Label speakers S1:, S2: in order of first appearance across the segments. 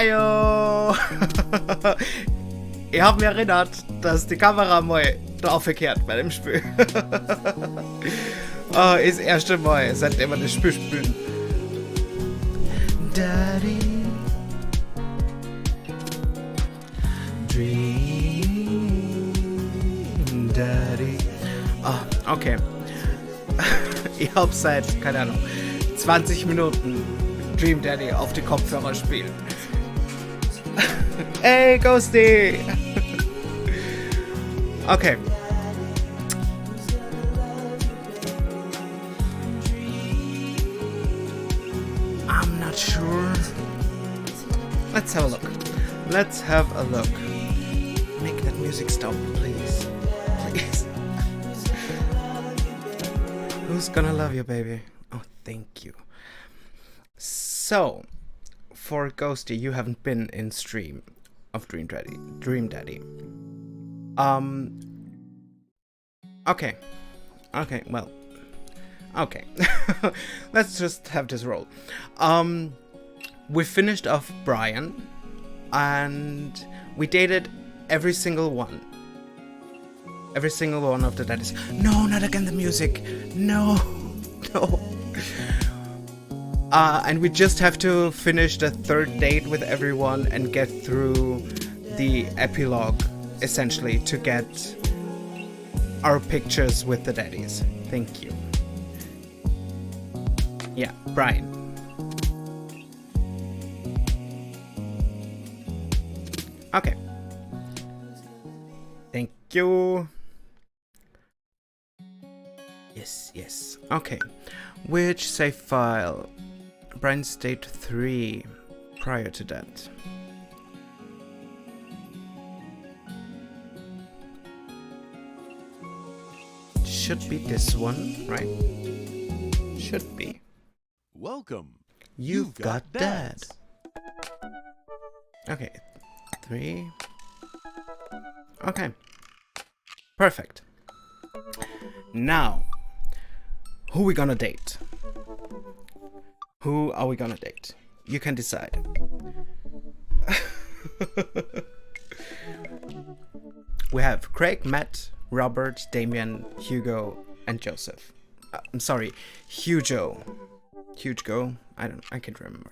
S1: Ayo! Ihr habt mir erinnert, dass die Kamera mal total verkehrt bei dem Spiel. Oh, ist das erste Mal, seitdem wir das Spiel spielen. Daddy, Dream Daddy. Ah, okay. Ich hab seit, keine Ahnung, 20 Minuten Dream Daddy auf die Kopfhörer spielen. Ey, Ghosty! Okay. I'm not sure. Let's have a look. Let's have a look. Make that music stop, please. Please. Who's gonna love you, baby? Oh, thank you. So, for Ghosty, you haven't been in stream of Dream Daddy. Okay. Okay, well. Okay. Let's just have this roll. We finished off Brian, and we dated every single one. Every single one of the daddies. No, not again the music. No. No. And we just have to finish the third date with everyone and get through the epilogue, essentially, to get our pictures with the daddies. Thank you. Yeah, Brian. Okay. Thank you. Yes. Okay. Which save file? Brian's date 3. Prior to that. Should be this one, right? Should be.
S2: Welcome.
S1: You've got Dad. Okay. 3. Okay. Perfect. Now, who we gonna date? Who are we gonna date? You can decide. We have Craig, Matt, Robert, Damien, Hugo, and Joseph. I'm sorry, Hugo. Hugo? I can't remember.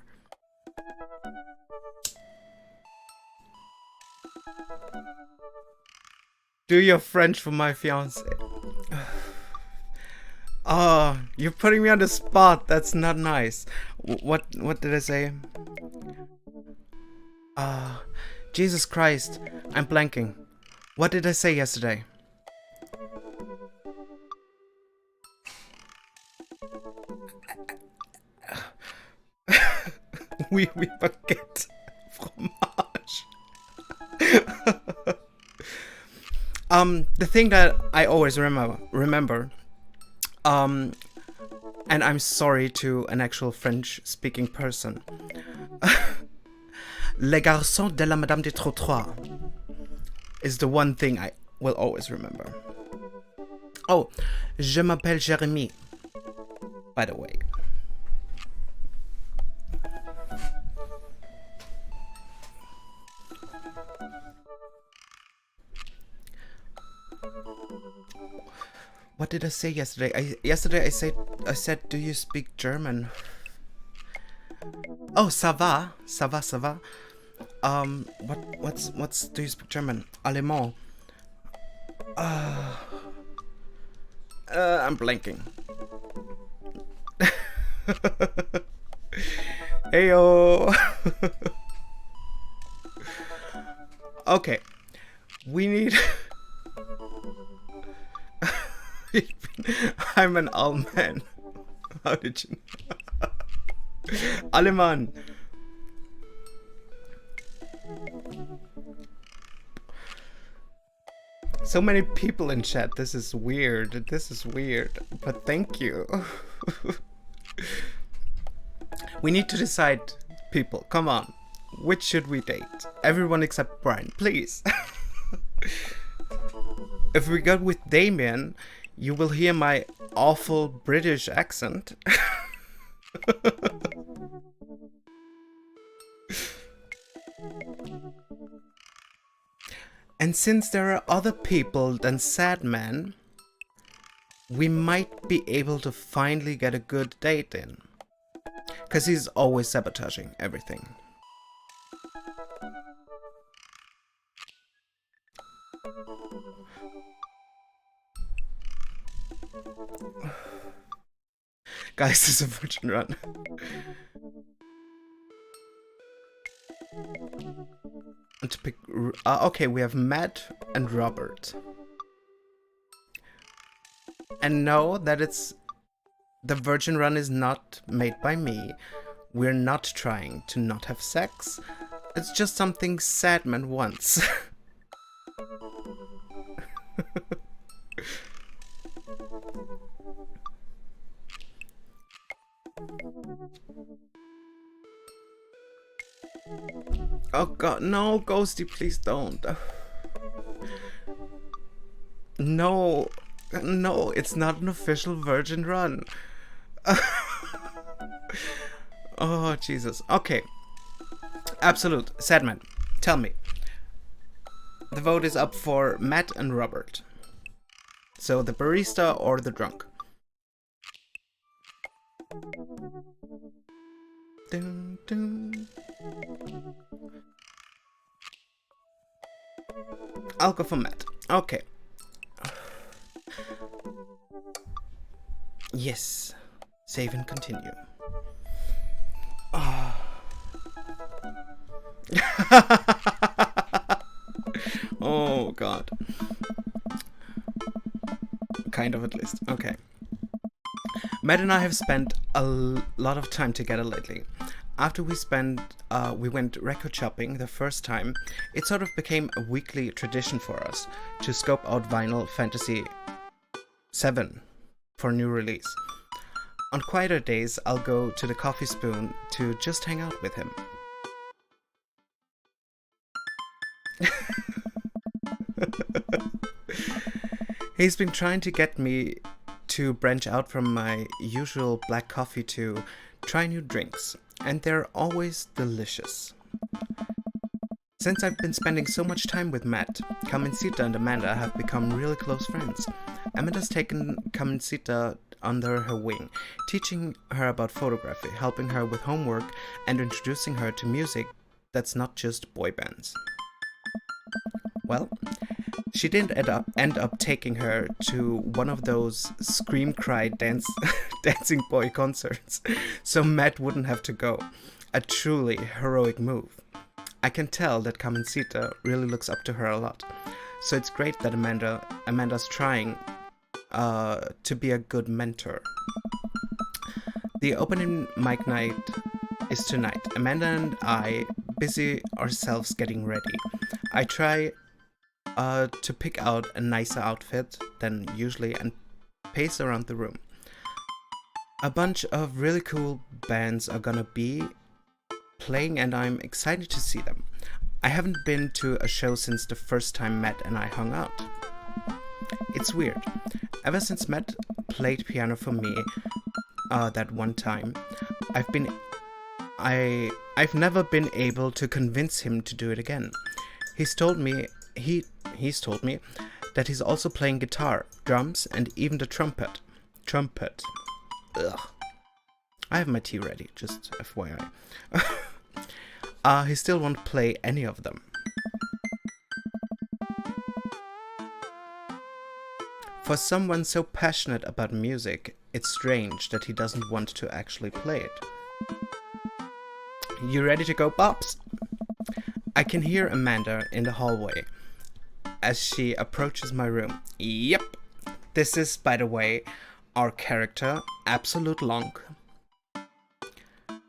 S1: Do your French for my fiance. Oh, you're putting me on the spot. That's not nice. What did I say? Jesus Christ. I'm blanking. What did I say yesterday? We forget fromage. The thing that I always remember, and I'm sorry to an actual French-speaking person. Le garçon de la Madame de Trottoir is the one thing I will always remember. Oh, je m'appelle Jérémy, by the way. What did I say yesterday? Yesterday I said, do you speak German? Oh, ça va, ça va, ça va. What's do you speak German? Allemand. I'm blanking. Heyo. Okay, we need. I'm an Allman. How did you know? Aleman. So many people in chat. This is weird. But thank you. We need to decide, people. Come on. Which should we date? Everyone except Brian, please. If we go with Damien, you will hear my awful British accent. And since there are other people than Sad Man, we might be able to finally get a good date in. Because he's always sabotaging everything. Guys, this is a virgin run. And to pick, okay, we have Matt and Robert. And no, that it's the virgin run is not made by me. We're not trying to not have sex. It's just something Sad Man wants. Oh god, no, Ghosty, please don't. No, no, it's not an official virgin run. Oh, Jesus. Okay. Absolute. Sad Man, tell me. The vote is up for Matt and Robert. So the barista or the drunk? Dun, dun. I'll go for Matt. Okay. Yes. Save and continue. Oh. Oh god. Kind of, at least. Okay. Matt and I have spent a lot of time together lately. After we went record shopping the first time, it sort of became a weekly tradition for us to scope out Vinyl Fantasy 7 for new release. On quieter days, I'll go to the Coffee Spoon to just hang out with him. He's been trying to get me to branch out from my usual black coffee to try new drinks, and they're always delicious. Since I've been spending so much time with Matt, Carmencita and Amanda have become really close friends. Amanda's taken Carmencita under her wing, teaching her about photography, helping her with homework, and introducing her to music that's not just boy bands. Well, she didn't end up taking her to one of those scream cry dancing boy concerts, so Matt wouldn't have to go. A truly heroic move. I can tell that Carmencita really looks up to her a lot, so it's great that Amanda's trying to be a good mentor. The opening mic night is tonight. Amanda and I busy ourselves getting ready. I try to pick out a nicer outfit than usually and pace around the room. A bunch of really cool bands are gonna be playing and I'm excited to see them. I haven't been to a show since the first time Matt and I hung out. It's weird. Ever since Matt played piano for me that one time, I've never been able to convince him to do it again. He's told me that he's also playing guitar, drums, and even the trumpet. Trumpet. Ugh. I have my tea ready, just FYI. He still won't play any of them. For someone so passionate about music, it's strange that he doesn't want to actually play it. You ready to go, Bobs? I can hear Amanda in the hallway as she approaches my room. Yep, this is, by the way, our character, Absolute Lonk.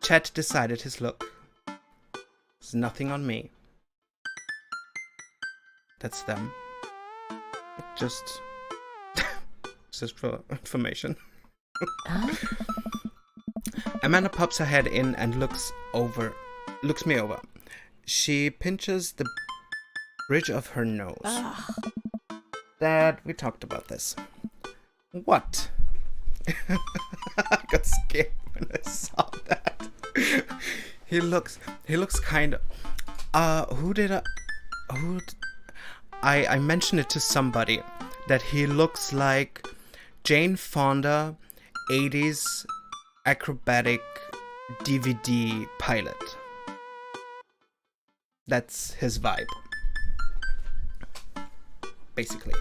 S1: Chad decided his look. There's nothing on me. That's them. Just for information. Amanda pops her head in and looks me over. She pinches the bridge of her nose. Dad, we talked about this. What? I got scared when I saw that. He looks kind of. I mentioned it to somebody that he looks like Jane Fonda 80s acrobatic DVD pilot. That's his vibe. Basically.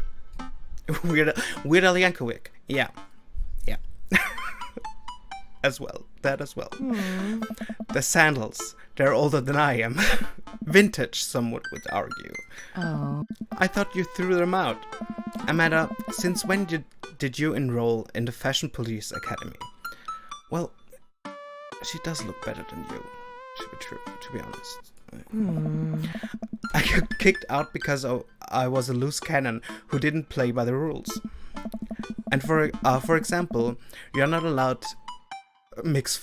S1: Weird Al Yankovic. Yeah. As well. That as well. The sandals. They're older than I am. Vintage, someone would argue.
S2: Oh.
S1: I thought you threw them out. Amanda, since when did you enroll in the Fashion Police Academy? Well, she does look better than you, to be honest. I got kicked out because I was a loose cannon who didn't play by the rules. And for example, you're not allowed mix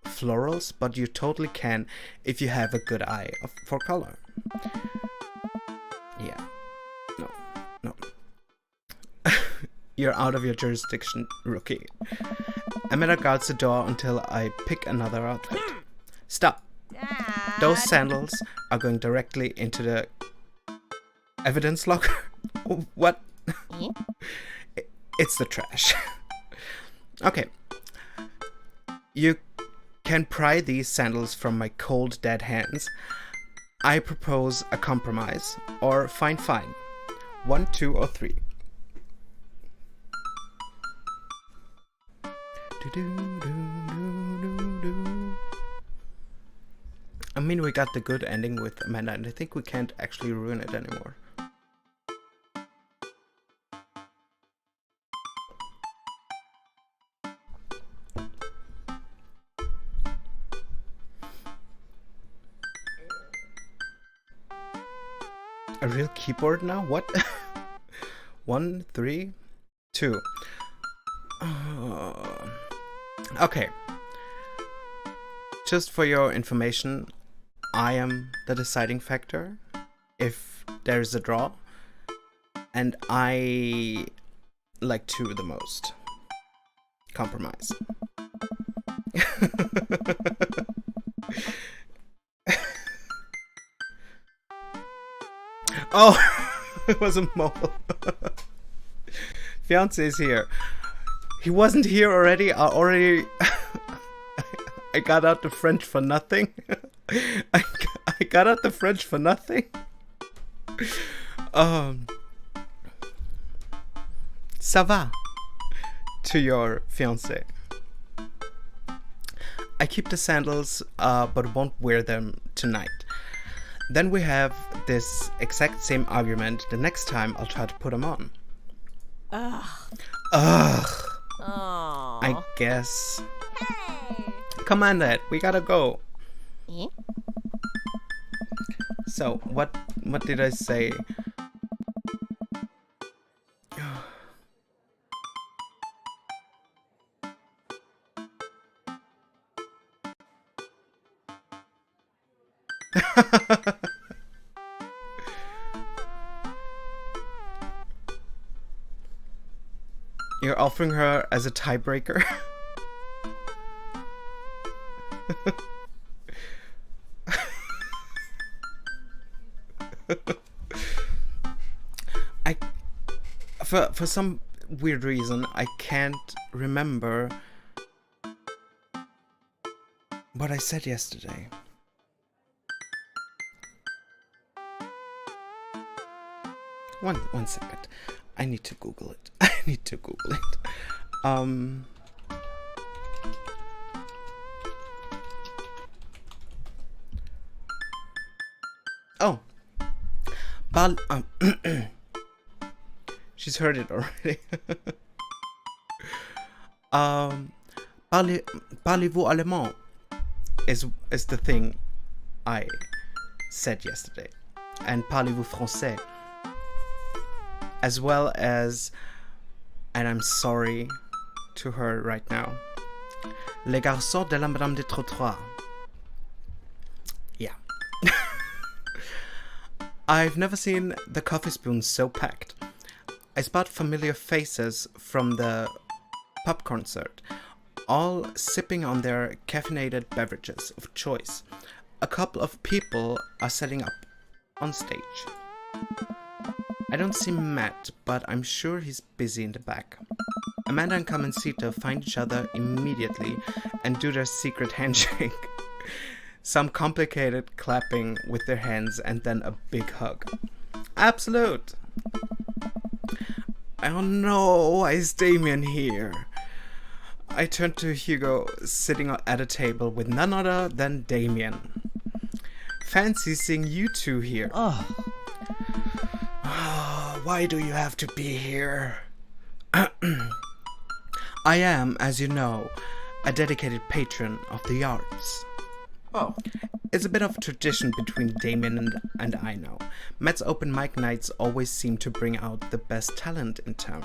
S1: florals, but you totally can if you have a good eye for color. Yeah. No. You're out of your jurisdiction, rookie. Amanda guards the door until I pick another outfit. Stop.
S2: Dad.
S1: Those sandals are going directly into the evidence locker. What? It's the trash. Okay. You can pry these sandals from my cold, dead hands. I propose a compromise, or fine. 1, 2, or 3. I mean, we got the good ending with Amanda, and I think we can't actually ruin it anymore. A real keyboard now? What? 1, 3, 2. Okay. Just for your information, I am the deciding factor if there's a draw, and I like 2 the most. Compromise. Oh, it was a mole. Fiance is here. He wasn't here already. I got out the French for nothing. I got out the French for nothing. Ça va to your fiance. I keep the sandals, but won't wear them tonight. Then we have this exact same argument the next time I'll try to put them on.
S2: Ugh. Oh.
S1: I guess. Come on, Dad. We gotta go. So, what did I say? You're offering her as a tiebreaker? For some weird reason, I can't remember what I said yesterday. One second. I need to Google it. Oh. She's heard it already. Parlez-vous allemand is the thing I said yesterday. And parlez-vous français. As well as, and I'm sorry to her right now, Les garçons de la Madame de Trottoir. Yeah. I've never seen the coffee spoons so packed. I spot familiar faces from the pub concert, all sipping on their caffeinated beverages of choice. A couple of people are setting up on stage. I don't see Matt, but I'm sure he's busy in the back. Amanda and Carmencita find each other immediately and do their secret handshake. Some complicated clapping with their hands and then a big hug. Absolute! Oh no, why is Damien here? I turn to Hugo, sitting at a table with none other than Damien. Fancy seeing you two here. Why do you have to be here? I am, as you know, a dedicated patron of the arts.
S3: Oh.
S1: It's a bit of a tradition between Damien and I now. Matt's open mic nights always seem to bring out the best talent in town.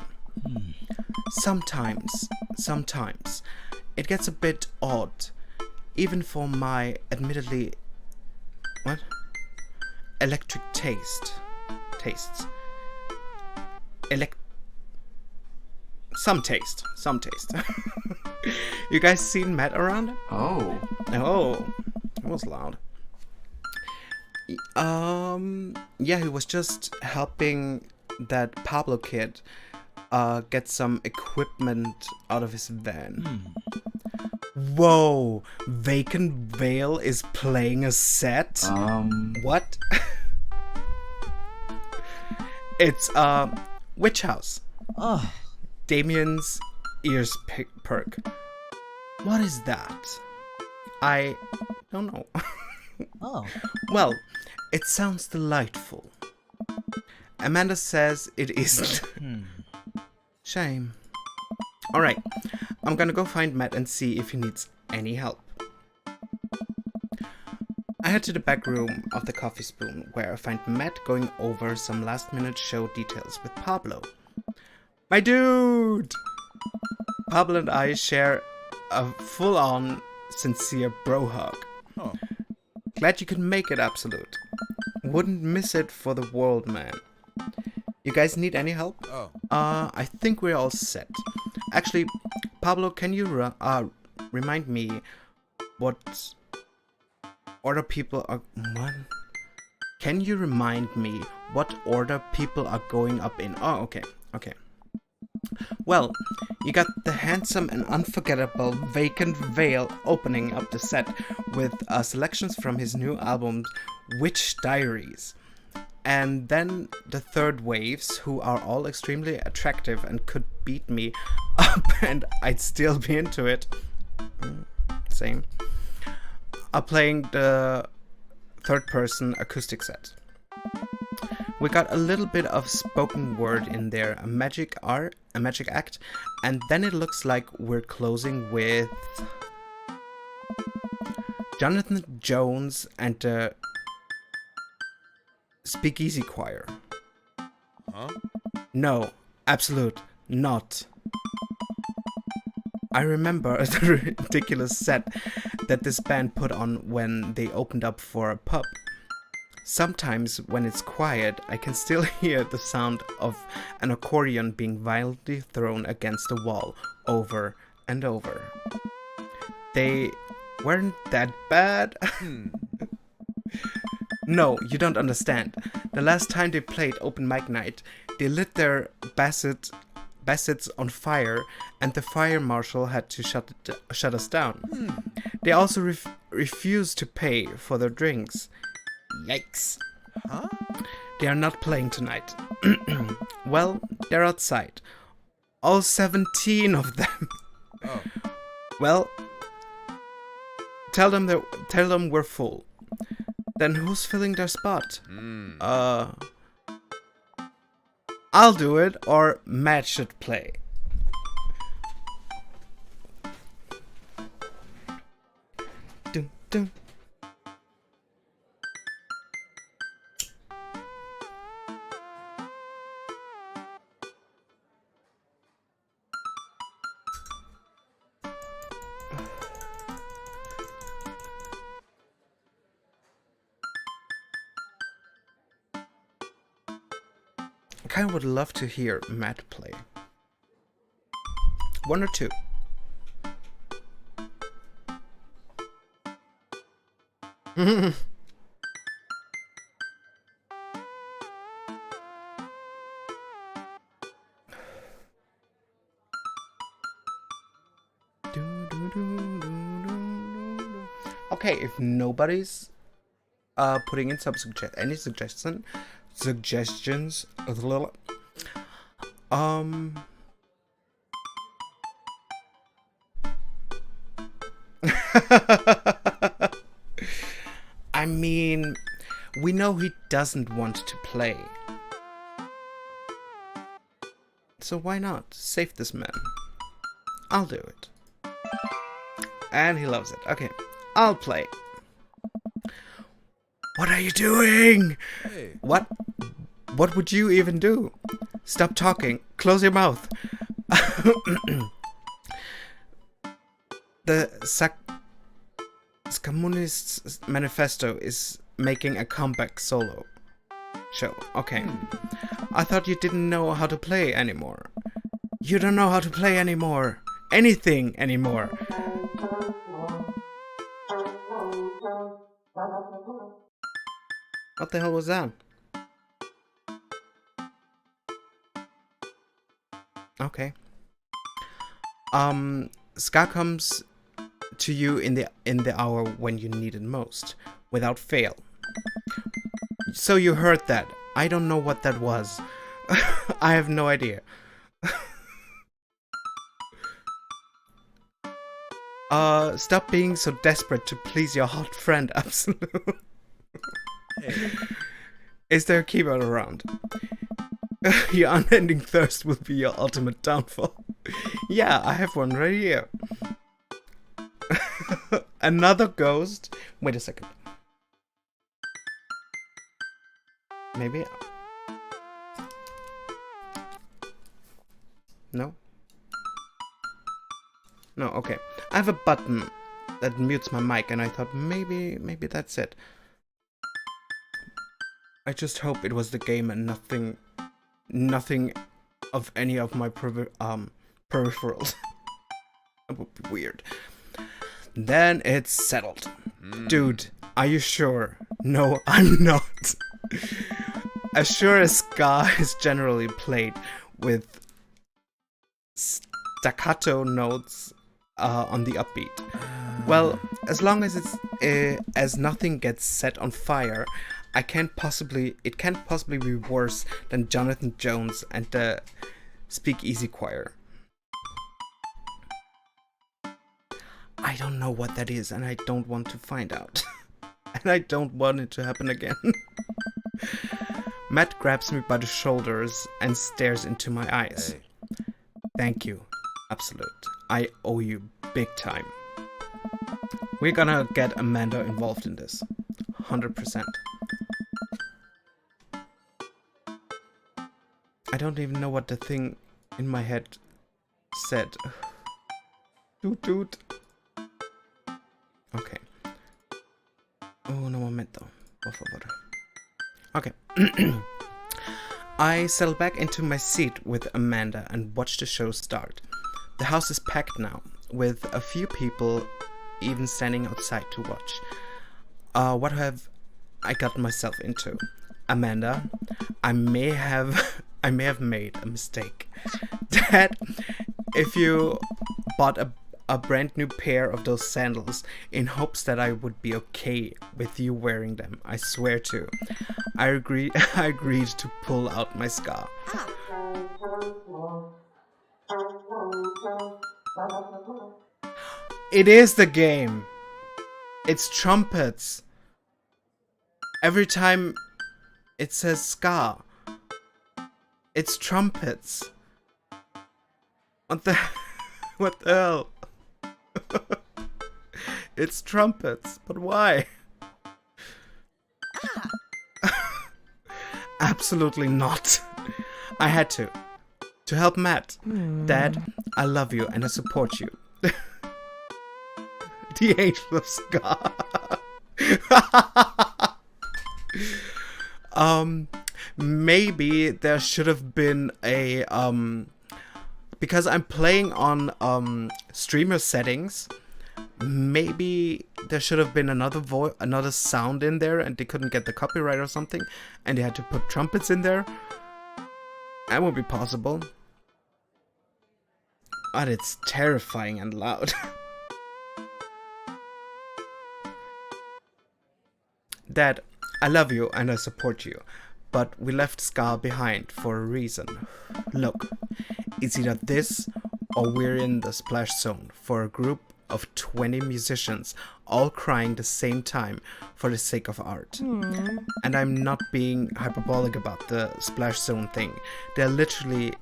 S1: Sometimes, it gets a bit odd, even for my admittedly, electric tastes. Some taste. You guys seen Matt around?
S3: Oh.
S1: Oh, that was loud. Yeah, he was just helping that Pablo kid get some equipment out of his van. Whoa, Vacant Vale is playing a set? What? It's Witch House. Damien's ears perk. What is that? I don't know. Well, it sounds delightful. Amanda says it isn't. Shame. Alright, I'm gonna go find Matt and see if he needs any help. I head to the back room of the Coffee Spoon, where I find Matt going over some last-minute show details with Pablo. My dude! Pablo and I share a full-on, sincere bro hug. Glad you could make it, Absolute. Wouldn't miss it for the world, man. You guys need any help? I think we're all set. Actually, Pablo, can you remind me what order people are... What? Can you remind me what order people are going up in? Oh, okay. Well, you got the handsome and unforgettable Vacant Vale opening up the set with selections from his new album, Witch Diaries. And then the third waves, who are all extremely attractive and could beat me up and I'd still be into it. Same. Are playing the third person acoustic set. We got a little bit of spoken word in there, a magic act, and then it looks like we're closing with Jonathan Jones and the Speakeasy Choir. No, absolute not. I remember the ridiculous set that this band put on when they opened up for a pub. Sometimes when it's quiet, I can still hear the sound of an accordion being violently thrown against the wall over and over. They weren't that bad. No, you don't understand. The last time they played open mic night, they lit their bassets on fire, and the fire marshal had to shut us down. They also refused to pay for their drinks. Yikes. They are not playing tonight. Well, they're outside. All 17 of them. Well, tell them we're full. Then who's filling their spot? I'll do it, or Matt should play. Dum, dum. I kind of would love to hear Matt play. One or two. Okay, if nobody's putting in some any suggestions, I mean, we know he doesn't want to play. So why not? Save this man. I'll do it. And he loves it. Okay, I'll play. What are you doing?
S3: Hey.
S1: What would you even do? Stop talking. Close your mouth. The Communists Manifesto is making a comeback solo show. Okay. I thought you didn't know how to play anymore. You don't know how to play anymore. Anything anymore. What the hell was that? Okay. Ska comes to you in the hour when you need it most, without fail. So you heard that. I don't know what that was. I have no idea. Stop being so desperate to please your hot friend, Absolute.
S3: Hey.
S1: Is there a keyboard around? Your unending thirst will be your ultimate downfall. Yeah, I have one right here. Another ghost. Wait a second. Maybe. No? No, okay. I have a button that mutes my mic, and I thought maybe that's it. I just hope it was the game and nothing of any of my peripherals. That would be weird. Then it's settled. Dude, are you sure? No, I'm not. As sure as ska is generally played with staccato notes on the upbeat. Well, as long as it's as nothing gets set on fire, it can't possibly be worse than Jonathan Jones and the Speakeasy Choir. I don't know what that is, and I don't want to find out. And I don't want it to happen again. Matt grabs me by the shoulders and stares into my eyes.
S3: Hey.
S1: Thank you, Absolute. I owe you big time. We're gonna get Amanda involved in this. 100%. I don't even know what the thing in my head said. Toot toot. Okay. Un momento, por favor. Okay. I settle back into my seat with Amanda and watch the show start. The house is packed now, with a few people even standing outside to watch. What have I gotten myself into? Amanda, I may have made a mistake. Dad, if you bought a brand new pair of those sandals in hopes that I would be okay with you wearing them, I swear to. I agreed to pull out my scar. It is the game. It's trumpets. Every time it says ska, it's trumpets. What the hell? It's trumpets, but why? Absolutely not. I had to help Matt. Dad, I love you and I support you. The Angel of Ska. Maybe there should have been a because I'm playing on streamer settings. Maybe there should have been another sound in there, and they couldn't get the copyright or something, and they had to put trumpets in there. That would be possible. But it's terrifying and loud. Dad, I love you and I support you, but we left Scar behind for a reason. Look, it's either this or we're in the splash zone for a group of 20 musicians all crying the same time for the sake of art. And I'm not being hyperbolic about the splash zone thing. They're literally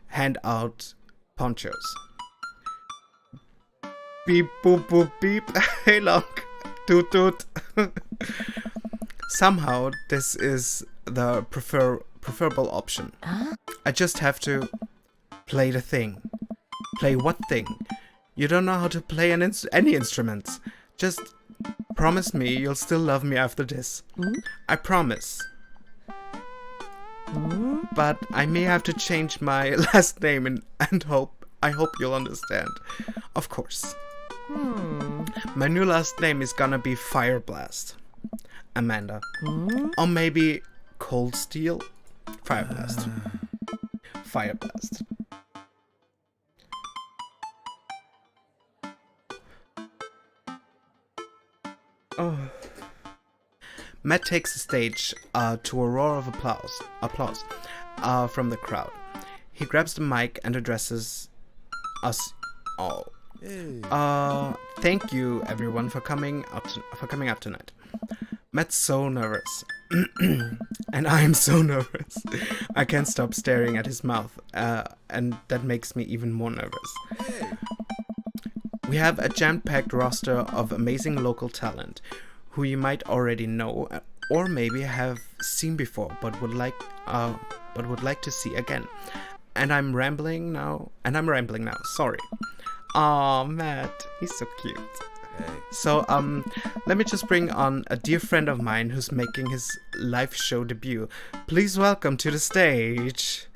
S1: hand out ponchos. Beep boop boop beep. Hey look. Toot toot. Somehow this is the preferable option. I just have to play the thing. Play what thing? You don't know how to play any instruments. Just promise me you'll still love me after this. I promise. But I may have to change my last name and I hope you'll understand. Of course. My new last name is gonna be Fireblast. Amanda. Or maybe Cold Steel? Fireblast. Fireblast. Oh. Matt takes the stage to a roar of applause from the crowd. He grabs the mic and addresses us all.
S3: Hey.
S1: Thank you everyone for coming out tonight. Matt's so nervous. And I'm so nervous. I can't stop staring at his mouth, and that makes me even more nervous.
S3: Hey.
S1: We have a jam-packed roster of amazing local talent who you might already know or maybe have seen before but would like to see again. And I'm rambling now. Sorry. Aw, Matt, he's so cute.
S3: Hey.
S1: So, let me just bring on a dear friend of mine who's making his live show debut. Please welcome to the stage,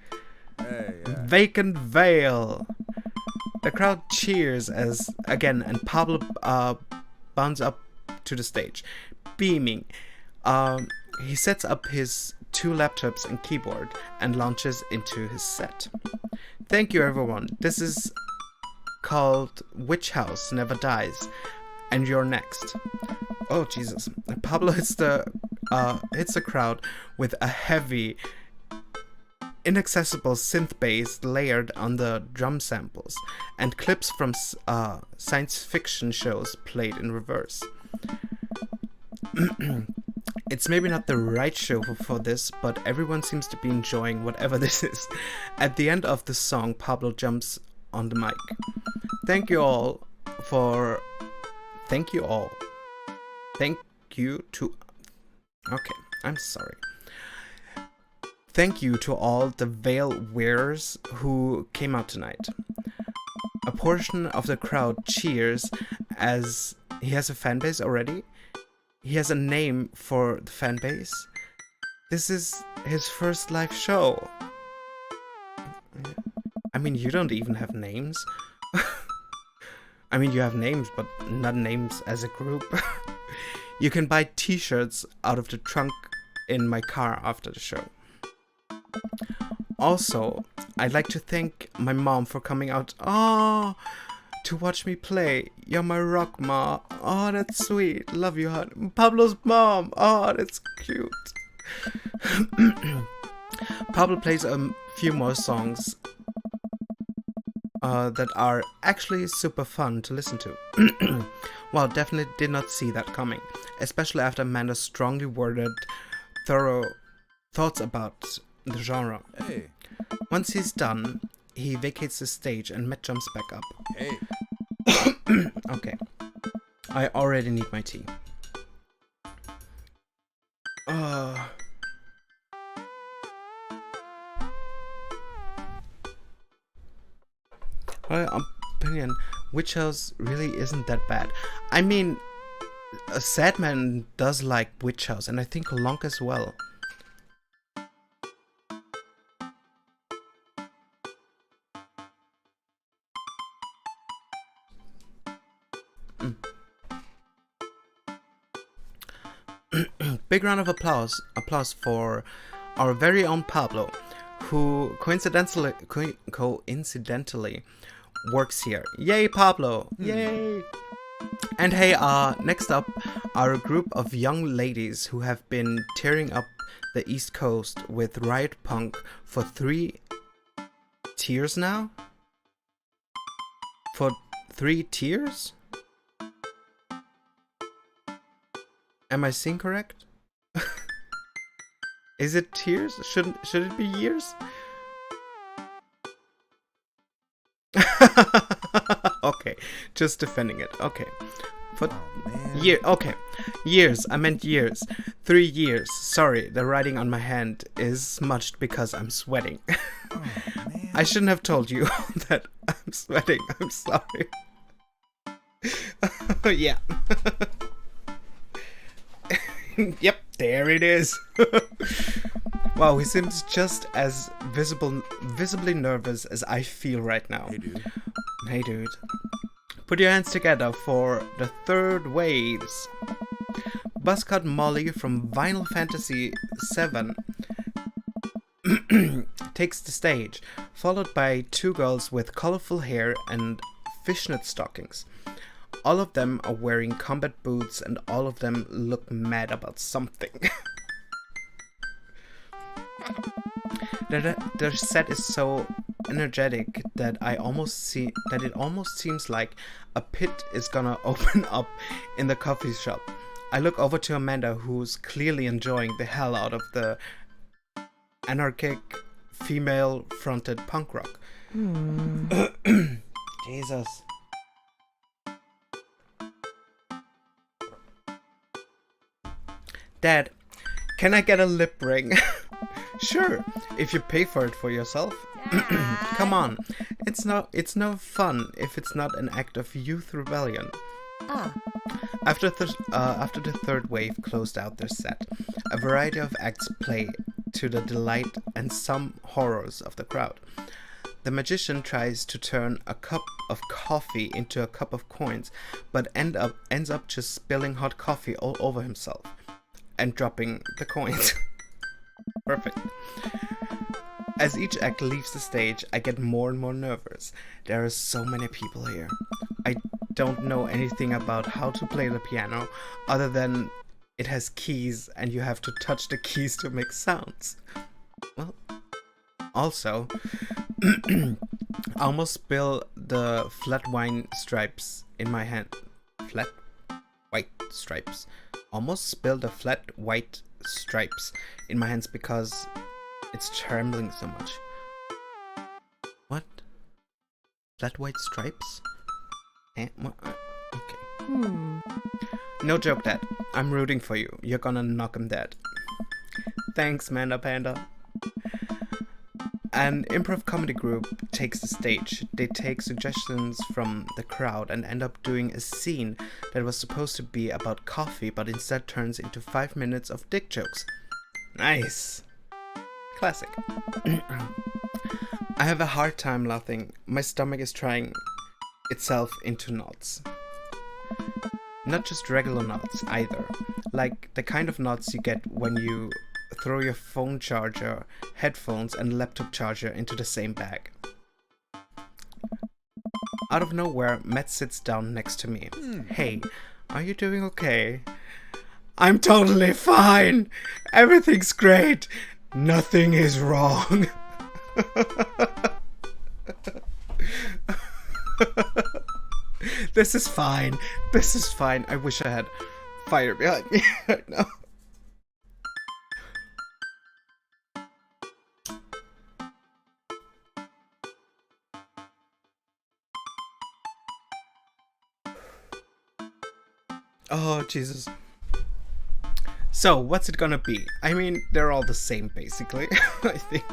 S3: Hey.
S1: Vacant Veil. The crowd cheers and Pablo bounds up to the stage, beaming. He sets up his 2 laptops and keyboard and launches into his set. Thank you, everyone. This is called Witch House Never Dies, and you're next. Oh Jesus! Pablo hits the crowd with a heavy, inaccessible synth bass layered on the drum samples, and clips from science fiction shows played in reverse. It's maybe not the right show for this, but everyone seems to be enjoying whatever this is. At the end of the song, Pablo jumps on the mic. Thank you to all the veil wearers who came out tonight. A portion of the crowd cheers as he has a fan base already. He has a name for the fan base. This is his first live show. I mean, you don't even have names. I mean, you have names, but not names as a group. You can buy t-shirts out of the trunk in my car after the show. Also, I'd like to thank my mom for coming out to watch me play. You're my rock, Ma. Oh, that's sweet. Love you, hon. Pablo's mom. Oh, that's cute. Pablo plays a few more songs that are actually super fun to listen to. Well, definitely did not see that coming, especially after Amanda's strongly worded, thorough thoughts about the genre.
S3: Hey.
S1: Once he's done, he vacates the stage and Matt jumps back up.
S3: Hey.
S1: Okay. I already need my tea. My opinion, Witch House really isn't that bad. I mean, Sadman does like Witch House, and I think Lonk as well. Big round of applause for our very own Pablo, who coincidentally works here. Yay, Pablo! Yay! And hey, next up are a group of young ladies who have been tearing up the East Coast with riot punk for 3 tiers now? For 3 tiers? Am I seeing correct? Is it tiers? Should it be years? Okay, just defending it. Okay. For okay. Years. I meant years. 3 years. Sorry, the writing on my hand is smudged because I'm sweating.
S3: Oh, man.
S1: I shouldn't have told you that I'm sweating. I'm sorry. Yeah. Yep, there it is. Wow, he seems just as visibly nervous as I feel right now.
S3: Hey, dude.
S1: Hey, dude. Put your hands together for the third waves. Buzzcut Molly from Vinyl Fantasy 7 takes the stage, followed by 2 girls with colorful hair and fishnet stockings. All of them are wearing combat boots and all of them look mad about something. Their set is so energetic that it almost seems like a pit is gonna open up in the coffee shop. I look over to Amanda, who's clearly enjoying the hell out of the anarchic female-fronted punk rock. Jesus. Dad, can I get a lip ring? Sure, if you pay for it for yourself. Come on, it's no fun if it's not an act of youth rebellion. After the third wave closed out their set, a variety of acts play to the delight and some horrors of the crowd. The magician tries to turn a cup of coffee into a cup of coins, but ends up just spilling hot coffee all over himself and dropping the coins. Perfect. As each act leaves the stage, I get more and more nervous. There are so many people here. I don't know anything about how to play the piano, other than it has keys and you have to touch the keys to make sounds. Well, also, I almost spill the flat white stripes in my hand. Flat white stripes. Almost spilled the flat white stripes in my hands because it's trembling so much. What? Flat white stripes? Okay. No joke, Dad. I'm rooting for you. You're gonna knock him dead. Thanks, Manda Panda. An improv comedy group takes the stage. They take suggestions from the crowd and end up doing a scene that was supposed to be about coffee, but instead turns into 5 minutes of dick jokes. Nice. Classic. I have a hard time laughing. My stomach is trying itself into knots. Not just regular knots either. Like the kind of knots you get when you throw your phone charger, headphones, and laptop charger into the same bag. Out of nowhere, Matt sits down next to me. Hey, are you doing okay? I'm totally fine! Everything's great! Nothing is wrong! This is fine. This is fine. I wish I had fire behind me right now. Oh, Jesus. So, what's it gonna be? I mean, they're all the same, basically, I think.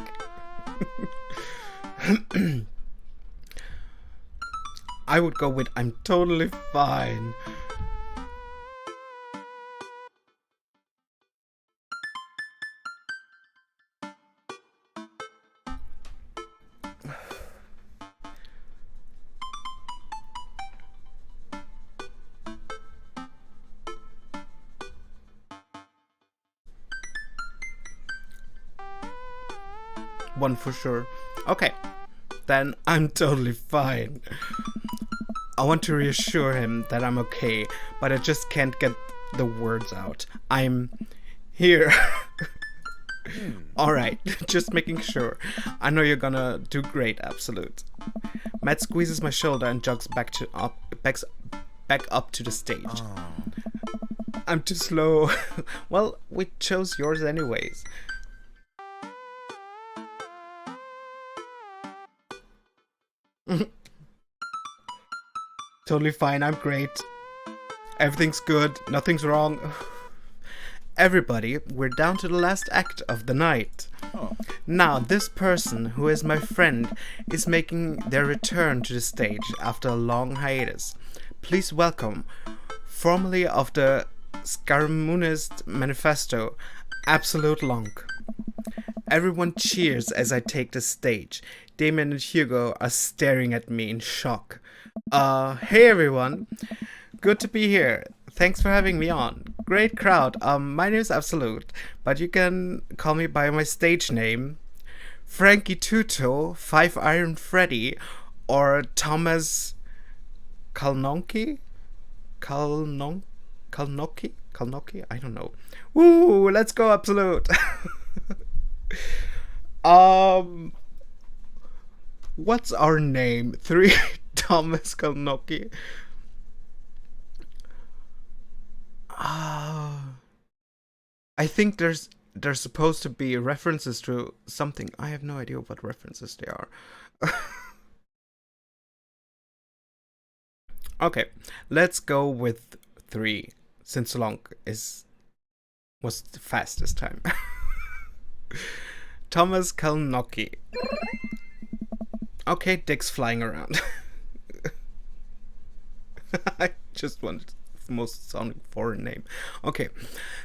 S1: I would go with I'm totally fine. One for sure. Okay, then I'm totally fine. I want to reassure him that I'm okay, but I just can't get the words out. I'm here. Alright, just making sure. I know you're gonna do great, Absolute. Matt squeezes my shoulder and jogs back up to the stage.
S3: Oh.
S1: I'm too slow. Well, we chose yours anyways. Totally fine, I'm great. Everything's good, nothing's wrong. Everybody, we're down to the last act of the night.
S3: Oh.
S1: Now, this person, who is my friend, is making their return to the stage after a long hiatus. Please welcome, formerly of the Scaramunist Manifesto, Absolute Lonk. Everyone cheers as I take the stage. Damien and Hugo are staring at me in shock. Hey everyone. Good to be here. Thanks for having me on. Great crowd. My name is Absolute, but you can call me by my stage name. Frankie Tuto, Five Iron Freddy, or Thomas Kalnonki? Kalnoki? I don't know. Woo, let's go, Absolute. What's our name? 3 Thomas Kalnoki. I think there's supposed to be references to something. I have no idea what references they are. Okay, let's go with 3, since long was the fastest time. Thomas Kalnoki. Okay, dicks flying around. I just wanted the most sounding foreign name. Okay,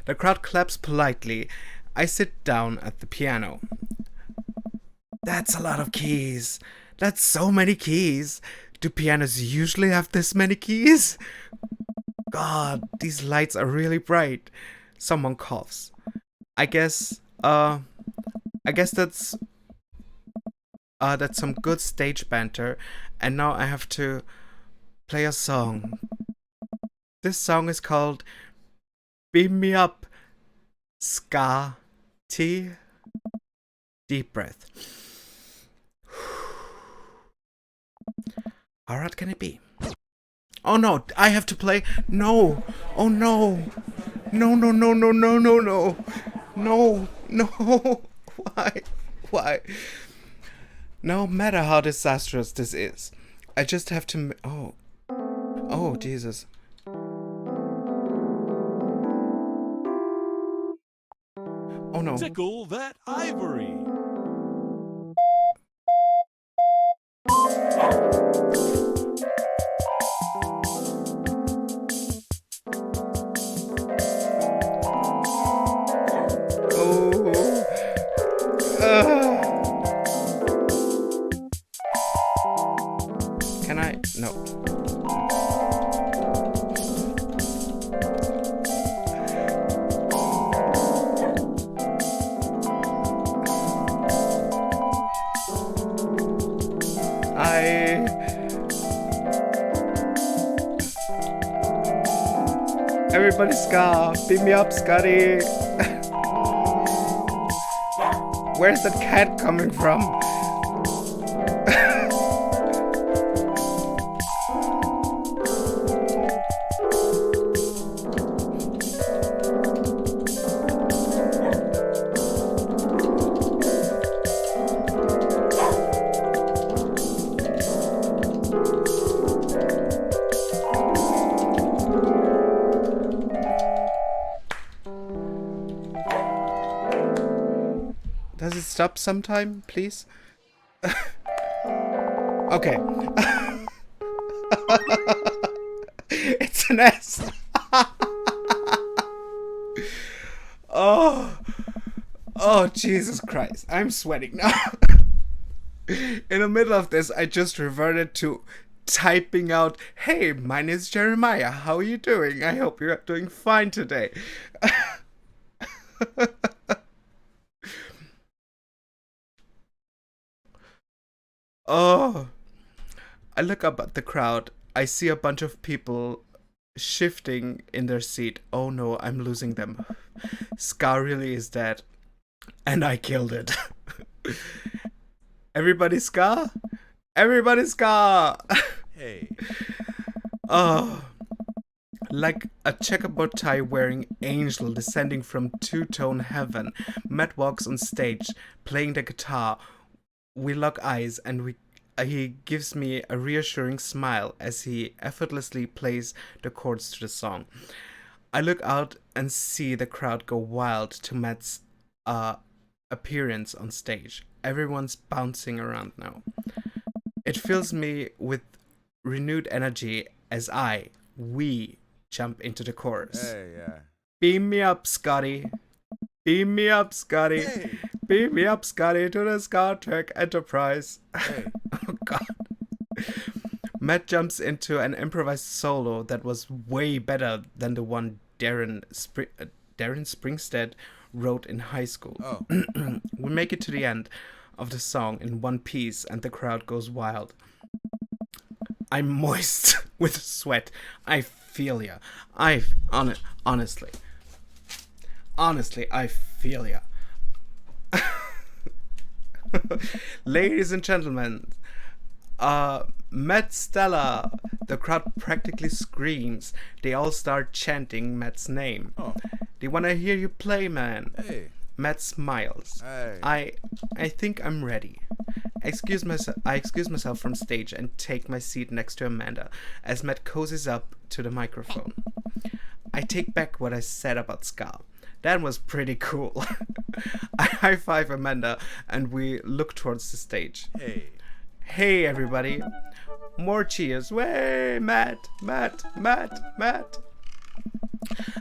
S1: the crowd claps politely. I sit down at the piano. That's a lot of keys. That's so many keys. Do pianos usually have this many keys? God, these lights are really bright. Someone coughs. I guess that's some good stage banter, and now I have to play a song. This song is called Beam Me Up, Ska T. Deep breath. How hard can it be? Oh no, I have to play. No. Oh no. No. No. Why? No matter how disastrous this is, I just have to. Oh, Jesus. Oh no.
S3: Tickle that ivory.
S1: Can I? No. Everybody ska, beat me up, Scotty. Where's that cat coming from? Does it stop sometime, please? Okay. It's an S. Oh, Jesus Christ. I'm sweating now. In the middle of this, I just reverted to typing out, "Hey, my name is Jeremiah. How are you doing? I hope you're doing fine today." Oh, I look up at the crowd I see a bunch of people shifting in their seat. Oh no, I'm losing them. Scar really is dead. And I killed it. Everybody Scar? Everybody Scar!
S3: Hey.
S1: Oh. Like a checkerboard tie wearing angel descending from two-tone heaven, Matt walks on stage, playing the guitar. We lock eyes and he gives me a reassuring smile as he effortlessly plays the chords to the song. I look out and see the crowd go wild to Matt's appearance on stage. Everyone's bouncing around now. It fills me with renewed energy as we jump into the chorus.
S3: Hey, yeah.
S1: Beam me up, Scotty. Beam me up, Scotty.
S3: Hey.
S1: Beam me up, Scotty, to the Star Trek Enterprise.
S3: Hey.
S1: Oh, God. Matt jumps into an improvised solo that was way better than the one Darren Springstead wrote in high school.
S3: Oh.
S1: We make it to the end of the song in one piece and the crowd goes wild. I'm moist with sweat. I feel ya. Honestly, I feel ya. Ladies and gentlemen, Matt Stella. The crowd practically screams. They all start chanting Matt's name.
S3: Oh.
S1: They wanna hear you play, man.
S3: Hey.
S1: Matt smiles.
S3: Hey.
S1: I think I'm ready. I excuse myself from stage and take my seat next to Amanda as Matt cozies up to the microphone. I take back what I said about Ska. That was pretty cool. I high five Amanda and we look towards the stage.
S3: Hey.
S1: Hey everybody. More cheers. Way, Matt.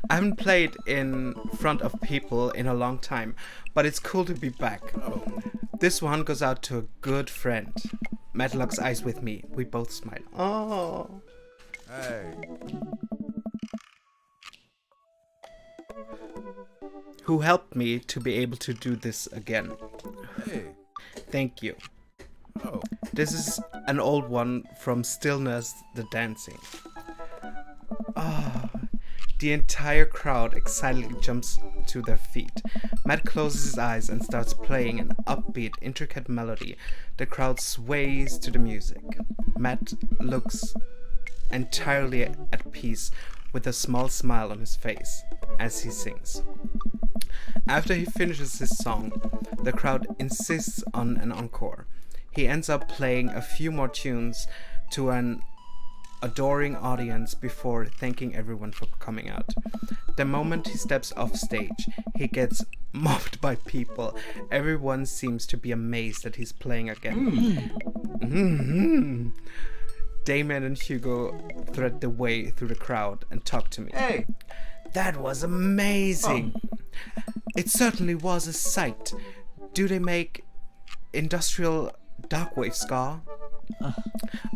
S1: I haven't played in front of people in a long time, but it's cool to be back.
S3: Oh.
S1: This one goes out to a good friend. Matt locks eyes with me. We both smile. Oh.
S3: Hey.
S1: Who helped me to be able to do this again.
S3: Hey.
S1: Thank you.
S3: Oh.
S1: This is an old one from Stillness the Dancing. Ah. The entire crowd excitedly jumps to their feet. Matt closes his eyes and starts playing an upbeat, intricate melody. The crowd sways to the music. Matt looks entirely at peace with a small smile on his face as he sings. After he finishes his song, the crowd insists on an encore. He ends up playing a few more tunes to an adoring audience before thanking everyone for coming out. The moment he steps off stage, he gets mobbed by people. Everyone seems to be amazed that he's playing again. Mm-hmm. Damon and Hugo thread their way through the crowd and talk to me.
S4: Hey!
S1: That was amazing! It certainly was a sight. Do they make industrial darkwave ska?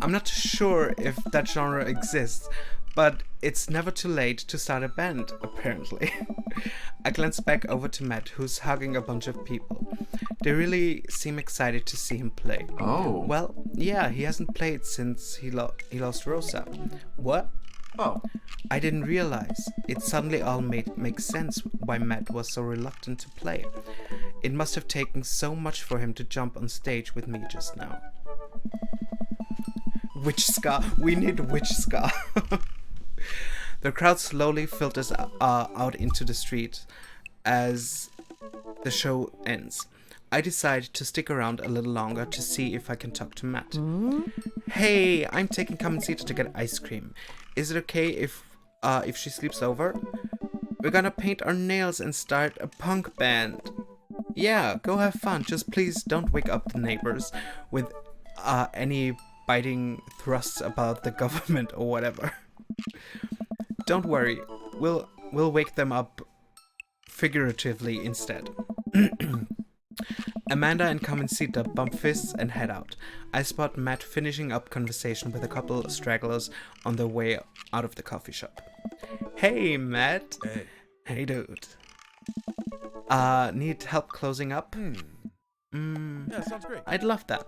S1: I'm not sure if that genre exists, but it's never too late to start a band, apparently. I glance back over to Matt, who's hugging a bunch of people. They really seem excited to see him play.
S4: Oh.
S1: Well, yeah, he hasn't played since he lost Rosa. What?
S4: Oh.
S1: I didn't realize. It suddenly all makes sense why Matt was so reluctant to play. It must have taken so much for him to jump on stage with me just now. Witch ska. We need witch ska. The crowd slowly filters out into the street as the show ends. I decide to stick around a little longer to see if I can talk to Matt. Hey, I'm taking Kamencita to get ice cream. Is it okay if she sleeps over? We're gonna paint our nails and start a punk band. Yeah, go have fun. Just please don't wake up the neighbors with any biting thrusts about the government or whatever. Don't worry, we'll wake them up figuratively instead. Amanda and Kamencita bump fists and head out. I spot Matt finishing up conversation with a couple stragglers on their way out of the coffee shop. Hey, Matt.
S3: Hey.
S1: Hey, dude. Need help closing up?
S3: Yeah, sounds great.
S1: I'd love that.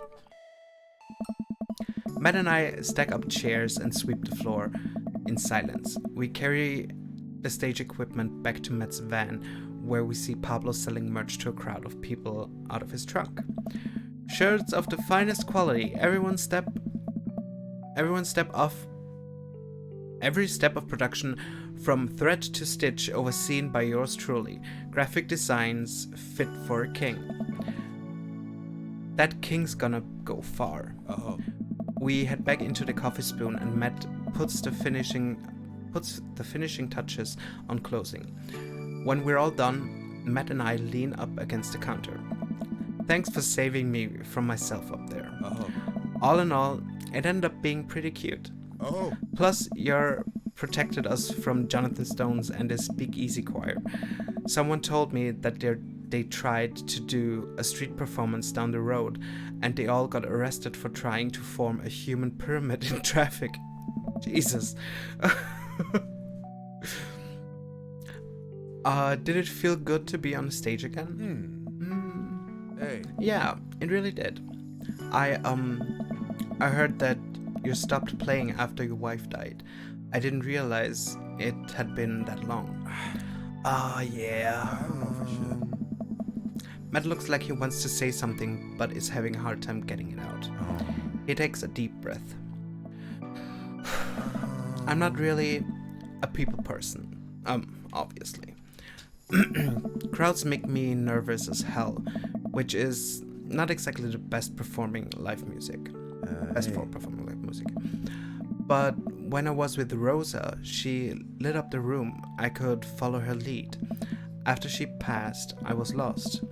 S1: Matt and I stack up chairs and sweep the floor in silence. We carry the stage equipment back to Matt's van, where we see Pablo selling merch to a crowd of people out of his trunk. Shirts of the finest quality. Every step of production, from thread to stitch, overseen by yours truly. Graphic designs fit for a king. That king's gonna go far.
S3: Oh.
S1: We head back into the Coffee Spoon, and Matt puts the finishing touches on closing. When we're all done, Matt and I lean up against the counter. Thanks for saving me from myself up there.
S3: Oh.
S1: All in all, it ended up being pretty cute.
S3: Oh.
S1: Plus, you protected us from Jonathan Stones and his Speakeasy Choir. Someone told me that they tried to do a street performance down the road, and they all got arrested for trying to form a human pyramid in traffic. Jesus. Did it feel good to be on stage again?
S3: Hey.
S1: Yeah, it really did. I heard that you stopped playing after your wife died. I didn't realize it had been that long. Yeah.
S3: I don't know if I should.
S1: Matt looks like he wants to say something, but is having a hard time getting it out.
S3: Oh.
S1: He takes a deep breath. I'm not really a people person. Obviously. Crowds make me nervous as hell, which is not exactly the best for performing live music. But when I was with Rosa, she lit up the room. I could follow her lead. After she passed, I was lost.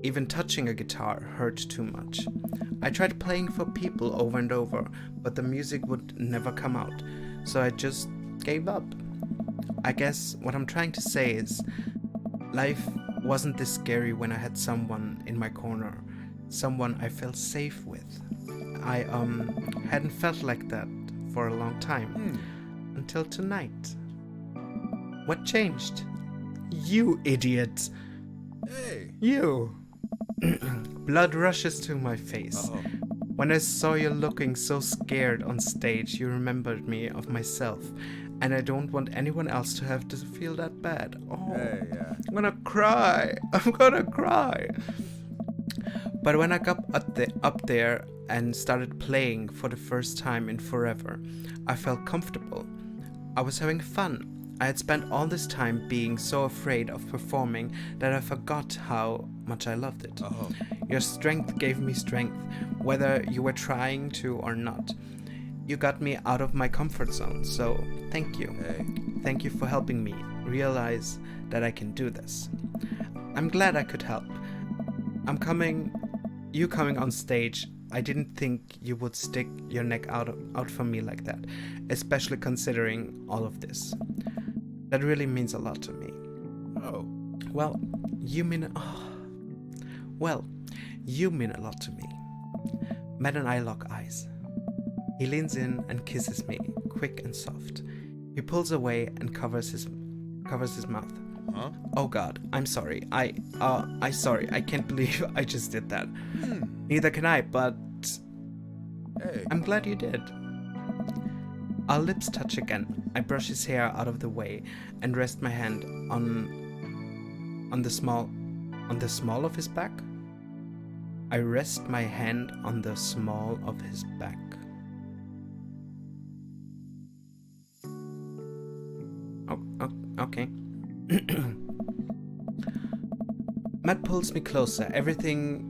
S1: Even touching a guitar hurt too much. I tried playing for people over and over, but the music would never come out, so I just gave up. I guess what I'm trying to say is, life wasn't this scary when I had someone in my corner, someone I felt safe with. I hadn't felt like that for a long time, until tonight. What changed? You idiot!
S3: Hey.
S1: You! Blood rushes to my face.
S3: Oh.
S1: When I saw you looking so scared on stage, you remembered me of myself, and I don't want anyone else to have to feel that bad. Oh,
S3: Hey, yeah.
S1: I'm gonna cry. I'm gonna cry. But when I got up there and started playing for the first time in forever, I felt comfortable. I was having fun. I had spent all this time being so afraid of performing that I forgot how much I loved it.
S3: Oh.
S1: Your strength gave me strength, whether you were trying to or not. You got me out of my comfort zone, so thank you.
S3: Hey.
S1: Thank you for helping me realize that I can do this. I'm glad I could help. You coming on stage, I didn't think you would stick your neck out for me like that, especially considering all of this. That really means a lot to me.
S3: Oh.
S1: Well, you mean a lot to me. Matt and I lock eyes. He leans in and kisses me, quick and soft. He pulls away and covers his mouth.
S3: Huh?
S1: Oh God, I'm sorry. I can't believe I just did that.
S3: Hmm.
S1: Neither can I, but
S3: Hey.
S1: I'm glad you did. Our lips touch again. I brush his hair out of the way and rest my hand on the small of his back. I rest my hand on the small of his back. Oh, okay. Matt pulls me closer. Everything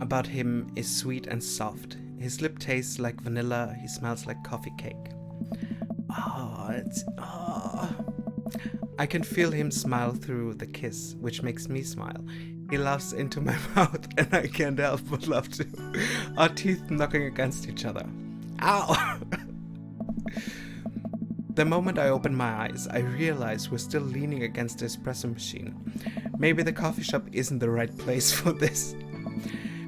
S1: about him is sweet and soft. His lip tastes like vanilla. He smells like coffee cake. I can feel him smile through the kiss, which makes me smile. He laughs into my mouth, and I can't help but laugh too. Our teeth knocking against each other. Ow! The moment I open my eyes, I realize we're still leaning against the espresso machine. Maybe the coffee shop isn't the right place for this.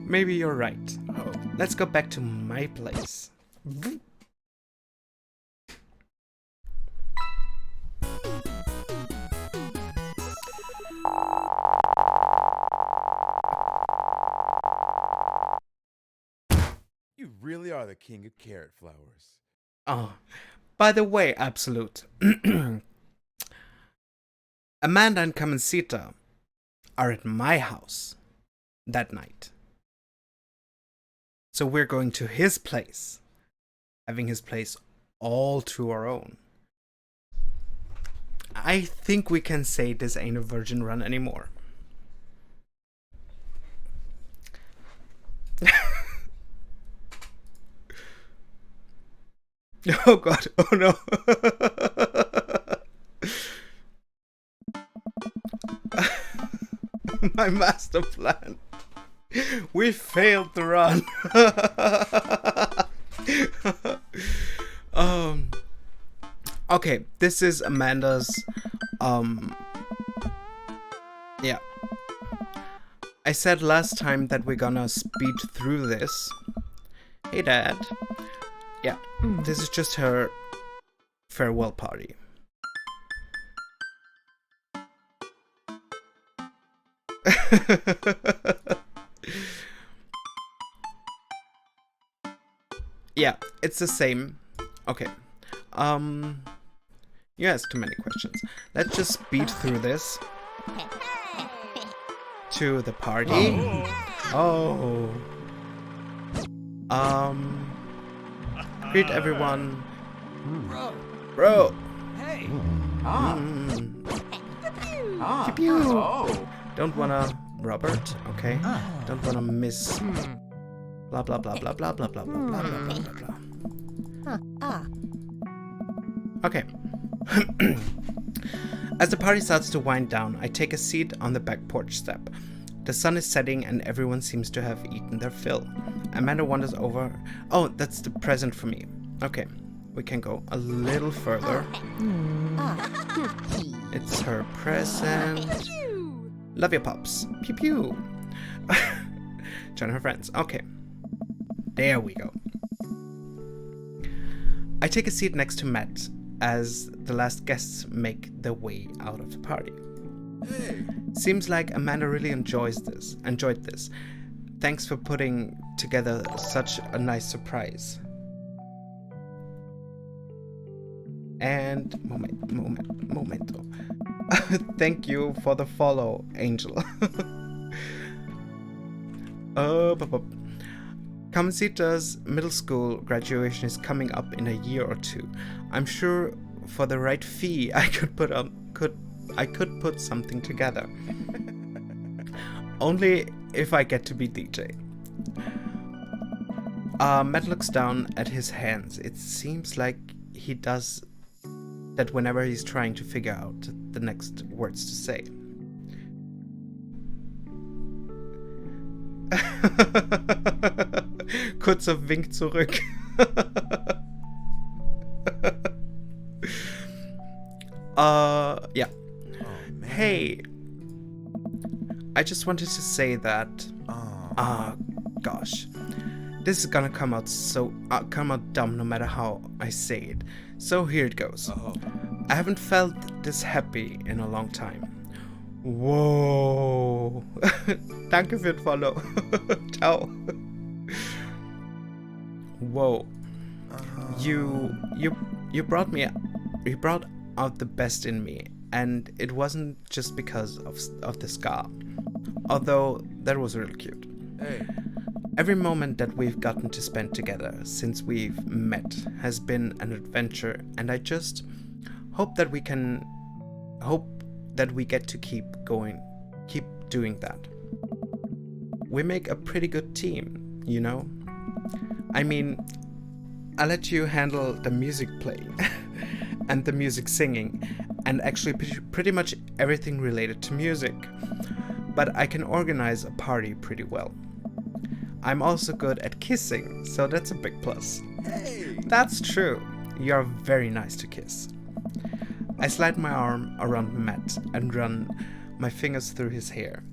S1: Maybe you're right.
S3: Oh.
S1: Let's go back to my place.
S3: You really are the king of carrot flowers.
S1: Oh, by the way, Absolute. Amanda and Carmencita are at my house that night. So we're going to his place, having his place all to our own. I think we can say this ain't a virgin run anymore. Oh god, oh no. My master plan. We failed to run. Okay, this is Amanda's yeah. I said last time that we're gonna speed through this. Hey Dad. Yeah, this is just her farewell party. Yeah, it's the same. Okay. You asked too many questions. Let's just speed through this to the party. Oh. Greet everyone. Bro.
S4: Hey.
S1: Pew pew. Don't wanna Robert, okay? Don't wanna miss blah blah blah blah blah blah blah blah blah blah blah blah. Okay. As the party starts to wind down, I take a seat on the back porch step. The sun is setting and everyone seems to have eaten their fill. Amanda wanders over. Oh, that's the present for me. Okay, we can go a little further. It's her present. Love your pups. Pew pew. Join her friends. Okay. There we go. I take a seat next to Matt as the last guests make their way out of the party.
S3: Hey.
S1: Seems like Amanda really enjoyed this. Thanks for putting together such a nice surprise. And momento. Thank you for the follow, Angel. Carmencita's middle school graduation is coming up in a year or two. I'm sure for the right fee I could put something together. Only if I get to be DJ. Matt looks down at his hands. It seems like he does that whenever he's trying to figure out the next words to say. Kurzer Wink zurück. Yeah.
S3: Oh,
S1: Hey, I just wanted to say that. Gosh, this is gonna come out dumb no matter how I say it. So here it goes. I haven't felt this happy in a long time. Whoa. Danke für den Follow. Ciao. Whoa. You brought out the best in me, and it wasn't just because of the scar. Although that was really cute.
S3: Hey.
S1: Every moment that we've gotten to spend together since we've met has been an adventure, and I just hope that we get to keep doing that. We make a pretty good team, you know? I mean, I'll let you handle the music playing and the music singing and actually pretty much everything related to music. But I can organize a party pretty well. I'm also good at kissing, so that's a big plus.
S3: Hey.
S1: That's true. You're very nice to kiss. I slide my arm around Matt and run my fingers through his hair,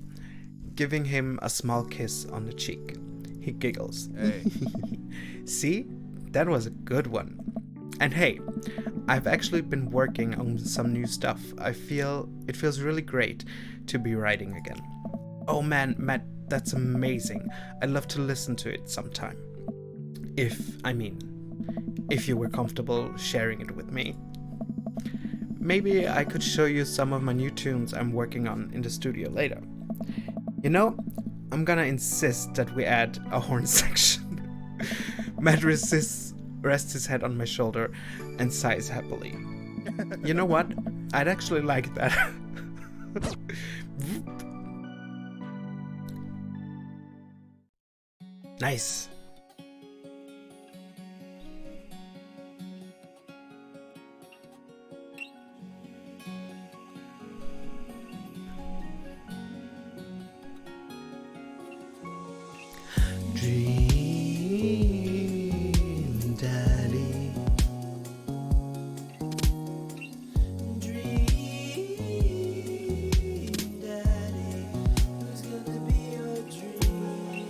S1: giving him a small kiss on the cheek. He giggles.
S3: Hey.
S1: See? That was a good one. And hey, I've actually been working on some new stuff. It feels really great to be writing again. Oh man, Matt, that's amazing. I'd love to listen to it sometime. if you were comfortable sharing it with me. Maybe I could show you some of my new tunes I'm working on in the studio later. You know, I'm gonna insist that we add a horn section. Matt rests his head on my shoulder and sighs happily. You know what? I'd actually like that. Nice. Dream, Daddy. Dream, Daddy. Who's gonna be your dream?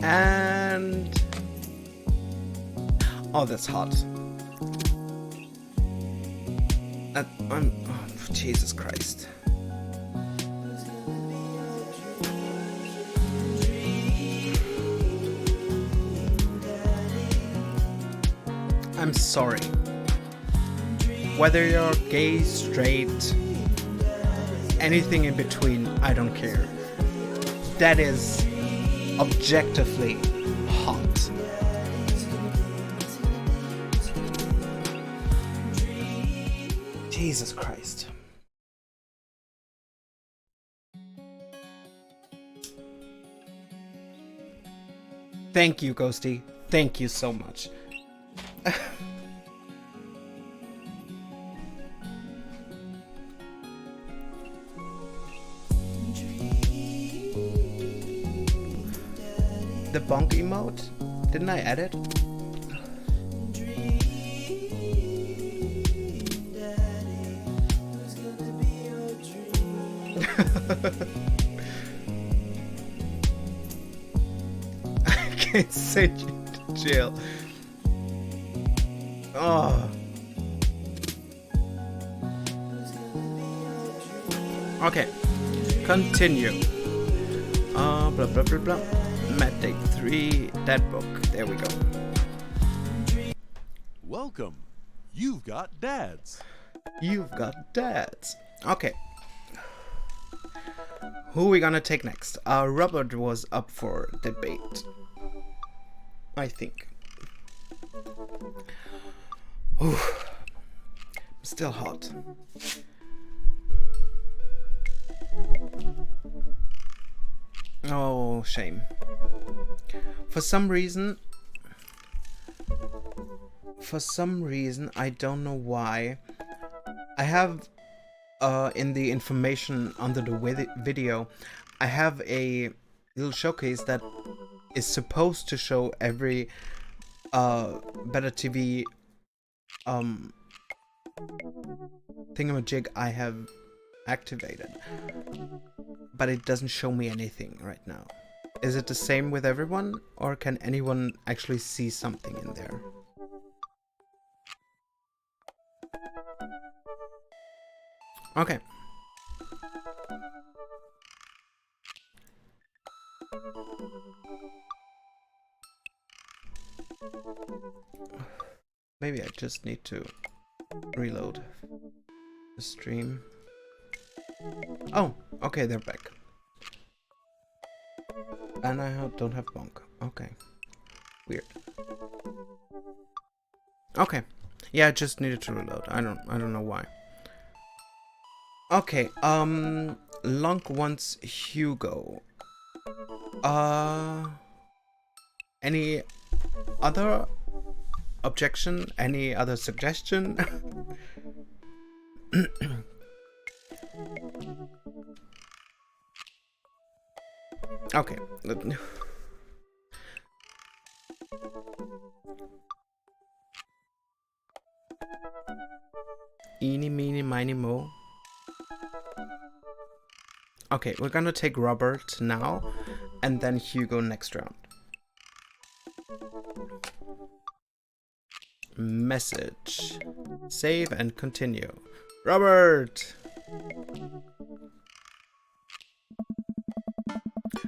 S1: And oh, that's hot. Oh, Jesus Christ. I'm sorry. Whether you're gay, straight, anything in between, I don't care. That is objectively hot. Jesus Christ. Thank you, Ghosty. Thank you so much. The bonk emote? Didn't I add it? I can't send you to jail. Oh. Okay. Continue. Blah blah blah blah. Matt Day 3, that book. There we go.
S3: Welcome. You've got dads.
S1: You've got dads. Okay. Who are we gonna take next? Robert was up for debate, I think. Ooh. Still hot. Oh, shame. For some reason, I don't know why, I have in the information under the video, I have a little showcase that is supposed to show every Better TV thingamajig I have activated, but it doesn't show me anything right now. Is it the same with everyone, or can anyone actually see something in there? Okay. Maybe I just need to reload the stream. Oh, okay, they're back. And I don't have bonk. Okay. Weird. Okay. Yeah, I just needed to reload. I don't know why. Okay, Lunk wants Hugo. Any other objection? Any other suggestion? Okay. Eeny, meeny, miny, mo. Okay, we're gonna take Robert now, and then Hugo next round. Message. Save and continue. Robert!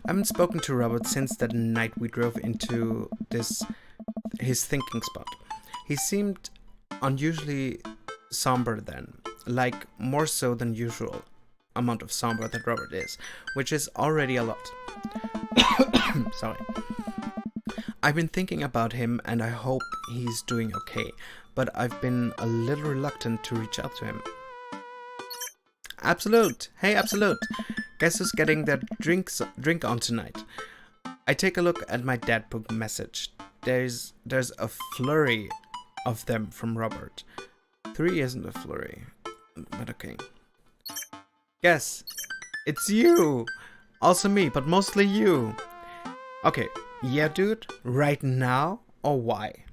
S1: haven't spoken to Robert since that night we drove into his thinking spot. He seemed unusually somber then, like more so than usual amount of somber that Robert is, which is already a lot. Sorry. I've been thinking about him and I hope he's doing okay, but I've been a little reluctant to reach out to him. Absolute! Hey, Absolute! Guess who's getting their drink on tonight? I take a look at my dad book message. There's a flurry of them from Robert. 3 isn't a flurry, but okay. Guess, it's you! Also me, but mostly you. Okay, yeah dude, right now or why?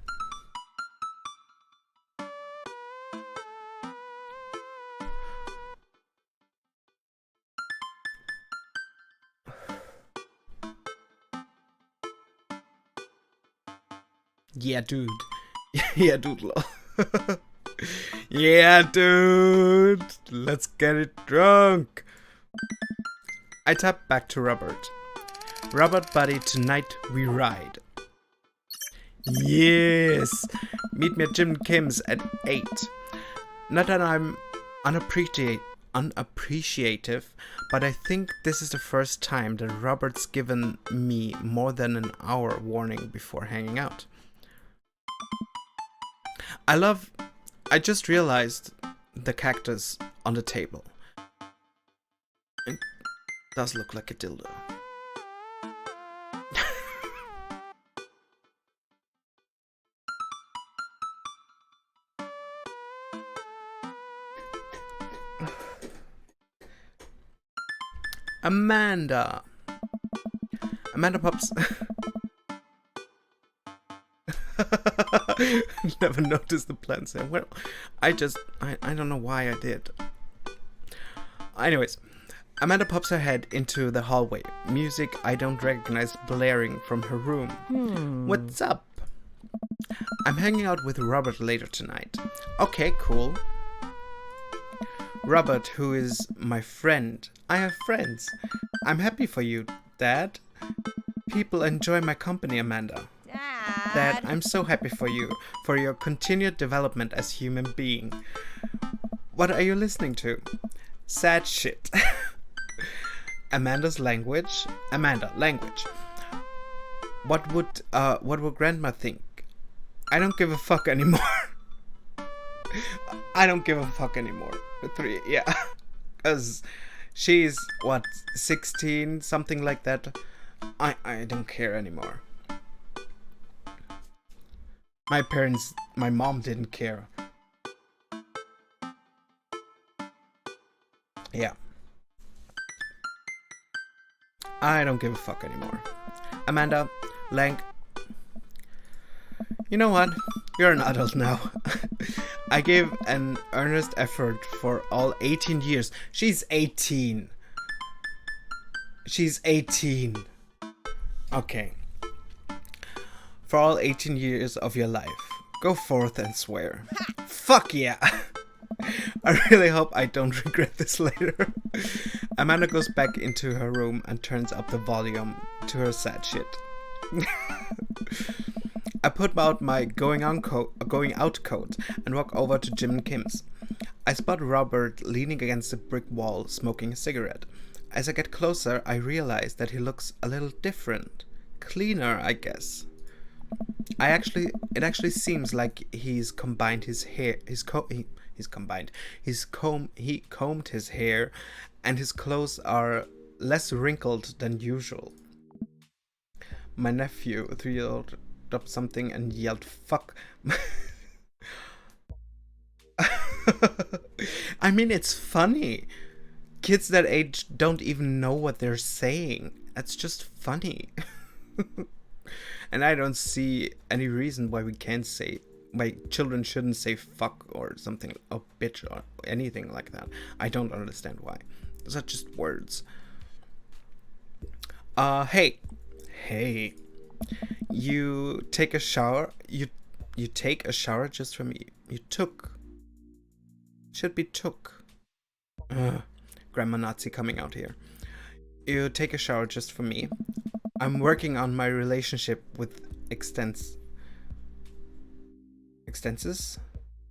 S1: Yeah dude. Yeah dude, lol. Yeah dude, let's get it drunk. I tap back to Robert. Robert buddy, tonight we ride. Yes! Meet me at Jim Kim's at 8. Not that I'm unappreciative, but I think this is the first time that Robert's given me more than an hour warning before hanging out. I just realized the cactus on the table. It does look like a dildo. Amanda pops. Never noticed the plants there. Well, I don't know why I did. Anyways, Amanda pops her head into the hallway. Music I don't recognize blaring from her room. What's up? I'm hanging out with Robert later tonight. Okay, cool. Robert, who is my friend. I have friends. I'm happy for you, Dad. People enjoy my company, Amanda. Dad, I'm so happy for you, for your continued development as human being. What are you listening to? Sad shit. Amanda, language. What would Grandma think? I don't give a fuck anymore. I don't give a fuck anymore. 3, yeah. Because she's, 16, something like that. I don't care anymore. My mom didn't care. Yeah. I don't give a fuck anymore. Amanda, you know what? You're an adult now. I gave an earnest effort for all 18 years. She's 18. She's 18. Okay. For all 18 years of your life. Go forth and swear. Fuck yeah. I really hope I don't regret this later. Amanda goes back into her room and turns up the volume to her sad shit. I put out my going out coat and walk over to Jim and Kim's. I spot Robert leaning against a brick wall smoking a cigarette. As I get closer, I realize that he looks a little different. Cleaner, I guess. It actually seems like he's combined his hair. He combed his hair, and his clothes are less wrinkled than usual. My nephew, 3-year-old, dropped something and yelled "fuck." I mean, it's funny. Kids that age don't even know what they're saying. That's just funny. And I don't see any reason why children shouldn't say fuck or something, or bitch or anything like that. I don't understand why. Those are just words. Hey. You take a shower? You take a shower just for me? You took. Should be took. Grandma Nazi coming out here. You take a shower just for me? I'm working on my relationship with extenses?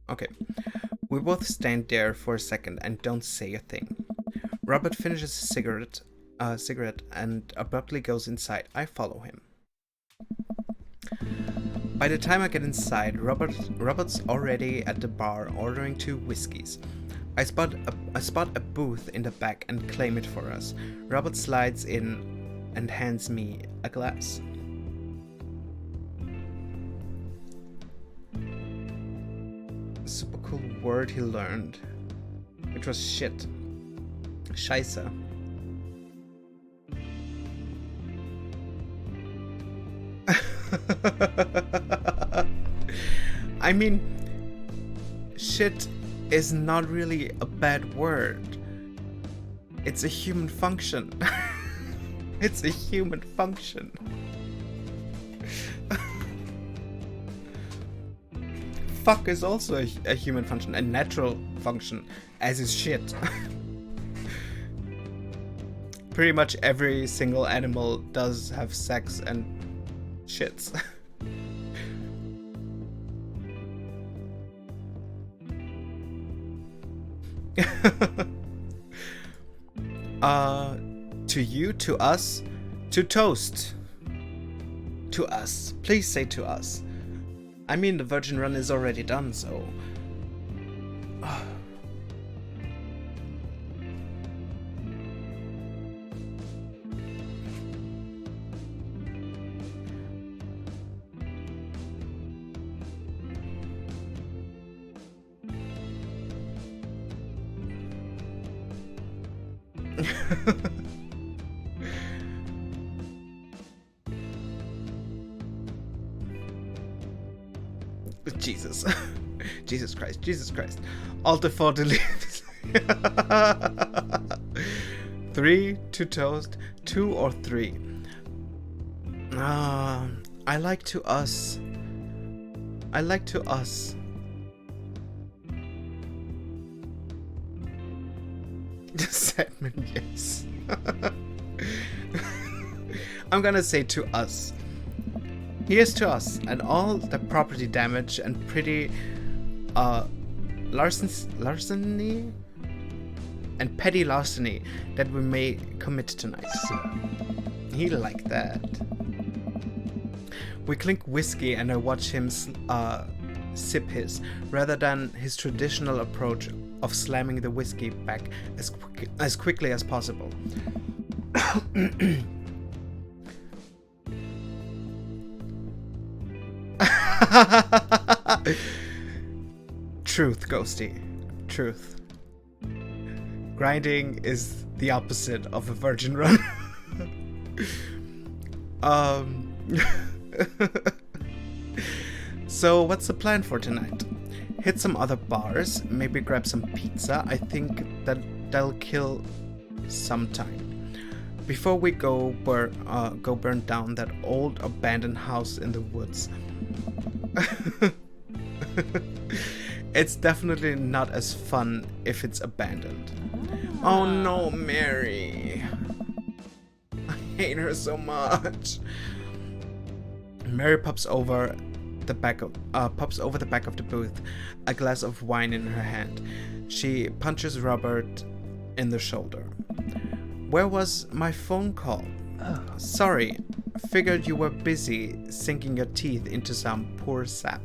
S1: Okay. We both stand there for a second and don't say a thing. Robert finishes his cigarette and abruptly goes inside. I follow him. By the time I get inside, Robert's already at the bar ordering 2 whiskeys. I spot a booth in the back and claim it for us. Robert slides in and hands me a glass. A super cool word he learned, which was shit. Scheiße. I mean, shit is not really a bad word. It's a human function. It's a human function. Fuck is also a human function, a natural function, as is shit. Pretty much every single animal does have sex and shits. To you, to us, to toast. To us. Please say to us. I mean, the Virgin Run is already done, so... Jesus. Jesus Christ, Jesus Christ. Alter for delete. 3 to toast, 2 or 3. I like to us. I like to us. Sedman, yes. I'm gonna say to us. Here's to us and all the property damage and pretty larceny and petty larceny that we may commit tonight. He liked that. We clink whiskey and I watch him sip his, rather than his traditional approach of slamming the whiskey back as quickly as possible. Truth, Ghosty. Truth. Grinding is the opposite of a virgin run. So what's the plan for tonight? Hit some other bars, maybe grab some pizza. I think that'll kill some time. Before we go burn down that old abandoned house in the woods. It's definitely not as fun if it's abandoned. Oh no, Mary. I hate her so much. Mary pops over the back of the booth, a glass of wine in her hand. She punches Robert in the shoulder. Where was my phone call? Sorry, figured you were busy sinking your teeth into some poor sap.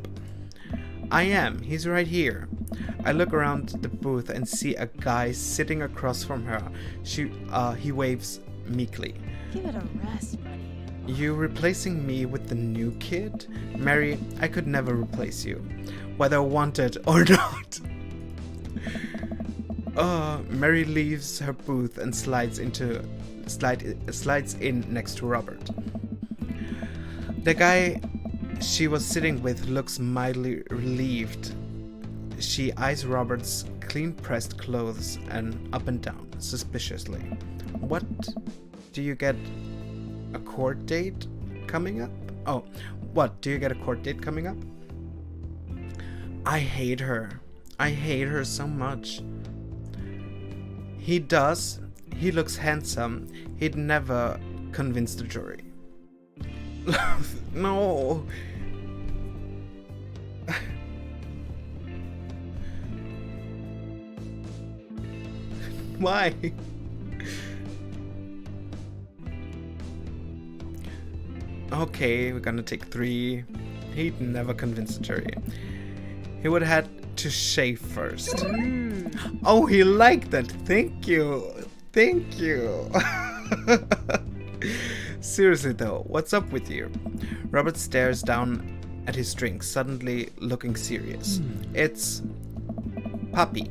S1: I am, he's right here. I look around the booth and see a guy sitting across from her. He waves meekly.
S2: Give it a rest, buddy.
S1: You replacing me with the new kid? Mary, I could never replace you, whether I wanted or not. Mary leaves her booth and slides in next to Robert. The guy she was sitting with looks mildly relieved. She eyes Robert's clean pressed clothes and up and down suspiciously. What? Do you get a court date coming up? Oh, what? Do you get a court date coming up? I hate her. I hate her so much. He does. He looks handsome. He'd never convince the jury. No. Why? Okay, we're gonna take 3. He'd never convince the jury. He would have had to shave first. Oh, he liked that. Thank you. Thank you. Seriously though, what's up with you? Robert stares down at his drink, suddenly looking serious. It's puppy.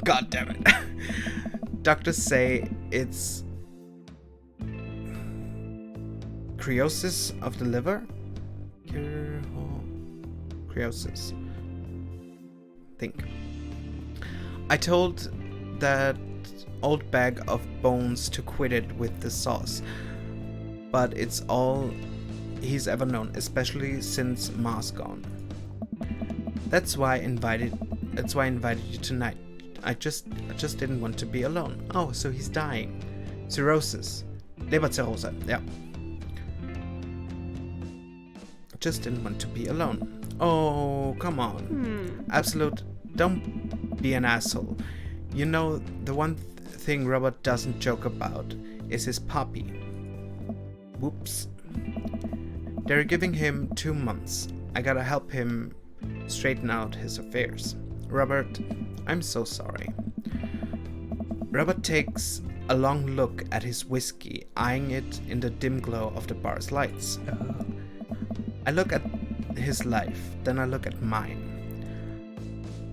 S1: God damn it. Doctors say it's cirrhosis of the liver? Cirrhosis. Think. I told that old bag of bones to quit it with the sauce, but it's all he's ever known, especially since Ma's gone. That's why I invited you tonight. I just didn't want to be alone. Oh, so he's dying. Cirrhosis. Leberzirrhose, yeah. Just didn't want to be alone. Oh, come on. Absolute, don't be an asshole. You know, the one thing Robert doesn't joke about is his puppy. Whoops. They're giving him 2 months. I gotta help him straighten out his affairs. Robert, I'm so sorry. Robert takes a long look at his whiskey, eyeing it in the dim glow of the bar's lights. I look at his life, then I look at mine.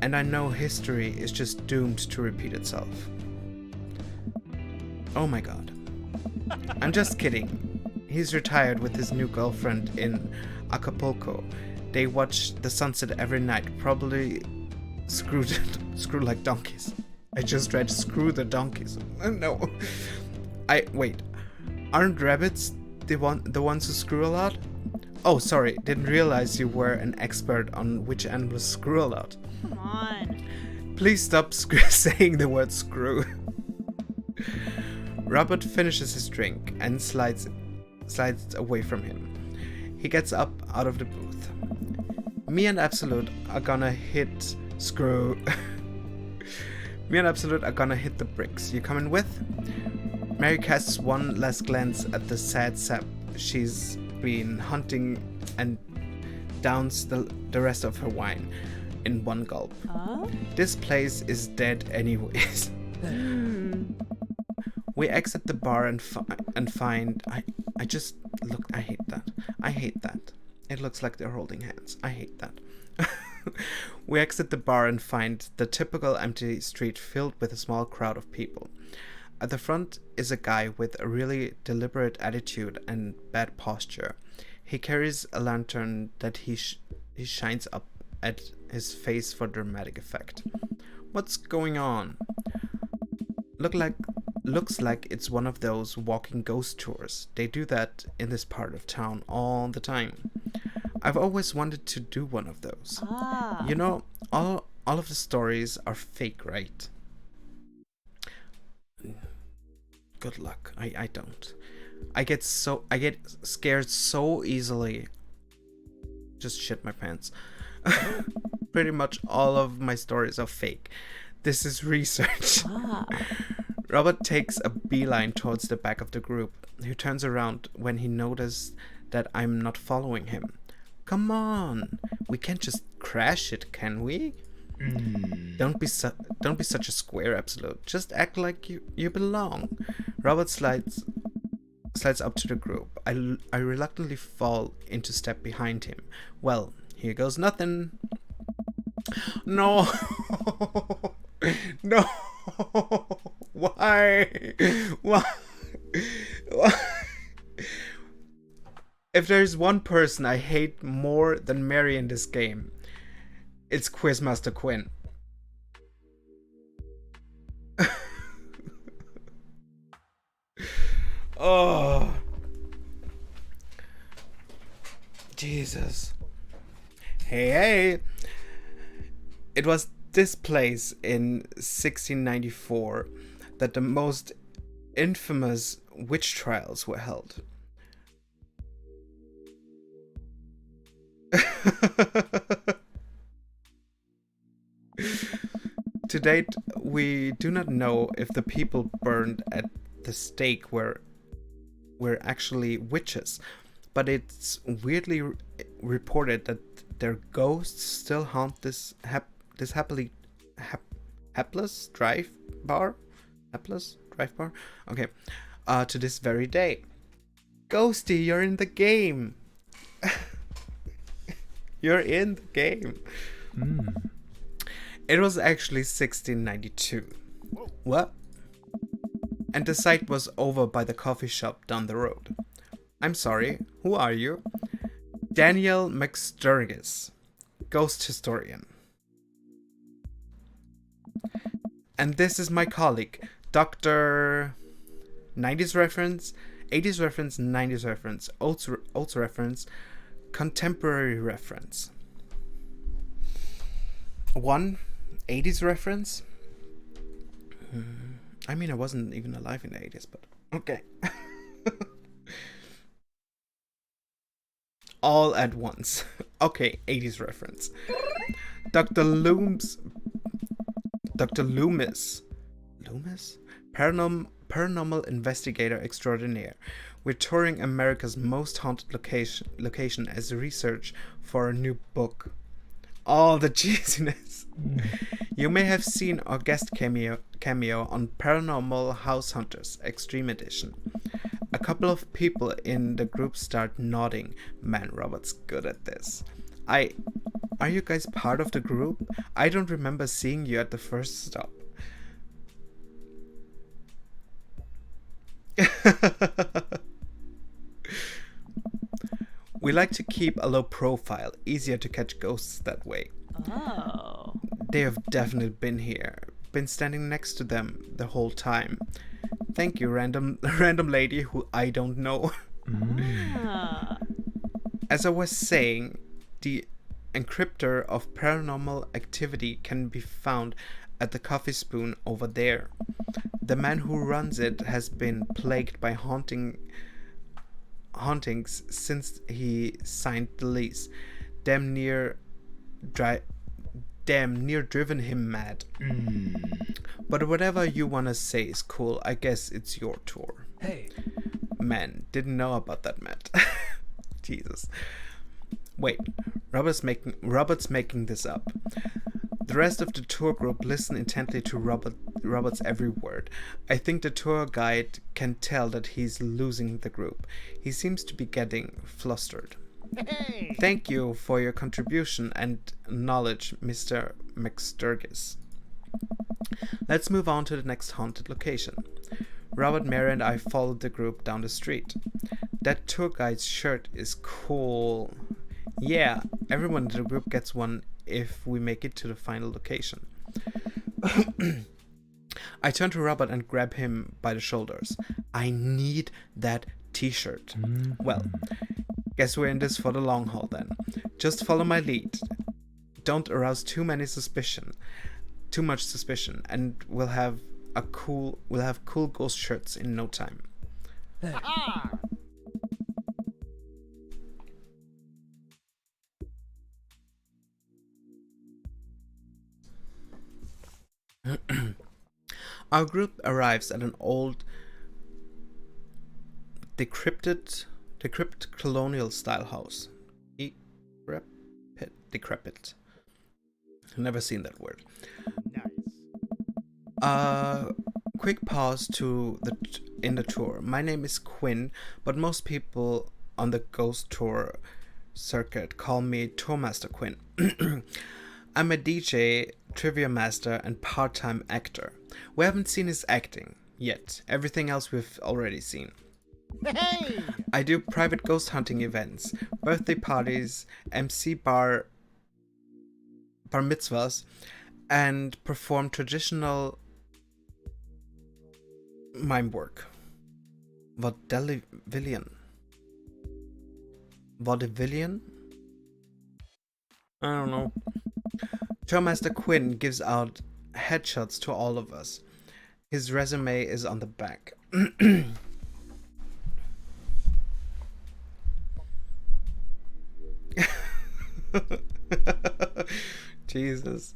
S1: And I know history is just doomed to repeat itself. Oh my god. I'm just kidding. He's retired with his new girlfriend in Acapulco. They watch the sunset every night, probably screw like donkeys. I just read screw the donkeys. No. Wait. Aren't rabbits the ones who screw a lot? Oh, sorry. Didn't realize you were an expert on which animals screw a lot.
S2: Come on.
S1: Please stop saying the word screw. Robert finishes his drink and slides away from him. He gets up out of the booth. Me and Absolute are gonna hit the bricks. You coming with? Mary casts one last glance at the sad sap she's been hunting and downs the rest of her wine in one gulp. This place is dead anyways. We exit the bar and find I hate that. It looks like they're holding hands. I hate that. We exit the bar and find the typical empty street filled with a small crowd of people. At the front is a guy with a really deliberate attitude and bad posture. He carries a lantern that he shines up at his face for dramatic effect. What's going on? Looks like it's one of those walking ghost tours. They do that in this part of town all the time. I've always wanted to do one of those. You know, all of the stories are fake, right? Good luck. I don't. I get scared so easily. Just shit my pants. Pretty much all of my stories are fake. This is research. Robert takes a beeline towards the back of the group, who turns around when he notices that I'm not following him. Come on, we can't just crash it, can we? Don't be such a square, Absolute. Just act like you belong. Robert slides up to the group. I reluctantly fall into step behind him. Well, here goes nothing. No. No. Why? Why? If there's one person I hate more than Mary in this game, it's Quizmaster Quinn. Oh. Jesus. Hey. It was this place in 1694 that the most infamous witch trials were held. To date, we do not know if the people burned at the stake were actually witches, but it's weirdly reported that their ghosts still haunt this hapless drive bar. Okay, to this very day. Ghosty, you're in the game. You're in the game. It was actually 1692. What? And the site was over by the coffee shop down the road. I'm sorry, who are you? Daniel McSturgis, ghost historian. And this is my colleague, Dr. 90s reference, 80s reference, 90s reference, old reference, contemporary reference. 1 80s reference? I mean, I wasn't even alive in the 80s, but okay. All at once. Okay, 80s reference. Dr. Loomis? Paranormal investigator extraordinaire. We're touring America's most haunted location as research for a new book. All the cheesiness. You may have seen our guest cameo on Paranormal House Hunters Extreme Edition. A couple of people in the group start nodding. Man, Robert's good at this. Are you guys part of the group? I don't remember seeing you at the first stop. We like to keep a low profile, easier to catch ghosts that way.
S2: Oh.
S1: They have definitely been here, been standing next to them the whole time. Thank you, random lady who I don't know.
S2: Ah.
S1: As I was saying, the encryptor of paranormal activity can be found at the coffee spoon over there. The man who runs it has been plagued by hauntings since he signed the lease. Damn near driven him mad. But whatever you wanna say is cool. I guess it's your tour.
S4: Hey.
S1: Man, didn't know about that, Matt. Jesus. Wait, Robert's making this up. The rest of the tour group listen intently to Robert's every word. I think the tour guide can tell that he's losing the group. He seems to be getting flustered.
S4: Hey.
S1: Thank you for your contribution and knowledge, Mr. McSturgis. Let's move on to the next haunted location. Robert, Mary, and I followed the group down the street. That tour guide's shirt is cool. Yeah, everyone in the group gets one if we make it to the final location. I turn to Robert and grab him by the shoulders. I need that t-shirt. Well, guess we're in this for the long haul then. Just follow my lead. Don't arouse too much suspicion, and we'll have cool ghost shirts in no time.
S4: Ah.
S1: Our group arrives at an old, decrepit colonial style house. Decrepit. Never seen that word.
S4: Nice.
S1: Quick pause in the tour. My name is Quinn, but most people on the ghost tour circuit call me Tourmaster Quinn. I'm a DJ, trivia master, and part-time actor. We haven't seen his acting yet. Everything else we've already seen.
S4: Hey.
S1: I do private ghost hunting events, birthday parties, MC bar mitzvahs, and perform traditional mime work. Vaudevillian? I don't know. Tourmaster Quinn gives out headshots to all of us. His resume is on the back. Jesus.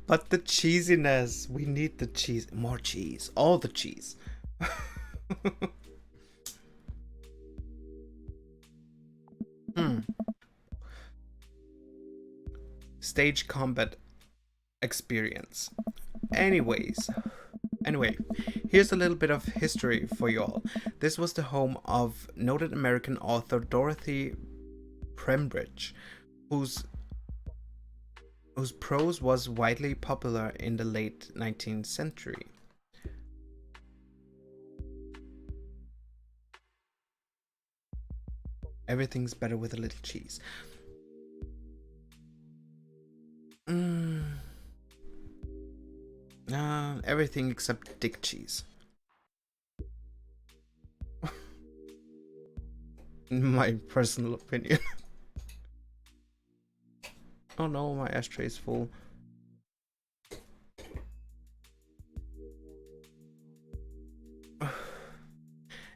S1: But the cheesiness. We need the cheese. More cheese. All the cheese. Stage combat experience. Anyway, here's a little bit of history for you all. This was the home of noted American author Dorothy Prembridge, whose prose was widely popular in the late 19th century. Everything's better with a little cheese. Everything except dick cheese. My personal opinion. Oh no, my ashtray is full.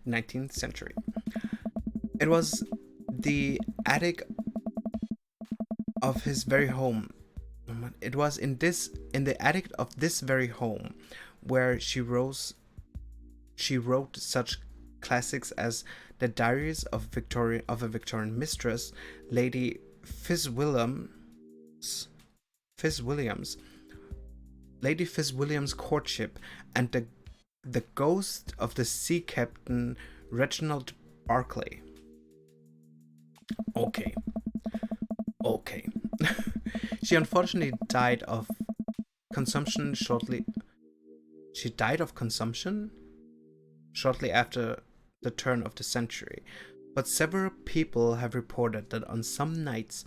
S1: '19th century. It was the attic of his very home. It was in the attic of this very home where she wrote such classics as The Diaries of a Victorian Mistress, Lady Fitzwilliam's Lady Fitzwilliam's Courtship, and the Ghost of the Sea Captain Reginald Barclay. Okay. She unfortunately died of consumption shortly after the turn of the century. But several people have reported that on some nights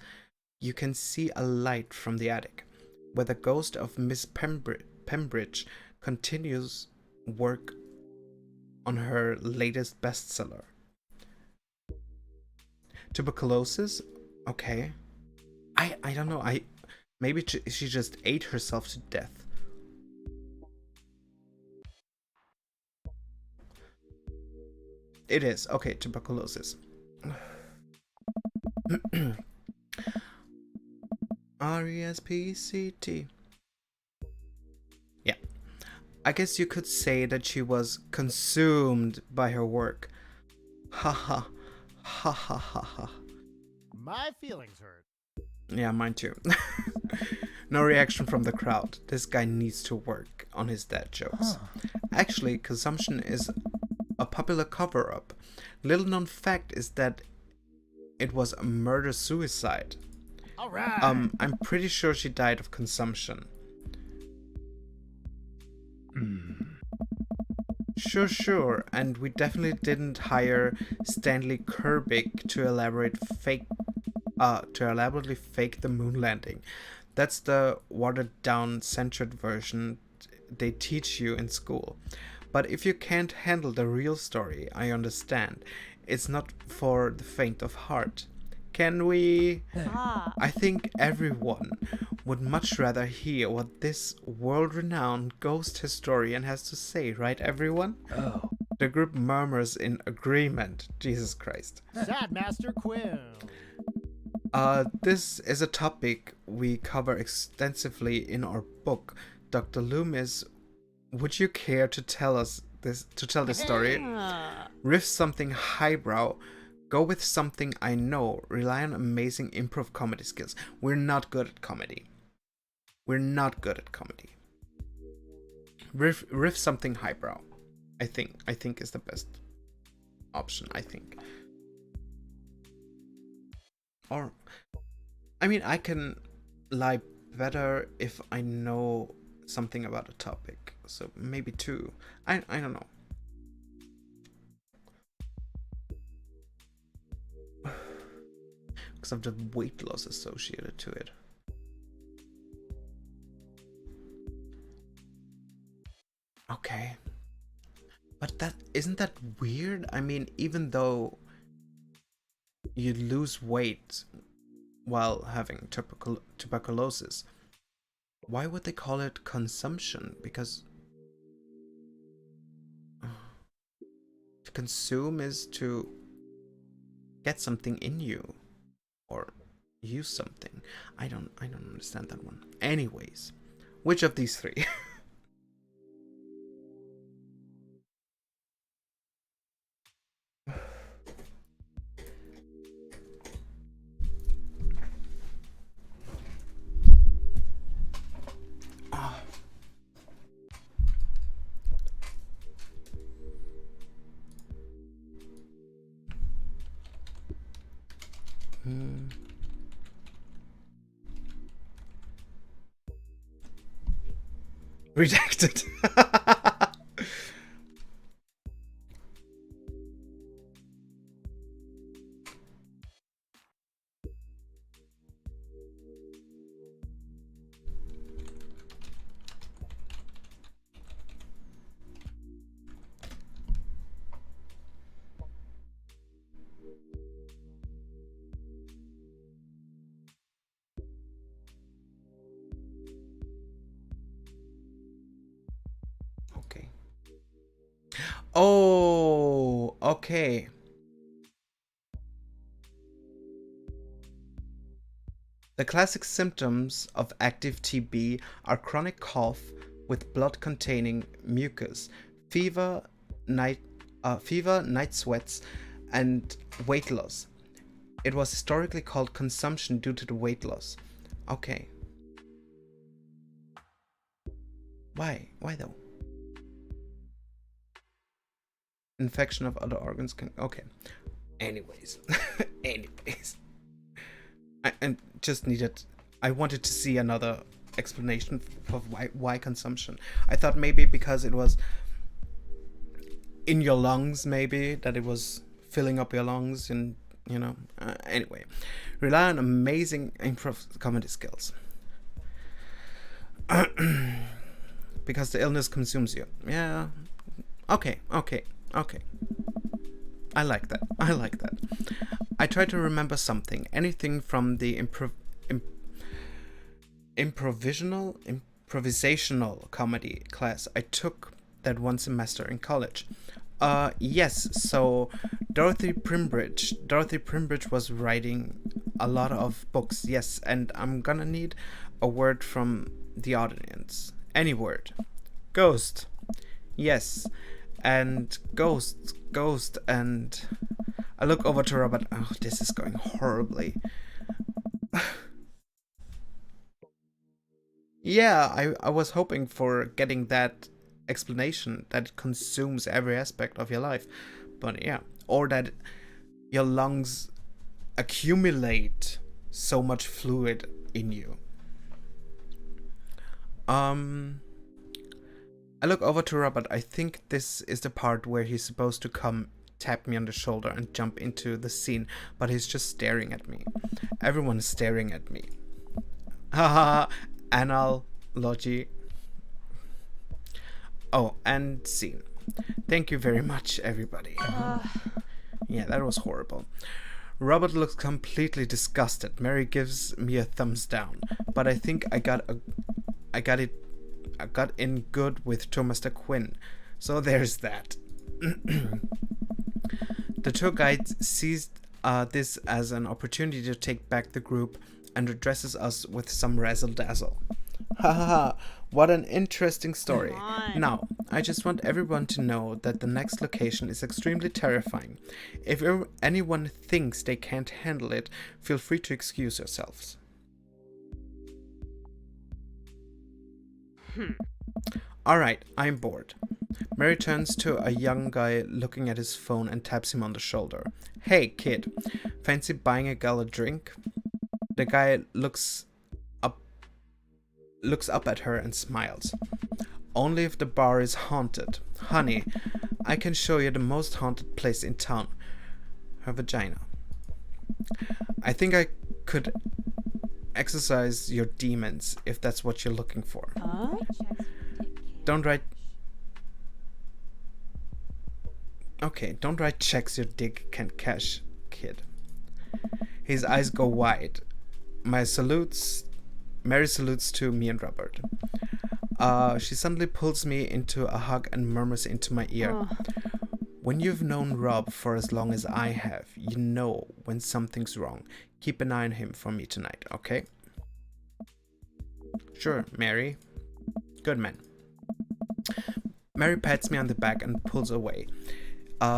S1: you can see a light from the attic, where the ghost of Miss Pembridge continues work on her latest bestseller. Tuberculosis? Okay. I don't know. Maybe she just ate herself to death. It is. Okay, tuberculosis. RESPCT. Yeah. I guess you could say that she was consumed by her work. Ha ha. Ha ha ha ha.
S4: My feelings hurt.
S1: Yeah, mine too. No reaction from the crowd. This guy needs to work on his dad jokes. Actually, consumption is a popular cover-up. Little known fact is that it was a murder-suicide.
S4: All right.
S1: I'm pretty sure she died of consumption. Sure, and we definitely didn't hire Stanley Kubrick to elaborately fake the moon landing. That's the watered-down, censored version they teach you in school. But if you can't handle the real story, I understand. It's not for the faint of heart. Can we? I think everyone would much rather hear what this world-renowned ghost historian has to say, right, everyone?
S5: Oh.
S1: The group murmurs in agreement. Jesus Christ.
S4: Sad Master Quill.
S1: This is a topic we cover extensively in our book. Dr. Loomis, would you care to tell this story? Riff something highbrow. Go with something I know. Rely on amazing improv comedy skills. We're not good at comedy. Riff something highbrow. I think is the best option, I think. Or, I mean, I can lie better if I know something about a topic. So maybe two. I don't know. Because of the weight loss associated to it. Okay. But isn't that weird? I mean, even though you lose weight while having tuberculosis, why would they call it consumption? Because to consume is to get something in you, or use something. I don't understand that one. Anyways, which of these three? Redacted. Okay. Oh, okay. The classic symptoms of active TB are chronic cough with blood-containing mucus, fever, night sweats, and weight loss. It was historically called consumption due to the weight loss. Okay. Why? Why though? Infection of other organs can... Okay. Anyways. Anyways. I just needed... I wanted to see another explanation for why consumption. I thought maybe because it was in your lungs, maybe, that it was filling up your lungs and, you know. Anyway. Rely on amazing improv comedy skills. Because the illness consumes you. Yeah. Okay. I like that. I try to remember something. Anything from the improvisational comedy class I took that one semester in college. Yes, so Dorothy Primbridge was writing a lot of books, yes, and I'm gonna need a word from the audience. Any word. Ghost. Yes. And ghost, and I look over to Robert. Oh, this is going horribly. Yeah, I was hoping for getting that explanation that it consumes every aspect of your life. But yeah, or that your lungs accumulate so much fluid in you. I look over to Robert. I think this is the part where he's supposed to come tap me on the shoulder and jump into the scene, but he's just staring at me. Everyone is staring at me. Haha, analogy. Oh, and scene. Thank you very much, everybody. Yeah, that was horrible. Robert looks completely disgusted. Mary gives me a thumbs down, but I think I got in good with Tourmaster Quinn, so there's that. The tour guide sees this as an opportunity to take back the group and addresses us with some razzle-dazzle. Haha, what an interesting story. Now, I just want everyone to know that the next location is extremely terrifying. If anyone thinks they can't handle it, feel free to excuse yourselves. Alright, I'm bored. Mary turns to a young guy looking at his phone and taps him on the shoulder. Hey, kid, fancy buying a gal a drink? The guy looks up at her and smiles. Only if the bar is haunted. Honey, I can show you the most haunted place in town. Her vagina. I think I could exorcise your demons if that's what you're looking for. Don't write checks your dick can't cash, kid. His eyes go wide. Mary salutes to me and Robert. She suddenly pulls me into a hug and murmurs into my ear. When you've known Rob for as long as I have, you know when something's wrong. Keep an eye on him for me tonight, okay? Sure, Mary. Good man. Mary pats me on the back and pulls away.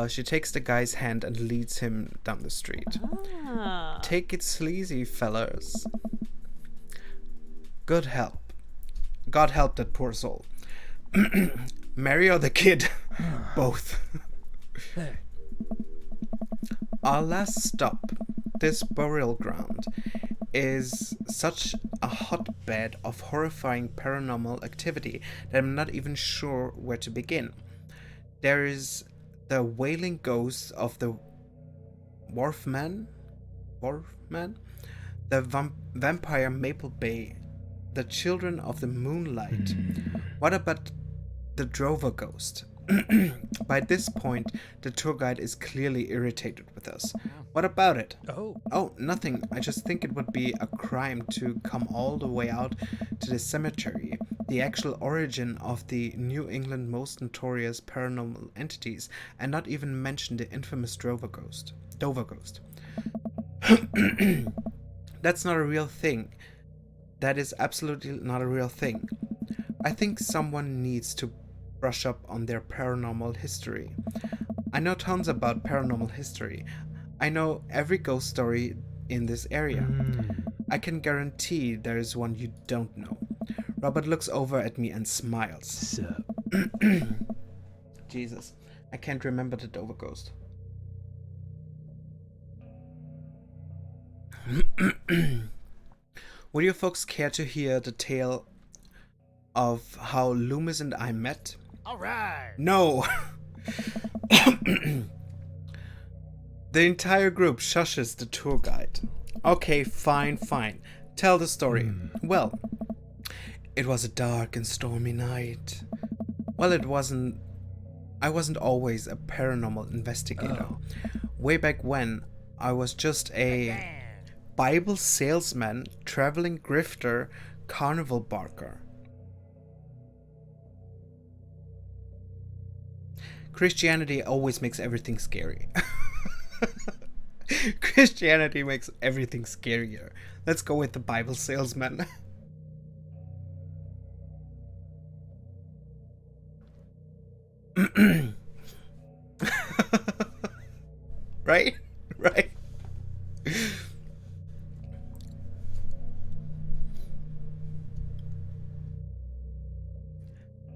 S1: She takes the guy's hand and leads him down the street.
S2: Ah.
S1: Take it sleazy, fellas. Good help. God help that poor soul. Mary or the kid? Both. Our last stop, this burial ground, is such a hotbed of horrifying paranormal activity that I'm not even sure where to begin. There is the wailing ghosts of the Wharfman, the vampire Maple Bay, the children of the moonlight. What about the Drover ghost? By this point, the tour guide is clearly irritated with us. What about it? Oh, nothing. I just think it would be a crime to come all the way out to the cemetery, the actual origin of the New England most notorious paranormal entities, and not even mention the infamous Dover ghost. That's not a real thing. That is absolutely not a real thing. I think someone needs to brush up on their paranormal history. I know tons about paranormal history. I know every ghost story in this area. I can guarantee there is one you don't know. Robert looks over at me and smiles.
S5: Sup?
S1: Jesus, I can't remember the Dover ghost. Would you folks care to hear the tale of how Loomis and I met?
S4: All right.
S1: No! The entire group shushes the tour guide. Okay, fine. Tell the story. Well, it was a dark and stormy night. Well, I wasn't always a paranormal investigator. Way back when, I was just a Bible salesman, traveling grifter, carnival barker. Christianity always makes everything scary. Christianity makes everything scarier. Let's go with the Bible salesman. Right? Right?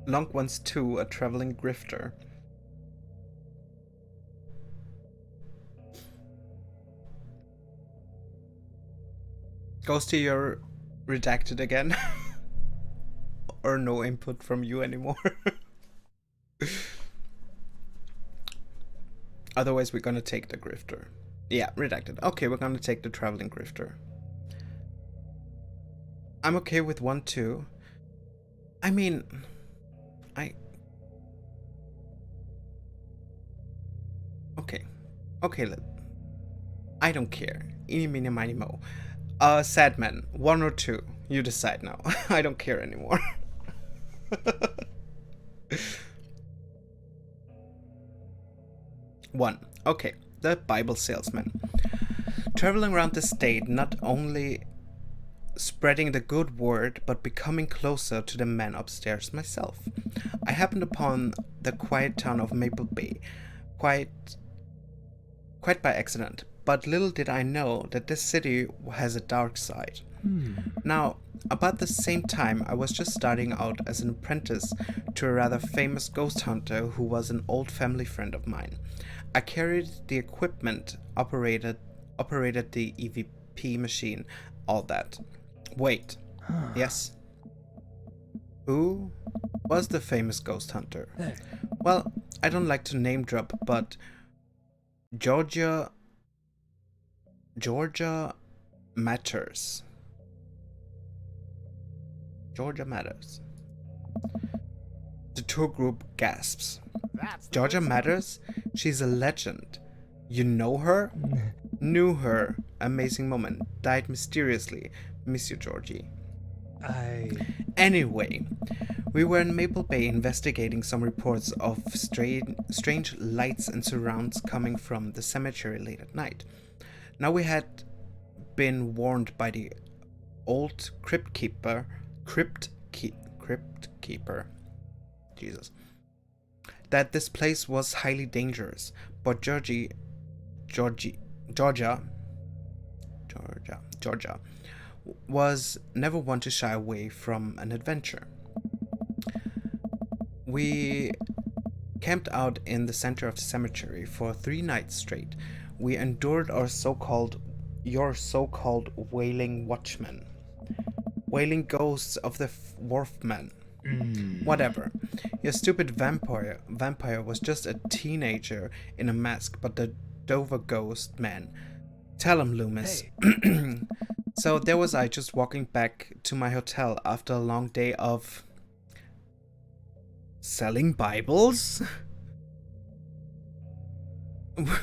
S1: Long one's too, a traveling grifter. Ghosty, you're redacted again. Or no input from you anymore. Otherwise, we're gonna take the grifter. Yeah, redacted. Okay, we're gonna take the traveling grifter. I'm okay with 1 too. I mean, Okay, I don't care. Eeny, meeny, miny, mo. Sad man, 1 or 2. You decide now. I don't care anymore. One. Okay, the Bible salesman. Traveling around the state, not only spreading the good word, but becoming closer to the man upstairs myself. I happened upon the quiet town of Maple Bay, quite by accident, but little did I know that this city has a dark side. Now, about the same time, I was just starting out as an apprentice to a rather famous ghost hunter who was an old family friend of mine. I carried the equipment, operated the EVP machine, all that. Wait, yes? Who was the famous ghost hunter? Well, I don't like to name drop, but Georgia Matters. Georgia Matters. The tour group gasps.
S4: That's the
S1: Georgia
S4: good
S1: Matters? She's a legend. You know her? Knew her. Amazing moment. Died mysteriously. Miss you, Georgie. Anyway, we were in Maple Bay investigating some reports of strange lights and surrounds coming from the cemetery late at night. Now we had been warned by the old crypt keeper, Jesus, that this place was highly dangerous. But Georgia was never one to shy away from an adventure. We camped out in the center of the cemetery for 3 nights straight. We endured your so-called wailing watchmen, wailing ghosts of the wharfmen. Whatever. Your stupid vampire was just a teenager in a mask, but the Dover ghost man. Tell him, Loomis.
S5: Hey.
S1: So there was I, just walking back to my hotel after a long day of selling Bibles,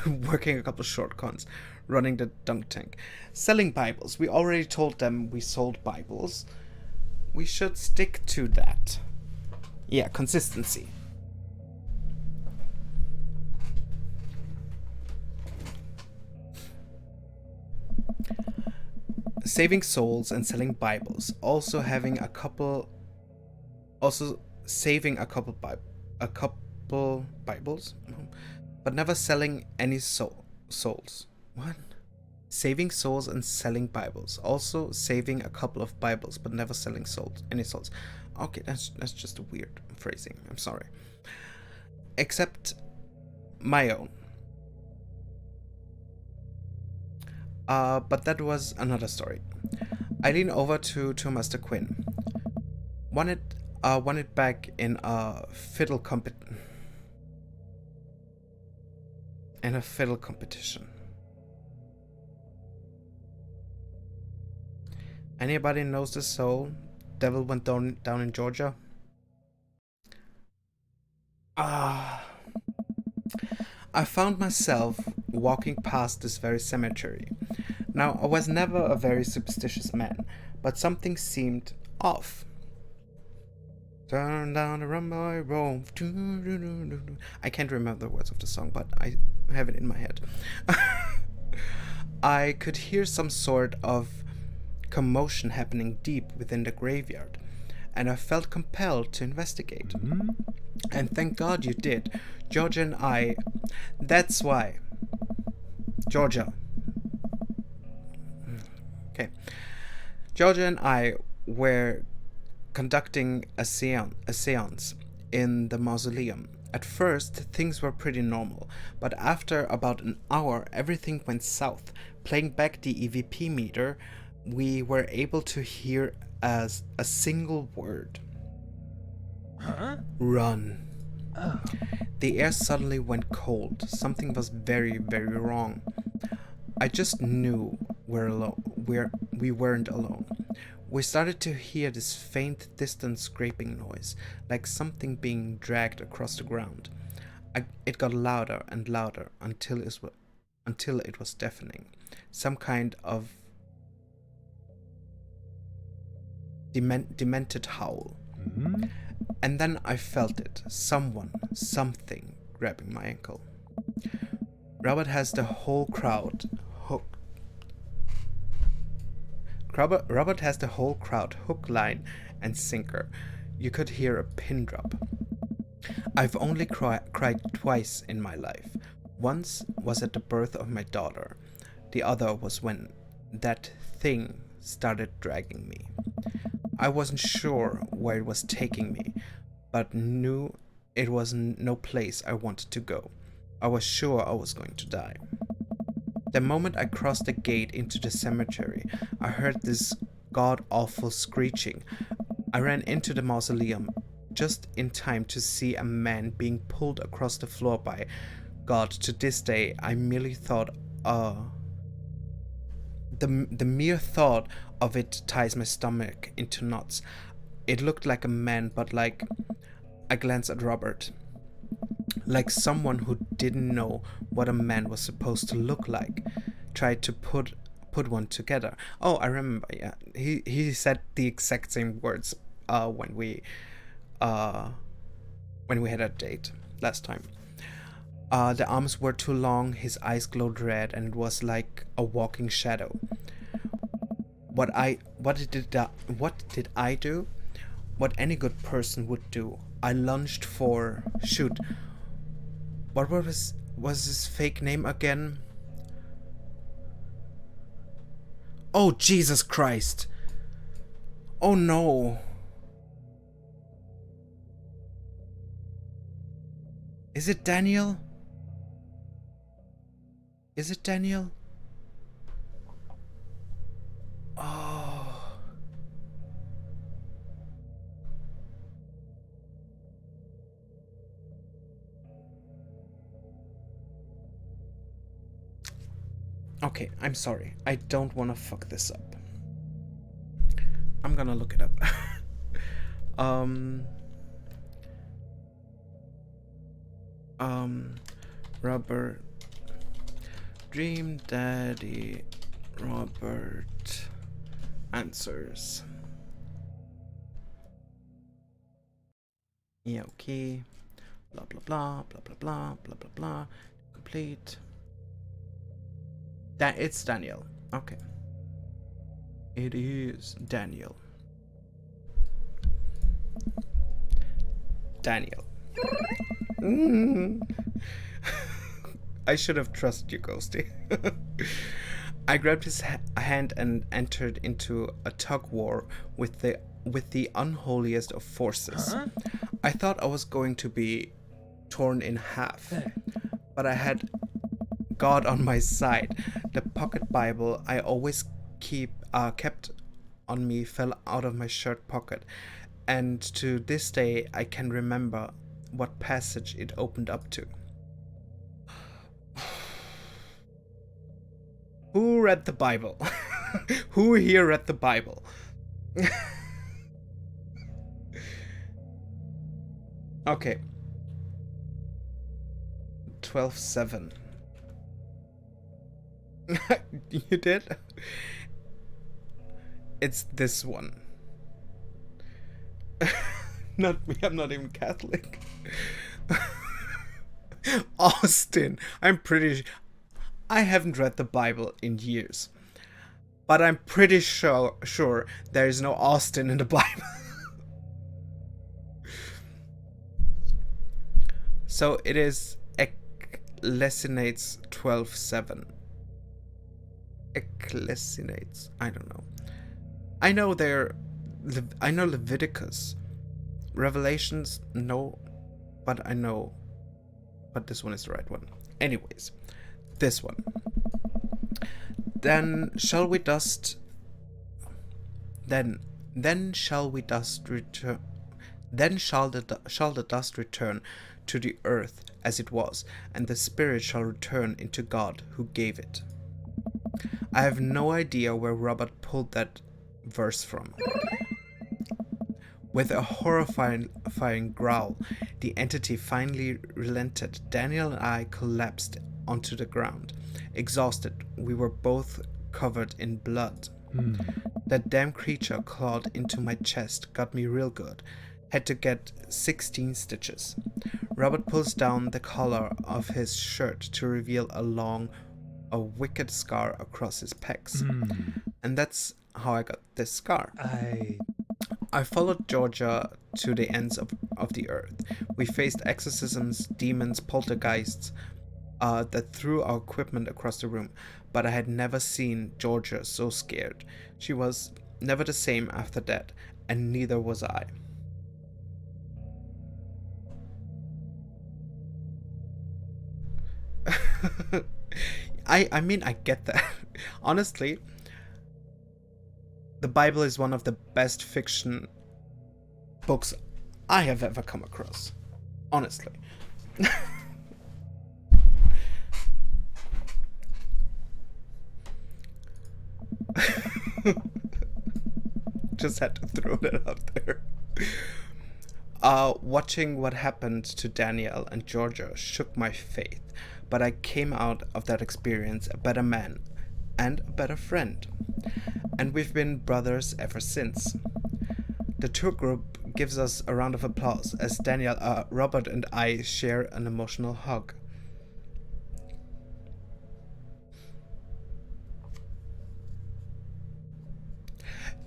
S1: working a couple short cons, running the dunk tank, selling Bibles. We already told them we sold Bibles. We should stick to that. Yeah, consistency. Saving souls and selling Bibles. Also saving a couple Bibles, but never selling any souls. What? Saving souls and selling Bibles. Also saving a couple of Bibles, but never selling any souls. Okay, that's just a weird phrasing. I'm sorry. Except my own. But that was another story. I leaned over to Master Quinn. Won it back in a fiddle competition. Anybody knows the soul devil went down in Georgia? I found myself walking past this very cemetery. Now, I was never a very superstitious man, but something seemed off. Turn down the runway road. I can't remember the words of the song, but I have it in my head. I could hear some sort of commotion happening deep within the graveyard, and I felt compelled to investigate. And thank God you did. Georgia and I... That's why. Georgia. Okay. Georgia and I were conducting a seance in the mausoleum. At first, things were pretty normal, but after about an hour, everything went south. Playing back the EVP meter, we were able to hear as a single word.
S5: Huh?
S1: Run.
S5: Oh.
S1: The air suddenly went cold. Something was very, very wrong. I just knew we weren't alone. We started to hear this faint, distant scraping noise, like something being dragged across the ground. It got louder and louder until it was deafening. Some kind of demented howl. And then I felt it. Something grabbing my ankle. Robert has the whole crowd hooked. Robert has the whole crowd hook, line, and sinker. You could hear a pin drop. I've only cried twice in my life. Once was at the birth of my daughter. The other was when that thing started dragging me. I wasn't sure where it was taking me, but knew it was no place I wanted to go. I was sure I was going to die. The moment I crossed the gate into the cemetery, I heard this god-awful screeching. I ran into the mausoleum just in time to see a man being pulled across the floor by God. To this day, I merely thought, the mere thought of it ties my stomach into knots. It looked like a man, but like... I glanced at Robert. Like someone who didn't know what a man was supposed to look like. Tried to put put one together. Oh, I remember. Yeah, he said the exact same words when we had a date last time. The arms were too long, his eyes glowed red, and it was like a walking shadow. What did I do? What any good person would do. I lunged for... Shoot. What was his fake name again? Oh, Jesus Christ. Oh no. Is it Daniel? Is it Daniel? Oh. Okay, I'm sorry. I don't want to fuck this up. I'm gonna look it up. Robert. Dream Daddy Robert answers. Yeah, okay. Blah blah blah blah blah blah blah blah blah. Complete. That it's Daniel. Okay. It is Daniel. Daniel. I should have trusted you, Ghosty. I grabbed his hand and entered into a tug war with the unholiest of forces.
S5: Huh?
S1: I thought I was going to be torn in half, but I had God on my side. The pocket Bible I always kept on me fell out of my shirt pocket, and to this day I can remember what passage it opened up to. Who read the Bible? Who here read the Bible? Okay. 12:7. You did? It's this one. Not me, I'm not even Catholic. Austin. I'm pretty... I haven't read the Bible in years. But I'm pretty sure there is no Austin in the Bible. So it is Ecclesiastes 12:7. Ecclesiastes. I don't know. I know Leviticus. Revelations, no. But I know. But this one is the right one. Anyways. This one. Then shall the dust return. Then shall the dust return to the earth as it was, and the spirit shall return into God who gave it. I have no idea where Robert pulled that verse from. With a horrifying growl, the entity finally relented. Daniel and I collapsed onto the ground. Exhausted, we were both covered in blood. That damn creature clawed into my chest, got me real good. Had to get 16 stitches. Robert pulls down the collar of his shirt to reveal a wicked scar across his pecs. And that's how I got this scar. I followed Georgia to the ends of the earth. We faced exorcisms, demons, poltergeists that threw our equipment across the room, but I had never seen Georgia so scared. She was never the same after that, and neither was I. I mean, I get that. Honestly, the Bible is one of the best fiction books I have ever come across. Honestly. Just had to throw that out there. Watching what happened to Daniel and Georgia shook my faith, but I came out of that experience a better man and a better friend. And we've been brothers ever since. The tour group gives us a round of applause as Daniel, Robert, and I share an emotional hug.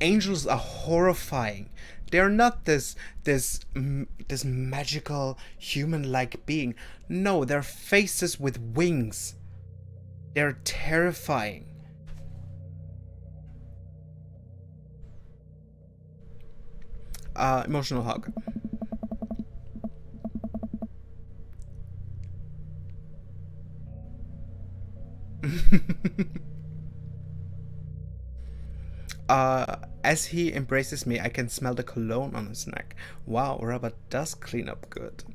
S1: Angels are horrifying. They're not this magical human-like being. No, they're faces with wings. They're terrifying. Emotional hug. As he embraces me, I can smell the cologne on his neck. Wow, Robert does clean up good.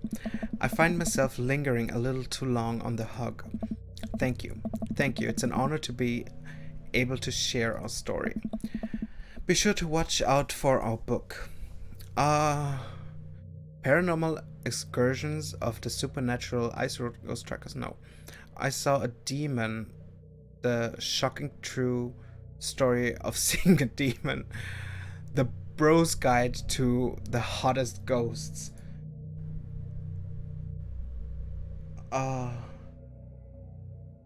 S1: I find myself lingering a little too long on the hug. Thank you. Thank you. It's an honor to be able to share our story. Be sure to watch out for our book. Paranormal Excursions of the Supernatural Ice Road Ghost Trackers. No. I saw a demon. The shocking true story of seeing a demon. The Bro's Guide to the Hottest Ghosts.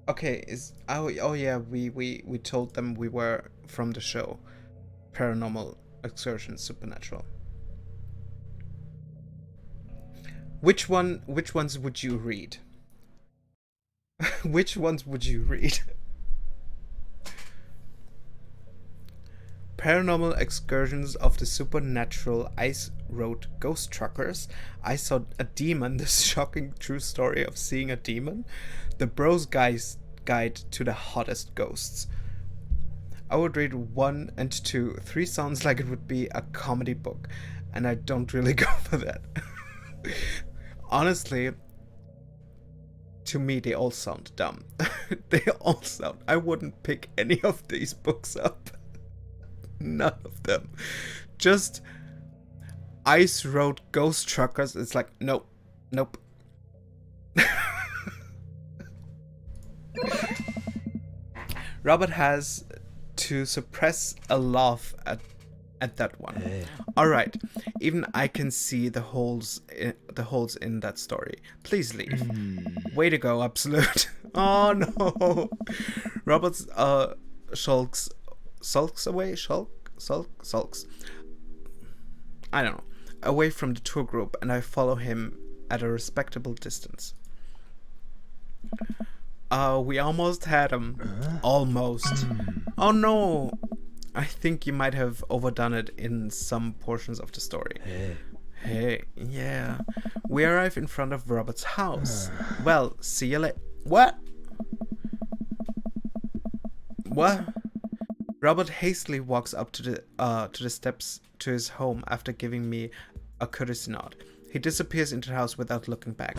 S1: Okay, oh yeah, we told them we were from the show Paranormal Excursions Supernatural. Which ones would you read? Which ones would you read? Paranormal Excursions of the Supernatural Ice Road Ghost Truckers. I saw a demon. The shocking true story of seeing a demon. The Bro's Guide to the Hottest Ghosts. I would read 1 and 2. 3 sounds like it would be a comedy book, and I don't really go for that. Honestly, to me they all sound dumb. They all sound. I wouldn't pick any of these books up. None of them. Just Ice Road Ghost Truckers. It's like, nope. Nope. Robert has to suppress a laugh at that one.
S5: Hey.
S1: Alright. Even I can see the holes in that story. Please leave. Way to go, Absolute. Oh no. Robert's sulks away? Sulks. I don't know. Away from the tour group, and I follow him at a respectable distance. We almost had him. Almost. Oh no. I think you might have overdone it in some portions of the story. Hey, yeah. We arrive in front of Robert's house. Well, see you later. What? Robert hastily walks up to the steps to his home after giving me a courtesy nod. He disappears into the house without looking back.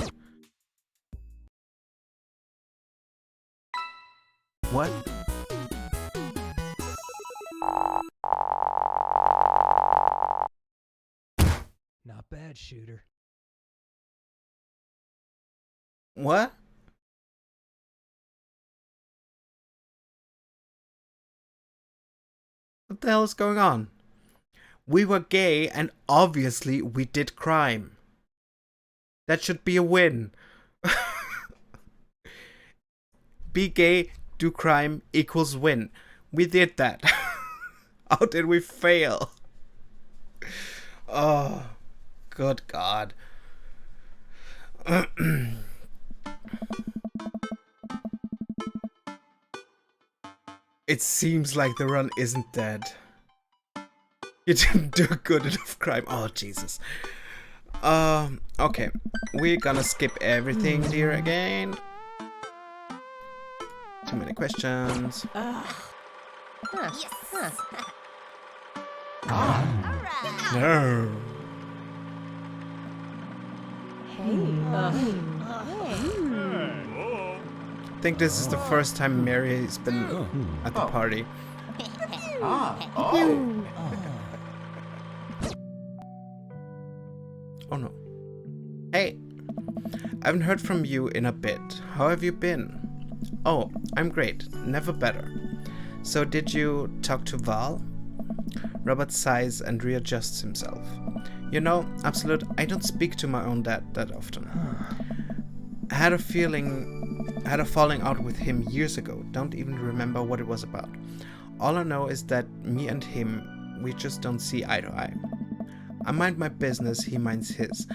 S1: What?
S5: Not bad, shooter.
S1: What? What the hell is going on? We were gay and obviously we did crime. That should be a win. Be gay, do crime equals win. We did that. How did we fail? Oh, good God. It seems like the run isn't dead. You didn't do a good enough crime. Oh, Jesus. Okay. We're gonna skip everything here again. Too many questions. No. I think this is the first time Mary's been at the party. Oh no. Hey! I haven't heard from you in a bit. How have you been? Oh, I'm great. Never better. So did you talk to Val? Robert sighs and readjusts himself. You know, Absolute, I don't speak to my own dad that often. I had a falling out with him years ago. Don't even remember what it was about. All I know is that me and him, we just don't see eye to eye. I mind my business, he minds his.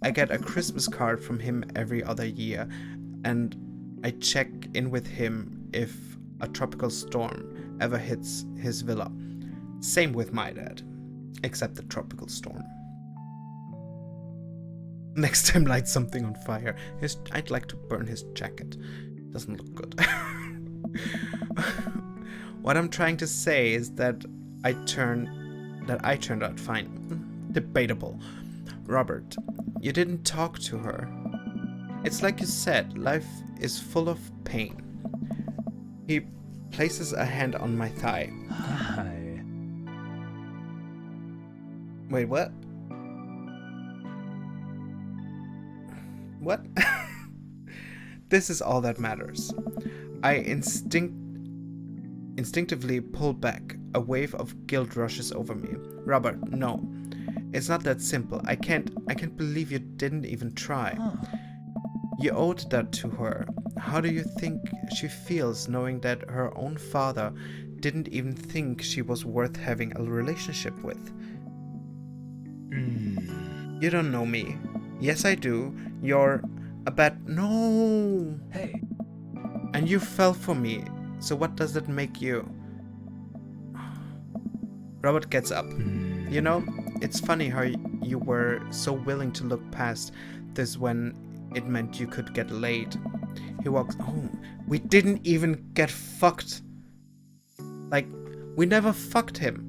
S1: I get a Christmas card from him every other year, and I check in with him if a tropical storm ever hits his villa. Same with my dad, except the tropical storm. Next time light something on fire. I'd like to burn his jacket. Doesn't look good. What I'm trying to say is that I turned out fine. Debatable. Robert, you didn't talk to her. It's like you said, life is full of pain. He places a hand on my thigh.
S5: Hi.
S1: Wait, what? What? This is all that matters. I instinctively pull back. A wave of guilt rushes over me. Robert, no. It's not that simple. I can't believe you didn't even try. You owed that to her. How do you think she feels knowing that her own father didn't even think she was worth having a relationship with? You don't know me. Yes, I do. You're a bad... No!
S5: Hey.
S1: And you fell for me. So what does that make you? Robert gets up. You know, it's funny how you were so willing to look past this when it meant you could get laid. He walks home. We didn't even get fucked. Like, we never fucked him.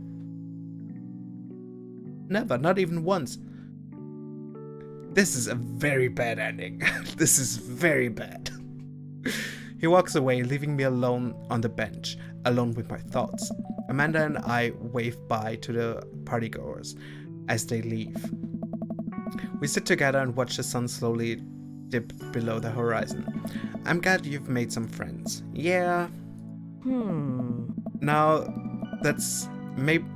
S1: Never, not even once. This is a very bad ending. This is very bad. He walks away, leaving me alone on the bench, alone with my thoughts. Amanda and I wave bye to the partygoers as they leave. We sit together and watch the sun slowly dip below the horizon. I'm glad you've made some friends. Yeah. Now that's maybe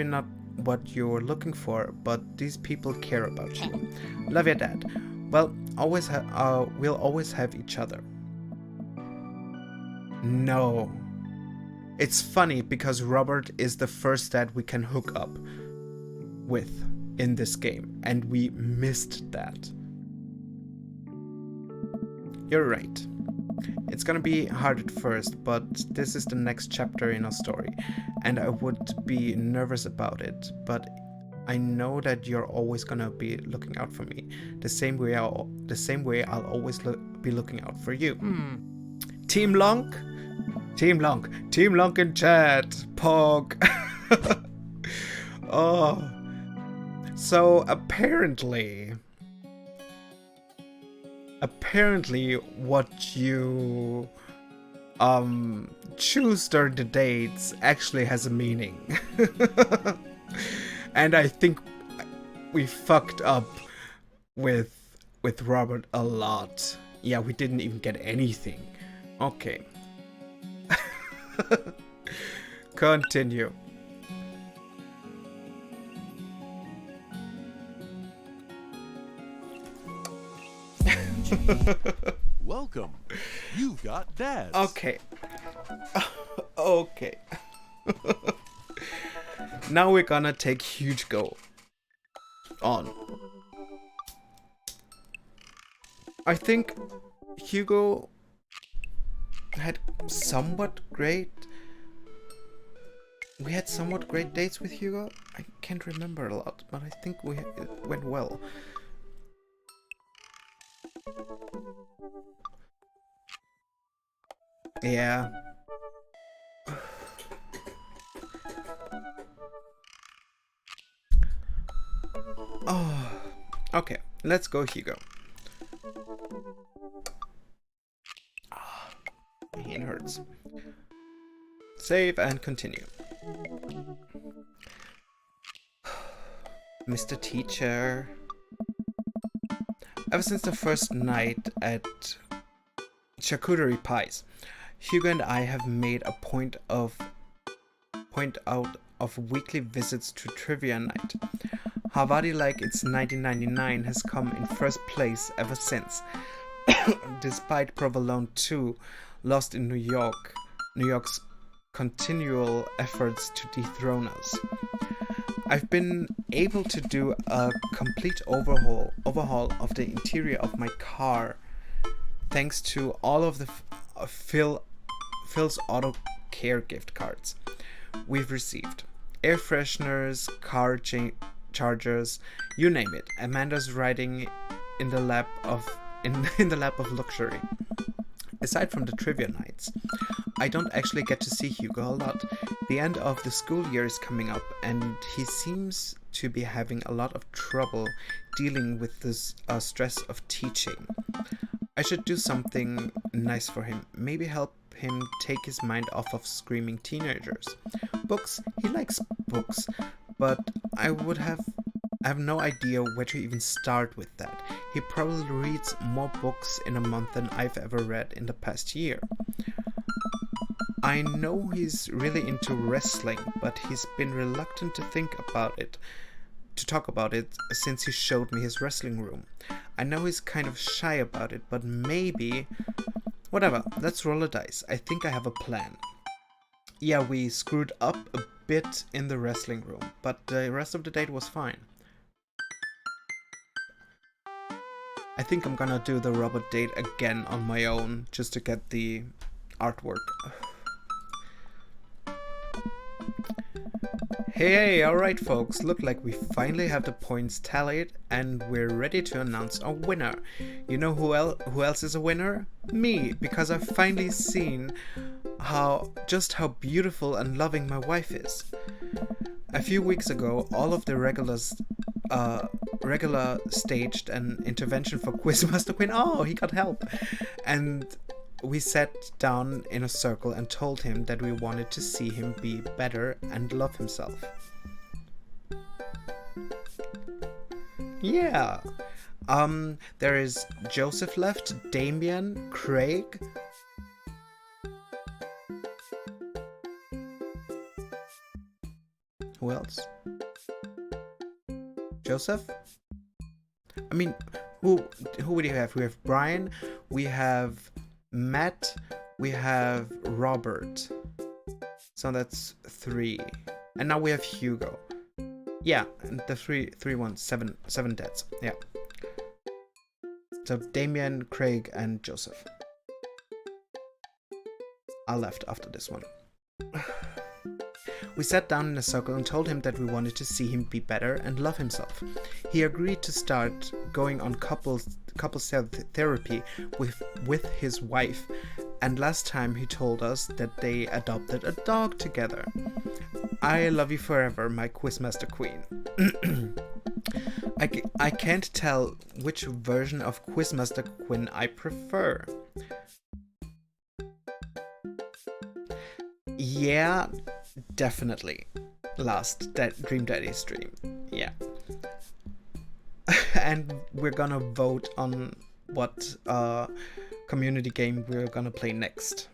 S1: not what you're looking for, but these people care about you. Love your dad. Well, we'll always have each other. No. It's funny because Robert is the first dad we can hook up with in this game, and we missed that. You're right. It's gonna be hard at first, but this is the next chapter in our story, and I would be nervous about it, but I know that you're always gonna be looking out for me, the same way I'll always be looking out for you. Team Lonk? Team Lonk in chat, Pog. Oh, so apparently what you choose during the dates actually has a meaning. And I think we fucked up with Robert a lot. Yeah, we didn't even get anything. Okay. Continue.
S3: Welcome. You've got dads.
S1: Okay. Okay. Now we're gonna take Hugo on. I think Hugo had somewhat great... We had somewhat great dates with Hugo. I can't remember a lot, but I think it went well. Yeah. Oh, okay. Let's go, Hugo. My hand hurts. Save and continue. Mr. Teacher. Ever since the first night at charcuterie pies, Hugo and I have made a point out of weekly visits to trivia night. Havadi like it's 1999 has come in first place ever since, despite Provolone 2 lost in New York's continual efforts to dethrone us. I've been able to do a complete overhaul of the interior of my car, thanks to all of the Phil's Auto Care gift cards we've received. Air fresheners, car chargers, you name it. Amanda's riding in the lap of luxury. Aside from the trivia nights, I don't actually get to see Hugo a lot. The end of the school year is coming up, and he seems to be having a lot of trouble dealing with this stress of teaching. I should do something nice for him. Maybe help him take his mind off of screaming teenagers. Books, he likes books, but I have no idea where to even start with that. He probably reads more books in a month than I've ever read in the past year. I know he's really into wrestling, but he's been reluctant to talk about it since he showed me his wrestling room. I know he's kind of shy about it, but maybe... Whatever, let's roll a dice. I think I have a plan. Yeah, we screwed up a bit in the wrestling room, but the rest of the date was fine. I think I'm gonna do the robot date again on my own, just to get the artwork. Hey, alright folks, look like we finally have the points tallied and we're ready to announce a winner. You know who else is a winner? Me, because I've finally seen just how beautiful and loving my wife is. A few weeks ago, all of the regular staged an intervention for Quizmaster Quinn. Oh, he got help! And we sat down in a circle and told him that we wanted to see him be better and love himself. Yeah. There is Joseph left, Damien, Craig. Who else? Joseph? I mean, who do we have? We have Brian, we have Matt, we have Robert. So that's 3. And now we have Hugo. Yeah, and the three ones, seven deaths. Yeah. So Damien, Craig, and Joseph. I left after this one. We sat down in a circle and told him that we wanted to see him be better and love himself. He agreed to start going on couples therapy with his wife, and last time he told us that they adopted a dog together. I love you forever, my Quizmaster Queen. I can't tell which version of Quizmaster Quinn I prefer. Yeah, definitely. Last Dream Daddy stream. Yeah. And we're gonna vote on what community game we're gonna play next.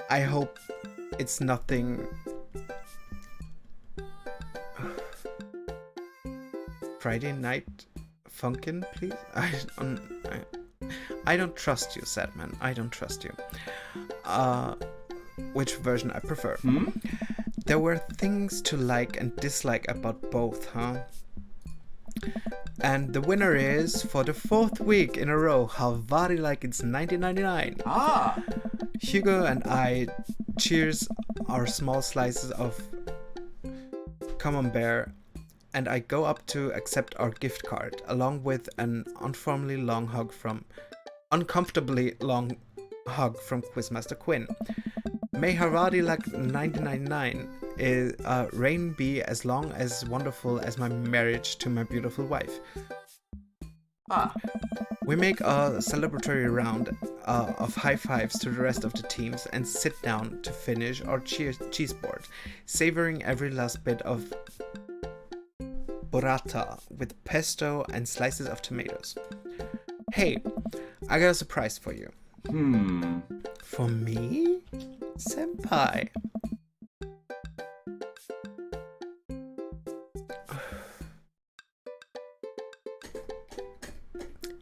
S1: I hope it's nothing... Friday Night Funkin', please? I don't trust you, Sadman. I don't trust you. Which version I prefer? There were things to like and dislike about both, huh? And the winner is, for the 4th week in a row, Havari like it's 1999. Hugo and I cheers our small slices of Camembert, and I go up to accept our gift card, along with an uncomfortably long hug from Quizmaster Quinn. May Haradi like 999 is reign be as long as wonderful as my marriage to my beautiful wife. We make a celebratory round of high fives to the rest of the teams and sit down to finish our cheese board, savoring every last bit of burrata with pesto and slices of tomatoes. Hey, I got a surprise for you. For me? Senpai.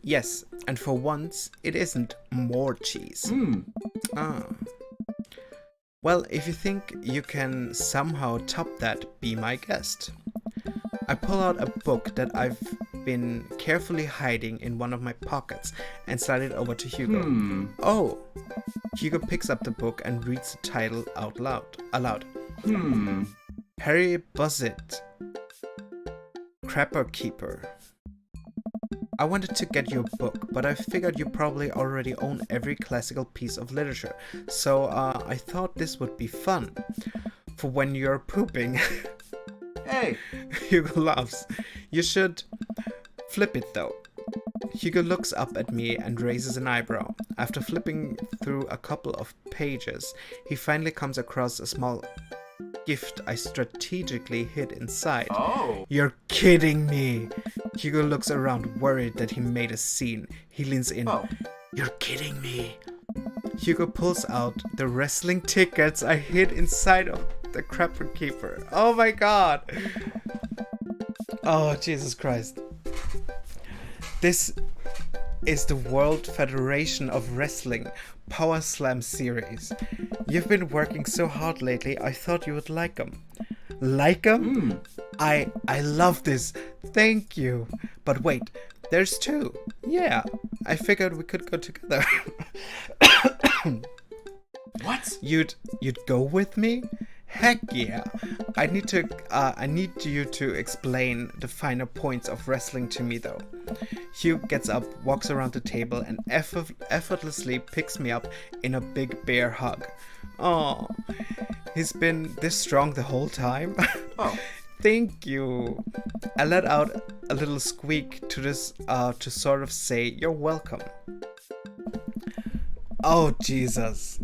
S1: Yes, and for once, it isn't more cheese. Ah. Well, if you think you can somehow top that, be my guest. I pull out a book that I've been carefully hiding in one of my pockets and slide it over to Hugo. Oh! Hugo picks up the book and reads the title out loud. Harry Buzzett, Crapper Keeper. I wanted to get you a book, but I figured you probably already own every classical piece of literature, so I thought this would be fun. For when you're pooping.
S6: Hey!
S1: Hugo laughs. You should flip it though. Hugo looks up at me and raises an eyebrow. After flipping through a couple of pages, he finally comes across a small gift I strategically hid inside.
S6: Oh!
S1: You're kidding me! Hugo looks around, worried that he made a scene. He leans in.
S6: Oh.
S1: You're kidding me! Hugo pulls out the wrestling tickets I hid inside of the Crapper Keeper. Oh my god! Oh, Jesus Christ. This is the World Federation of Wrestling Power Slam series. You've been working so hard lately, I thought you would like them. Like them? I love this. Thank you. But wait, there's two. Yeah, I figured we could go together.
S6: What?
S1: You'd go with me? Heck yeah! I need you to explain the finer points of wrestling to me though. Hugh gets up, walks around the table, and effortlessly picks me up in a big bear hug. Oh, he's been this strong the whole time?
S6: Oh.
S1: Thank you. I let out a little squeak to sort of say you're welcome. Oh Jesus.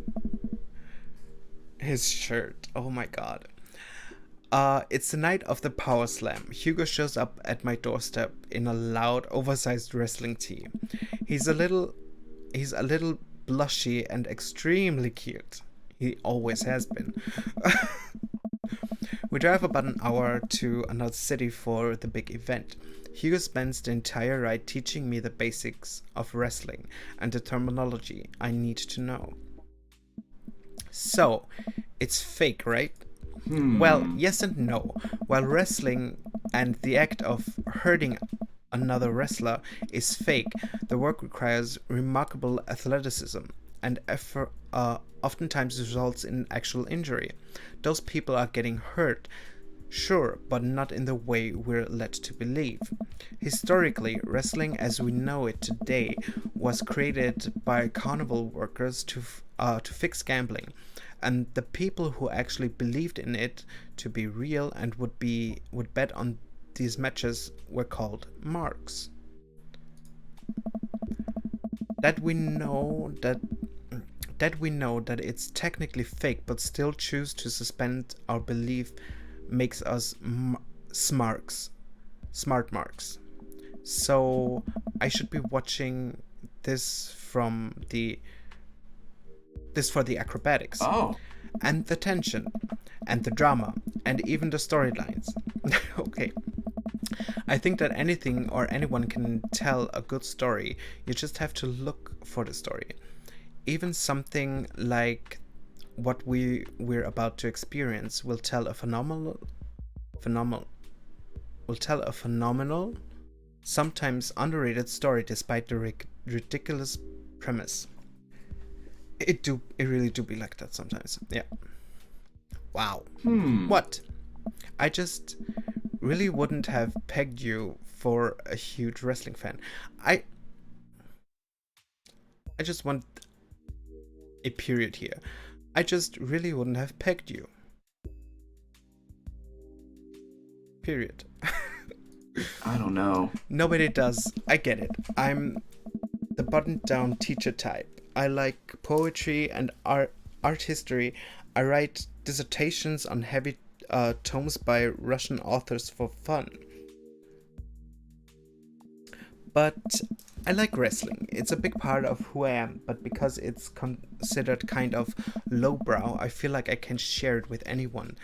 S1: His shirt. Oh my god. It's the night of the Power Slam. Hugo shows up at my doorstep in a loud, oversized wrestling tee. He's a little blushy and extremely cute. He always has been. We drive about an hour to another city for the big event. Hugo spends the entire ride teaching me the basics of wrestling and the terminology I need to know. So, it's fake, right? Well, yes and no. While wrestling and the act of hurting another wrestler is fake, the work requires remarkable athleticism and effort, oftentimes results in actual injury. Those people are getting hurt, sure, but not in the way we're led to believe. Historically, wrestling as we know it today was created by carnival workers to fix gambling, and the people who actually believed in it to be real and would bet on these matches were called marks. That we know that it's technically fake, but still choose to suspend our belief makes us smart marks. So I should be watching this for the acrobatics.
S6: Oh.
S1: And the tension and the drama and even the storylines. Okay. I think that anything or anyone can tell a good story. You just have to look for the story. Even something like what we're about to experience will tell a phenomenal, sometimes underrated story despite the ridiculous premise. It really do be like that sometimes. Yeah. Wow. What? I just really wouldn't have pegged you for a huge wrestling fan. I just want a period here. I just really wouldn't have pegged you. Period.
S6: I don't know.
S1: Nobody does. I get it. I'm the buttoned-down teacher type. I like poetry and art history. I write dissertations on heavy tomes by Russian authors for fun. But I like wrestling. It's a big part of who I am, but because it's considered kind of lowbrow, I feel like I can share it with anyone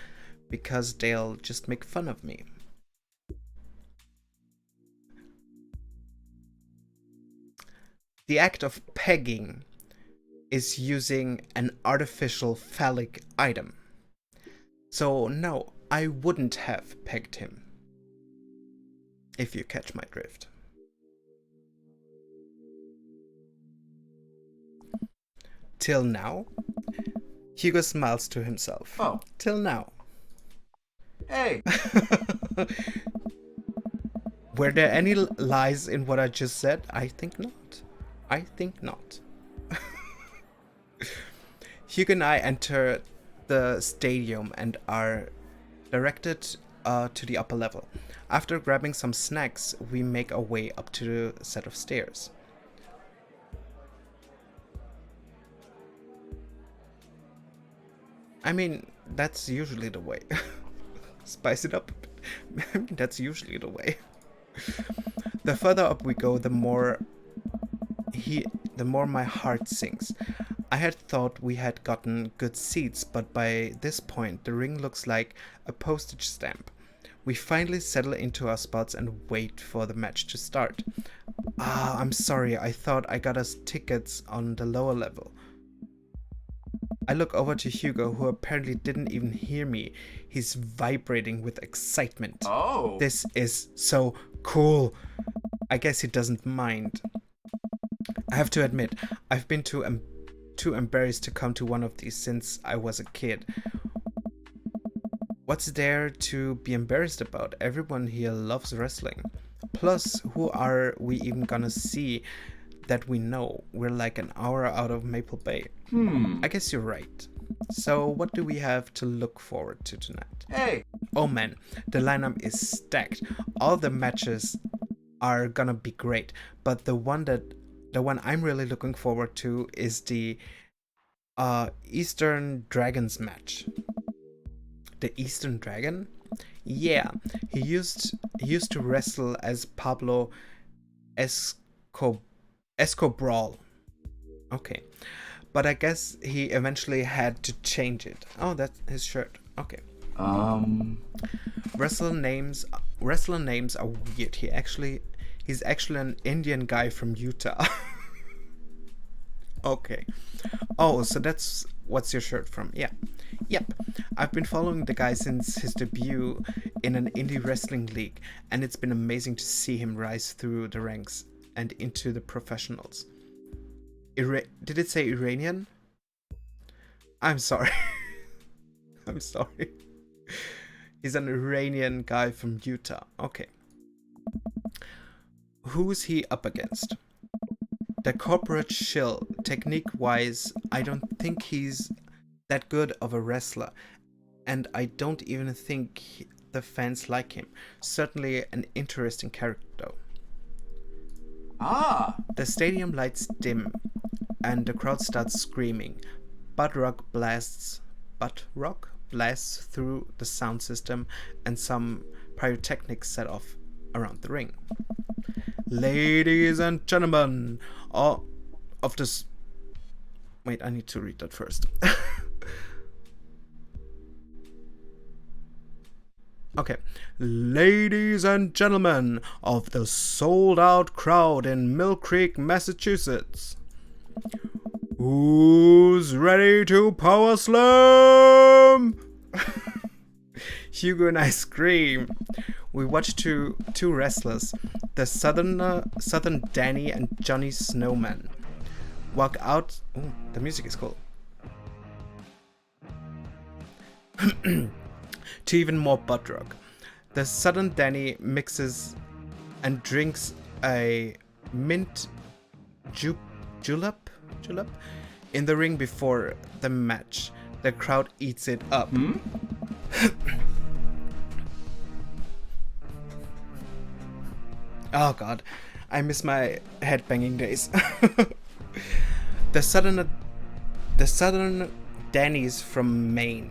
S1: because they'll just make fun of me. The act of pegging is using an artificial phallic item. So no, I wouldn't have pegged him. If you catch my drift. Till now? Hugo smiles to himself.
S6: Oh.
S1: Till now.
S6: Hey.
S1: Were there any lies in what I just said? I think not. I think not. Hugo and I enter the stadium and are directed to the upper level. After grabbing some snacks, we make our way up to the set of stairs. I mean, that's usually the way. Spice it up a bit. I mean, that's usually the way. The further up we go, the more my heart sinks. I had thought we had gotten good seats, but by this point, the ring looks like a postage stamp. We finally settle into our spots and wait for the match to start. I'm sorry, I thought I got us tickets on the lower level. I look over to Hugo, who apparently didn't even hear me. He's vibrating with excitement.
S6: Oh.
S1: This is so cool. I guess he doesn't mind. I have to admit, I've been too embarrassed to come to one of these since I was a kid. What's there to be embarrassed about? Everyone here loves wrestling. Plus, who are we even gonna see that we know? We're like an hour out of Maple Bay. I guess you're right. So what do we have to look forward to tonight?
S6: Hey.
S1: Oh man, the lineup is stacked. All the matches are gonna be great, but the one I'm really looking forward to is the Eastern Dragons match. The Eastern Dragon? Yeah, he used to wrestle as Pablo Escobrawl. Okay, but I guess he eventually had to change it. Oh, that's his shirt. Okay. Wrestler names are weird. He's actually an Indian guy from Utah. Okay. Oh, so that's what's your shirt from? Yeah. Yep. I've been following the guy since his debut in an indie wrestling league, and it's been amazing to see him rise through the ranks and into the professionals. Did it say Iranian? I'm sorry. I'm sorry. He's an Iranian guy from Utah. Okay. Who's he up against? The corporate shill. Technique-wise, I don't think he's that good of a wrestler. And I don't even think the fans like him. Certainly an interesting character, though. The stadium lights dim, and the crowd starts screaming. Butt rock blasts through the sound system, and some pyrotechnics set off around the ring. Ladies and gentlemen, all of this... Wait, I need to read that first. Okay. Ladies and gentlemen of the sold-out crowd in Mill Creek, Massachusetts. Who's ready to power slam? Hugo and I scream. We watch two wrestlers, the Southern Danny and Johnny Snowman, walk out. Oh, the music is cool. To even more butt rock. The Southern Danny mixes and drinks a mint julep in the ring before the match. The crowd eats it up. Oh god, I miss my headbanging days. The Southern Danny's from Maine.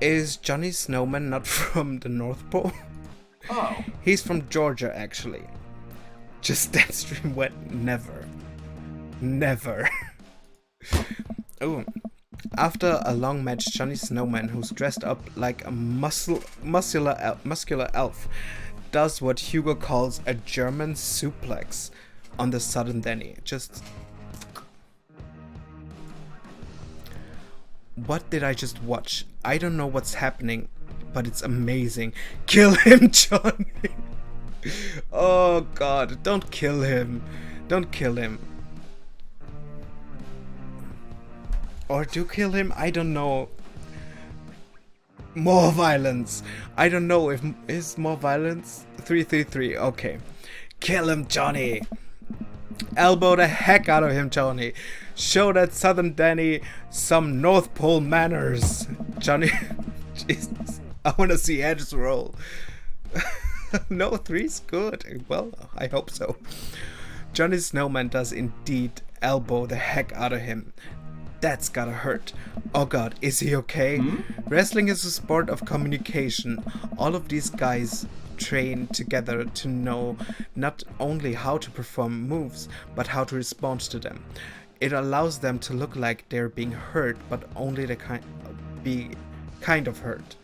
S1: Is Johnny Snowman not from the North Pole?
S6: Oh.
S1: He's from Georgia, actually. Just that stream went never. Never. Oh. After a long match, Johnny Snowman, who's dressed up like a muscular elf, does what Hugo calls a German suplex on the Southern Danny. Just... What did I just watch? I don't know what's happening, but it's amazing. Kill him, Johnny! Oh god, don't kill him. Don't kill him. Or do kill him? I don't know. More violence. I don't know if is more violence. 333. Okay. Kill him, Johnny. Elbow the heck out of him, Johnny. Show that Southern Danny some North Pole manners. Johnny. Jesus. I want to see Edge's roll. No, 3's good. Well, I hope so. Johnny Snowman does indeed elbow the heck out of him. That's gotta hurt. Oh god, is he okay? Wrestling is a sport of communication. All of these guys train together to know not only how to perform moves, but how to respond to them. It allows them to look like they're being hurt, but only be kind of hurt.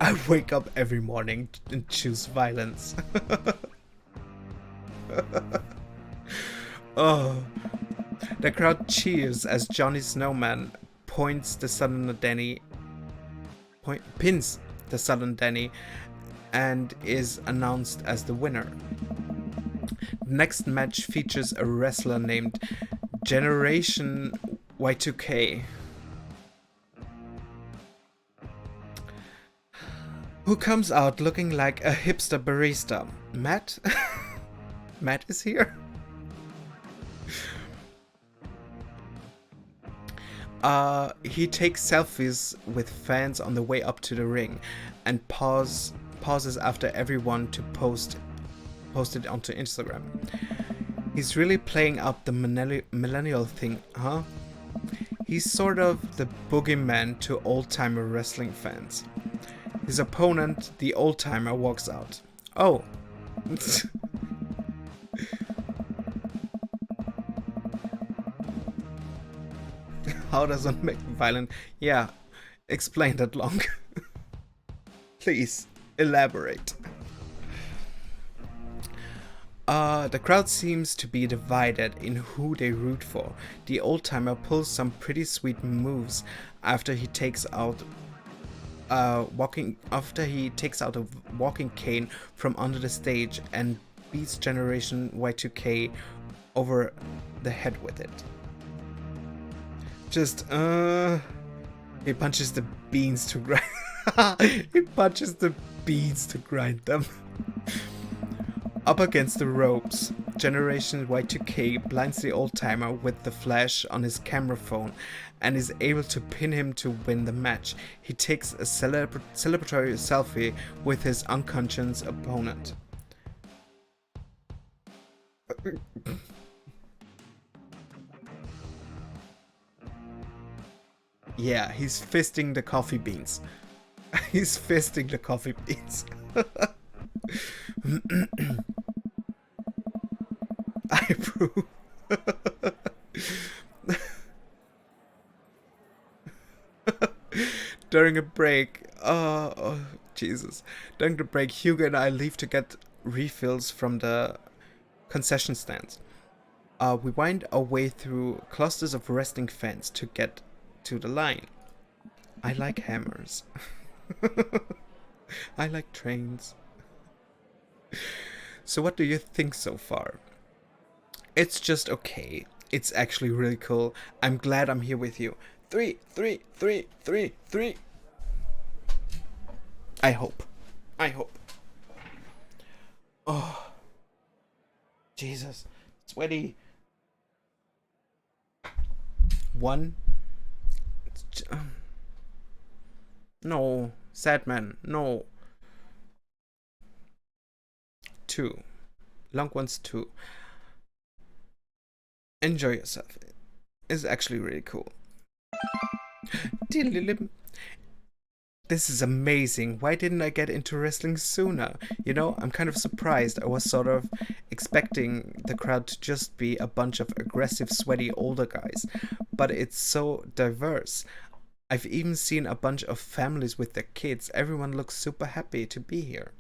S1: I wake up every morning and choose violence. Oh. The crowd cheers as Johnny Snowman pins the Southern Danny and is announced as the winner. The next match features a wrestler named Generation Y2K, who comes out looking like a hipster barista. Matt? Matt is here? He takes selfies with fans on the way up to the ring and pauses after everyone to post it onto Instagram. He's really playing up the millennial thing, huh? He's sort of the boogeyman to old-timer wrestling fans. His opponent, the old-timer, walks out. Oh. How does one make violent? Yeah, explain that long. Please, elaborate. The crowd seems to be divided in who they root for. The old-timer pulls some pretty sweet moves after he takes out a walking cane from under the stage and beats Generation Y2K over the head with it. Just, he punches the beans to grind. He punches the beans to grind them. Up against the ropes, Generation Y2K blinds the old-timer with the flash on his camera phone and is able to pin him to win the match. He takes a celebratory selfie with his unconscious opponent. Yeah, he's fisting the coffee beans. He's fisting the coffee beans. I approve. During a break, oh Jesus. During the break, Hugo and I leave to get refills from the concession stands. We wind our way through clusters of wrestling fans to get to the line. I like hammers. I like trains. So what do you think so far? It's just okay. It's actually really cool. I'm glad I'm here with you. 3, 3, 3, 3, 3. I hope. Oh. Jesus. Sweaty. 1. No. Sad man. No. 2. Long ones 2. Enjoy yourself. It's actually really cool. This is amazing. Why didn't I get into wrestling sooner? You know, I'm kind of surprised. I was sort of expecting the crowd to just be a bunch of aggressive, sweaty older guys. But it's so diverse. I've even seen a bunch of families with their kids. Everyone looks super happy to be here.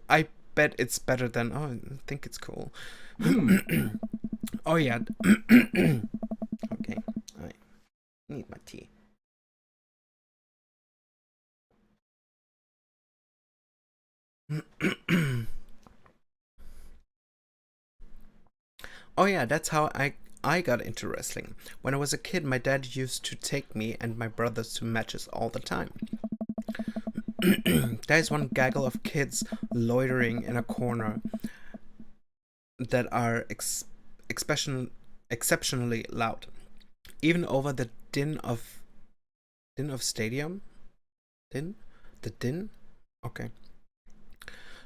S1: I bet it's better than, oh, I think it's cool. Oh yeah. Okay, I need my tea. Oh yeah, that's how I got into wrestling. When I was a kid, my dad used to take me and my brothers to matches all the time. There's one gaggle of kids loitering in a corner that are exceptionally loud, even over the din of stadium. Din. Okay.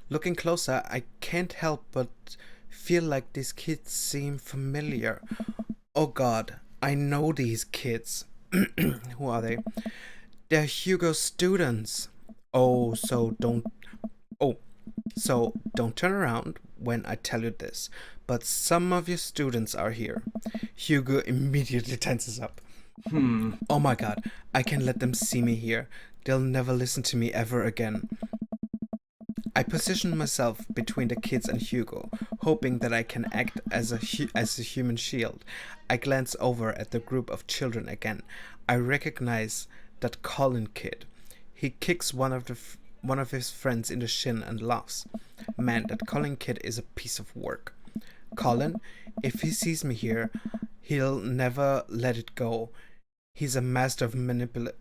S1: Looking closer, I can't help but feel like these kids seem familiar. Oh God, I know these kids. Who are they? They're Hugo's students. So don't turn around when I tell you this, but some of your students are here. Hugo immediately tenses up. Oh my God, I can't let them see me here. They'll never listen to me ever again. I position myself between the kids and Hugo, hoping that I can act as a human shield. I glance over at the group of children again. I recognize that Colin kid. He kicks one of his friends in the shin and laughs. Man, that Colin kid is a piece of work. Colin, if he sees me here, he'll never let it go. He's a master manipulator.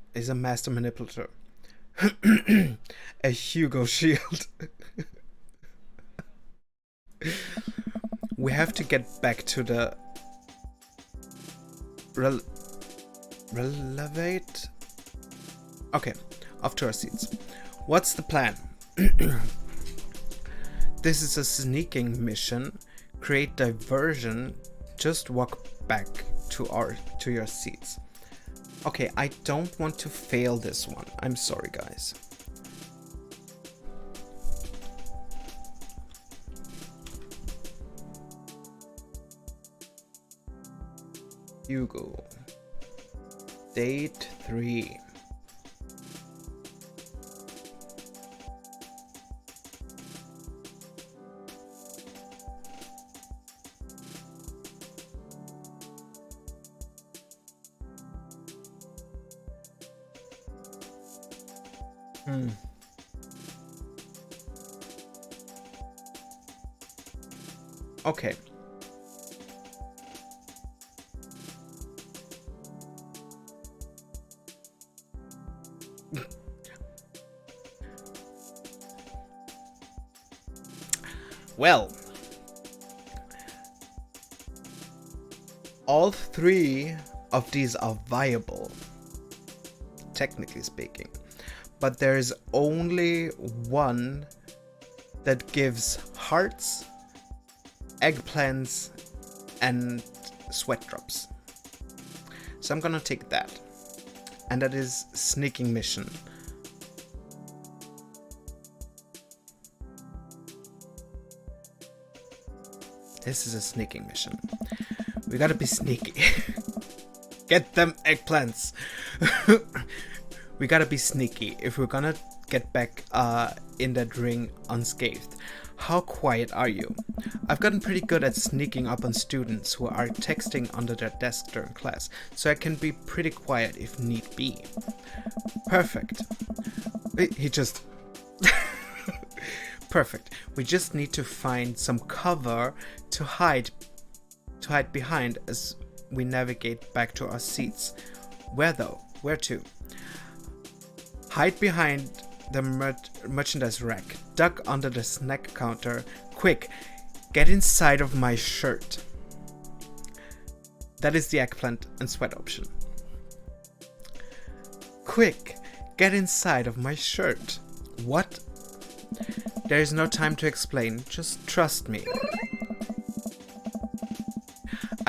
S1: A Hugo shield. We have to get back to the relevate. Okay, off to our seats. What's the plan? This is a sneaking mission. Create diversion. Just walk back to your seats. Okay, I don't want to fail this one. I'm sorry, guys. Hugo. Date 3. Okay. Well, all three of these are viable, technically speaking, but there is only one that gives hearts, eggplants, and sweat drops. So I'm gonna take that, and that is sneaking mission. This is a sneaking mission. We gotta be sneaky. Get them eggplants. We gotta be sneaky if we're gonna get back in that ring unscathed. How quiet are you? I've gotten pretty good at sneaking up on students who are texting under their desk during class, so I can be pretty quiet if need be. Perfect. He just... Perfect. We just need to find some cover to hide behind as we navigate back to our seats. Where though? Where to? Hide behind the merchandise rack. Duck under the snack counter. Quick, get inside of my shirt. That is the eggplant and sweat option. Quick, get inside of my shirt. What? There is no time to explain, just trust me.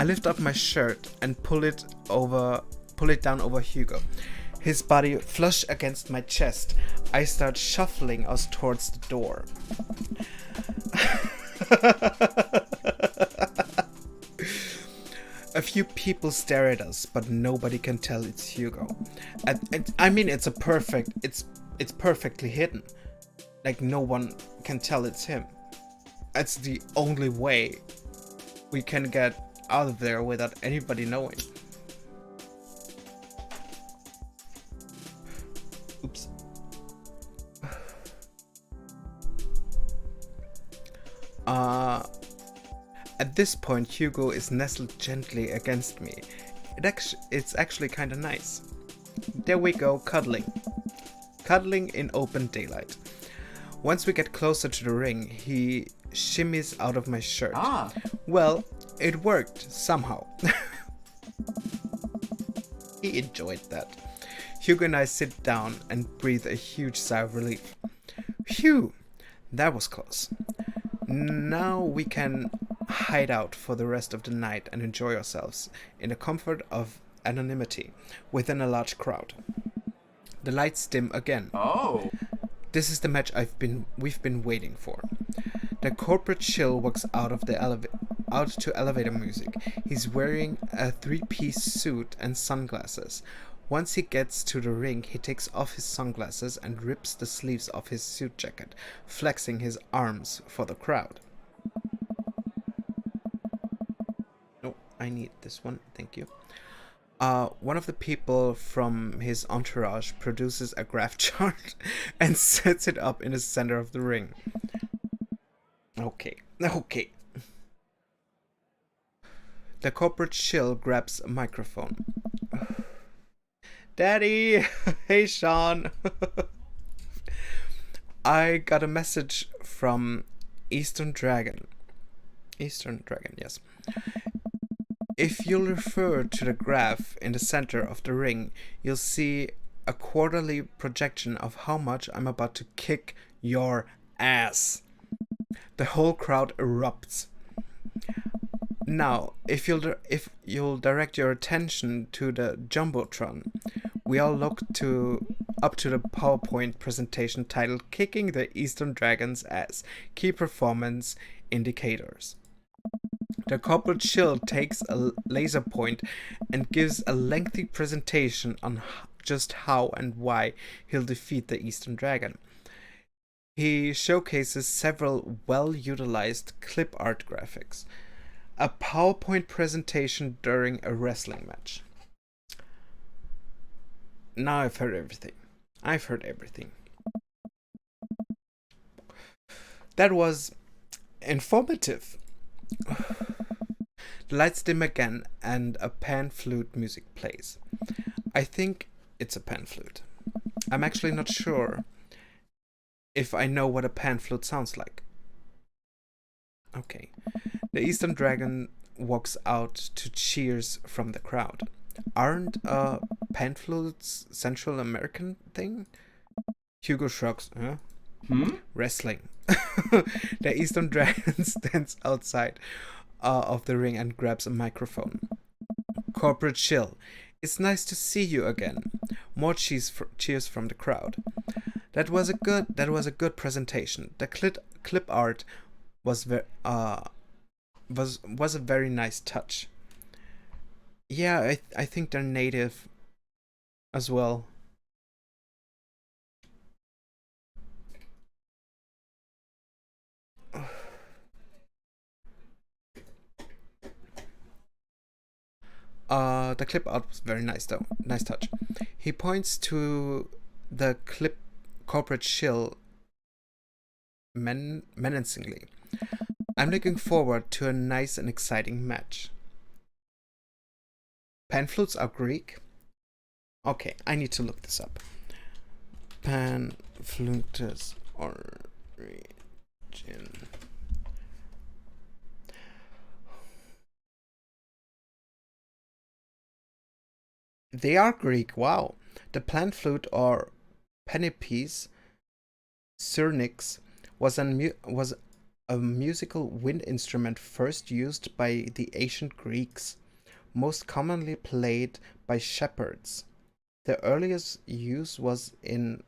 S1: I lift up my shirt and pull it down over Hugo. His body flush against my chest. I start shuffling us towards the door. A few people stare at us, but nobody can tell it's Hugo. I mean, it's perfectly hidden. Like, no one can tell it's him. That's the only way we can get out of there without anybody knowing. Oops. At this point, Hugo is nestled gently against me. It's actually kind of nice. There we go, cuddling. Cuddling in open daylight. Once we get closer to the ring, he shimmies out of my shirt. Well, it worked, somehow. He enjoyed that. Hugo and I sit down and breathe a huge sigh of relief. Phew, that was close. Now we can hide out for the rest of the night and enjoy ourselves in the comfort of anonymity within a large crowd. The lights dim again.
S6: Oh.
S1: This is the match we've been waiting for. The corporate shill walks out to elevator music. He's wearing a 3-piece suit and sunglasses. Once he gets to the ring, he takes off his sunglasses and rips the sleeves off his suit jacket, flexing his arms for the crowd. No, I need this one, thank you. One of the people from his entourage produces a graph chart and sets it up in the center of the ring. Okay. The corporate shill grabs a microphone. Daddy! Hey, Sean! I got a message from Eastern Dragon. Eastern Dragon, yes. If you'll refer to the graph in the center of the ring, you'll see a quarterly projection of how much I'm about to kick your ass. The whole crowd erupts. Now, if you'll direct your attention to the Jumbotron, we all look up to the PowerPoint presentation titled Kicking the Eastern Dragon's Ass, Key Performance Indicators. The corporate shill takes a laser point and gives a lengthy presentation on just how and why he'll defeat the Eastern Dragon. He showcases several well-utilized clip art graphics. A PowerPoint presentation during a wrestling match. Now I've heard everything. That was informative. The lights dim again and a pan flute music plays. I think it's a pan flute. I'm actually not sure if I know what a pan flute sounds like. Okay. The Eastern Dragon walks out to cheers from the crowd. Aren't pan flutes Central American thing? Hugo shrugs. Huh? Wrestling. The Eastern Dragon stands outside of the ring and grabs a microphone. Corporate shill. It's nice to see you again. More cheers from the crowd. That was a good presentation. The clip art was a very nice touch. Yeah, I think they're native as well. The clip art was very nice though. Nice touch. He points to the corporate shill menacingly. I'm looking forward to a nice and exciting match. Pan flutes are Greek? Okay, I need to look this up. Pan flutes origin. They are Greek, wow. The pan flute or pennipiece, syrinx, was a musical wind instrument first used by the ancient Greeks, most commonly played by shepherds. The earliest use was in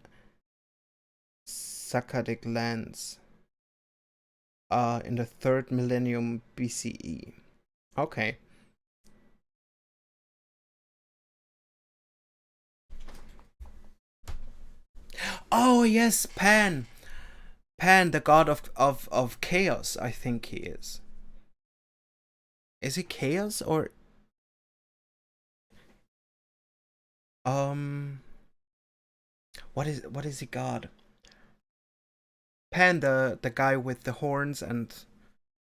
S1: Akkadic lands in the 3rd millennium BCE. Okay. Oh yes, Pan. Pan, the god of chaos, I think he is. Is he chaos or what is he god? Pan, the guy with the horns and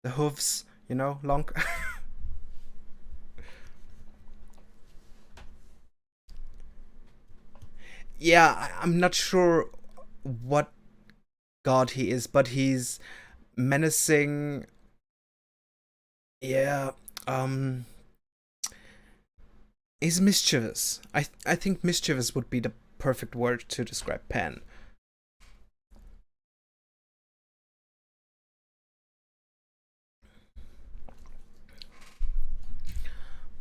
S1: the hooves, long. Yeah, I'm not sure what god he is, but he's menacing. Yeah, um, he's mischievous. I think mischievous would be the perfect word to describe Pan.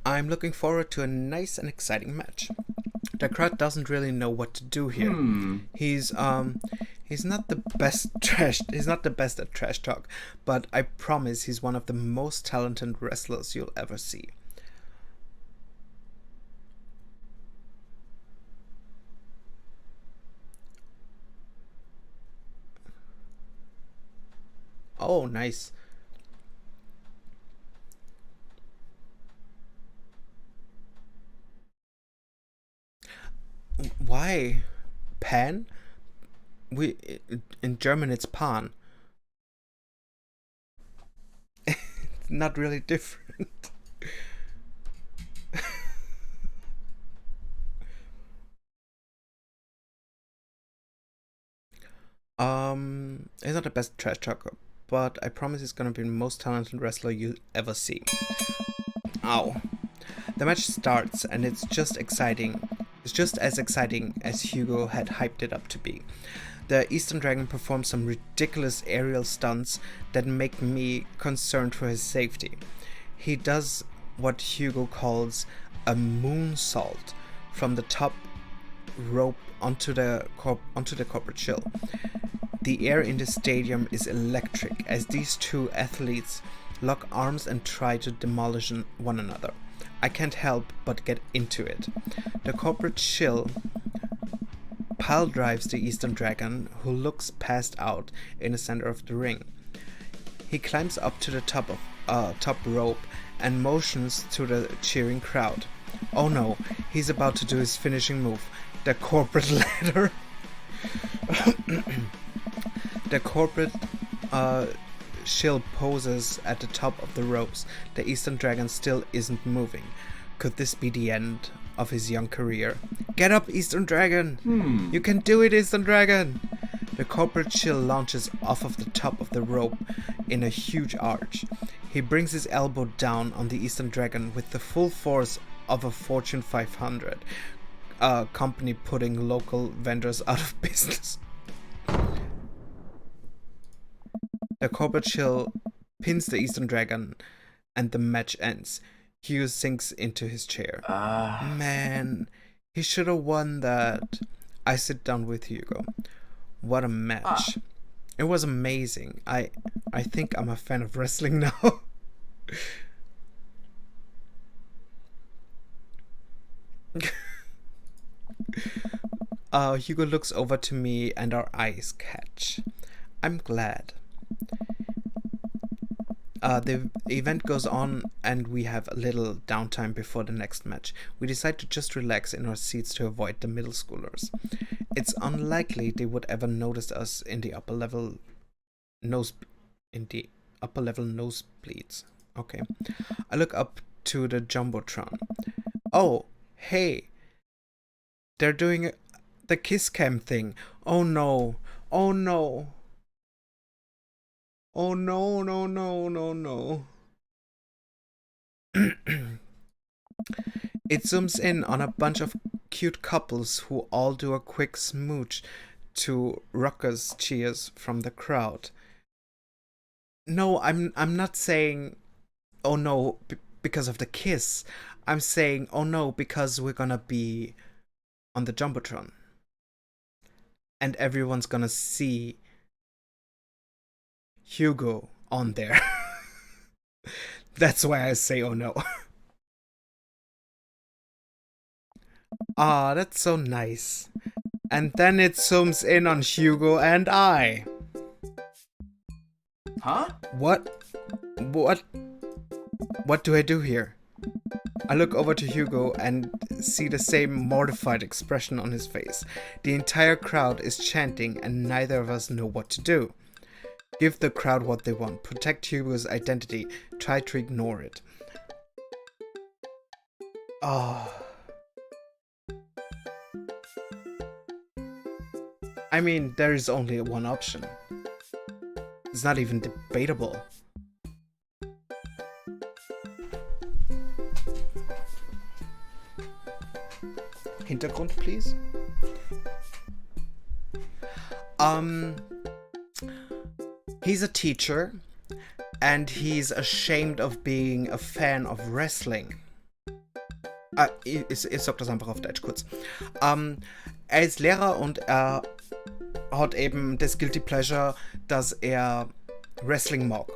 S1: I'm looking forward to a nice and exciting match. The crowd doesn't really know what to do here. He's not the best he's not the best at trash talk, but I promise he's one of the most talented wrestlers you'll ever see. Oh, nice. Why? Pan? We in German it's Pan. It's not really different. He's not the best trash talker, but I promise he's gonna be the most talented wrestler you ever see. Ow. The match starts and it's just exciting. It's just as exciting as Hugo had hyped it up to be. The Eastern Dragon performs some ridiculous aerial stunts that make me concerned for his safety. He does what Hugo calls a moonsault from the top rope onto the corporate shield. The air in the stadium is electric as these two athletes lock arms and try to demolish one another. I can't help but get into it. The corporate shill pile drives the Eastern Dragon, who looks passed out in the center of the ring. He climbs up to the top rope and motions to the cheering crowd. Oh no, he's about to do his finishing move, the corporate ladder. The corporate shield poses at the top of the ropes. The Eastern Dragon still isn't moving. Could this be the end of his young career? Get up, Eastern Dragon! You can do it, Eastern Dragon! The corporate shield launches off of the top of the rope in a huge arch. He brings his elbow down on the Eastern Dragon with the full force of a Fortune 500 company putting local vendors out of business. The corporate shield pins the Eastern Dragon and the match ends. Hugh sinks into his chair. Man, he should have won that. I sit down with Hugo. What a match. It was amazing. I think I'm a fan of wrestling now. Hugo looks over to me and our eyes catch. I'm glad. The event goes on and we have a little downtime before the next match. We decide to just relax in our seats to avoid the middle schoolers. It's unlikely they would ever notice us in the upper level nosebleeds. Okay. I look up to the Jumbotron. Oh, hey. They're doing the kiss cam thing. Oh no. Oh no. Oh no, no, no, no, no. It zooms in on a bunch of cute couples who all do a quick smooch to raucous cheers from the crowd. No, I'm not saying, oh no, because of the kiss. I'm saying, oh no, because we're gonna be on the Jumbotron. And everyone's gonna see Hugo on there. That's why I say, oh no. Ah, that's so nice. And then it zooms in on Hugo and I.
S6: Huh?
S1: What? What? What do I do here? I look over to Hugo and see the same mortified expression on his face. The entire crowd is chanting and neither of us know what to do. Give the crowd what they want. Protect Hugo's identity. Try to ignore it. Oh. I mean, there is only one option. It's not even debatable. Hintergrund, please. He's a teacher, and he's ashamed of being a fan of wrestling. Ich sag das einfach auf Deutsch kurz. Er ist Lehrer und er hat eben das Guilty Pleasure, dass er Wrestling mag.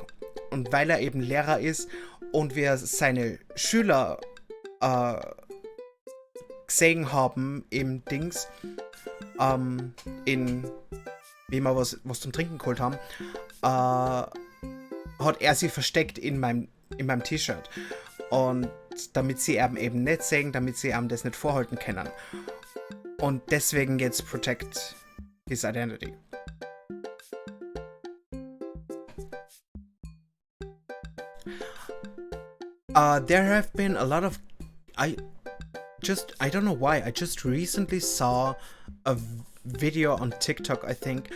S1: Und weil er eben Lehrer ist und wir seine Schüler gesehen haben im Dings, wie wir was zum Trinken geholt haben, hat er sie versteckt in meinem T-Shirt. Und damit sie eben nicht sehen, damit sie das nicht vorhalten können. Und deswegen jetzt protect his identity. There have been a lot of... I don't know why, I just recently saw a video on TikTok, I think,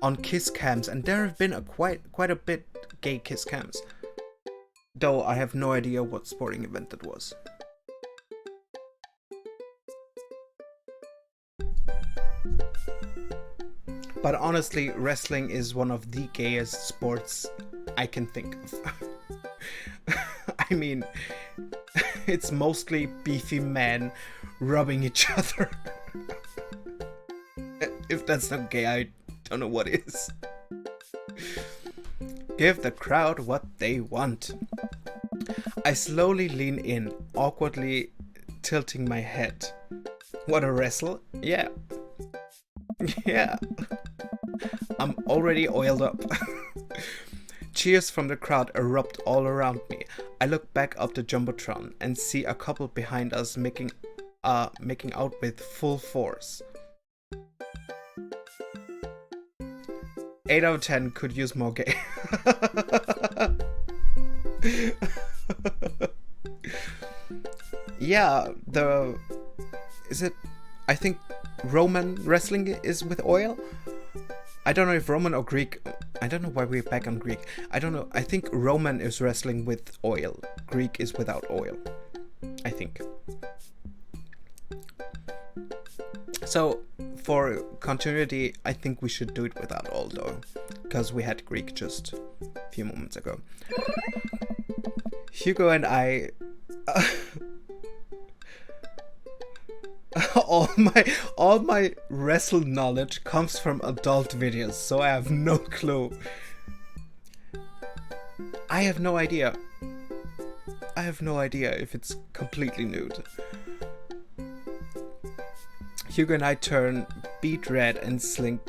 S1: on kiss cams, and there have been quite a bit gay kiss cams. Though I have no idea what sporting event that was. But honestly, wrestling is one of the gayest sports I can think of. I mean, it's mostly beefy men rubbing each other. If that's not gay, I don't know what is. Give the crowd what they want. I slowly lean in, awkwardly tilting my head. What a wrestle? Yeah. Yeah. I'm already oiled up. Cheers from the crowd erupt all around me. I look back up the Jumbotron and see a couple behind us making out with full force. 8 out of 10 could use more gay. Yeah, I think Roman wrestling is with oil? I don't know if Roman or Greek. I don't know why we're back on Greek. I don't know. I think Roman is wrestling with oil. Greek is without oil. I think. So, for continuity, I think we should do it without oil though. Because we had Greek just a few moments ago. Hugo and I... all my wrestle knowledge comes from adult videos, so I have no clue. I have no idea. I have no idea if it's completely nude. Hugo and I turn beet red and slink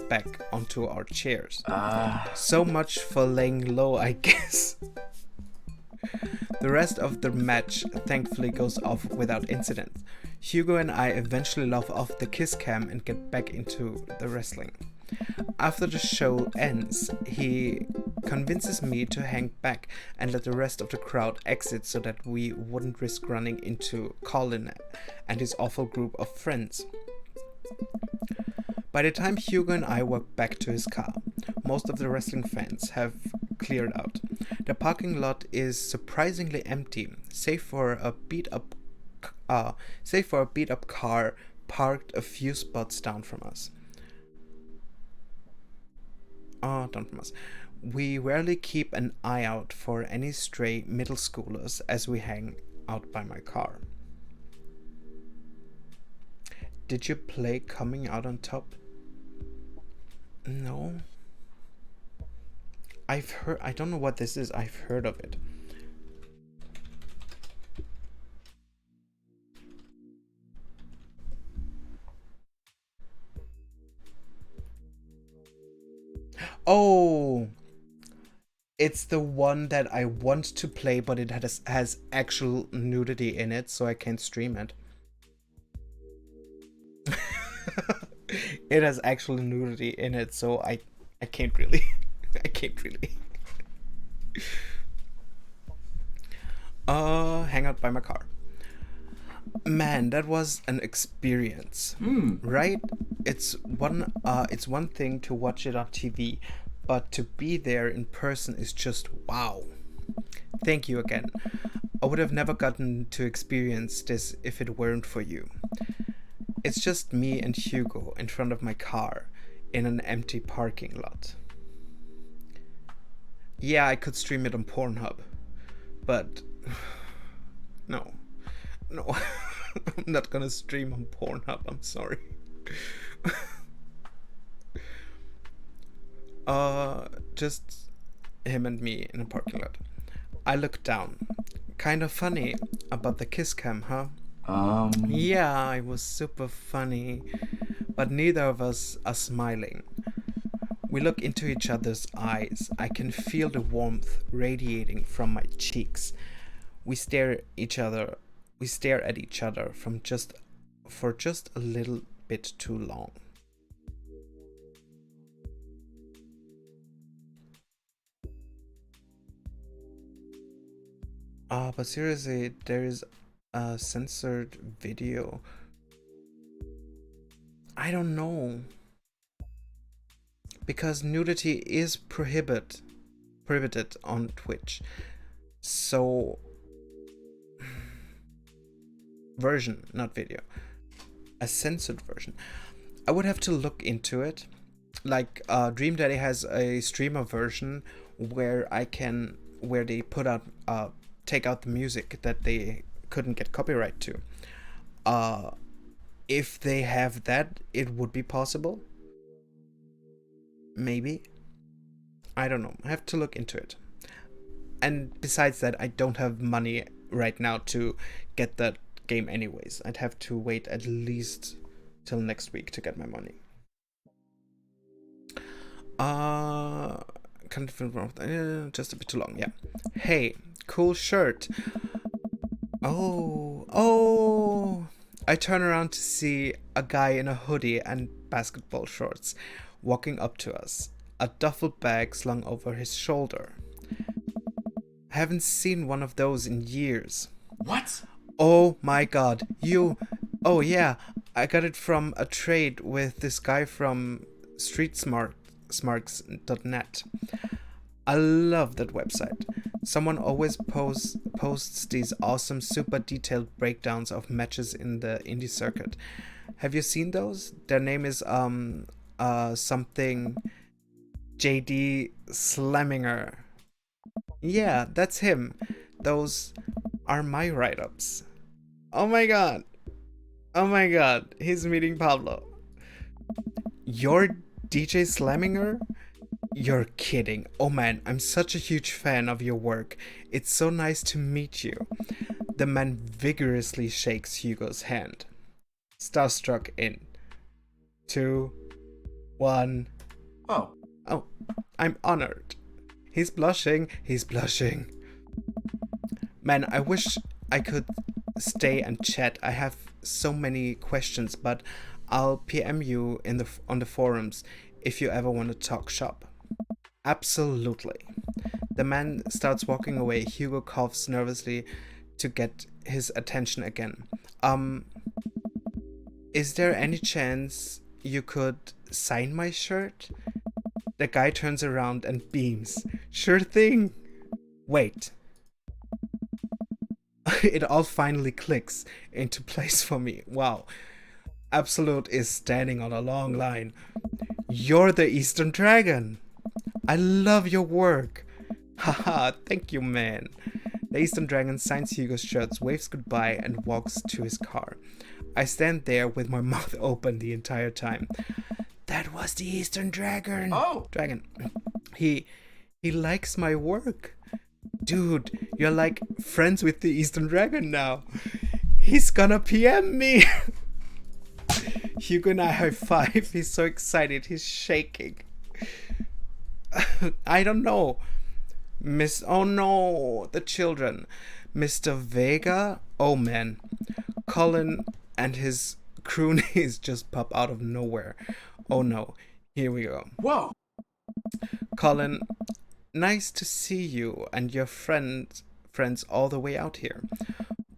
S1: back onto our chairs. So much for laying low, I guess. The rest of the match thankfully goes off without incident. Hugo and I eventually laugh off the kiss cam and get back into the wrestling. After the show ends, he convinces me to hang back and let the rest of the crowd exit so that we wouldn't risk running into Colin and his awful group of friends. By the time Hugo and I walk back to his car, most of the wrestling fans have cleared out. The parking lot is surprisingly empty, save for a beat up car parked a few spots down from us. We rarely keep an eye out for any stray middle schoolers as we hang out by my car. Did you play Coming Out on Top? No. I've heard, I don't know what this is, I've heard of it. Oh, it's the one that I want to play, but it has actual nudity in it, so I can't stream it. It has actual nudity in it, so I can't really. I can't really. Hang out by my car. Man, that was an experience, right? It's one thing to watch it on TV, but to be there in person is just wow. Thank you again. I would have never gotten to experience this if it weren't for you. It's just me and Hugo in front of my car in an empty parking lot. Yeah, I could stream it on Pornhub, but no. I'm not gonna stream on Pornhub, I'm sorry. Just him and me in a parking lot. I looked down. Kind of funny about the kiss cam, huh? Yeah, it was super funny, but neither of us are smiling. We look into each other's eyes. I can feel the warmth radiating from my cheeks. We stare at each other for just a little bit too long. But seriously, there is a censored video. I don't know. Because nudity is prohibited on Twitch. So version, not video. A censored version. I would have to look into it. Like Dream Daddy has a streamer version where they put out take out the music that they couldn't get copyright to. If they have that, it would be possible. Maybe. I don't know. I have to look into it. And besides that, I don't have money right now to get that game anyways. I'd have to wait at least till next week to get my money. Just a bit too long, yeah. Hey, cool shirt. Oh. I turn around to see a guy in a hoodie and basketball shorts walking up to us, a duffel bag slung over his shoulder. I haven't seen one of those in years.
S6: What?
S1: Oh my god, oh yeah, I got it from a trade with this guy from streetsmarks.net. I love that website. Someone always posts these awesome, super detailed breakdowns of matches in the indie circuit. Have you seen those? Their name is something JD Slamminger. Yeah, that's him. Those are my write-ups. Oh my god, he's meeting Pablo. You're DJ Slamminger? You're kidding. Oh man, I'm such a huge fan of your work. It's so nice to meet you. The man vigorously shakes Hugo's hand. Starstruck in 2, 1.
S6: Oh.
S1: Oh, I'm honored. He's blushing. Man, I wish I could stay and chat. I have so many questions, but I'll PM you on the forums if you ever want to talk shop. Absolutely. The man starts walking away. Hugo coughs nervously to get his attention again. Is there any chance you could sign my shirt? The guy turns around and beams. Sure thing. Wait. It all finally clicks into place for me. Wow. Absolute is standing on a long line. You're the Eastern Dragon. I love your work. Haha, thank you, man. The Eastern Dragon signs Hugo's shirts, waves goodbye, and walks to his car. I stand there with my mouth open the entire time. That was the Eastern Dragon. Dragon. He likes my work. Dude, you're like friends with the Eastern Dragon now. He's gonna PM me. Hugo and I high five. He's so excited. He's shaking. I don't know. Oh no, the children. Mr. Vega? Oh man. Colin and his croonies just pop out of nowhere. Oh no. Here we go.
S6: Whoa.
S1: Colin, nice to see you and your friends all the way out here.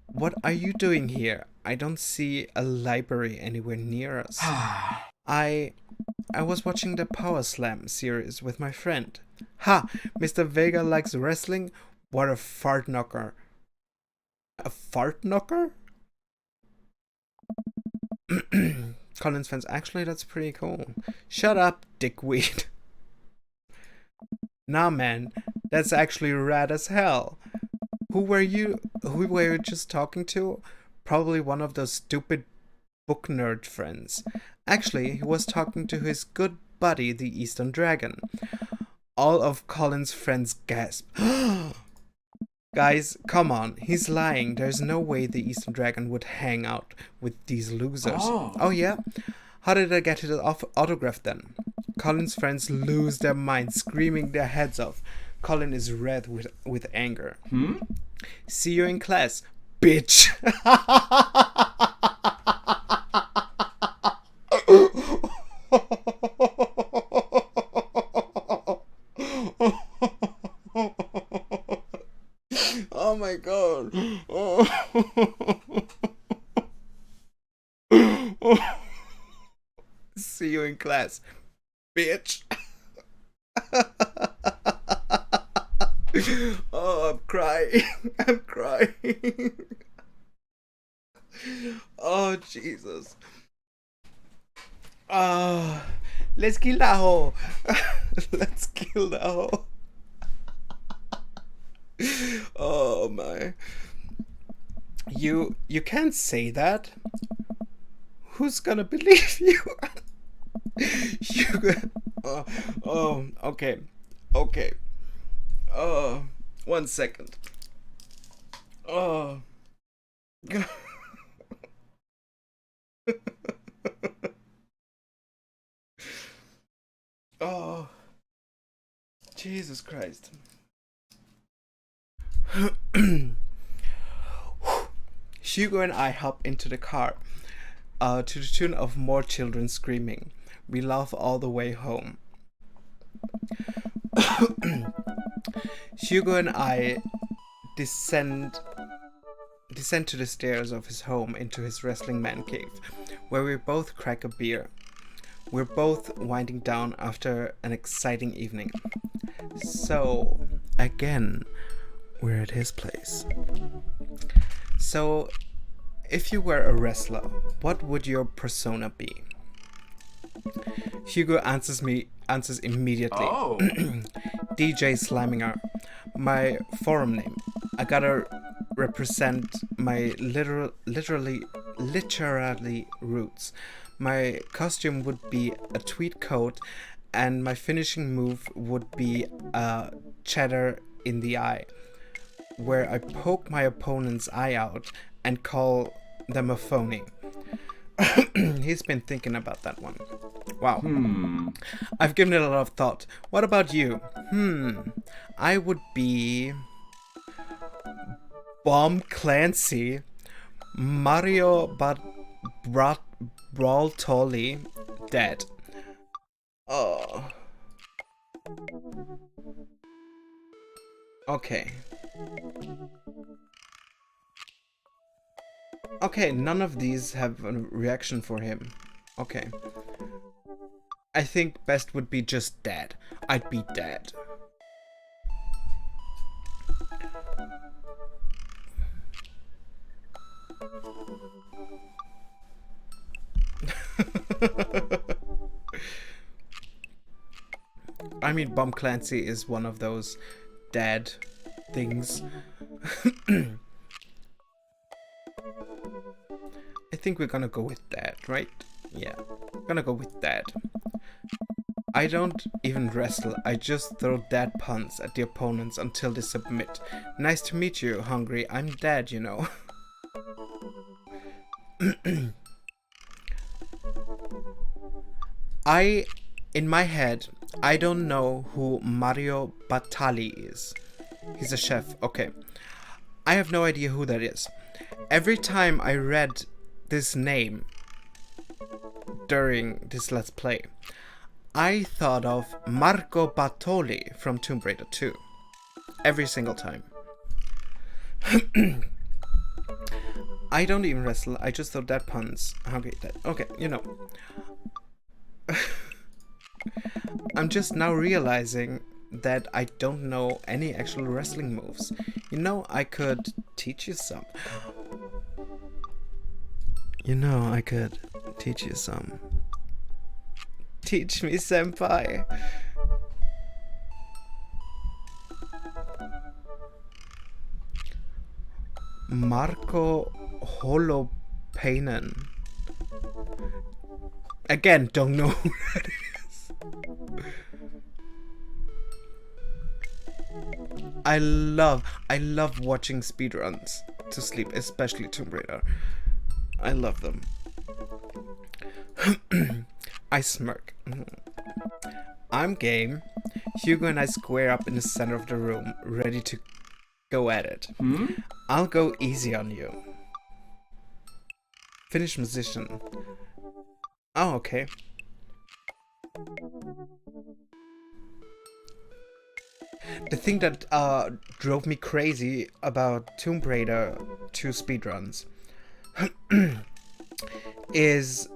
S1: What are you doing here? I don't see a library anywhere near us. I was watching the Power Slam series with my friend. Ha! Mr. Vega likes wrestling? What a fart knocker. A fart knocker? Colin's fans, actually that's pretty cool. Shut up, dickweed. Nah man, that's actually rad as hell. Who were you just talking to? Probably one of those stupid book nerd friends. Actually, he was talking to his good buddy, the Eastern Dragon. All of Colin's friends gasp. Guys, come on, he's lying. There's no way the Eastern Dragon would hang out with these losers. Oh yeah? How did I get his autograph then? Colin's friends lose their minds, screaming their heads off. Colin is red with anger. See you in class, bitch. Oh my god. See you in class, bitch. Oh, I'm crying. I'm crying. Oh, Jesus. Oh, let's kill that hoe. Let's kill that hoe. Oh my. You can't say that. Who's gonna believe you? Okay. Okay. 1 second. Oh. Oh. Jesus Christ. Hugo and I hop into the car, to the tune of more children screaming. We laugh all the way home. Hugo and I descend to the stairs of his home into his wrestling man cave, where we both crack a beer. We're both winding down after an exciting evening. So, again, we're at his place. So, if you were a wrestler, what would your persona be? Hugo answers immediately. DJ Sliminger, my forum name. I gotta represent my literally roots. My costume would be a tweed coat, and my finishing move would be a cheddar in the eye, where I poke my opponent's eye out and call them a phony. He's been thinking about that one. Wow. I've given it a lot of thought. What about you? I would be Bomb Clancy, Mario Brawltolly, dead. Oh. Okay. Okay, none of these have a reaction for him. Okay. I think best would be just dead. I'd be dead. I mean, Bomb Clancy is one of those dad things. I think we're gonna go with Dad, right? Yeah, gonna go with Dad. I don't even wrestle, I just throw dad puns at the opponents until they submit. Nice to meet you, Hungry. I'm Dad, you know. In my head, I don't know who Mario Batali is. He's a chef, okay. I have no idea who that is. Every time I read this name during this Let's Play, I thought of Marco Bartoli from Tomb Raider 2. Every single time. I don't even wrestle, I just throw dad puns. Okay, you know. I'm just now realizing that I don't know any actual wrestling moves. You know, I could teach you some. Teach me, senpai. Marco Holopainen. Again, don't know who that is. I love watching speedruns to sleep, especially Tomb Raider. I love them. I smirk. I'm game. Hugo and I square up in the center of the room, ready to go at it. I'll go easy on you. Finnish musician. Oh, okay. The thing that drove me crazy about Tomb Raider 2 speedruns is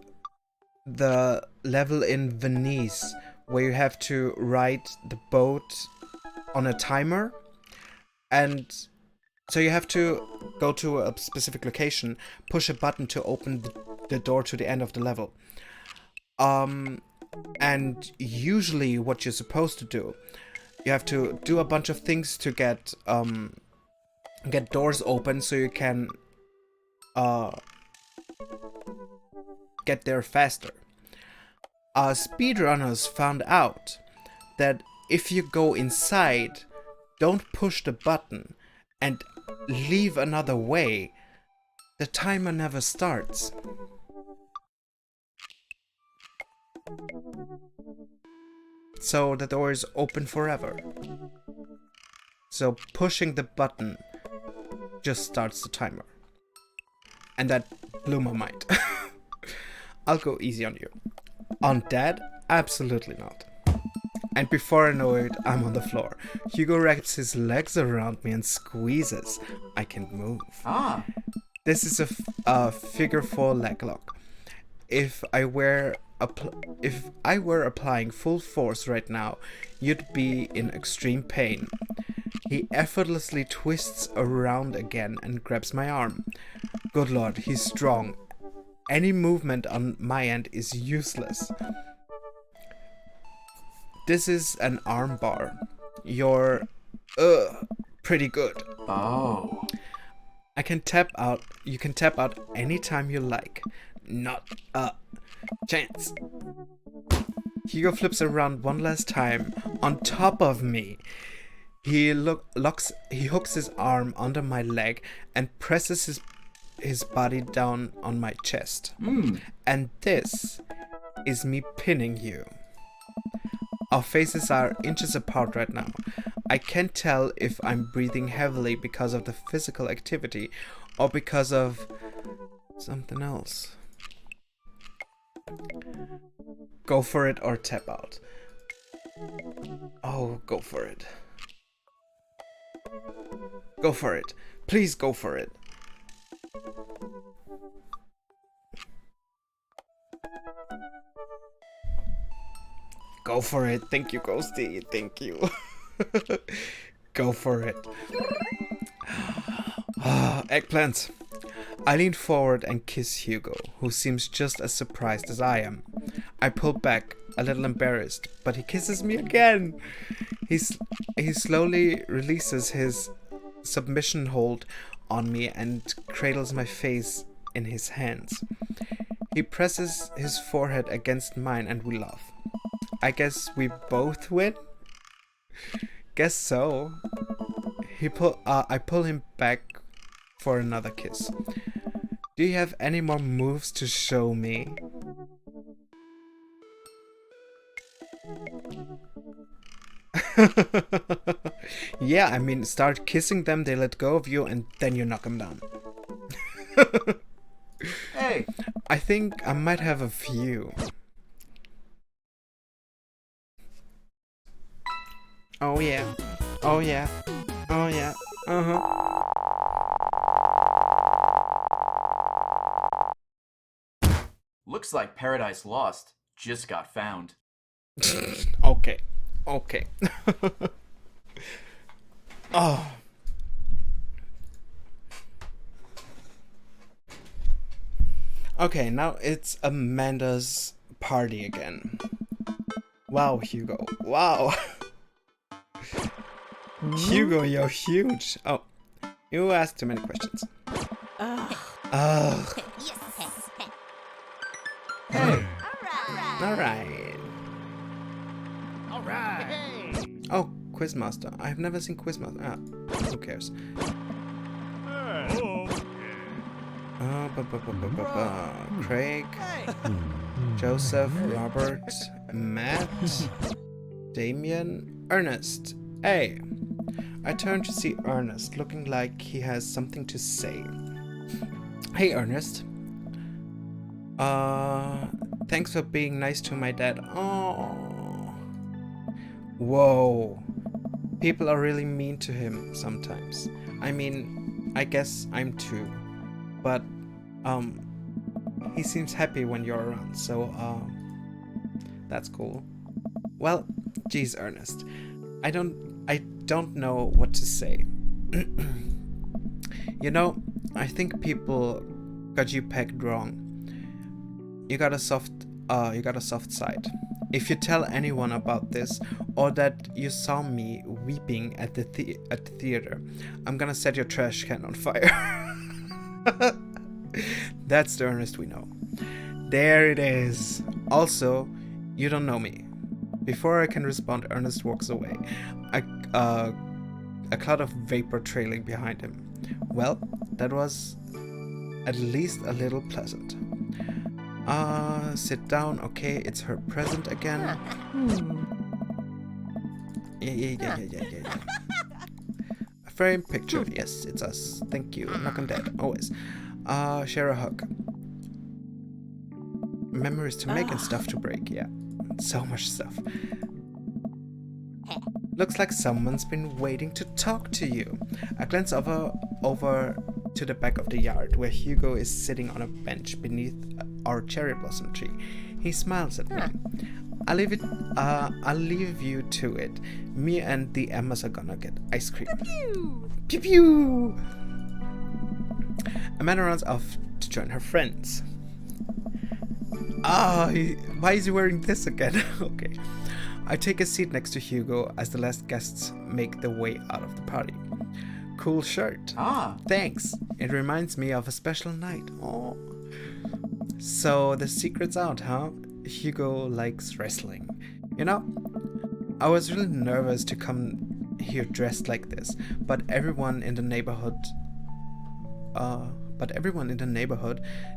S1: the level in Venice where you have to ride the boat on a timer, and so you have to go to a specific location, push a button to open the door to the end of the level. And usually what you're supposed to do, you have to do a bunch of things to get doors open so you can get there faster. Speedrunners found out that if you go inside, don't push the button, and leave another way, the timer never starts. So the door is open forever. So pushing the button just starts the timer. And that blew my mind. I'll go easy on you. On Dad? Absolutely not. And before I know it, I'm on the floor. Hugo wraps his legs around me and squeezes. I can't move. This is a figure 4 leg lock. If I were applying full force right now, you'd be in extreme pain. He effortlessly twists around again and grabs my arm. Good lord, he's strong. Any movement on my end is useless. This is an arm bar. You're pretty good.
S6: Oh.
S1: You can tap out anytime you like. Not a chance. Hugo flips around one last time on top of me. He hooks his arm under my leg and presses his body down on my chest. And this is me pinning you. Our faces are inches apart right now. I can't tell if I'm breathing heavily because of the physical activity or because of something else. Go for it or tap out. Oh, go for it. Go for it. Please go for it. Go for it. Thank you, Ghosty. Thank you. Go for it. Eggplants. I lean forward and kiss Hugo, who seems just as surprised as I am. I pull back, a little embarrassed, but he kisses me again. He slowly releases his submission hold on me and cradles my face in his hands. He presses his forehead against mine and we laugh. I guess we both win? Guess so. I pull him back for another kiss. Do you have any more moves to show me? Yeah, I mean, start kissing them, they let go of you, and then you knock them down.
S6: Hey!
S1: I think I might have a few. Oh yeah. Oh yeah. Oh yeah. Uh-huh.
S6: Looks like Paradise Lost just got found.
S1: Okay. Okay. Oh. Okay, now it's Amanda's party again. Wow, Hugo. Wow. Hugo, you're huge. Oh, you asked too many questions. Ugh.
S6: Hey!
S1: Alright.
S4: All right. Hey.
S1: Oh, Quizmaster. I've never seen Quizmaster. Ah, who cares? Craig, Joseph, Robert, Matt, Damien, Ernest. Hey! I turn to see Ernest, looking like he has something to say. Hey, Ernest. Thanks for being nice to my dad. Oh. Whoa. People are really mean to him sometimes. I mean, I guess I'm too. But, he seems happy when you're around, so, that's cool. Well, geez, Ernest. I don't know what to say. You know, I think people got you pegged wrong. You got a soft side. If you tell anyone about this, or that you saw me weeping at the theater, I'm gonna set your trash can on fire. That's the Ernest we know. There it is. Also, you don't know me. Before I can respond, Ernest walks away, a cloud of vapor trailing behind him. Well, that was at least a little pleasant. Sit down. Okay, it's her present again. Yeah. A framed picture. Yes, it's us. Thank you. Knock on Dad. Always. Share a hug. Memories to make and stuff to break. Yeah. So much stuff. Looks like someone's been waiting to talk to you. I glance over to the back of the yard where Hugo is sitting on a bench beneath our cherry blossom tree. He smiles at me. I'll leave you to it. Me and the Emmas are gonna get ice cream. Pew pew. Amanda runs off to join her friends. Why is he wearing this again? Okay. I take a seat next to Hugo as the last guests make their way out of the party. Cool shirt. Thanks. It reminds me of a special night. Oh. So the secret's out, huh? Hugo likes wrestling. You know, I was really nervous to come here dressed like this, but everyone in the neighborhood,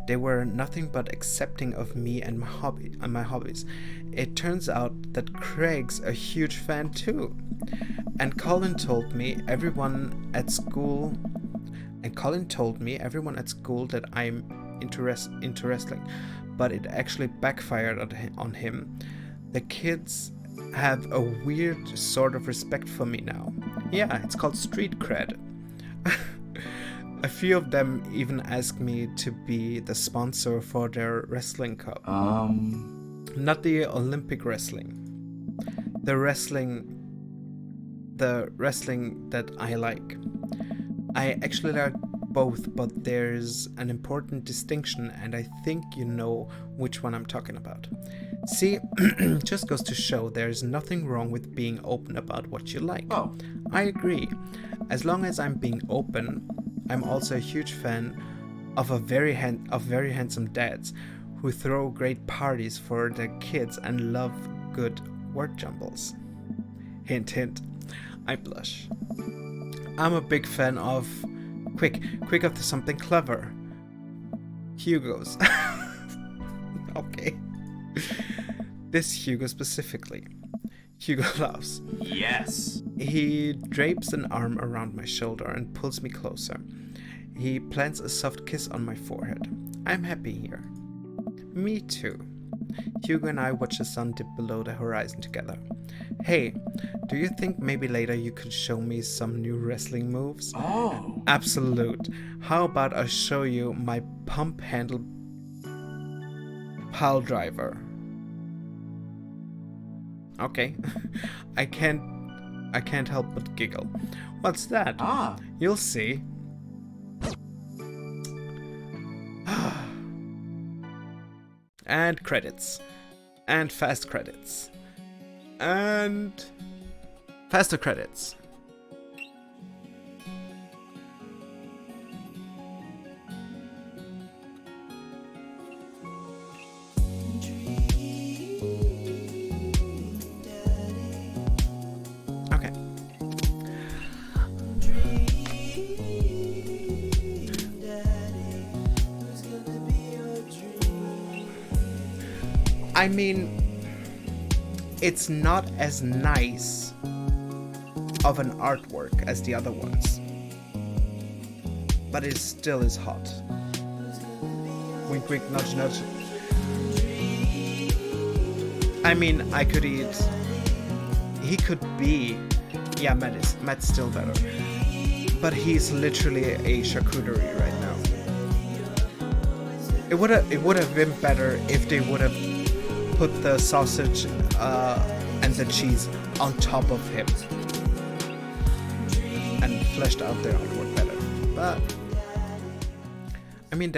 S1: they were nothing but accepting of me and my hobbies. It turns out that Craig's a huge fan too. And Colin told me everyone at school that I'm into wrestling, but it actually backfired on him. The kids have a weird sort of respect for me now. Yeah, it's called street cred. A few of them even asked me to be the sponsor for their wrestling cup. Not the Olympic wrestling. The wrestling that I like. I actually like both, but there's an important distinction, and I think you know which one I'm talking about. See, just goes to show there's nothing wrong with being open about what you like.
S6: Oh.
S1: I agree. As long as I'm being open, I'm also a huge fan of very handsome dads who throw great parties for their kids and love good word jumbles. Hint, hint. I blush. I'm a big fan of quick up to something clever. Hugo's. Okay. This Hugo specifically. Hugo laughs.
S6: Yes.
S1: He drapes an arm around my shoulder and pulls me closer. He plants a soft kiss on my forehead. I'm happy here. Me too. Hugo and I watch the sun dip below the horizon together. Hey, do you think maybe later you could show me some new wrestling moves?
S6: Oh.
S1: Absolute. How about I show you my pump handle pile driver? Okay. I can't help but giggle. What's that?
S6: Ah.
S1: You'll see. And credits. And fast credits. And faster credits. Okay. I mean, it's not as nice of an artwork as the other ones, but it still is hot. Wink, wink, nudge, nudge. I mean, I could eat. He could be. Yeah, Matt's still better. But he's literally a charcuterie right now. It would have been better if they would have put the sausage and the cheese on top of him and fleshed out their artwork better. But I mean,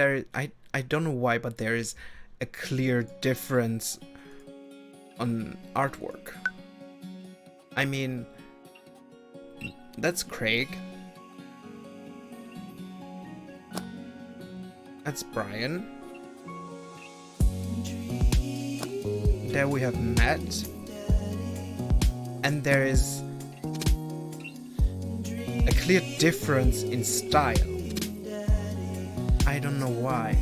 S1: I don't know why, but there is a clear difference on artwork. I mean, that's Craig. That's Brian. There we have Matt. And there is a clear difference in style. I don't know why.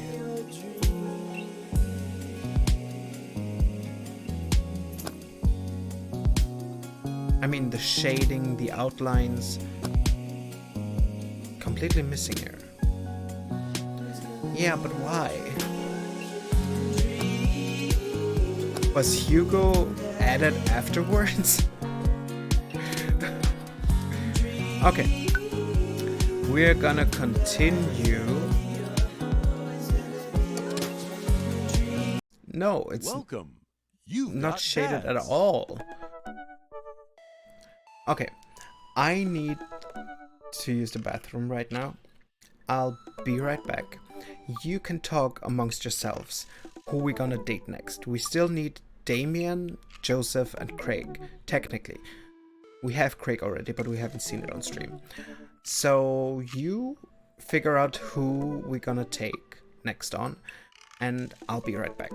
S1: I mean, the shading, the outlines, completely missing here. Yeah, but why? Was Hugo added afterwards? Okay. We're gonna continue. No, it's
S3: Welcome. You've
S1: not
S3: got
S1: shaded at
S3: dads.
S1: all. Okay. I need to use the bathroom right now. I'll be right back. You can talk amongst yourselves. Who we gonna date next? We still need Damien, Joseph, and Craig. Technically. We have Craig already, but we haven't seen it on stream. So you figure out who we're gonna take next on, and I'll be right back.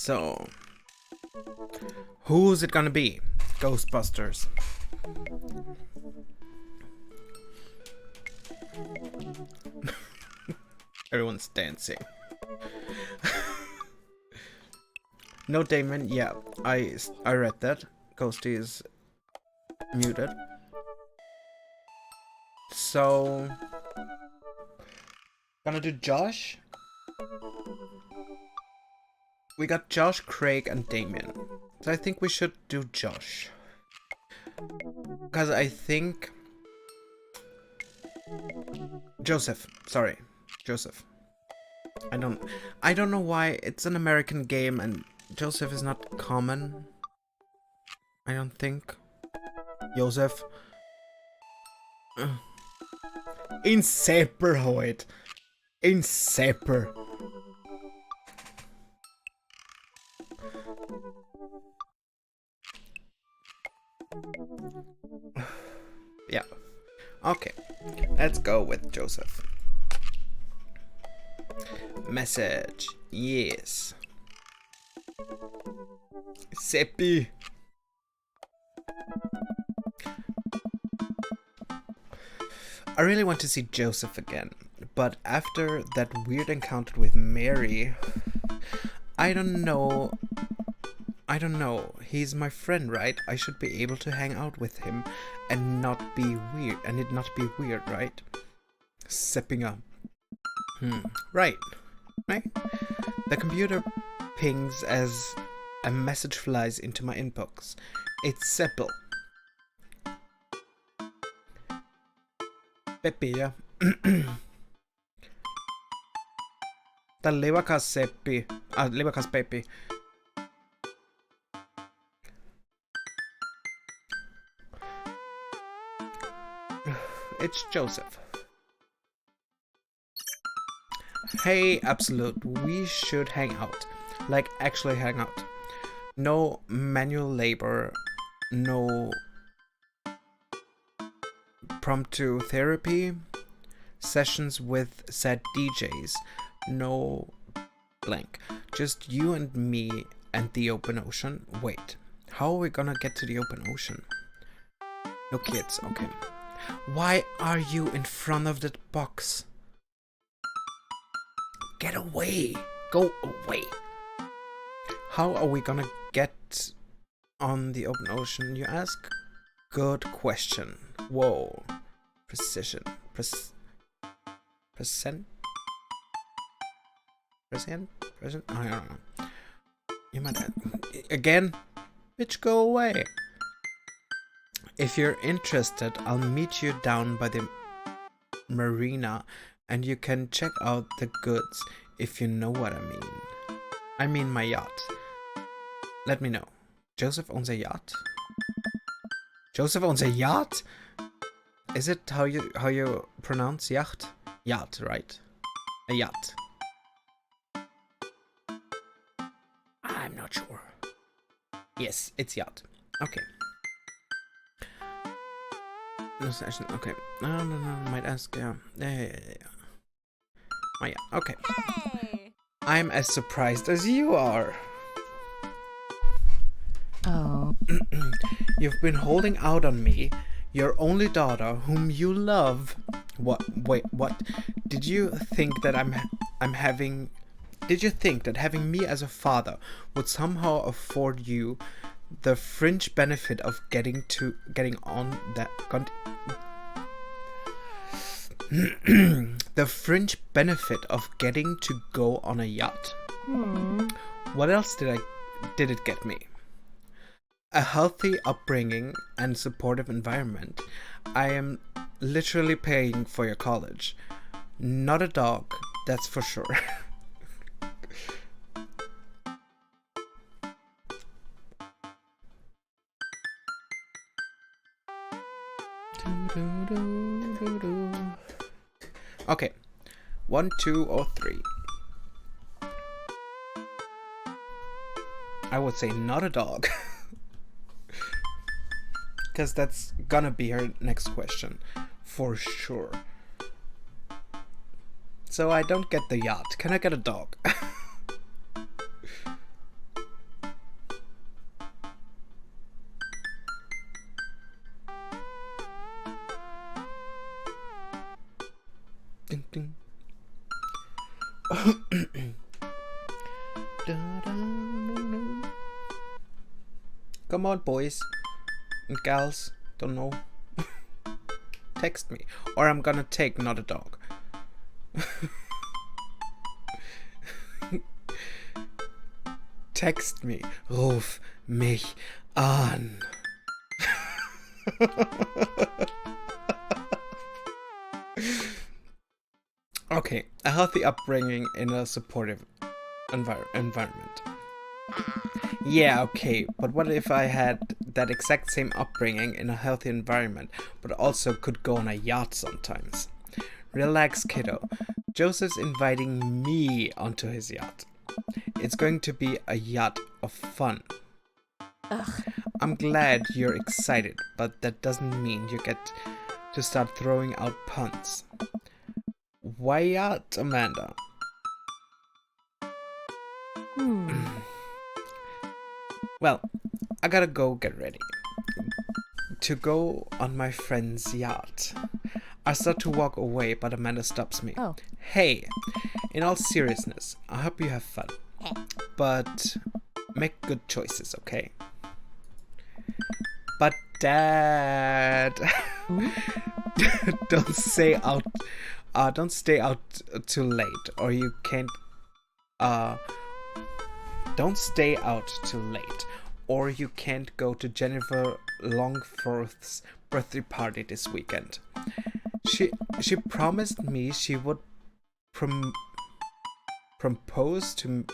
S1: So, who's it gonna be? Ghostbusters. Everyone's dancing. No Damon, yeah, I read that. Ghosty is muted. So, gonna do Josh. We got Josh, Craig, and Damien. So I think we should do Josh. Because I think... Joseph. Sorry. Joseph. I don't know why. It's an American game and Joseph is not common. I don't think. Joseph. In Sepper, Hoyt. In Sepper. Yeah. Okay. Let's go with Joseph. Message. Yes. Seppi. I really want to see Joseph again, but after that weird encounter with Mary, I don't know. He's my friend, right? I should be able to hang out with him and not be weird, and it not be weird, right? Stepping up. Right. The computer pings as a message flies into my inbox. It's Seppel. Peppi, ja. Tää livakas Seppi. Livakas Peppi. It's Joseph. Hey, Absolute, we should hang out. Like, actually hang out. No manual labor, no promptu therapy, sessions with sad DJs, no blank. Just you and me and the open ocean. Wait, how are we gonna get to the open ocean? No kids, okay. Why are you in front of that box? Get away! Go away! How are we gonna get on the open ocean, you ask? Good question. Whoa. Precision. Present? I don't know. You might have... Again? Bitch, go away! If you're interested, I'll meet you down by the marina and you can check out the goods if you know what I mean. I mean my yacht. Let me know. Joseph owns a yacht? Joseph owns a yacht? Is it how you pronounce yacht? Yacht, right? A yacht. I'm not sure. Yes, it's yacht. Okay. No session. Okay. No. Might ask. Yeah. Oh, yeah. Okay.
S2: Hey.
S1: I'm as surprised as you are.
S2: Oh.
S1: You've been holding out on me, your only daughter, whom you love. What? Wait. What? Did you think that Did you think that having me as a father would somehow afford you the fringe benefit of getting on that the fringe benefit of getting to go on a yacht? What else did it get me? A healthy upbringing and supportive environment. I am literally paying for your college. Not a dog, that's for sure. Okay, 1, 2, or 3. I would say not a dog. Because that's gonna be her next question. For sure. So I don't get the yacht. Can I get a dog? ding. Come on, boys and gals. Don't know. Text me, or I'm gonna take not a dog. Text me. Ruf mich an. Okay, a healthy upbringing in a supportive environment. Yeah, okay, but what if I had that exact same upbringing in a healthy environment, but also could go on a yacht sometimes? Relax, kiddo. Joseph's inviting me onto his yacht. It's going to be a yacht of fun.
S2: Ugh.
S1: I'm glad you're excited, but that doesn't mean you get to start throwing out puns. Why yacht, Amanda? Well, I gotta go get ready to go on my friend's yacht. I start to walk away, but Amanda stops me.
S2: Oh.
S1: Hey, in all seriousness, I hope you have fun, but make good choices, okay? But Dad, don't stay out too late, or you can't. Don't stay out too late, or you can't go to Jennifer Longforth's birthday party this weekend. She promised me she would propose to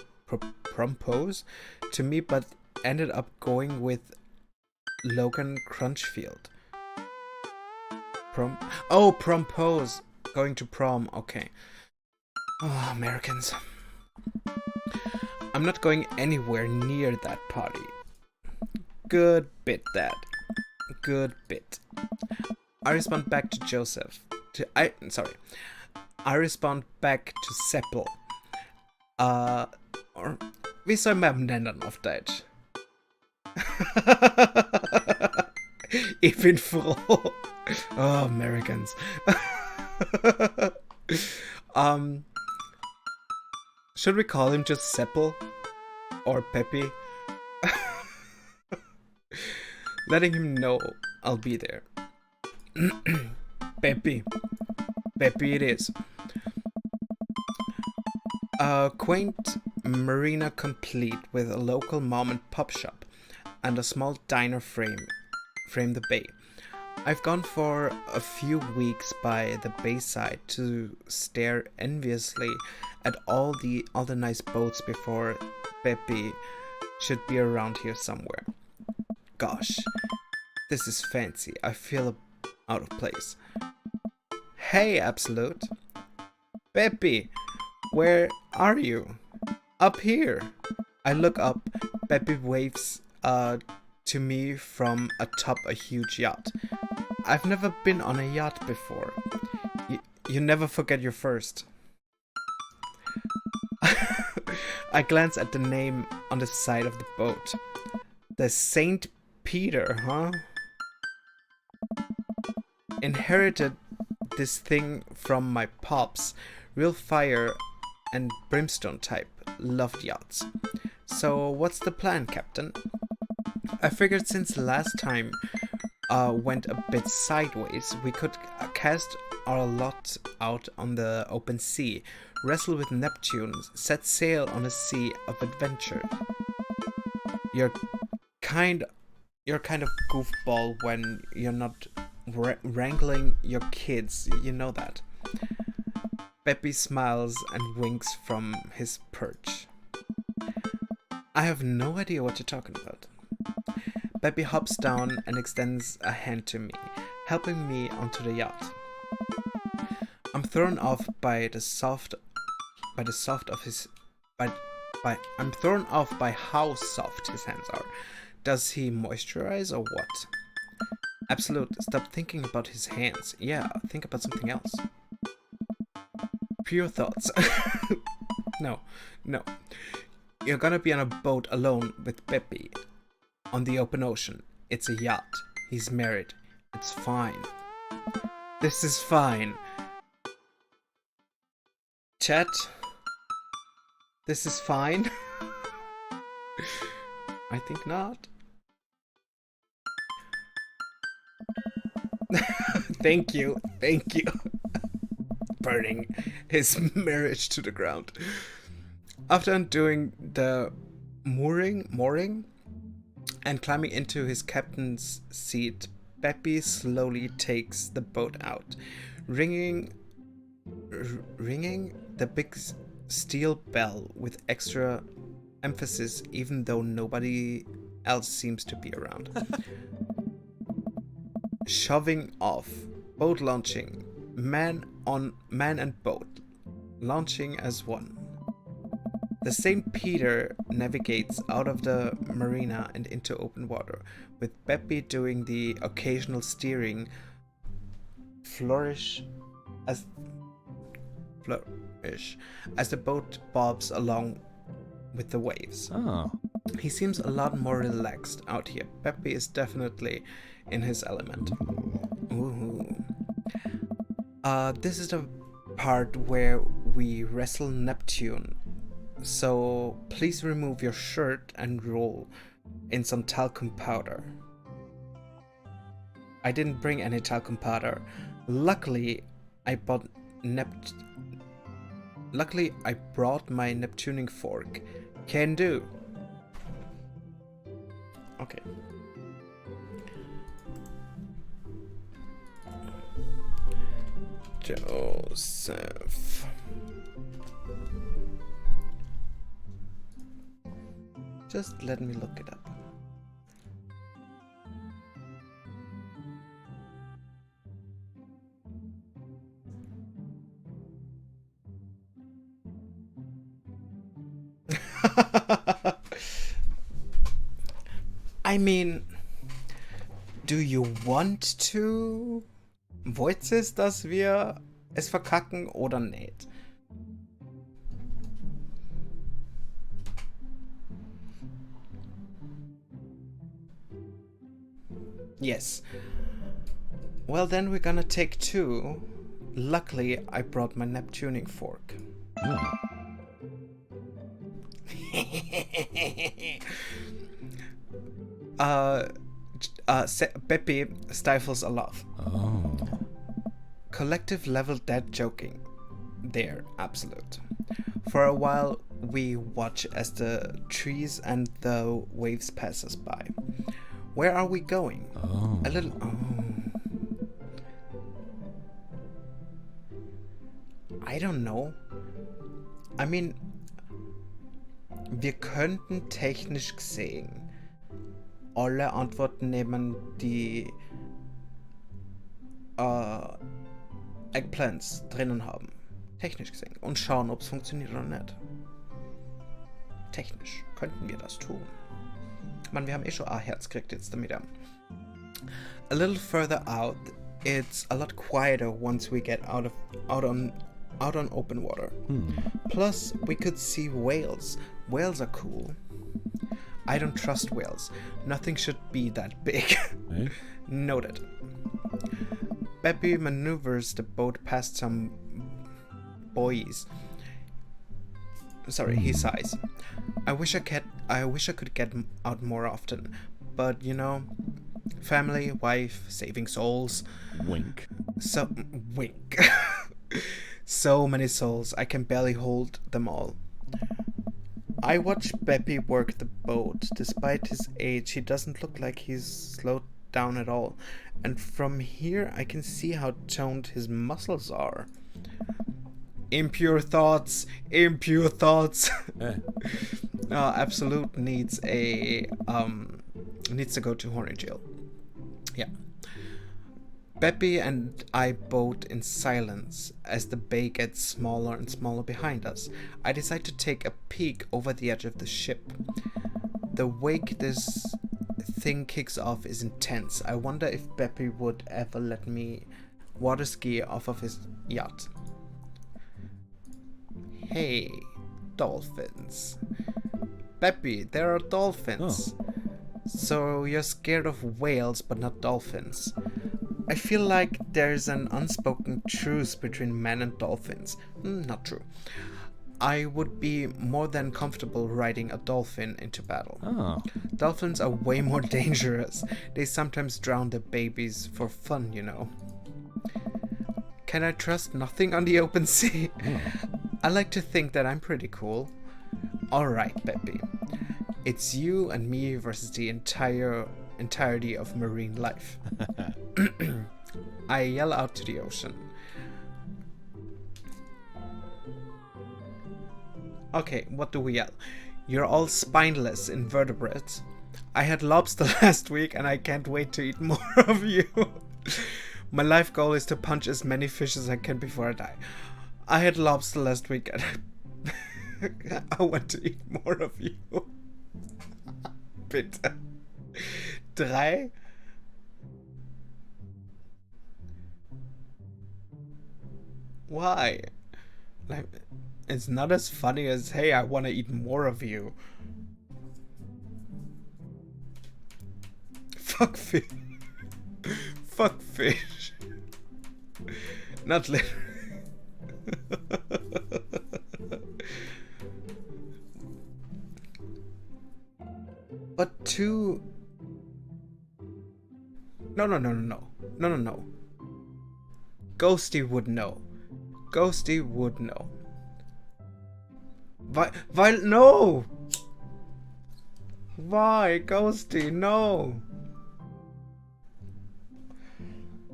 S1: me, but ended up going with Logan Crunchfield. Propose. Going to prom. Okay. Oh, Americans. I'm not going anywhere near that party. Good bit, Dad. Good bit. I respond back to Joseph. I respond back to Seppel. Or wie soll man nennen auf Deutsch? Ich bin froh. Oh, Americans. Should we call him just Seppel? Or Peppy? Letting him know I'll be there. Peppy. Peppy it is. A quaint marina complete with a local mom and pop shop and a small diner frame the bay. I've gone for a few weeks by the bayside to stare enviously at all the nice boats before Peppy should be around here somewhere. Gosh, this is fancy. I feel out of place. Hey, Absolute. Peppy, where are you? Up here. I look up. Peppy waves to me from atop a huge yacht. I've never been on a yacht before. You never forget your first. I glance at the name on the side of the boat. The Saint Peter, huh? Inherited this thing from my pops. Real fire and brimstone type. Loved yachts. So what's the plan, Captain? I figured since last time went a bit sideways, we could cast our lot out on the open sea, wrestle with Neptune, set sail on a sea of adventure. You're kind of goofball when you're not wrangling your kids, you know that. Peppy smiles and winks from his perch. I have no idea what you're talking about. Peppy hops down and extends a hand to me, helping me onto the yacht. I'm thrown off by how soft his hands are. Does he moisturize or what? Absolute, stop thinking about his hands. Yeah, think about something else. Pure thoughts. No. You're gonna be on a boat alone with Peppy. On the open ocean. It's a yacht. He's married. It's fine. This is fine. Chat. This is fine. I think not. Thank you. Burning his marriage to the ground. After undoing the mooring, and climbing into his captain's seat, Beppy slowly takes the boat out, ringing the big steel bell with extra emphasis, even though nobody else seems to be around. Shoving off, boat launching, man and boat launching as one. The St. Peter navigates out of the marina and into open water, with Beppy doing the occasional steering flourish as the boat bobs along with the waves.
S3: Oh.
S1: He seems a lot more relaxed out here. Beppy is definitely in his element. Ooh. This is the part where we wrestle Neptune. So please remove your shirt and roll in some talcum powder. I didn't bring any talcum powder. Luckily, I brought my Neptuning fork. Can do. Okay. Joseph. Just let me look it up. I mean, do you want to? Wollt es, dass wir es verkacken oder nicht? Yes. Well, then we're gonna take two. Luckily, I brought my Neptuning fork. Beppy stifles a laugh.
S3: Oh.
S1: Collective level dead joking. There, absolute. For a while, we watch as the trees and the waves pass us by. Where are we going?
S3: Oh.
S1: A little. Oh. I don't know. I mean, wir könnten technisch gesehen alle Antworten nehmen, die Eggplants drinnen haben. Technisch gesehen. Und schauen, ob es funktioniert oder nicht. Technisch könnten wir das tun. Man, wir haben eh schon A-Herz gekriegt jetzt damit. A little further out, it's a lot quieter once we get out on open water. Plus, we could see whales. Whales are cool. I don't trust whales. Nothing should be that big.
S3: Eh?
S1: Noted. Beppy maneuvers the boat past some buoys. Sorry, he sighs. I wish I could get out more often, but you know, family, wife, saving souls.
S3: Wink.
S1: So wink. So many souls, I can barely hold them all. I watch Beppy work the boat. Despite his age, he doesn't look like he's slowed down at all. And from here, I can see how toned his muscles are. Impure thoughts. Impure thoughts. Absolute needs to go to horny jail. Yeah. Beppy and I boat in silence as the bay gets smaller and smaller behind us. I decide to take a peek over the edge of the ship. The wake this thing kicks off is intense. I wonder if Beppy would ever let me water ski off of his yacht. Hey, dolphins. Beppy, there are dolphins.
S3: Oh.
S1: So you're scared of whales but not dolphins. I feel like there's an unspoken truce between men and dolphins. Not true. I would be more than comfortable riding a dolphin into battle.
S7: Oh.
S1: Dolphins are way more dangerous. They sometimes drown their babies for fun, you know. Can I trust nothing on the open sea? I like to think that I'm pretty cool. Alright, Peppy. It's you and me versus the entirety of marine life. I yell out to the ocean. Okay, what do we yell? You're all spineless invertebrates. I had lobster last week and I can't wait to eat more of you. My life goal is to punch as many fish as I can before I die. I had lobster last week and I want to eat more of you. Bitte. 3. Why? Like, it's not as funny as, hey, I want to eat more of you. Fuck fish. Fuck fish. Not literally. But two... No. Ghosty would know. Ghosty would know. Why no! Why, Ghosty, no!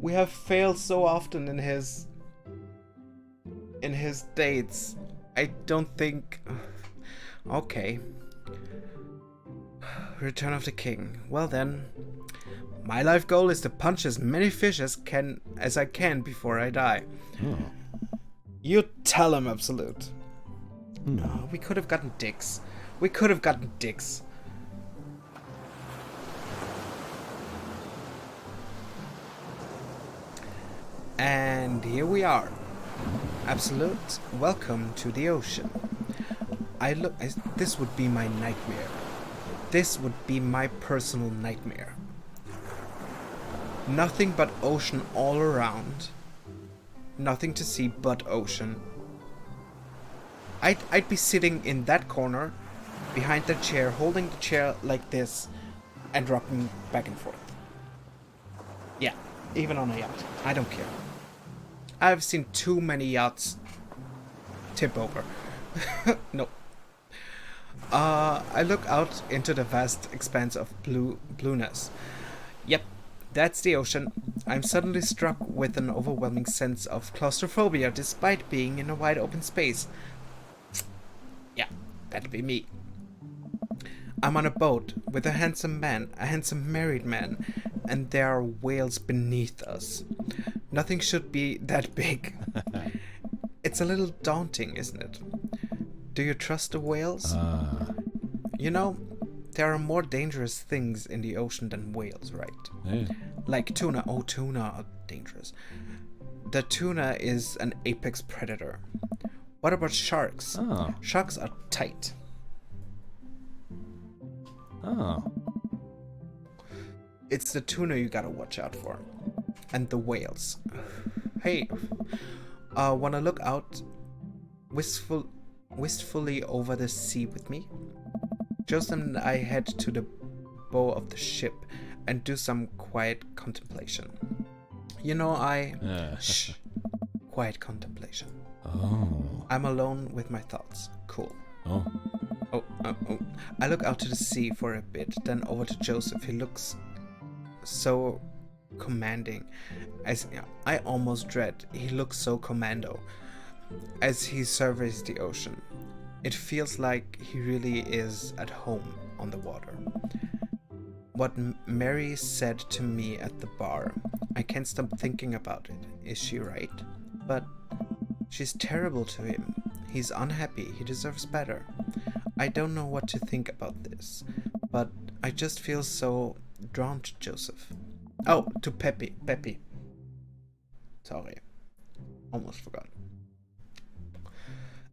S1: We have failed so often in his dates. I don't think... Okay. Return of the King. Well then, my life goal is to punch as many fish as I can before I die.
S7: Oh.
S1: You tell him, Absolute. Oh, we could have gotten dicks. And here we are. Absolute, welcome to the ocean. This would be my nightmare. This would be my personal nightmare. Nothing but ocean all around. Nothing to see but ocean. I'd be sitting in that corner, behind the chair, holding the chair like this, and rocking back and forth. Yeah, even on a yacht. I don't care. I've seen too many yachts tip over. No. I look out into the vast expanse of blueness. Yep, that's the ocean. I'm suddenly struck with an overwhelming sense of claustrophobia despite being in a wide open space. Yeah, that'd be me. I'm on a boat with a handsome man, a handsome married man, and there are whales beneath us. Nothing should be that big. It's a little daunting, isn't it? Do you trust the whales? You know, there are more dangerous things in the ocean than whales, right?
S7: Yeah.
S1: Like tuna. Oh, tuna are dangerous. The tuna is an apex predator. What about sharks?
S7: Oh.
S1: Sharks are tight.
S7: Oh.
S1: It's the tuna you gotta watch out for. And the whales. Hey, wanna look out wistfully over the sea with me? Joseph and I head to the bow of the ship and do some quiet contemplation. You know, Shh. Quiet contemplation.
S7: Oh.
S1: I'm alone with my thoughts. Cool.
S7: Oh.
S1: Oh. I look out to the sea for a bit, then over to Joseph. He looks so commanding. I almost dread. He looks so commando as he surveys the ocean. It feels like he really is at home on the water. What Mary said to me at the bar, I can't stop thinking about it. Is she right? But she's terrible to him. He's unhappy. He deserves better. I don't know what to think about this, but I just feel so drawn to Joseph. Oh, to Peppy. Sorry. Almost forgot.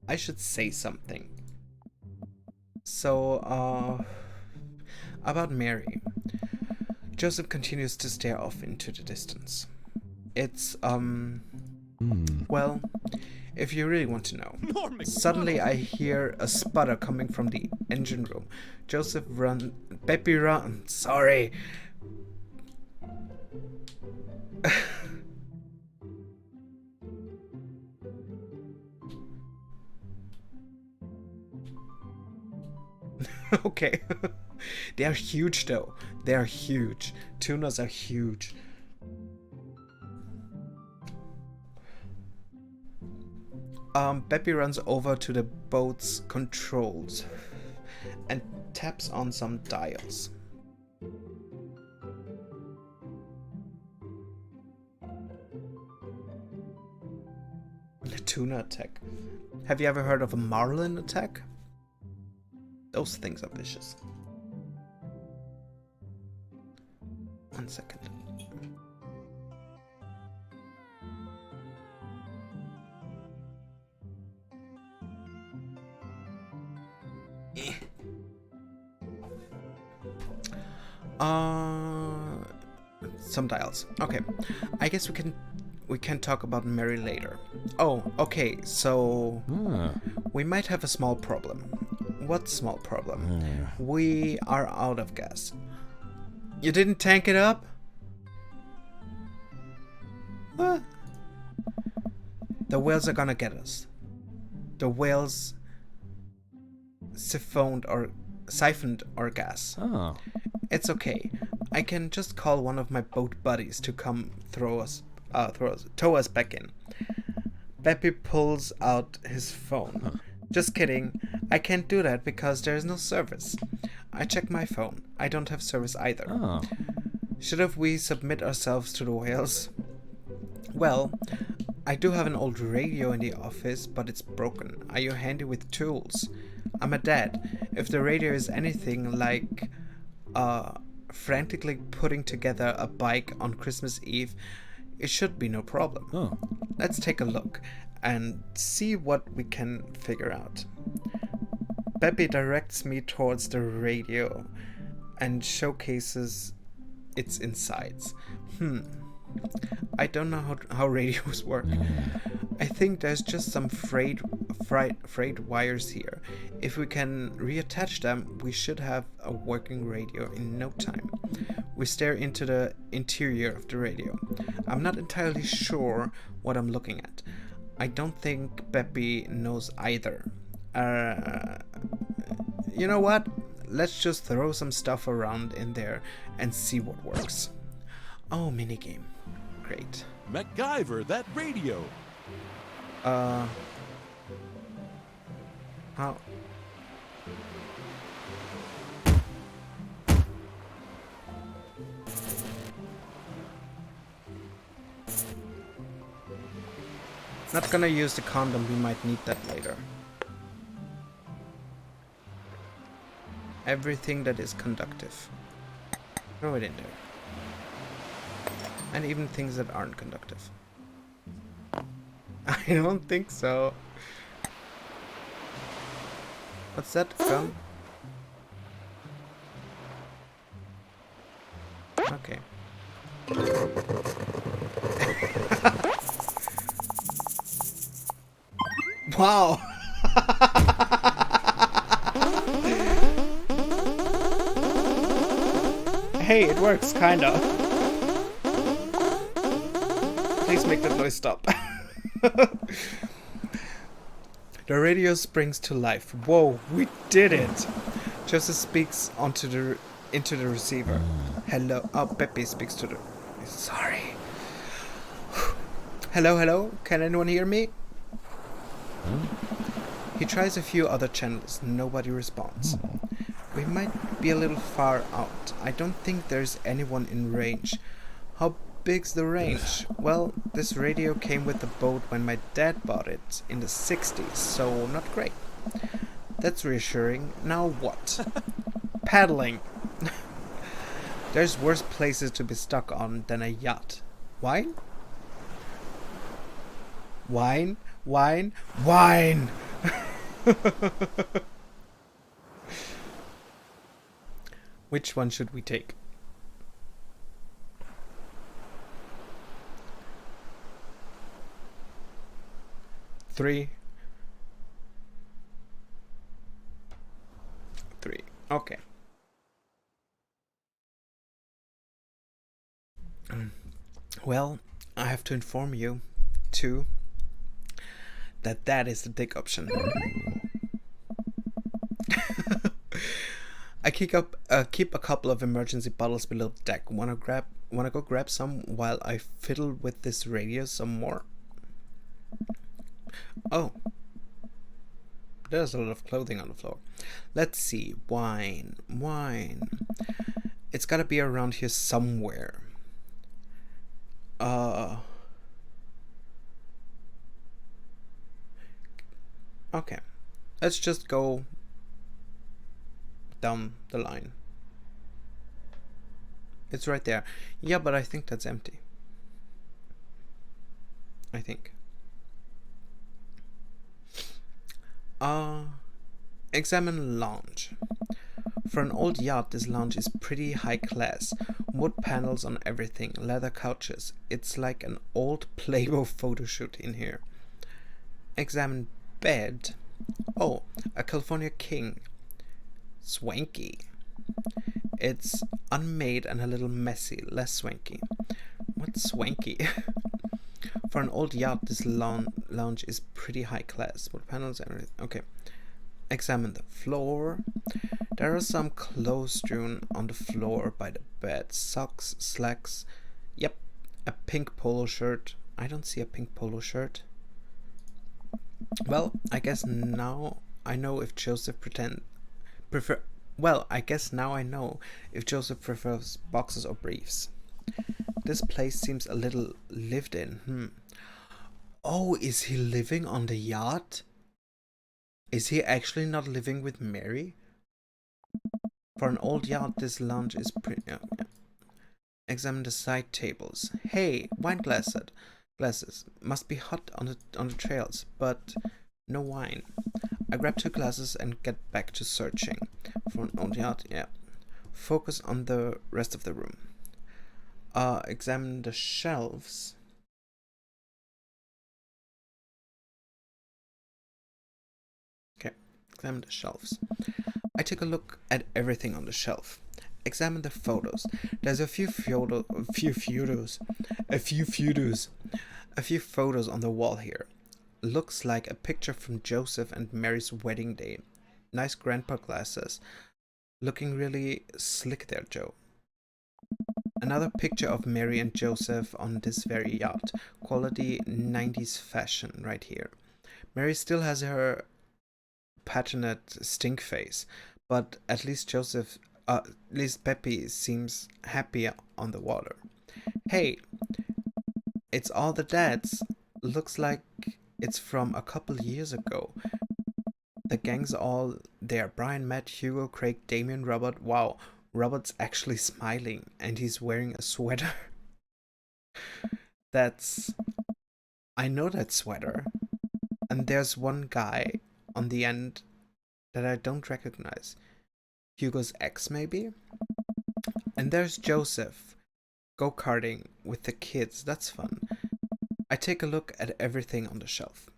S1: I should say something. So, about Mary. Joseph continues to stare off into the distance. It's,
S7: Hmm.
S1: well, if you really want to know. Suddenly I hear a sputter coming from the engine room. Joseph run, Peppy run, sorry. Okay. They are huge though. They are huge. Tunas are huge. Peppy runs over to the boat's controls and taps on some dials. The tuna attack. Have you ever heard of a marlin attack? Those things are vicious. 1 second. Some dials. Okay. I guess we can talk about Mary later. Oh, okay. So
S7: Ah.
S1: we might have a small problem. What small problem? We are out of gas. You didn't tank it up? What? The whales are gonna get us. The whales siphoned our gas.
S7: Oh.
S1: It's okay. I can just call one of my boat buddies to come tow us back in. Beppy pulls out his phone. Just kidding. I can't do that because there's no service. I checked my phone. I don't have service either.
S7: Oh.
S1: Should we submit ourselves to the whales? Well, I do have an old radio in the office, but it's broken. Are you handy with tools? I'm a dad. If the radio is anything like frantically putting together a bike on Christmas Eve, it should be no problem.
S7: Oh.
S1: Let's take a look and see what we can figure out. Peppy directs me towards the radio and showcases its insides. I don't know how radios work. I think there's just some frayed wires here. If we can reattach them, we should have a working radio in no time. We stare into the interior of the radio. I'm not entirely sure what I'm looking at. I don't think Peppy knows either. You know what? Let's just throw some stuff around in there and see what works. Oh, minigame. Great.
S3: MacGyver, that radio.
S1: How? Not gonna use the condom, we might need that later. Everything that is conductive. Throw it in there. And even things that aren't conductive. I don't think so. What's that? Gun? Okay. Wow! Hey, it works, kinda. Please make that noise stop. The radio springs to life. Whoa, we did it! Joseph speaks into the receiver. Hello. Oh, Peppy speaks to the... Sorry. Hello? Can anyone hear me? He tries a few other channels. Nobody responds. We might be a little far out. I don't think there's anyone in range. How big's the range? Well, this radio came with the boat when my dad bought it in the 60s, so not great. That's reassuring. Now what? Paddling. There's worse places to be stuck on than a yacht. Wine? Wine? Wine? Wine! Which one should we take? 3. Okay. Well, I have to inform you, too, that is the dig option. I keep a couple of emergency bottles below the deck. Wanna go grab some while I fiddle with this radio some more? Oh, there's a lot of clothing on the floor. Let's see. Wine. It's gotta be around here somewhere. Okay. Let's just go down the line. It's right there. Yeah, but I think that's empty. I think. Examine lounge. For an old yacht, this lounge is pretty high class. Wood panels on everything, leather couches. It's like an old Playboy photo shoot in here. Examine bed. Oh, a California king. Swanky. It's unmade and a little messy, less swanky. What's swanky? For an old yacht, this lounge is pretty high class. Wood panels and everything. Okay. Examine the floor. There are some clothes strewn on the floor by the bed. Socks, slacks. Yep, a pink polo shirt. I don't see a pink polo shirt. Well, I guess now I know if Joseph prefers boxes or briefs. This place seems a little lived in. Oh, is he living on the yacht? Is he actually not living with Mary? For an old yacht, this lounge is pretty... yeah. Examine the side tables. Hey, wine glasses. Must be hot on the trails, but no wine. I grab 2 glasses and get back to searching. For an old yacht, yeah. Focus on the rest of the room. Examine the shelves. Okay, examine the shelves. I take a look at everything on the shelf. Examine the photos. There's a few photos on the wall here. Looks like a picture from Joseph and Mary's wedding day. Nice grandpa glasses. Looking really slick there, Joe. Another picture of Mary and Joseph on this very yacht. Quality 90s fashion right here. Mary still has her passionate stink face, but at least Peppy seems happy on the water. Hey, it's all the dads. Looks like it's from a couple years ago. The gang's all there. Brian, Matt, Hugo, Craig, Damien, Robert. Wow, Robert's actually smiling and he's wearing a sweater. I know that sweater. And there's one guy on the end that I don't recognize. Hugo's ex, maybe? And there's Joseph, go-karting with the kids. That's fun. I take a look at everything on the shelf.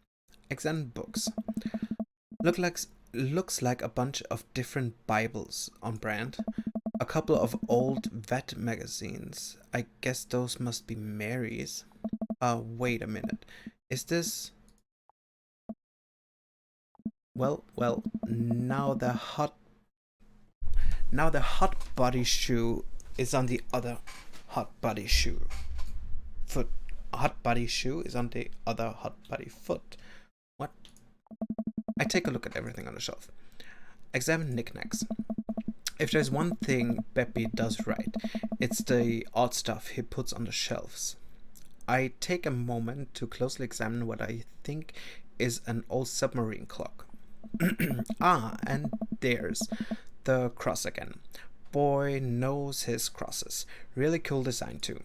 S1: Examine books. Looks like a bunch of different Bibles on brand. A couple of old vet magazines. I guess those must be Mary's. Wait a minute. Is this... Well, now the hot body shoe is on the other hot body shoe foot. Hot body shoe is on the other hot body foot. What? I take a look at everything on the shelf. Examine knickknacks. If there's one thing Beppy does right, it's the odd stuff he puts on the shelves. I take a moment to closely examine what I think is an old submarine clock. And there's the cross again. Boy knows his crosses. Really cool design too.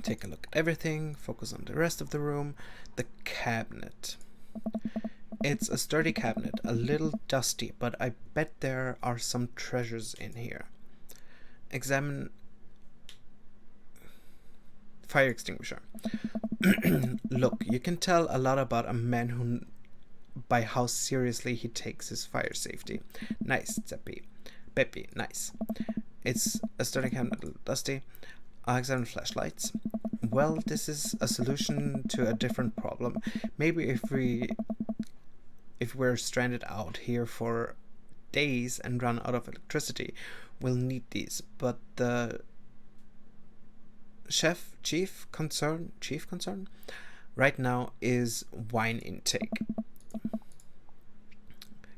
S1: Take a look at everything, focus on the rest of the room. The cabinet. It's a sturdy cabinet, a little dusty, but I bet there are some treasures in here. fire extinguisher. Look, you can tell a lot about a man who by how seriously he takes his fire safety. Nice, Peppy, nice. It's a sturdy cabinet, dusty. Excellent flashlights. Well, this is a solution to a different problem. Maybe if we're stranded out here for days and run out of electricity, we'll need these. But the chief concern right now is wine intake.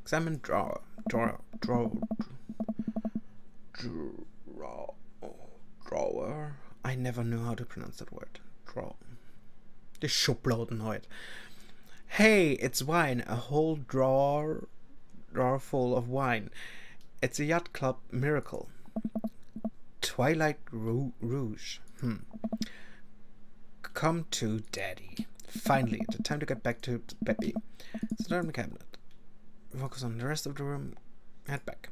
S1: Examine drawer. I never knew how to pronounce that word. Drawer. Die Schubladen heute. Hey, it's wine. A whole drawer full of wine. It's a yacht club miracle. Twilight Rouge. Come to Daddy. Finally, the time to get back to Peppy. Sit down in the cabinet. Focus on the rest of the room. Head back.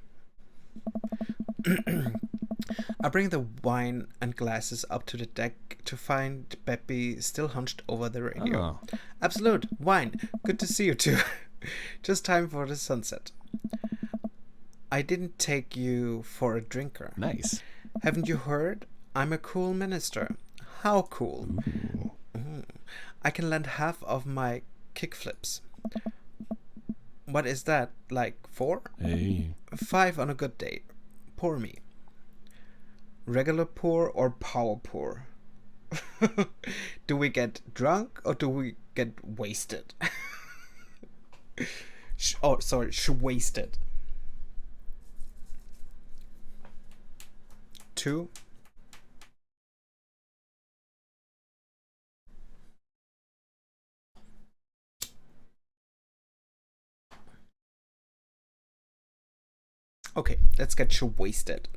S1: I bring the wine and glasses up to the deck to find Peppy still hunched over the radio.
S7: Oh.
S1: Absolute. Wine. Good to see you two. Just time for the sunset. I didn't take you for a drinker.
S7: Nice.
S1: Haven't you heard? I'm a cool minister. How cool. I can land half of my kickflips. What is that? Like 4?
S7: Hey.
S1: 5 on a good day. Pour me. Regular pour or power pour? Do we get drunk or do we get wasted? Wasted. 2. Okay, let's get you wasted.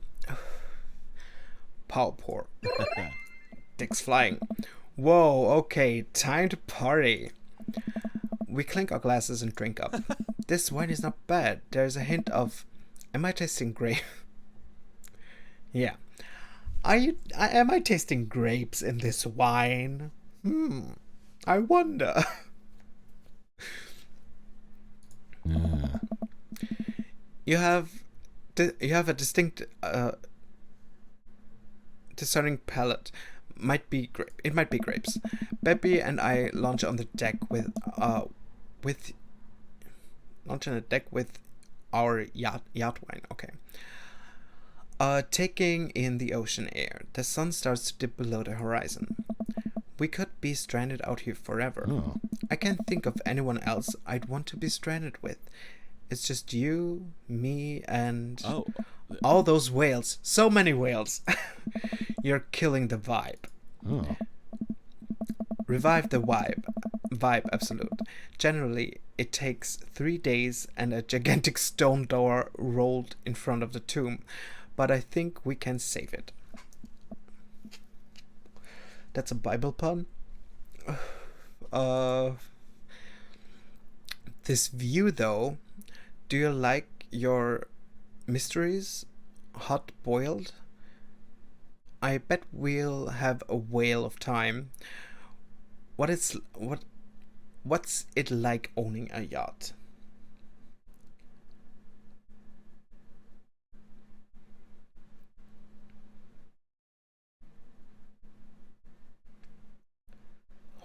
S1: Power pour. Dicks flying. Whoa, okay, time to party. We clink our glasses and drink up. This wine is not bad. There's a hint of... Am I tasting grape? Yeah. Am I tasting grapes in this wine? I wonder. You have a distinct discerning palate. It might be grapes. Peppy and I launch on the deck with our yacht wine. Okay. Taking in the ocean air. The sun starts to dip below the horizon. We could be stranded out here forever.
S7: Oh.
S1: I can't think of anyone else I'd want to be stranded with. It's just you, me, and all those whales. So many whales. You're killing the vibe.
S7: Oh.
S1: Revive the vibe. Vibe absolute. Generally, it takes 3 days and a gigantic stone door rolled in front of the tomb. But I think we can save it. That's a Bible pun. This view, though. Do you like your mysteries hot boiled? I bet we'll have a whale of time. What's it like owning a yacht?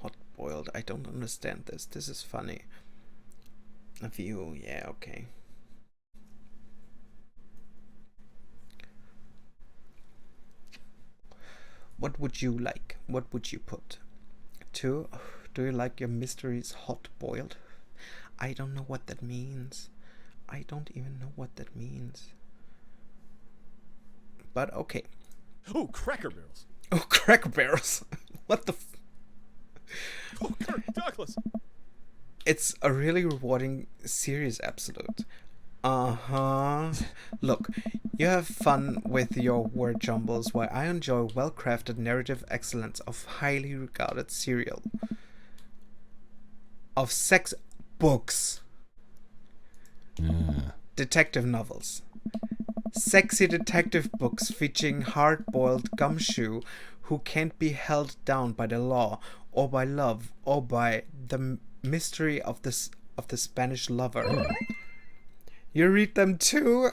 S1: Hot boiled. I don't understand this. This is funny. A view, yeah, okay. What would you like? What would you put? 2. Do you like your mysteries hot boiled? I don't know what that means. I don't even know what that means. But okay.
S3: Oh, Cracker Barrels.
S1: Oh, Cracker Barrels. What the
S3: Oh, Kirk Douglas.
S1: It's a really rewarding series, absolute. Look, you have fun with your word jumbles while I enjoy well-crafted narrative excellence of highly regarded serial. Of sex books. Detective novels. Sexy detective books featuring hard-boiled gumshoe who can't be held down by the law or by love or by the mystery of the Spanish lover. You read them too?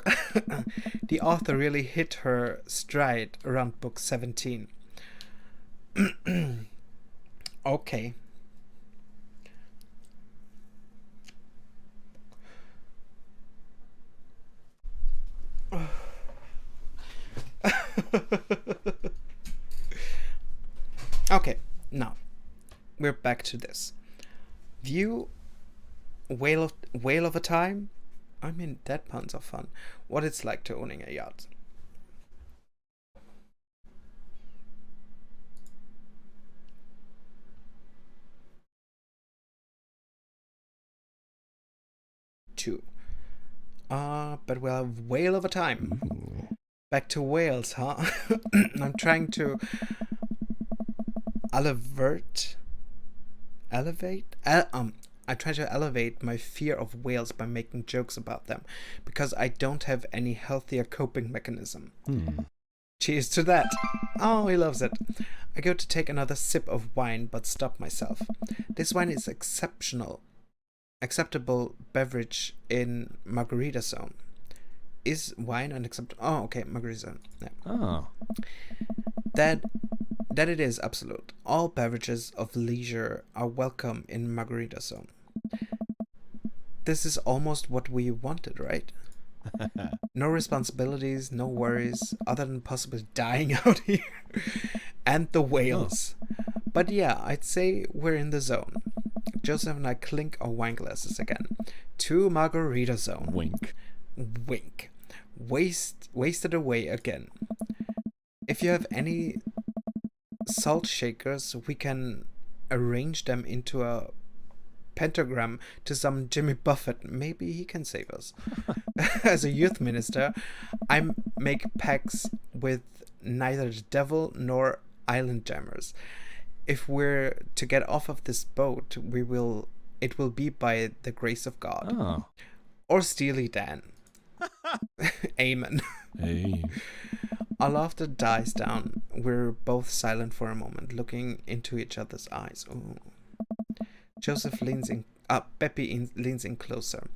S1: The author really hit her stride around book 17. Okay. Okay, now we're back to this. View whale of a time. I mean, dead puns are fun. What it's like to owning a yacht. Two. But we'll have whale of a time. Back to Wales, huh? I'm trying to I try to elevate my fear of whales by making jokes about them, because I don't have any healthier coping mechanism. Cheers to that. Oh, he loves it. I go to take another sip of wine, but stop myself. This wine is acceptable beverage in Margarita Zone. Is wine an acceptable? Oh, okay, Margarita Zone. Yeah.
S7: Oh.
S1: That it is absolute. All beverages of leisure are welcome in Margarita Zone. This is almost what we wanted, right? No responsibilities, no worries, other than possibly dying out here. And the whales. But yeah, I'd say we're in the zone. Joseph and I clink our wine glasses again. To Margarita Zone.
S7: Wink.
S1: Wink. Wasted away again. If you have any salt shakers, we can arrange them into a pentagram to some Jimmy Buffett. Maybe he can save us. As a youth minister, I make pacts with neither the devil nor island jammers. If we're to get off of this boat, it will be by the grace of God.
S7: Oh.
S1: Or Steely Dan. Amen.
S7: Hey.
S1: Our laughter dies down. We're both silent for a moment, looking into each other's eyes. Ooh. Joseph leans in. Beppy leans in closer.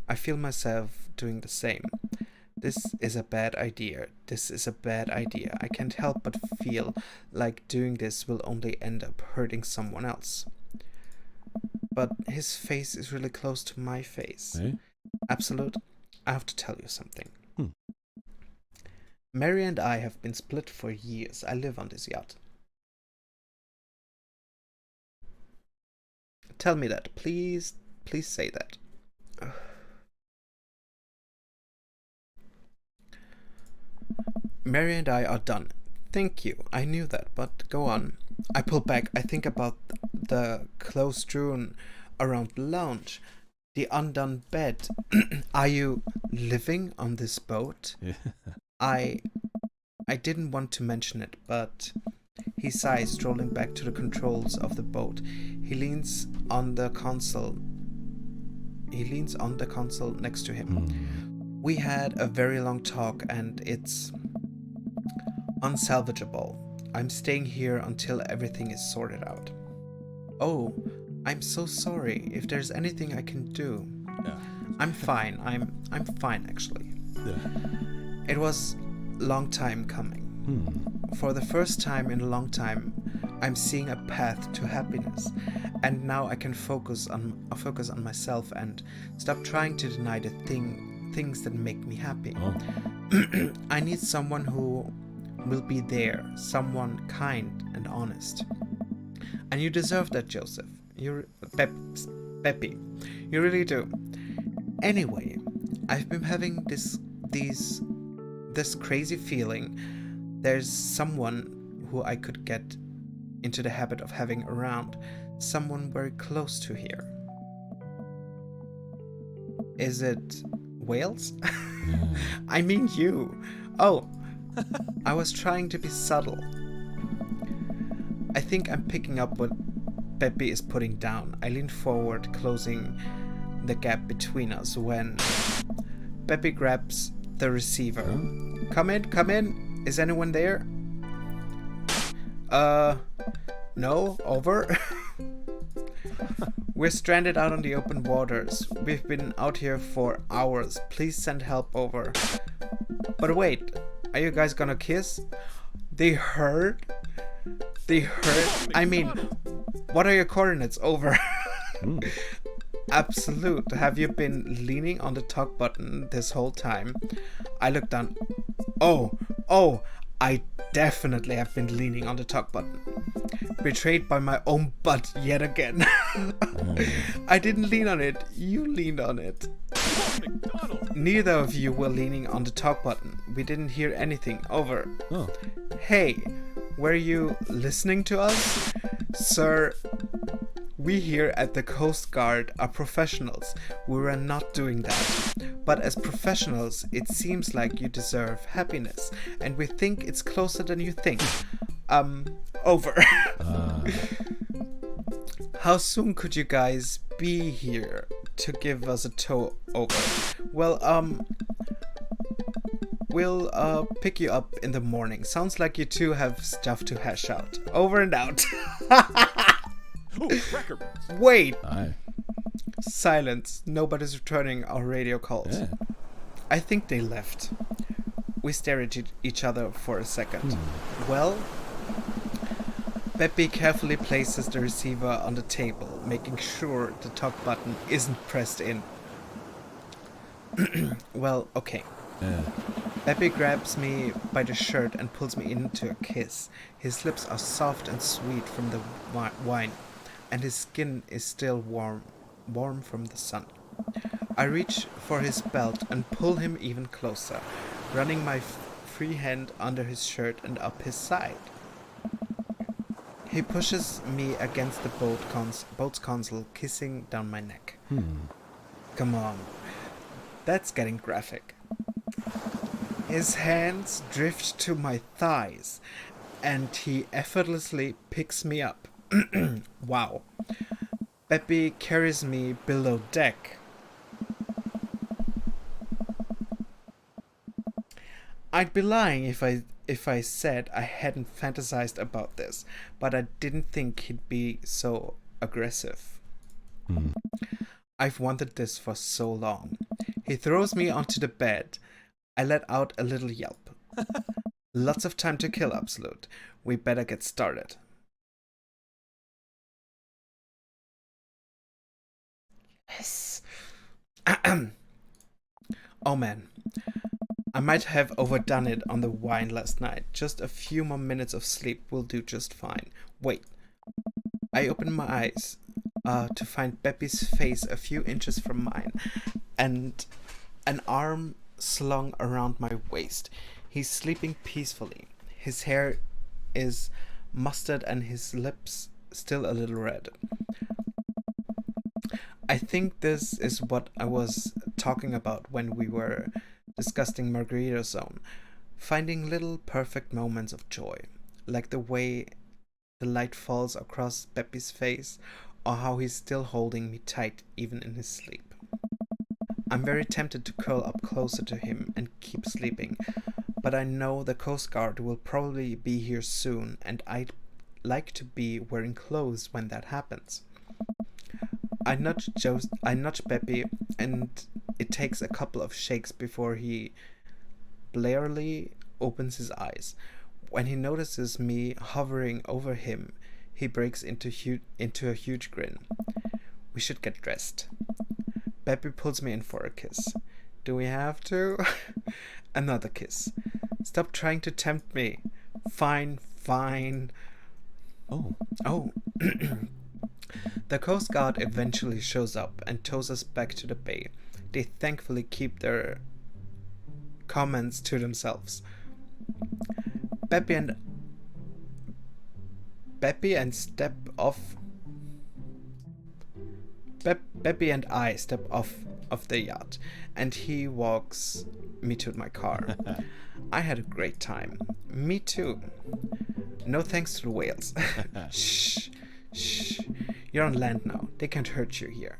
S1: I feel myself doing the same. This is a bad idea. This is a bad idea. I can't help but feel like doing this will only end up hurting someone else. But his face is really close to my face.
S7: Hey?
S1: Absolute. I have to tell you something. Mary and I have been split for years. I live on this yacht. Tell me that. Please say that. Mary and I are done. Thank you. I knew that, but go on. I pull back. I think about the clothes strewn around the lounge. The undone bed. Are you living on this boat?
S7: Yeah.
S1: I didn't want to mention it, but he sighs, strolling back to the controls of the boat. He leans on the console next to him. We had a very long talk, and it's unsalvageable. I'm staying here until everything is sorted out. Oh, I'm so sorry. If there's anything I can do.
S7: Yeah.
S1: I'm fine. I'm fine, actually.
S7: Yeah.
S1: It was a long time coming. For the first time in a long time, I'm seeing a path to happiness, and now I can focus on myself and stop trying to deny the things that make me happy.
S7: Oh.
S1: I need someone who will be there, someone kind and honest. And you deserve that, Joseph. Peppy. You really do. Anyway, I've been having this crazy feeling. There's someone who I could get into the habit of having around. Someone very close to here. Is it Wales? I mean you. Oh, I was trying to be subtle. I think I'm picking up what Peppy is putting down. I lean forward, closing the gap between us, when Peppy grabs the receiver. Come in. Is anyone there? No, over. We're stranded out on the open waters. We've been out here for hours. Please send help over. But wait, are you guys gonna kiss? They heard? They heard? I mean, what are your coordinates? Over. Absolute. Have you been leaning on the talk button this whole time? I looked down. Oh, I definitely have been leaning on the talk button. Betrayed by my own butt yet again. I didn't lean on it. You leaned on it.
S3: McDonald!
S1: Neither of you were leaning on the talk button. We didn't hear anything. Over.
S7: Oh.
S1: Hey, were you listening to us? Sir, we here at the Coast Guard are professionals. We were not doing that. But as professionals, it seems like you deserve happiness, and we think it's closer than you think. Over. How soon could you guys be here to give us a tow over? Well, we'll pick you up in the morning. Sounds like you two have stuff to hash out. Over and out.
S3: Ooh, Cracker Barrels!
S1: Wait.
S7: Aye.
S1: Silence. Nobody's returning our radio calls.
S7: Yeah.
S1: I think they left. We stare at each other for a second. Well, Beppy carefully places the receiver on the table, making sure the talk button isn't pressed in. Well, okay.
S7: Yeah.
S1: Beppy grabs me by the shirt and pulls me into a kiss. His lips are soft and sweet from the wine, and his skin is still warm from the sun. I reach for his belt and pull him even closer, running my free hand under his shirt and up his side. He pushes me against the boat's console, kissing down my neck. Come on. That's getting graphic. His hands drift to my thighs, and he effortlessly picks me up. Wow. Beppy carries me below deck. I'd be lying if I said I hadn't fantasized about this, but I didn't think he'd be so aggressive. I've wanted this for so long. He throws me onto the bed. I let out a little yelp. Lots of time to kill, Absolute. We better get started. Yes. Oh man. I might have overdone it on the wine last night. Just a few more minutes of sleep will do just fine. Wait. I open my eyes to find Beppy's face a few inches from mine, and an arm slung around my waist. He's sleeping peacefully. His hair is mustard and his lips still a little red. I think this is what I was talking about when we were discussing Margarita Zone. Finding little perfect moments of joy, like the way the light falls across Beppy's face, or how he's still holding me tight even in his sleep. I'm very tempted to curl up closer to him and keep sleeping, but I know the Coast Guard will probably be here soon, and I'd like to be wearing clothes when that happens. I nudge Beppy, and it takes a couple of shakes before he blearily opens his eyes. When he notices me hovering over him, he breaks into a huge grin. We should get dressed. Beppy pulls me in for a kiss. Do we have to? Another kiss. Stop trying to tempt me. Fine.
S7: Oh.
S1: The Coast Guard eventually shows up and tows us back to the bay. They thankfully keep their comments to themselves. Beppy and I step off of the yacht, and he walks me to my car. I had a great time. Me too. No thanks to the whales. Shh. You're on land now. They can't hurt you here.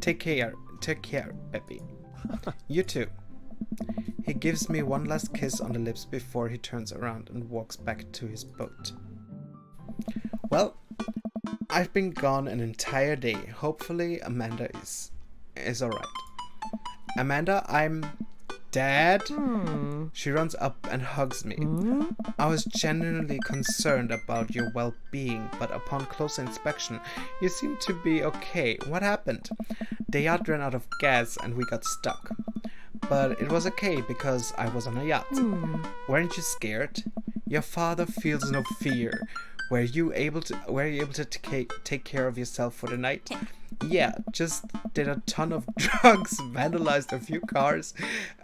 S1: Take care, Beppy. You too. He gives me one last kiss on the lips before he turns around and walks back to his boat. Well, I've been gone an entire day. Hopefully Amanda is alright. Amanda, I'm Dad? She runs up and hugs me. I was genuinely concerned about your well-being, but upon closer inspection, you seem to be okay. What happened? The yacht ran out of gas and we got stuck. But it was okay because I was on a yacht. Weren't you scared? Your father feels no fear. Were you able to take care of yourself for the night? Yeah, just did a ton of drugs, vandalized a few cars,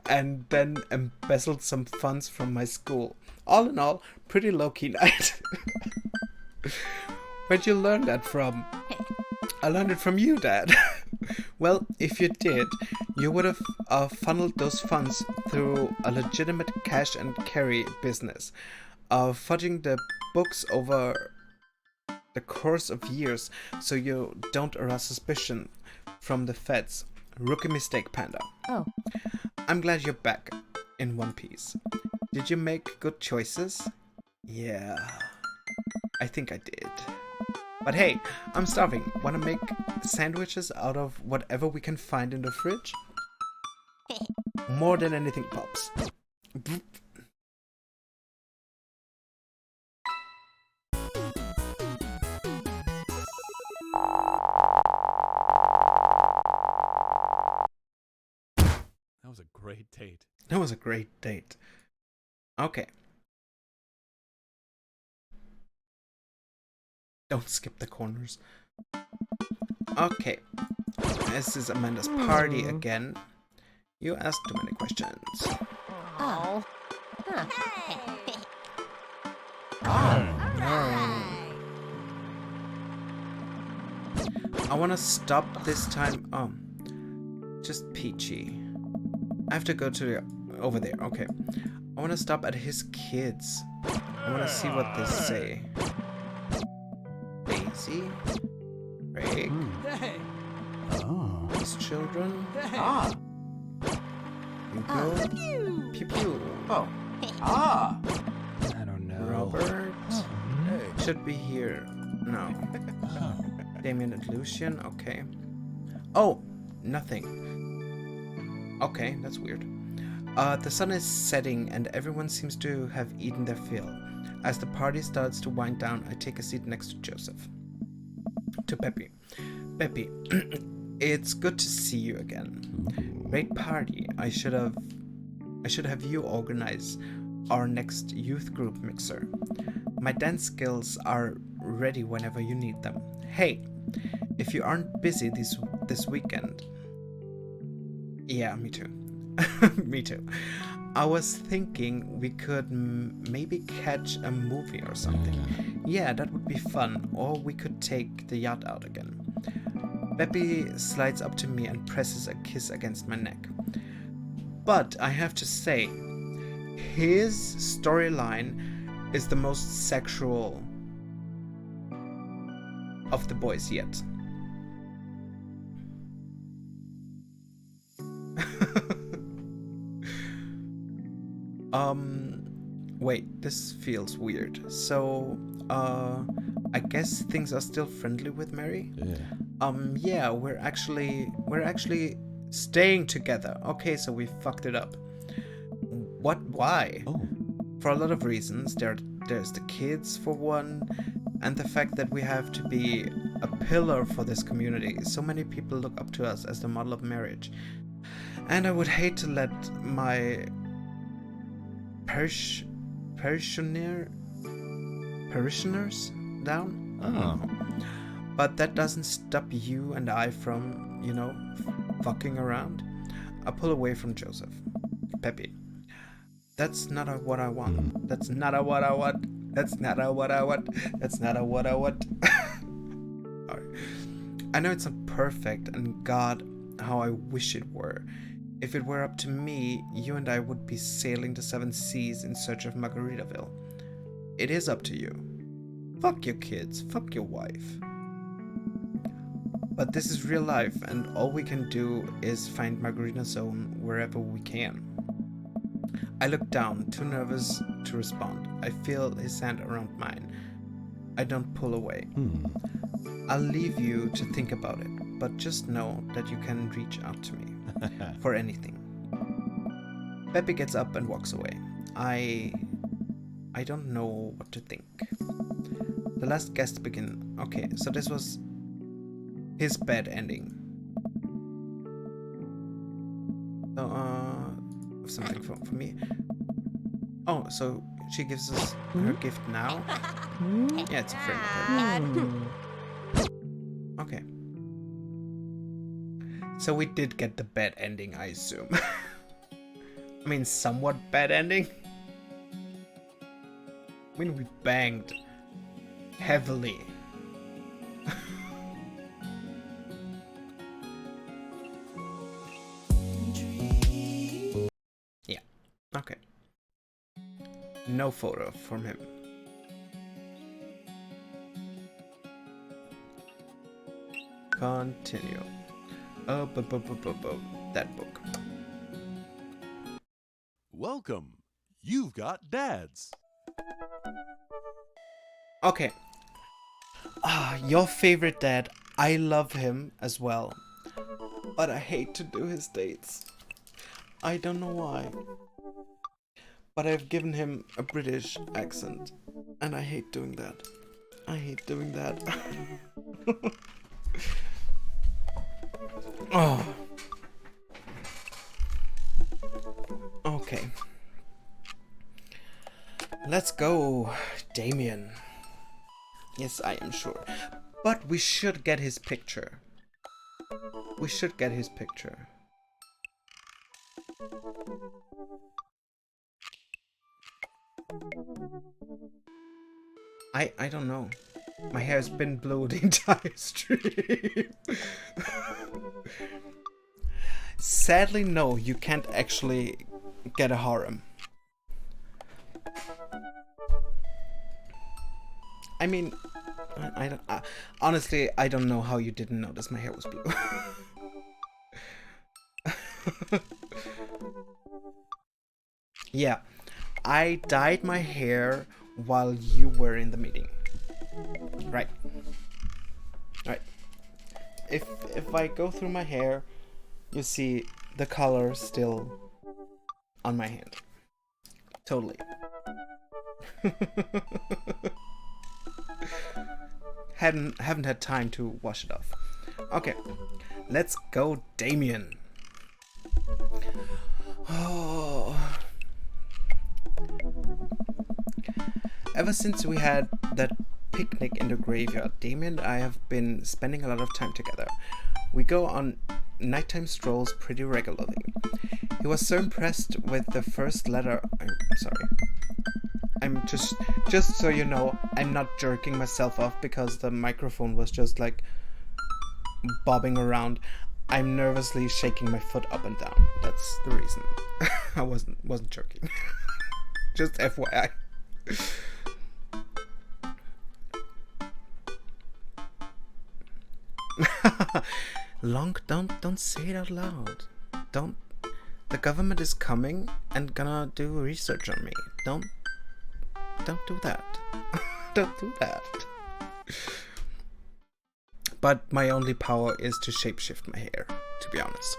S1: and then embezzled some funds from my school. All in all, pretty low-key night. Where'd you learn that from? I learned it from you, Dad. Well, if you did, you would have funneled those funds through a legitimate cash and carry business, fudging the books over the course of years so you don't arouse suspicion from the feds. Rookie mistake, Panda.
S2: Oh.
S1: I'm glad you're back in one piece. Did you make good choices? Yeah, I think I did. But hey, I'm starving. Wanna make sandwiches out of whatever we can find in the fridge? More than anything, Pops.
S3: That was a great date.
S1: That was a great date. Okay. Don't skip the corners. Okay. This is Amanda's party again. You asked too many questions.
S2: Oh. Huh.
S1: I want to stop this time. Just Peachy. I have to go to the over there. Okay. I want to stop at his kids. I want to see what they say. Daisy, Craig,
S5: Hey.
S1: his children,
S6: Ah.
S1: Hugo, Pew Pew,
S6: Oh. Ah.
S5: I don't know.
S1: Robert.
S3: Hey.
S1: Should be here. No. Damien and Lucian. Okay. Oh, nothing. Okay, that's weird. The sun is setting and everyone seems to have eaten their fill. As the party starts to wind down, I take a seat next to Joseph. To Peppy. Peppy, it's good to see you again. Great party. I should have you organize our next youth group mixer. My dance skills are ready whenever you need them. Hey, if you aren't busy this weekend. Yeah, me too. Me too. I was thinking we could maybe catch a movie or something. Yeah, that would be fun. Or we could take the yacht out again. Beppy slides up to me and presses a kiss against my neck. But I have to say, his storyline is the most sexual of the boys yet. Wait, this feels weird. So, I guess things are still friendly with Mary?
S7: Yeah.
S1: Yeah, we're actually staying together. Okay, so we fucked it up. What? Why?
S7: Oh.
S1: For a lot of reasons. There's the kids, for one, and the fact that we have to be a pillar for this community. So many people look up to us as the model of marriage. And I would hate to let my parishioners down.
S7: Oh.
S1: But that doesn't stop you and I from, fucking around. I pull away from Joseph. Peppy. That's not what I want. That's not what I want. That's not what I want. That's not what I want. Alright. I know it's not perfect, and God, how I wish it were. If it were up to me, you and I would be sailing the 7 seas in search of Margaritaville. It is up to you. Fuck your kids. Fuck your wife. But this is real life, and all we can do is find Margarita Zone wherever we can. I look down, too nervous to respond. I feel his hand around mine. I don't pull away. I'll leave you to think about it, but just know that you can reach out to me for anything. Peppy gets up and walks away. I don't know what to think. The last guest begin. Okay, so this was his bad ending. So, something for me. Oh, so she gives us her gift now? Yeah, it's a frame. Okay. So we did get the bad ending, I assume. I mean, somewhat bad ending. I mean, we banged heavily. Yeah, okay. No photo from him. Continue. Oh, that book.
S3: Welcome. You've got dads.
S1: Okay. Your favorite dad. I love him as well. But I hate to do his dates. I don't know why. But I've given him a British accent. And I hate doing that. I hate doing that. Oh. Okay. Let's go, Damien. Yes, I am sure. But we should get his picture. We should get his picture. I don't know. My hair's been blue the entire stream. Sadly, no, you can't actually get a harem. I mean, honestly, I don't know how you didn't notice my hair was blue. Yeah, I dyed my hair while you were in the meeting. Right. Right. If I go through my hair, you see the color still on my hand. Totally. Haven't had time to wash it off. Okay, let's go, Damien. Oh. Ever since we had that picnic in the graveyard, Damien and I have been spending a lot of time together. We go on nighttime strolls pretty regularly. He was so impressed with the first letter. I'm sorry. I'm just so you know, I'm not jerking myself off because the microphone was just like bobbing around. I'm nervously shaking my foot up and down. That's the reason. I wasn't jerking. Just FYI. Long, don't say it out loud. Don't. The government is coming and gonna do research on me. Don't do that. Don't do that. But my only power is to shapeshift my hair, to be honest.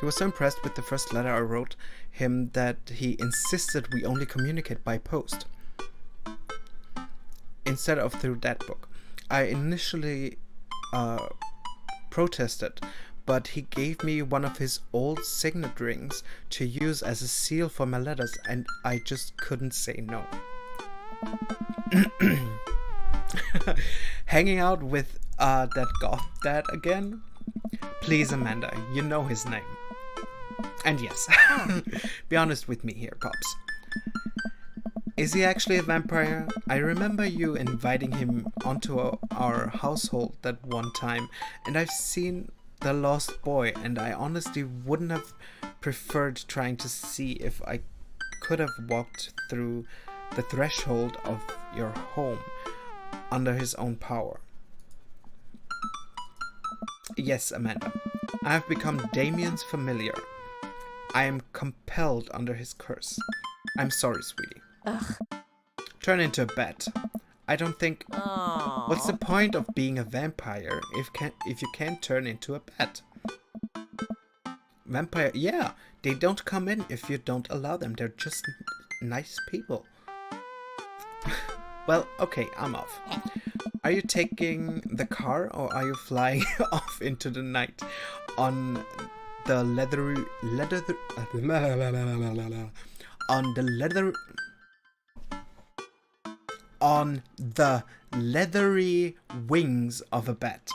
S1: He was so impressed with the first letter I wrote him that he insisted we only communicate by post instead of through that book. I initially protested, but he gave me one of his old signet rings to use as a seal for my letters, and I just couldn't say no. Hanging out with that Goth Dad again? Please, Amanda, you know his name. And yes, be honest with me here, Pops. Is he actually a vampire? I remember you inviting him onto our household that one time, and I've seen The Lost Boy, and I honestly wouldn't have preferred trying to see if I could have walked through the threshold of your home under his own power. Yes, Amanda, I have become Damien's familiar. I am compelled under his curse. I'm sorry, sweetie.
S2: Ugh.
S1: Turn into a bat. I don't think...
S2: Oh.
S1: What's the point of being a vampire if you can't turn into a bat? Vampire, yeah, they don't come in if you don't allow them. They're just nice people. Well, okay, I'm off. Are you taking the car or are you flying off into the night on the on the leathery wings of a bat?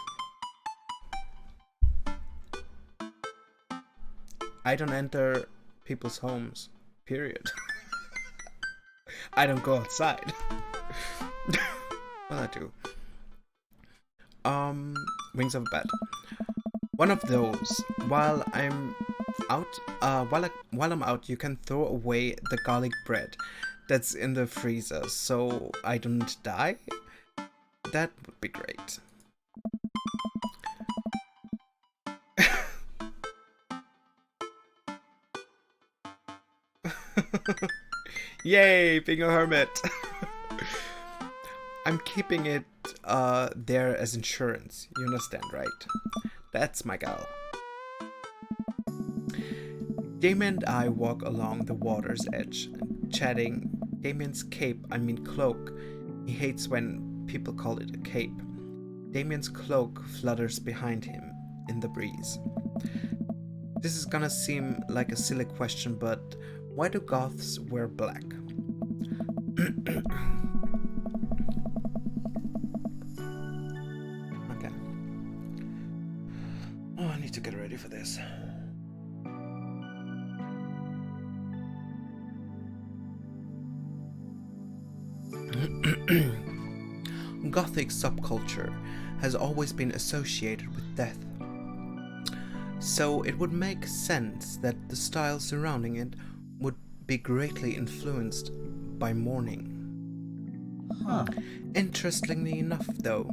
S1: I don't enter people's homes, period. I don't go outside. Well, I do. Wings of a bat. One of those. While I'm out, while I'm out, you can throw away the garlic bread that's in the freezer, so I don't die. That would be great. Yay, being a hermit. I'm keeping it there as insurance. You understand, right? That's my gal. Damien and I walk along the water's edge, chatting. Damien's cape, I mean cloak. He hates when people call it a cape. Damien's cloak flutters behind him in the breeze. This is gonna seem like a silly question, but why do goths wear black? Okay. Oh, I need to get ready for this. Gothic subculture has always been associated with death, so it would make sense that the style surrounding it would be greatly influenced by mourning. Interestingly enough, though,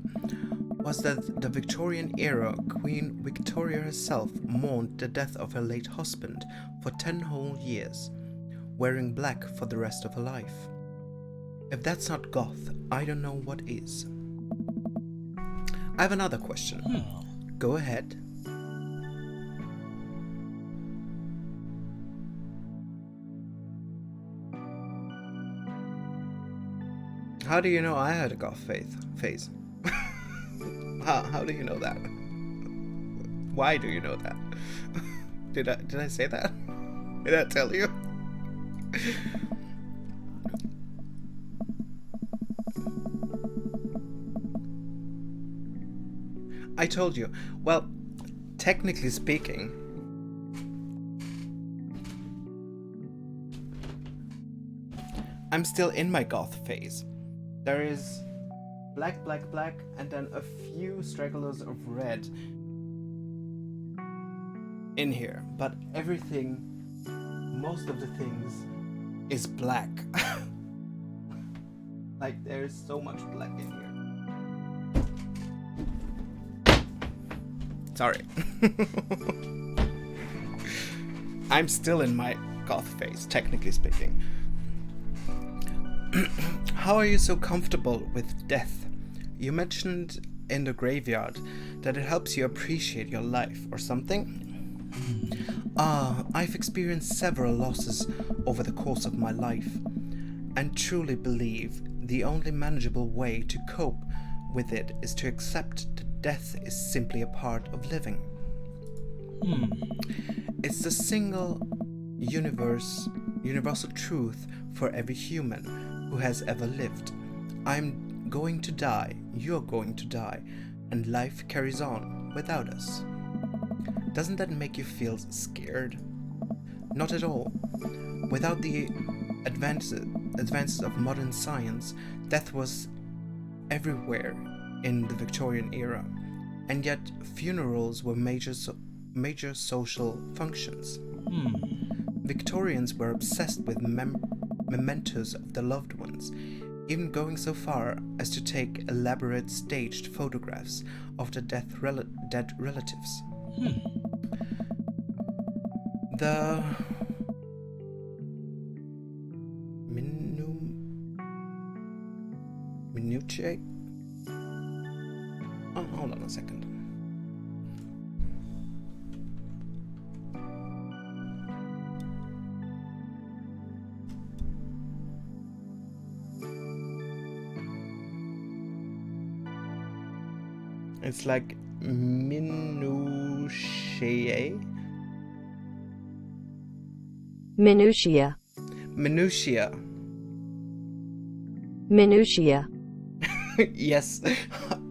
S1: was that the Victorian era Queen Victoria herself mourned the death of her late husband for 10 whole years, wearing black for the rest of her life. If that's not goth, I don't know what is. I have another question. Go ahead. How do you know I had a goth phase? How do you know that? Why do you know that? Did I say that? Did I tell you? I told you. Well, technically speaking, I'm still in my goth phase. There is black, and then a few stragglers of red in here. But everything, most of the things, is black. Like, there's so much black in here. Sorry. I'm still in my goth phase, technically speaking. How are you so comfortable with death? You mentioned in the graveyard that it helps you appreciate your life or something? I've experienced several losses over the course of my life, and truly believe the only manageable way to cope with it is to accept that death is simply a part of living. It's the single universal truth for every human who has ever lived. I'm going to die, you're going to die, and life carries on without us. Doesn't that make you feel scared? Not at all. Without the advances of modern science, death was everywhere in the Victorian era, and yet funerals were major social functions. Victorians were obsessed with mementos of their loved ones, even going so far as to take elaborate staged photographs of their dead relatives. The minutiae. Oh, hold on a second. It's like minutiae.
S2: Minutia.
S1: Minutia.
S2: Minutia.
S1: Yes,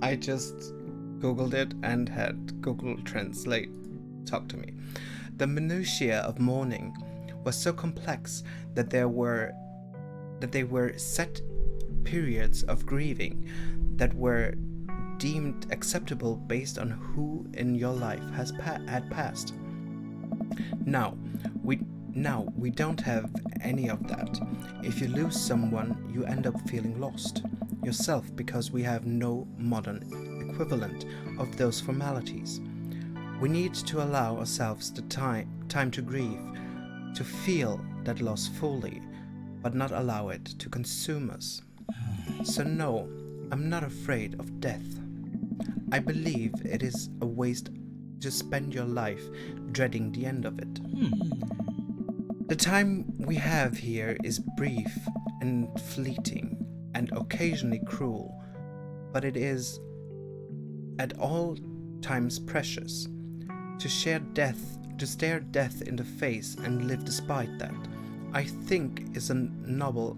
S1: I just googled it and had Google Translate talk to me. The minutiae of mourning was so complex that they were set periods of grieving that were deemed acceptable based on who in your life had passed. Now we don't have any of that. If you lose someone, you end up feeling lost yourself because we have no modern equivalent of those formalities. We need to allow ourselves the time to grieve, to feel that loss fully, but not allow it to consume us. So no, I'm not afraid of death. I believe it is a waste to spend your life dreading the end of it. The time we have here is brief and fleeting and occasionally cruel, but it is at all times precious. To stare death in the face and live despite that, I think is a noble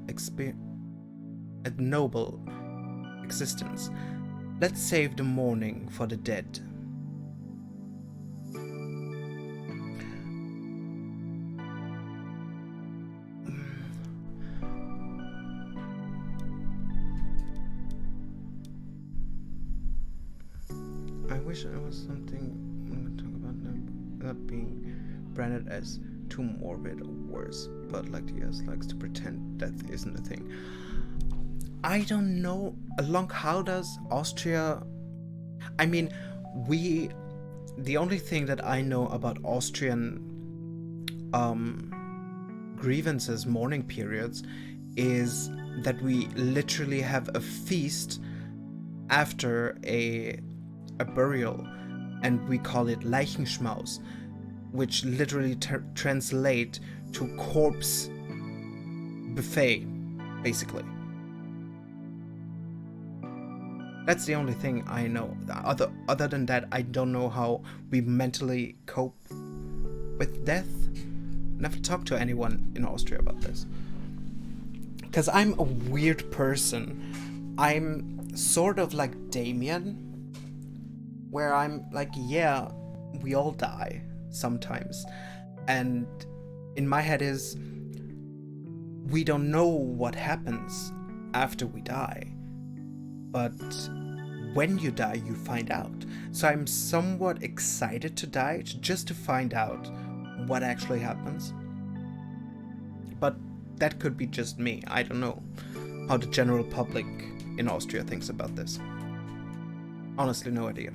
S1: existence. Let's save the mourning for the dead. I wish I was something I'm gonna talk about now, not being branded as too morbid or worse, but like the US likes to pretend death isn't a thing. I don't know. Along how does Austria? I mean, the only thing that I know about Austrian grievances, mourning periods, is that we literally have a feast after a burial, and we call it Leichenschmaus, which literally translate to corpse buffet, basically. That's the only thing I know. Other than that, I don't know how we mentally cope with death. Never talked to anyone in Austria about this. Because I'm a weird person. I'm sort of like Damien, where I'm like, yeah, we all die sometimes. And in my head is, we don't know what happens after we die. But when you die, you find out. So I'm somewhat excited to die, just to find out what actually happens. But that could be just me. I don't know how the general public in Austria thinks about this. Honestly, no idea.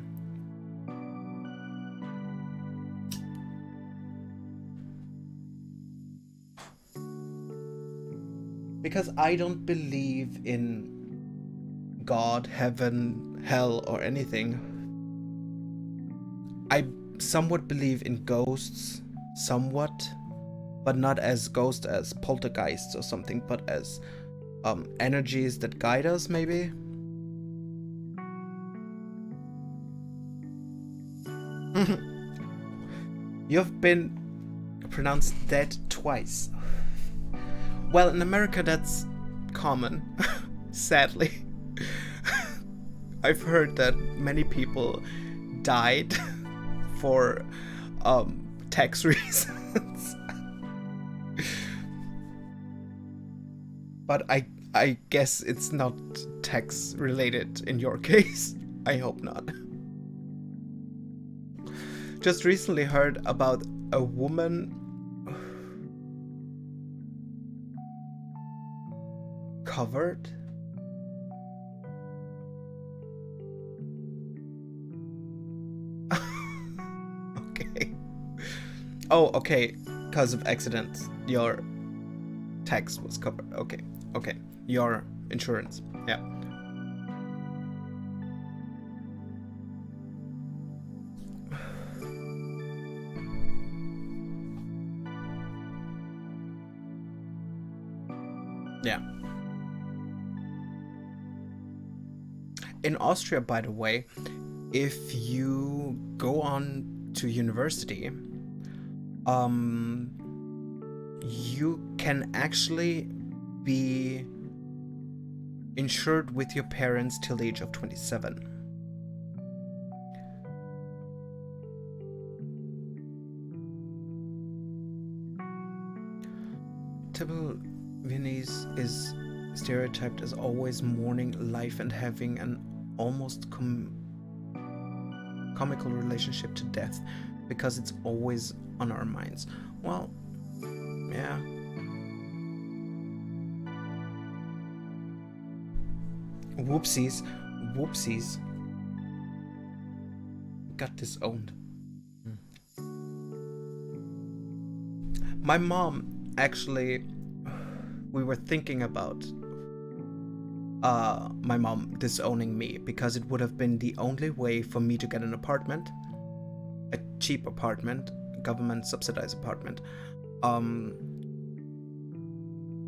S1: Because I don't believe in God, heaven, hell, or anything. I somewhat believe in ghosts, somewhat, but not as ghosts as poltergeists or something, but as energies that guide us, maybe. You've been pronounced dead twice. Well, in America that's common, sadly. I've heard that many people died for tax reasons. But I guess it's not tax related in your case. I hope not. Just recently heard about a woman covered. Okay. Oh, okay. because of accidents, your tax was covered. Okay, okay. Your insurance. Yeah. Yeah. In Austria, by the way, if you go on to university, you can actually be insured with your parents till the age of 27. Typical Viennese is stereotyped as always mourning life and having an almost comical relationship to death because it's always on our minds. Well, yeah. Whoopsies. Whoopsies. Got disowned. My mom, actually, we were thinking about my mom disowning me because it would have been the only way for me to get an apartment, a cheap apartment, government subsidized apartment.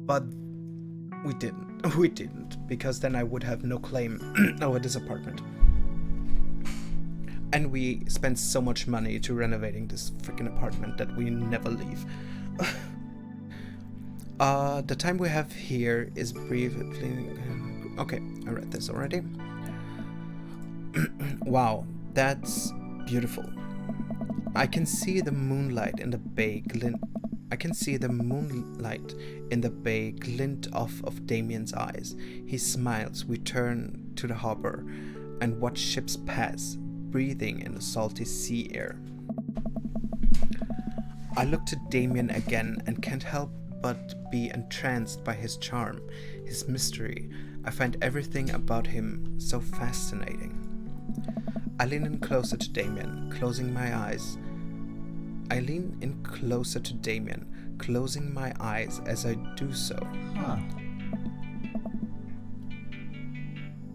S1: But we didn't. We didn't, because then I would have no claim over this apartment. And we spent so much money to renovating this freaking apartment that we never leave. The time we have here is briefly... Okay, I read this already. Wow, that's beautiful. I can see the moonlight in the bay glint off of Damien's eyes. He smiles. We turn to the harbor and watch ships pass, breathing in the salty sea air. I look to Damien again and can't help but be entranced by his charm, his mystery. I find everything about him so fascinating. I lean in closer to Damien, closing my eyes. I lean in closer to Damien, closing my eyes as I do so.
S4: Huh.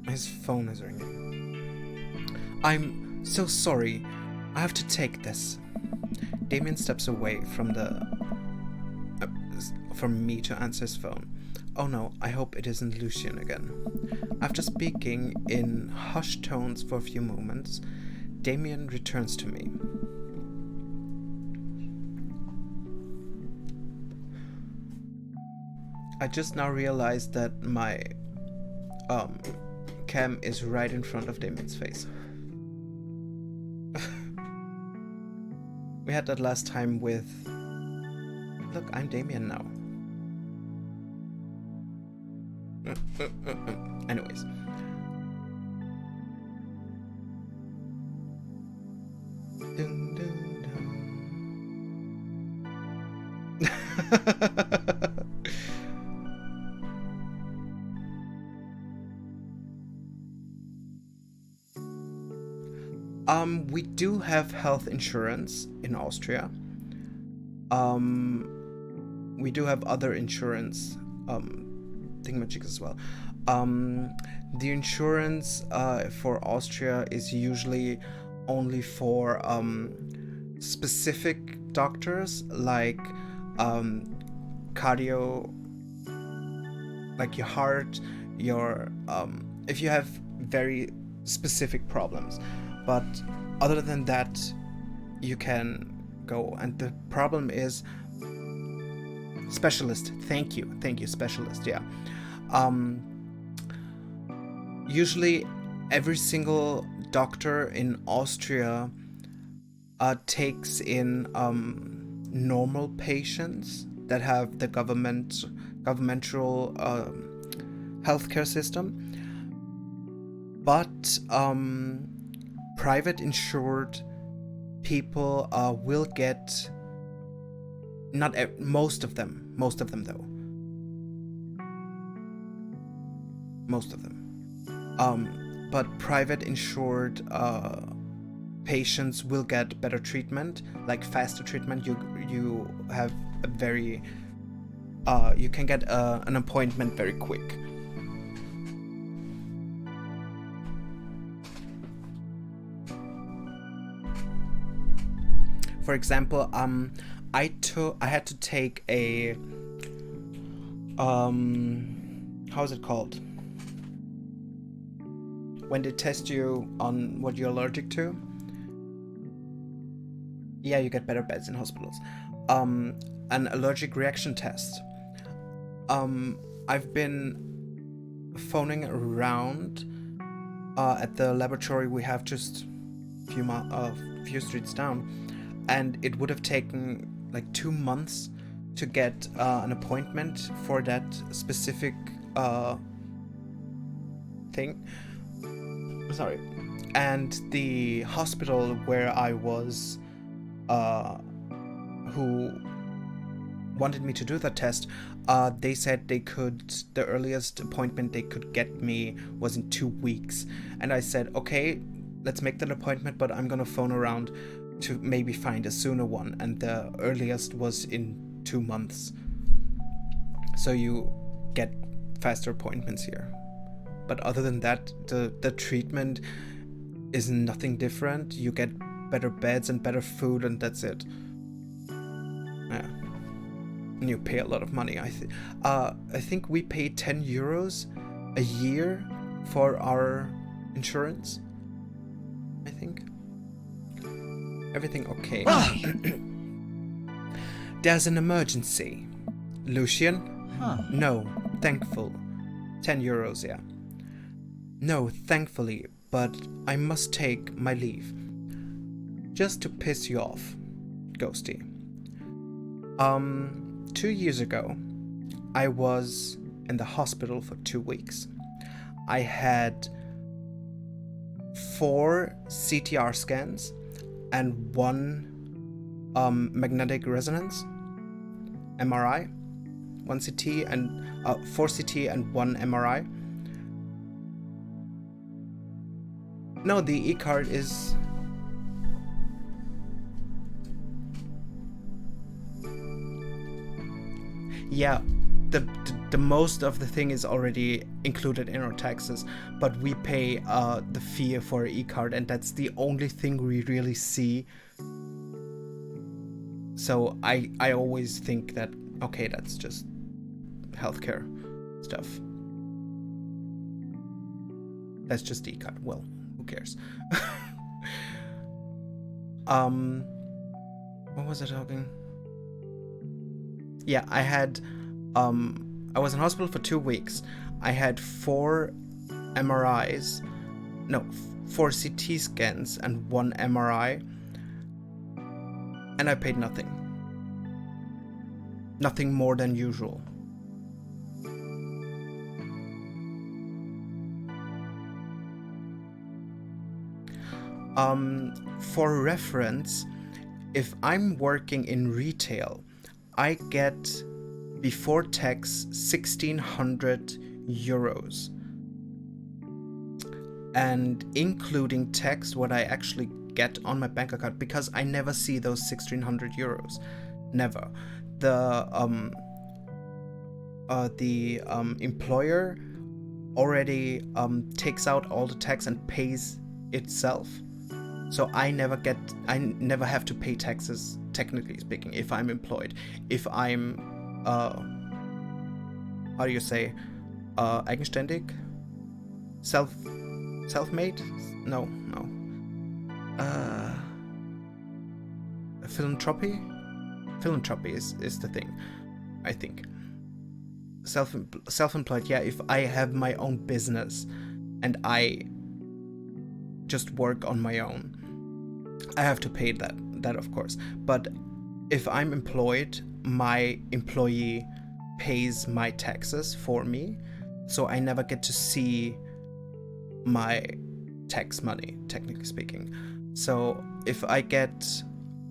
S1: His phone is ringing. I'm so sorry. I have to take this. Damien steps away from me to answer his phone. Oh no, I hope it isn't Lucien again. After speaking in hushed tones for a few moments, Damien returns to me. I just now realized that my cam is right in front of Damien's face. We had that last time with... Look, I'm Damien now. Anyways. Dun, dun, dun. We do have health insurance in Austria. We do have other insurance thingamajigs as well. The insurance for Austria is usually only for specific doctors, like cardio, like your heart, your if you have very specific problems. But other than that, you can go. And the problem is specialist. Thank you, specialist. Yeah. Usually every single doctor in Austria takes in normal patients that have the governmental healthcare system, but private insured people will get, not most of them though. Most of them. But private insured patients will get better treatment, like faster treatment. You have a very you can get an appointment very quick. For example, I had to take a how is it called? When they test you on what you're allergic to. Yeah, you get better beds in hospitals. An allergic reaction test. I've been phoning around at the laboratory we have just few streets down, and it would have taken like 2 months to get an appointment for that specific thing. Sorry. And the hospital where I was, who wanted me to do the test, they said the earliest appointment they could get me was in 2 weeks. And I said, okay, let's make that appointment, but I'm gonna phone around to maybe find a sooner one. And the earliest was in 2 months. So you get faster appointments here. But other than that, the treatment is nothing different. You get better beds and better food, and that's it. Yeah. And you pay a lot of money. I think we pay 10 euros a year for our insurance. I think. Everything okay. There's an emergency. Lucian?
S4: Huh.
S1: No, thankful. 10 euros, yeah. No, thankfully, but I must take my leave. Just to piss you off, Ghosty. 2 years ago, I was in the hospital for 2 weeks. I had 4 CTR scans and 1 magnetic resonance MRI, 1 CT and 4 CT and 1 MRI. No, the e-card is... Yeah, the most of the thing is already included in our taxes, but we pay the fee for an e-card, and that's the only thing we really see. So I always think that, okay, that's just healthcare stuff. That's just e-card. Well, who cares? What was I talking? Yeah, I had, I was in hospital for 2 weeks. I had 4 MRIs, no, 4 CT scans and 1 MRI, and I paid nothing. Nothing more than usual. For reference, if I'm working in retail, I get before tax 1,600 euros. And including tax, what I actually get on my bank account, because I never see those 1,600 euros. Never. The employer already takes out all the tax and pays itself. So I never have to pay taxes, technically speaking, if I'm employed. If I'm, how do you say, eigenständig? Self-made? No. Philanthropy? Philanthropy is the thing, I think. Self-employed, yeah, if I have my own business and I just work on my own, I have to pay that of course. But if I'm employed, my employee pays my taxes for me, so I never get to see my tax money, technically speaking. So if I get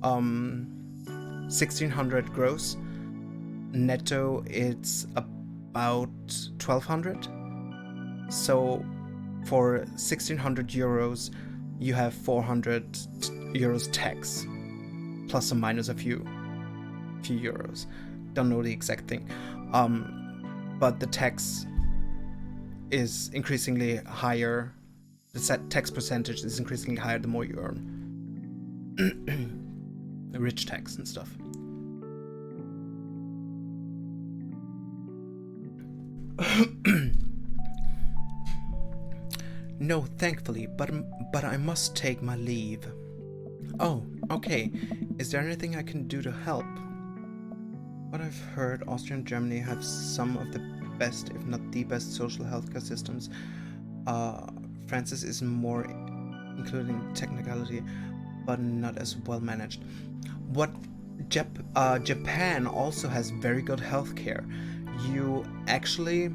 S1: 1,600 gross, netto it's about 1,200. So for 1,600 euros, you have 400 euros tax, plus or minus a few euros. Don't know the exact thing. But the tax is increasingly higher. The tax percentage is increasingly higher the more you earn. The rich tax and stuff. No, thankfully, but I must take my leave. Oh, okay. Is there anything I can do to help? What I've heard, Austria and Germany have some of the best, if not the best, social healthcare systems. Francis is more including technicality, but not as well managed. What Japan also has very good healthcare. You actually,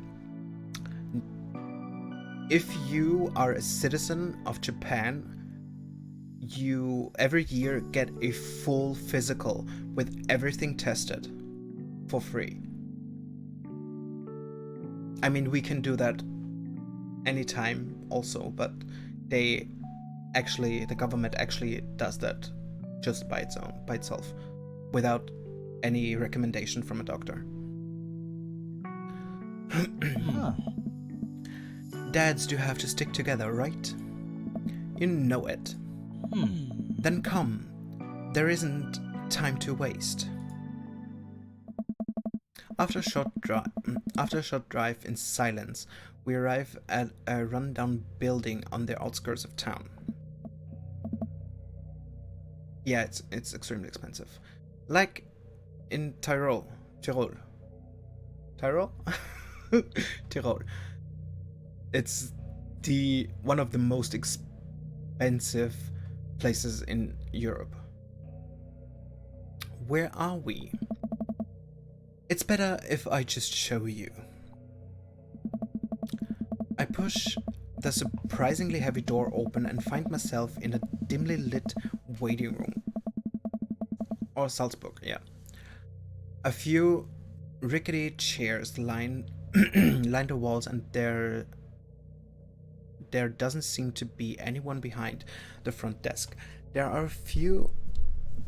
S1: if you are a citizen of Japan, you every year get a full physical with everything tested for free. I mean, we can do that anytime also, but the government actually does that just by itself, without any recommendation from a doctor. Dads do have to stick together, right? You know it. Then come. There isn't time to waste. After a short drive in silence, we arrive at a rundown building on the outskirts of town. Yeah, it's extremely expensive. Like in Tyrol. Tyrol? Tyrol. It's one of the most expensive places in Europe. Where are we? It's better if I just show you. I push the surprisingly heavy door open and find myself in a dimly lit waiting room. Or Salzburg, yeah. A few rickety chairs line the walls, and there doesn't seem to be anyone behind the front desk. There are a few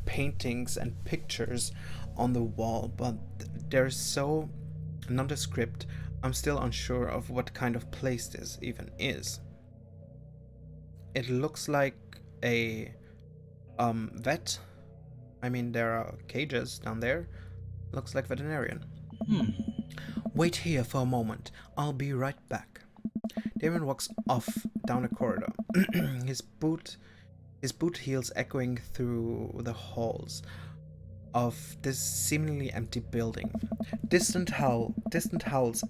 S1: paintings and pictures on the wall, but they're so nondescript, I'm still unsure of what kind of place this even is. It looks like a vet. I mean, there are cages down there. Looks like veterinarian. Wait here for a moment. I'll be right back. Damon walks off down a corridor. his boot heels echoing through the halls of this seemingly empty building. Distant howls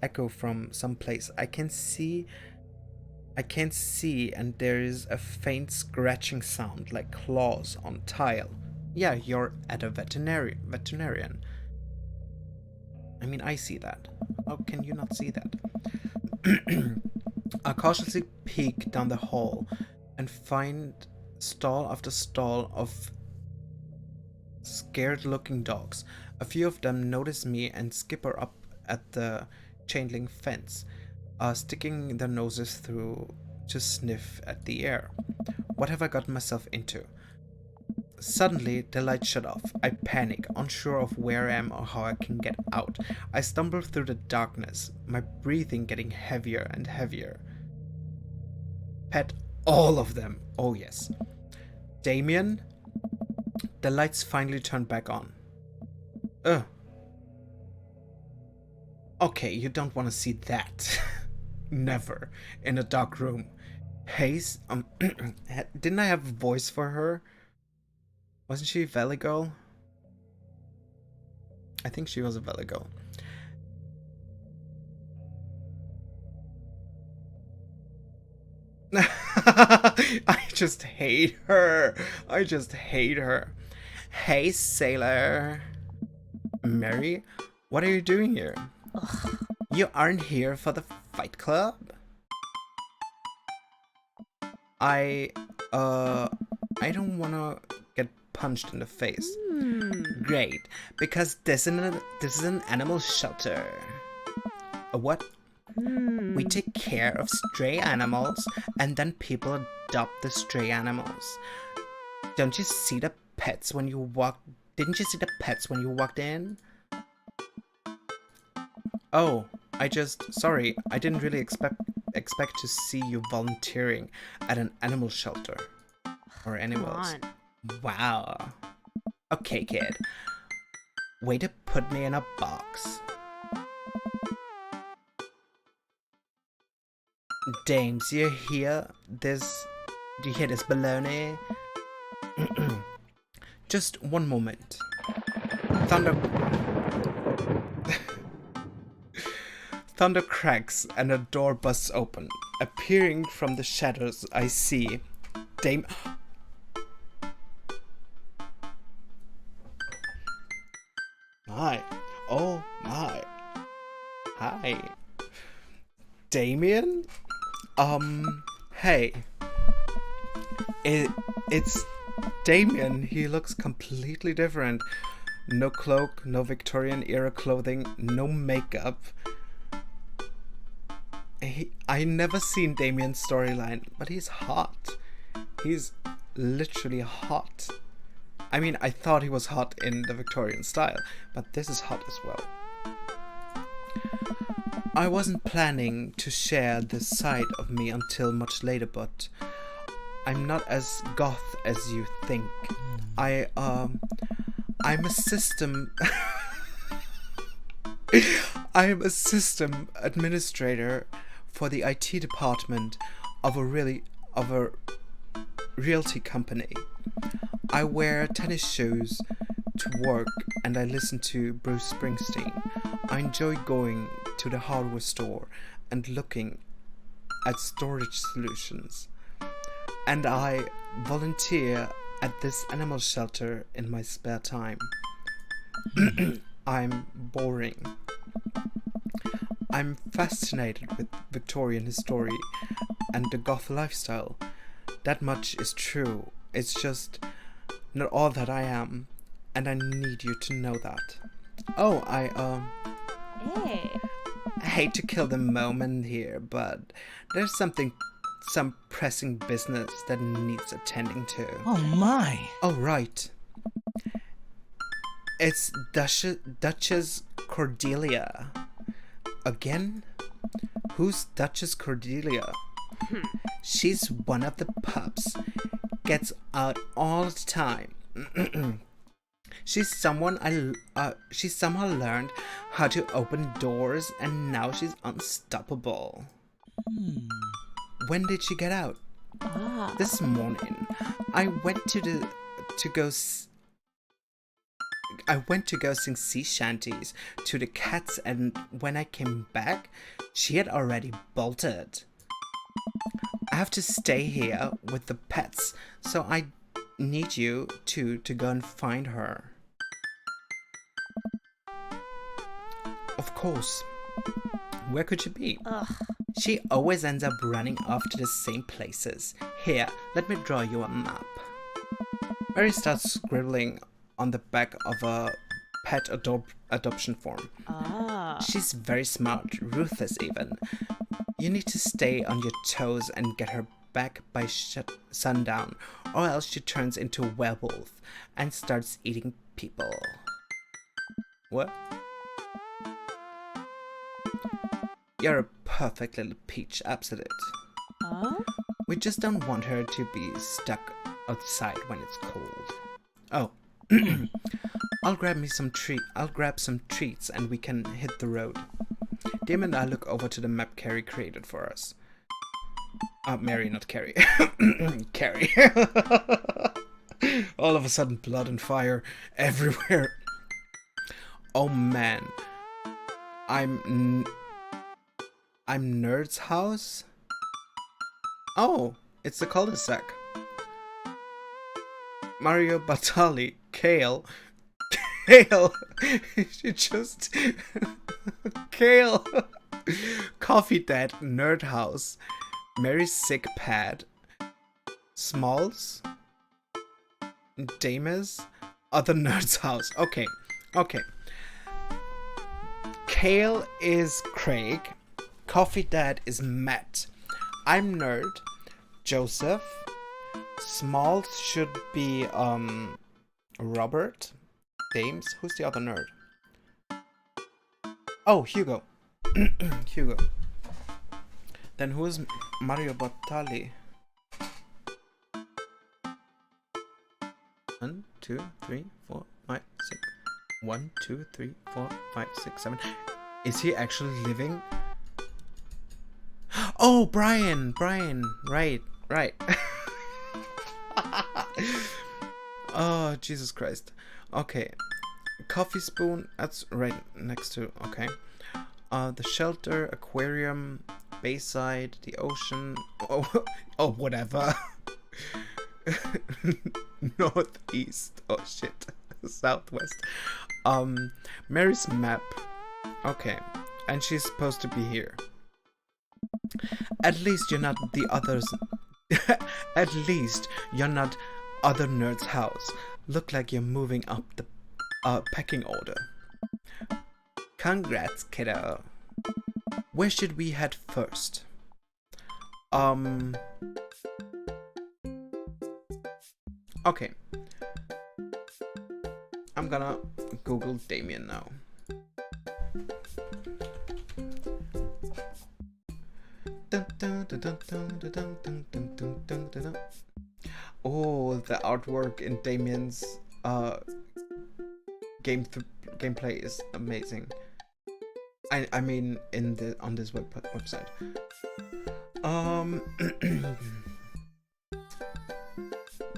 S1: echo from some place. I can't see, and there is a faint scratching sound like claws on tile. Yeah, you're at a veterinarian. I mean, I see that. How can you not see that? I cautiously peek down the hall and find stall after stall of scared-looking dogs. A few of them notice me and skipper up at the chain-link fence, sticking their noses through to sniff at the air. What have I gotten myself into? Suddenly, the light shut off. I panic, unsure of where I am or how I can get out. I stumble through the darkness, my breathing getting heavier and heavier. Pet all of them. Oh yes. Damien? The lights finally turn back on. Ugh. Okay, you don't want to see that. Never. In a dark room. Hayes? Didn't I have a voice for her? Wasn't she a Valley Girl? I think she was a Valley Girl. I just hate her. I just hate her. Hey, sailor. Mary, what are you doing here? You aren't here for the fight club? I don't wanna get punched in the face. Great, because this is an animal shelter. A what? We take care of stray animals, and then people adopt the stray animals. Don't you see the pets when you walk? Didn't you see the pets when you walked in? Oh, sorry, I didn't really expect to see you volunteering at an animal shelter. Or animals. Wow. Okay, kid. Way to put me in a box. Dames, do you hear this baloney? Just one moment. Thunder cracks and a door busts open. Appearing from the shadows, I see Dame. My. Oh my. Hi. Damien? Hey. It's Damien. He looks completely different. No cloak, no Victorian era clothing, no makeup. I never seen Damien's storyline, but he's hot. He's literally hot. I mean, I thought he was hot in the Victorian style, but this is hot as well. I wasn't planning to share this side of me until much later, but I'm not as goth as you think. I'm a system I'm a system administrator for the IT department of a realty company. I wear tennis shoes to work and I listen to Bruce Springsteen. I enjoy going to the hardware store and looking at storage solutions. And I volunteer at this animal shelter in my spare time. I'm boring. I'm fascinated with Victorian history and the goth lifestyle. That much is true. It's just not all that I am, and I need you to know that. Oh,
S8: Hey.
S1: I hate to kill the moment here, but there's some pressing business that needs attending to.
S4: Oh my.
S1: Oh, right. It's Duchess Cordelia. Again? Who's Duchess Cordelia? She's one of the pups. Gets out all the time. She's somehow learned how to open doors and now she's unstoppable. When did she get out? This morning. I went to go sing sea shanties to the cats, and when I came back, she had already bolted. I have to stay here with the pets, so I need you to go and find her. Of course. Where could she be? She always ends up running off to the same places. Here, let me draw you a map. Mary starts scribbling on the back of a pet adoption form. She's very smart, ruthless even. You need to stay on your toes and get her back by sundown, or else she turns into a werewolf and starts eating people. What? You're a perfect little peach, absolute. We just don't want her to be stuck outside when it's cold. Oh. I'll grab some treats and we can hit the road. Damon and I look over to the map Carrie created for us. Mary, not Carrie. Carrie. All of a sudden, blood and fire everywhere. Oh man. I'm Nerd's house? Oh, it's the cul-de-sac. Mario Batali, Kale. Kale! She just... Kale! Coffee Dad, Nerd House. Mary's Sick Pad. Smalls? Damas? Other Nerd's House. Okay. Kale is Craig. Coffee Dad is Matt. I'm Nerd. Joseph. Smalls should be Robert. James. Who's the other nerd? Oh, Hugo. Hugo. Then who is Mario Bottali? 1, 2, 3, 4, 5, 6. 1, 2, 3, 4, 5, 6, 7. Is he actually living? Oh, Brian. Right. Oh, Jesus Christ. Okay. Coffee spoon. That's right next to. Okay. The shelter, aquarium, bayside, the ocean. Oh, whatever. Northeast. Oh shit. Southwest. Mary's map. Okay. And she's supposed to be here. At least you're not the others. At least you're not other nerds' house. Look like you're moving up the pecking order. Congrats, kiddo. Where should we head first? Okay. I'm gonna Google Damien now. Oh, the artwork in Damien's gameplay is amazing. I mean, on this website.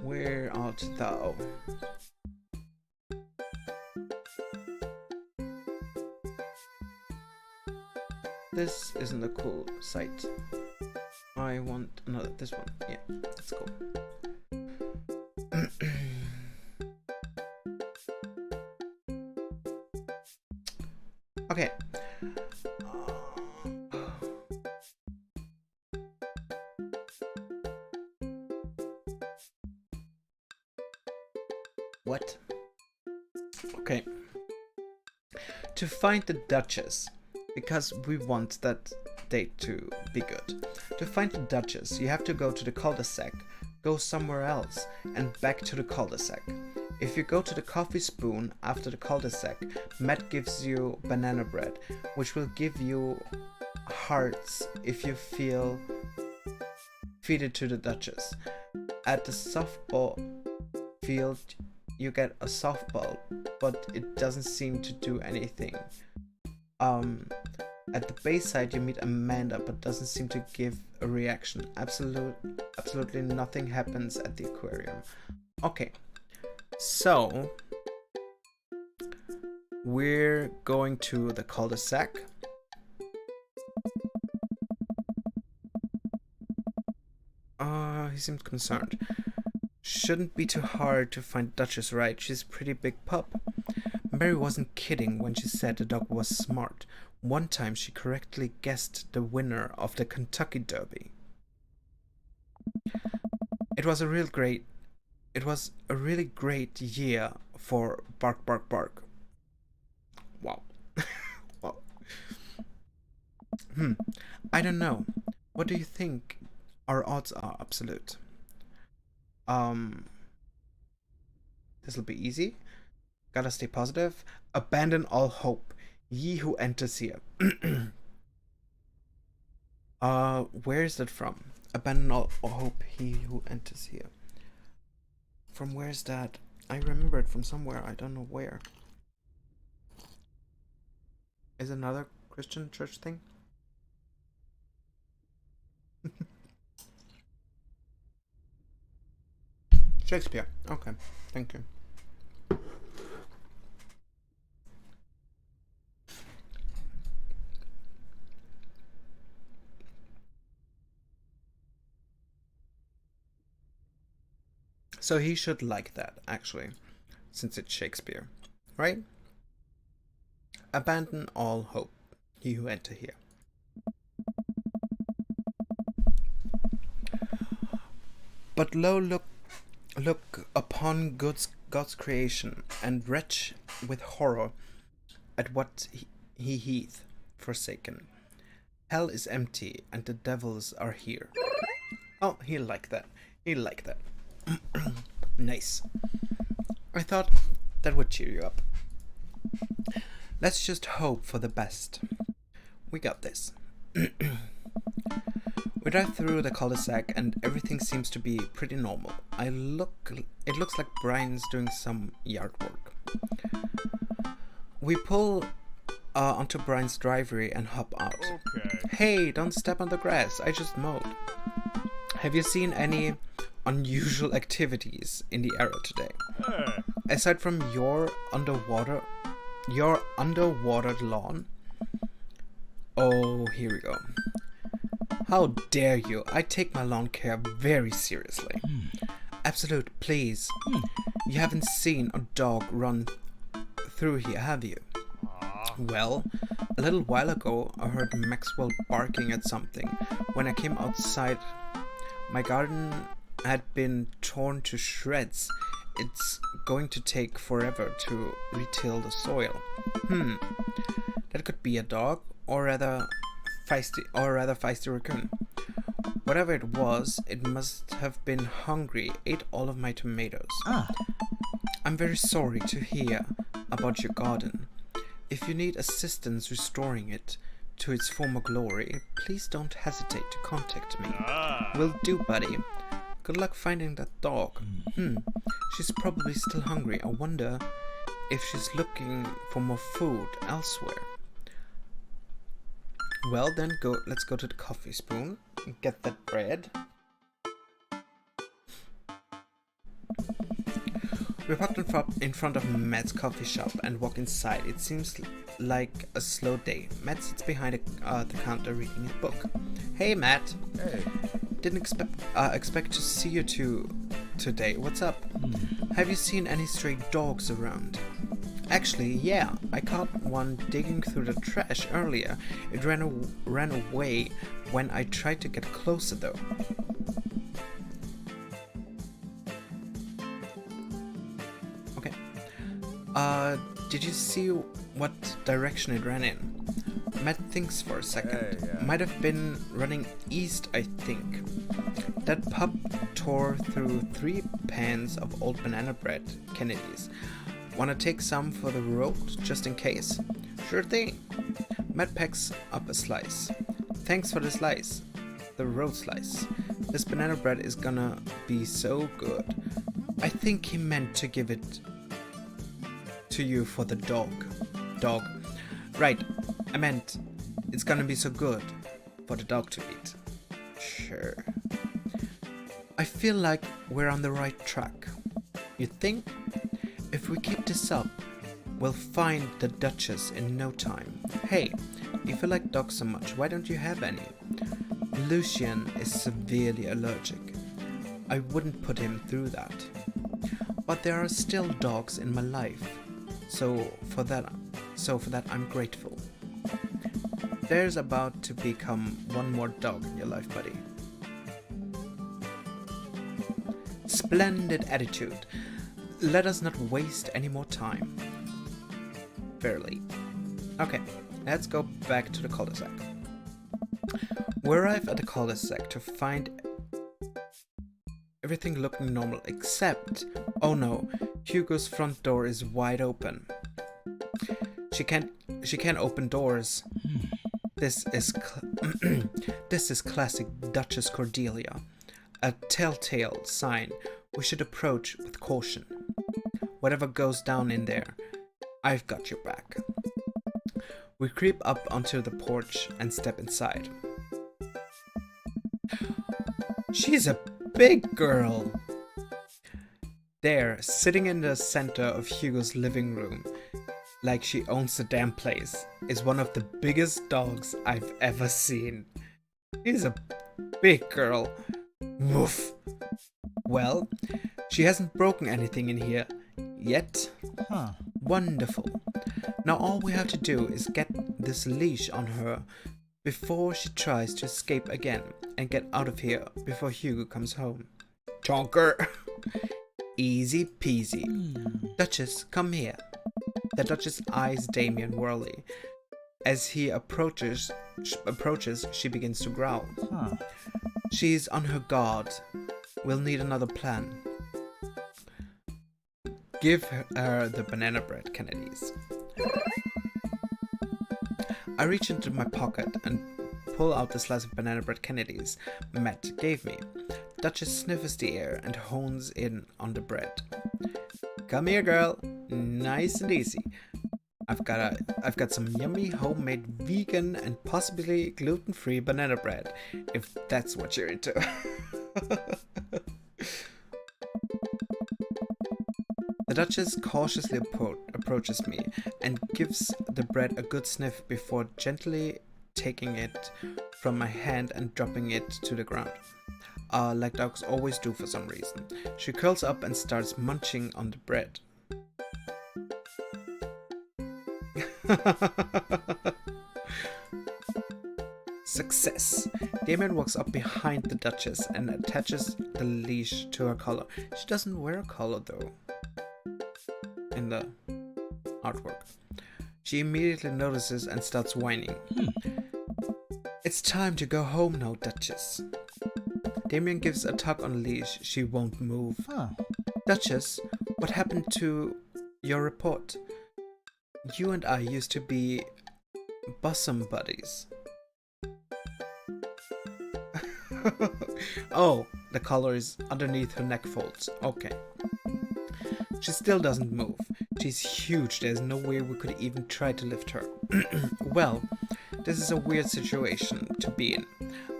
S1: Where art thou? This isn't a cool site. I want another. This one. Yeah, that's cool. Okay. What? Okay. To find the Duchess, because we want that date to be good. To find the Duchess, you have to go to the cul-de-sac, go somewhere else, and back to the cul-de-sac. If you go to the coffee spoon after the cul-de-sac, Matt gives you banana bread, which will give you hearts if you feed it to the Duchess. At the softball field, you get a softball, but it doesn't seem to do anything. At the bayside, you meet Amanda, but doesn't seem to give a reaction. Absolutely nothing happens at the aquarium. Okay, so we're going to the cul-de-sac. He seemed concerned. Shouldn't be too hard to find Duchess, right? She's a pretty big pup. Mary wasn't kidding when she said the dog was smart. One time she correctly guessed the winner of the Kentucky Derby. It was a really great year for Bark Bark Bark. Wow. Wow. I don't know. What do you think our odds are, Absolute? This'll be easy. Gotta stay positive. Abandon all hope. Ye who enters here. Where is that from? Abandon all hope. He who enters here. From where's that? I remember it from somewhere. I don't know where. Is it another Christian church thing? Shakespeare. Okay. Thank you. So he should like that, actually, since it's Shakespeare, right? Abandon all hope, ye who enter here. But lo, look upon God's creation, and retch with horror at what he hath forsaken. Hell is empty and the devils are here. Oh, he'll like that. He'll like that. Nice. I thought that would cheer you up. Let's just hope for the best. We got this. We drive through the cul-de-sac and everything seems to be pretty normal. It looks like Brian's doing some yard work. We pull onto Brian's driveway and hop out.
S4: Okay.
S1: Hey, don't step on the grass. I just mowed. Have you seen any unusual activities in the area today?
S4: Hey.
S1: Aside from your underwater lawn? Oh, here we go. How dare you? I take my lawn care very seriously. Absolute, please. You haven't seen a dog run through here, have you? Well, a little while ago I heard Maxwell barking at something. When I came outside, my garden had been torn to shreds. It's going to take forever to retill the soil. That could be a dog, or rather feisty raccoon. Whatever it was, it must have been hungry, ate all of my tomatoes. I'm very sorry to hear about your garden. If you need assistance restoring it to its former glory, please don't hesitate to contact me. Will do, buddy. Good luck finding that dog. She's probably still hungry. I wonder if she's looking for more food elsewhere. Well then, let's go to the coffee spoon and get that bread. We parked in front of Matt's coffee shop and walk inside. It seems like a slow day. Matt sits behind the counter reading his book. Hey Matt.
S4: Hey.
S1: Didn't expect to see you today. What's up? Have you seen any stray dogs around? Actually, yeah. I caught one digging through the trash earlier. It ran away when I tried to get closer though. Okay. Did you see what direction it ran in? Matt thinks for a second.
S4: Hey, yeah.
S1: Might have been running east, I think. That pup tore through 3 pans of old banana bread, Kennedy's. Wanna take some for the road, just in case? Sure thing. Matt packs up a slice. Thanks for the slice. The road slice. This banana bread is gonna be so good. I think he meant to give it to you for the dog. Dog. Right, I meant it's gonna be so good for the dog to eat. Sure. I feel like we're on the right track. You think? If we keep this up, we'll find the Duchess in no time. Hey, if you like dogs so much, why don't you have any? Lucian is severely allergic. I wouldn't put him through that. But there are still dogs in my life, so for that I'm grateful. There's about to become one more dog in your life, buddy. Splendid attitude. Let us not waste any more time. Fairly. Okay, let's go back to the cul-de-sac. We arrive at the cul-de-sac to find everything looking normal except, oh no, Hugo's front door is wide open. She can't open doors. This is classic Duchess Cordelia. A telltale sign we should approach with caution. Whatever goes down in there, I've got your back. We creep up onto the porch and step inside. She's a big girl! There, sitting in the center of Hugo's living room, like she owns the damn place, is one of the biggest dogs I've ever seen. She's a big girl. Woof. Well, she hasn't broken anything in here yet. Wonderful. Now all we have to do is get this leash on her before she tries to escape again and get out of here before Hugo comes home. Chonker. Easy peasy. Duchess, come here. The Duchess eyes Damien warily as he approaches approaches, she begins to growl.
S4: Huh.
S1: She's on her guard. We'll need another plan. Give her the banana bread, Kennedys. I reach into my pocket and pull out the slice of banana bread Kennedys Matt gave me. Duchess sniffs the air and hones in on the bread. Come here, girl. Nice and easy. I've got some yummy homemade vegan and possibly gluten-free banana bread, if that's what you're into. The Duchess cautiously approaches me and gives the bread a good sniff before gently taking it from my hand and dropping it to the ground. Like dogs always do for some reason. She curls up and starts munching on the bread. Success! Damien walks up behind the Duchess and attaches the leash to her collar. She doesn't wear a collar though in the artwork. She immediately notices and starts whining. It's time to go home now, Duchess. Damien gives a tug on the leash. She won't move.
S4: Huh.
S1: Duchess, what happened to your report? You and I used to be bosom buddies. Oh, the collar is underneath her neck folds. Okay. She still doesn't move. She's huge. There's no way we could even try to lift her. Well, this is a weird situation to be in.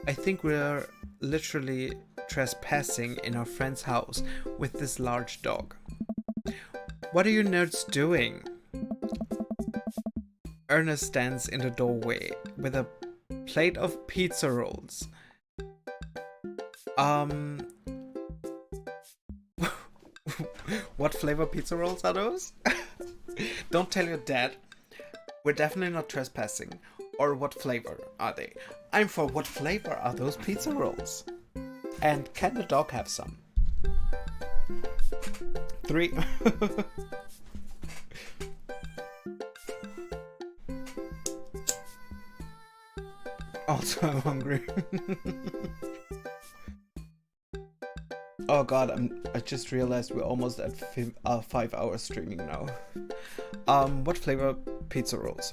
S1: I think we're literally trespassing in our friend's house with this large dog. What are you nerds doing? Ernest stands in the doorway with a plate of pizza rolls. What flavor pizza rolls are those? Don't tell your dad. We're definitely not trespassing. Or what flavor are they? I'm for what flavor are those pizza rolls? And can the dog have some? 3. Also, I'm hungry. Oh god, I just realized we're almost at 5 hours streaming now. What flavor pizza rolls?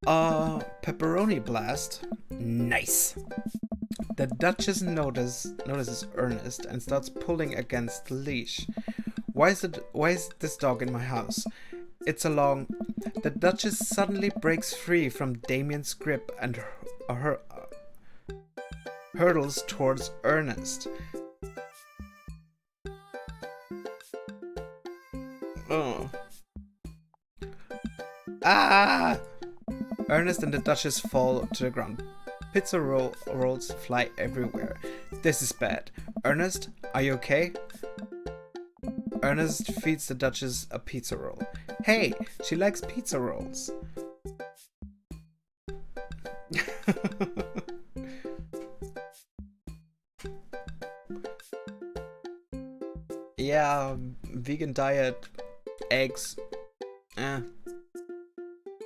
S1: Pepperoni blast. Nice. The Duchess notices Ernest and starts pulling against the leash. Why is this dog in my house? It's along. The Duchess suddenly breaks free from Damien's grip and hurtles towards Ernest. Oh. Ah! Ernest and the Duchess fall to the ground. Pizza rolls fly everywhere. This is bad. Ernest, are you okay? Ernest feeds the Duchess a pizza roll. Hey, she likes pizza rolls. Yeah, vegan diet, eggs,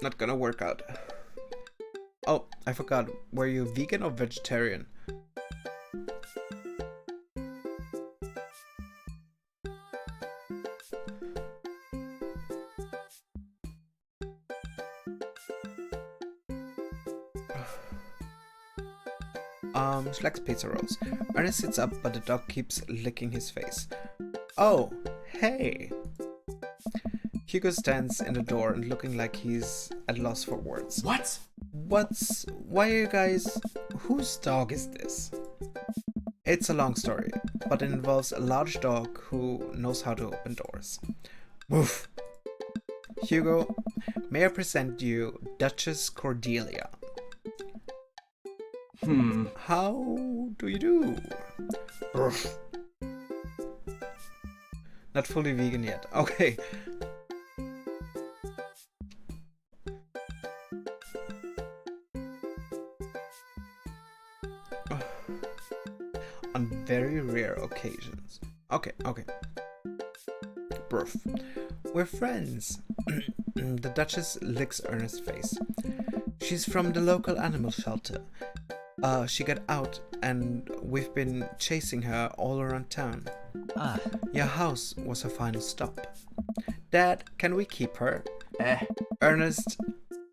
S1: not gonna work out. Oh, I forgot, were you vegan or vegetarian? She likes pizza rolls. Ernest sits up, but the dog keeps licking his face. Oh, hey! Hugo stands in the door and looking like he's at loss for words.
S6: What?
S1: Why are you guys... Whose dog is this? It's a long story, but it involves a large dog who knows how to open doors. Woof! Hugo, may I present you Duchess Cordelia? How do you do? Urgh. Not fully vegan yet. Okay. On very rare occasions. Okay. Broof. We're friends. The Duchess licks Ernest's face. She's from the local animal shelter. She got out and we've been chasing her all around town.
S5: Ah,
S1: Your house was her final stop. Dad, can we keep her?
S6: Eh.
S1: Ernest,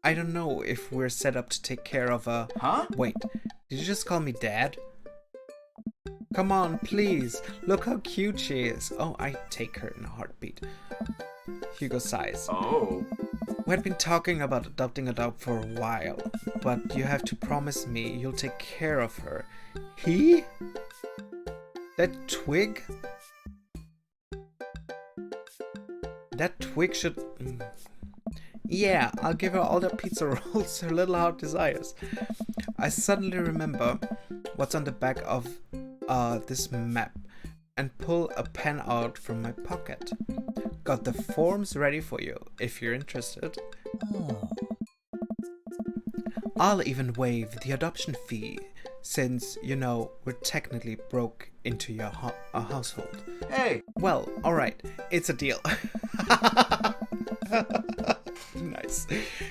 S1: I don't know if we're set up to take care of her.
S6: Huh?
S1: Wait, did you just call me Dad? Come on, please. Look how cute she is. Oh, I take her in a heartbeat. Hugo sighs.
S6: Oh.
S1: We had been talking about adopting a dog for a while, but you have to promise me you'll take care of her. He? That twig? That twig should... Yeah, I'll give her all the pizza rolls her little heart desires. I suddenly remember what's on the back of this map and pull a pen out from my pocket. Got the forms ready for you if you're interested.
S5: oh.
S1: I'll even waive the adoption fee since, you know, we're technically broke into your household.
S6: Hey.
S1: Well, alright, it's a deal. Nice.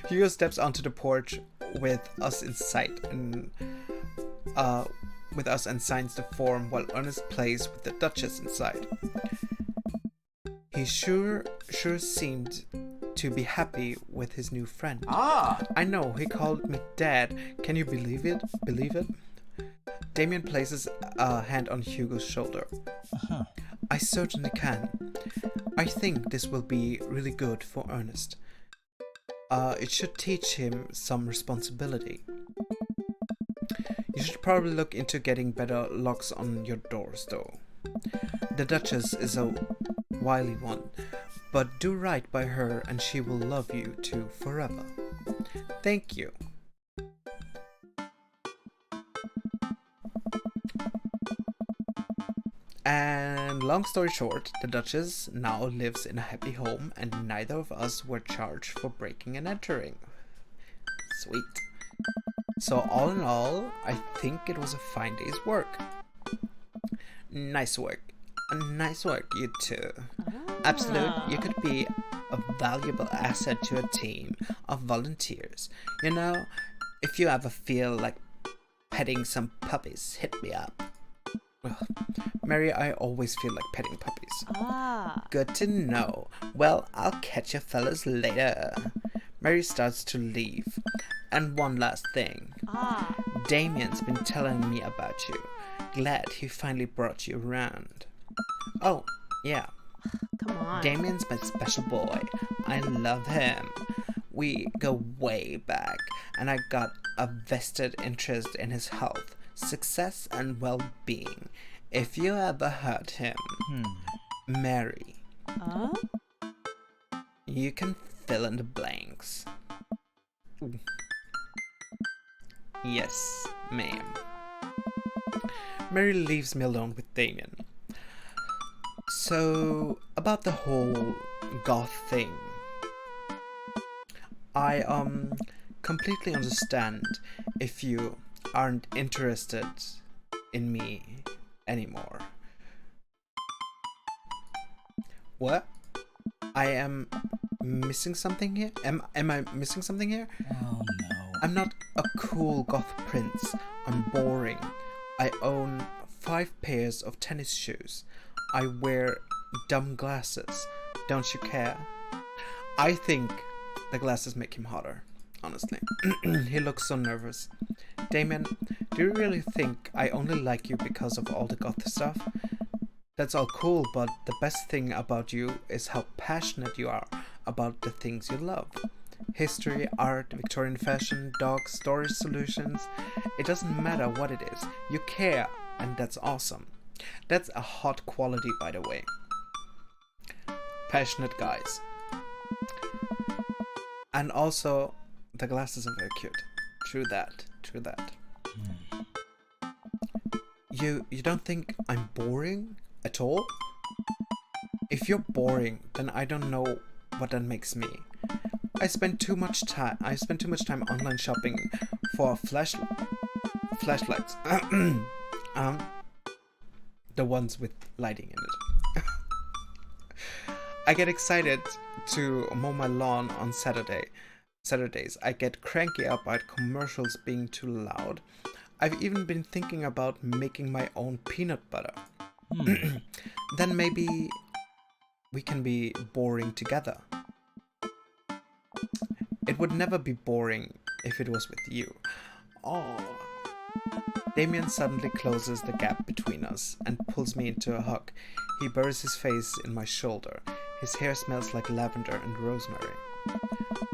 S1: Hugo steps onto the porch with us in sight and signs the form while Ernest plays with the Duchess inside. He sure seemed to be happy with his new friend.
S6: Ah.
S1: I know, he called me Dad. Can you believe it? Damien places a hand on Hugo's shoulder.
S5: Uh-huh.
S1: I certainly can. I think this will be really good for Ernest. It should teach him some responsibility. You should probably look into getting better locks on your doors, though. The Duchess is a wily one, but do right by her and she will love you two forever. Thank you. And long story short, the Duchess now lives in a happy home and neither of us were charged for breaking and entering. Sweet. So all in all, I think it was a fine day's work. Nice work. Nice work, you two. Absolute, you could be a valuable asset to a team of volunteers. You know, if you ever feel like petting some puppies, hit me up. Ugh. Mary, I always feel like petting puppies.
S8: Ah.
S1: Good to know. Well, I'll catch you fellas later. Mary starts to leave. And one last thing.
S8: Ah.
S1: Damien's been telling me about you. Glad he finally brought you around. Oh, yeah.
S8: Come on.
S1: Damien's my special boy. I love him. We go way back, and I got a vested interest in his health, success, and well-being. If you ever hurt him, Mary, you can fill in the blanks. Ooh. Yes, ma'am. Mary leaves me alone with Damien. So, about the whole goth thing. I completely understand if you aren't interested in me anymore. What? I am missing something here? Am I missing something here?
S5: Oh no.
S1: I'm not a cool goth prince. I'm boring. I own 5 pairs of tennis shoes. I wear dumb glasses. Don't you care? I think the glasses make him hotter, honestly. He looks so nervous. Damien, do you really think I only like you because of all the goth stuff? That's all cool, but the best thing about you is how passionate you are about the things you love. History, art, Victorian fashion, dogs, storage solutions. It doesn't matter what it is. You care, and that's awesome. That's a hot quality, by the way. Passionate guys. And also, the glasses are very cute. True that. You don't think I'm boring at all? If you're boring, then I don't know what that makes me. I spend too much time online shopping for flashlights. The ones with lighting in it. I get excited to mow my lawn on Saturday. Saturdays, I get cranky about commercials being too loud. I've even been thinking about making my own peanut butter. Then maybe we can be boring together. It would never be boring if it was with you. Oh. Damien suddenly closes the gap between us and pulls me into a hug. He buries his face in my shoulder. His hair smells like lavender and rosemary.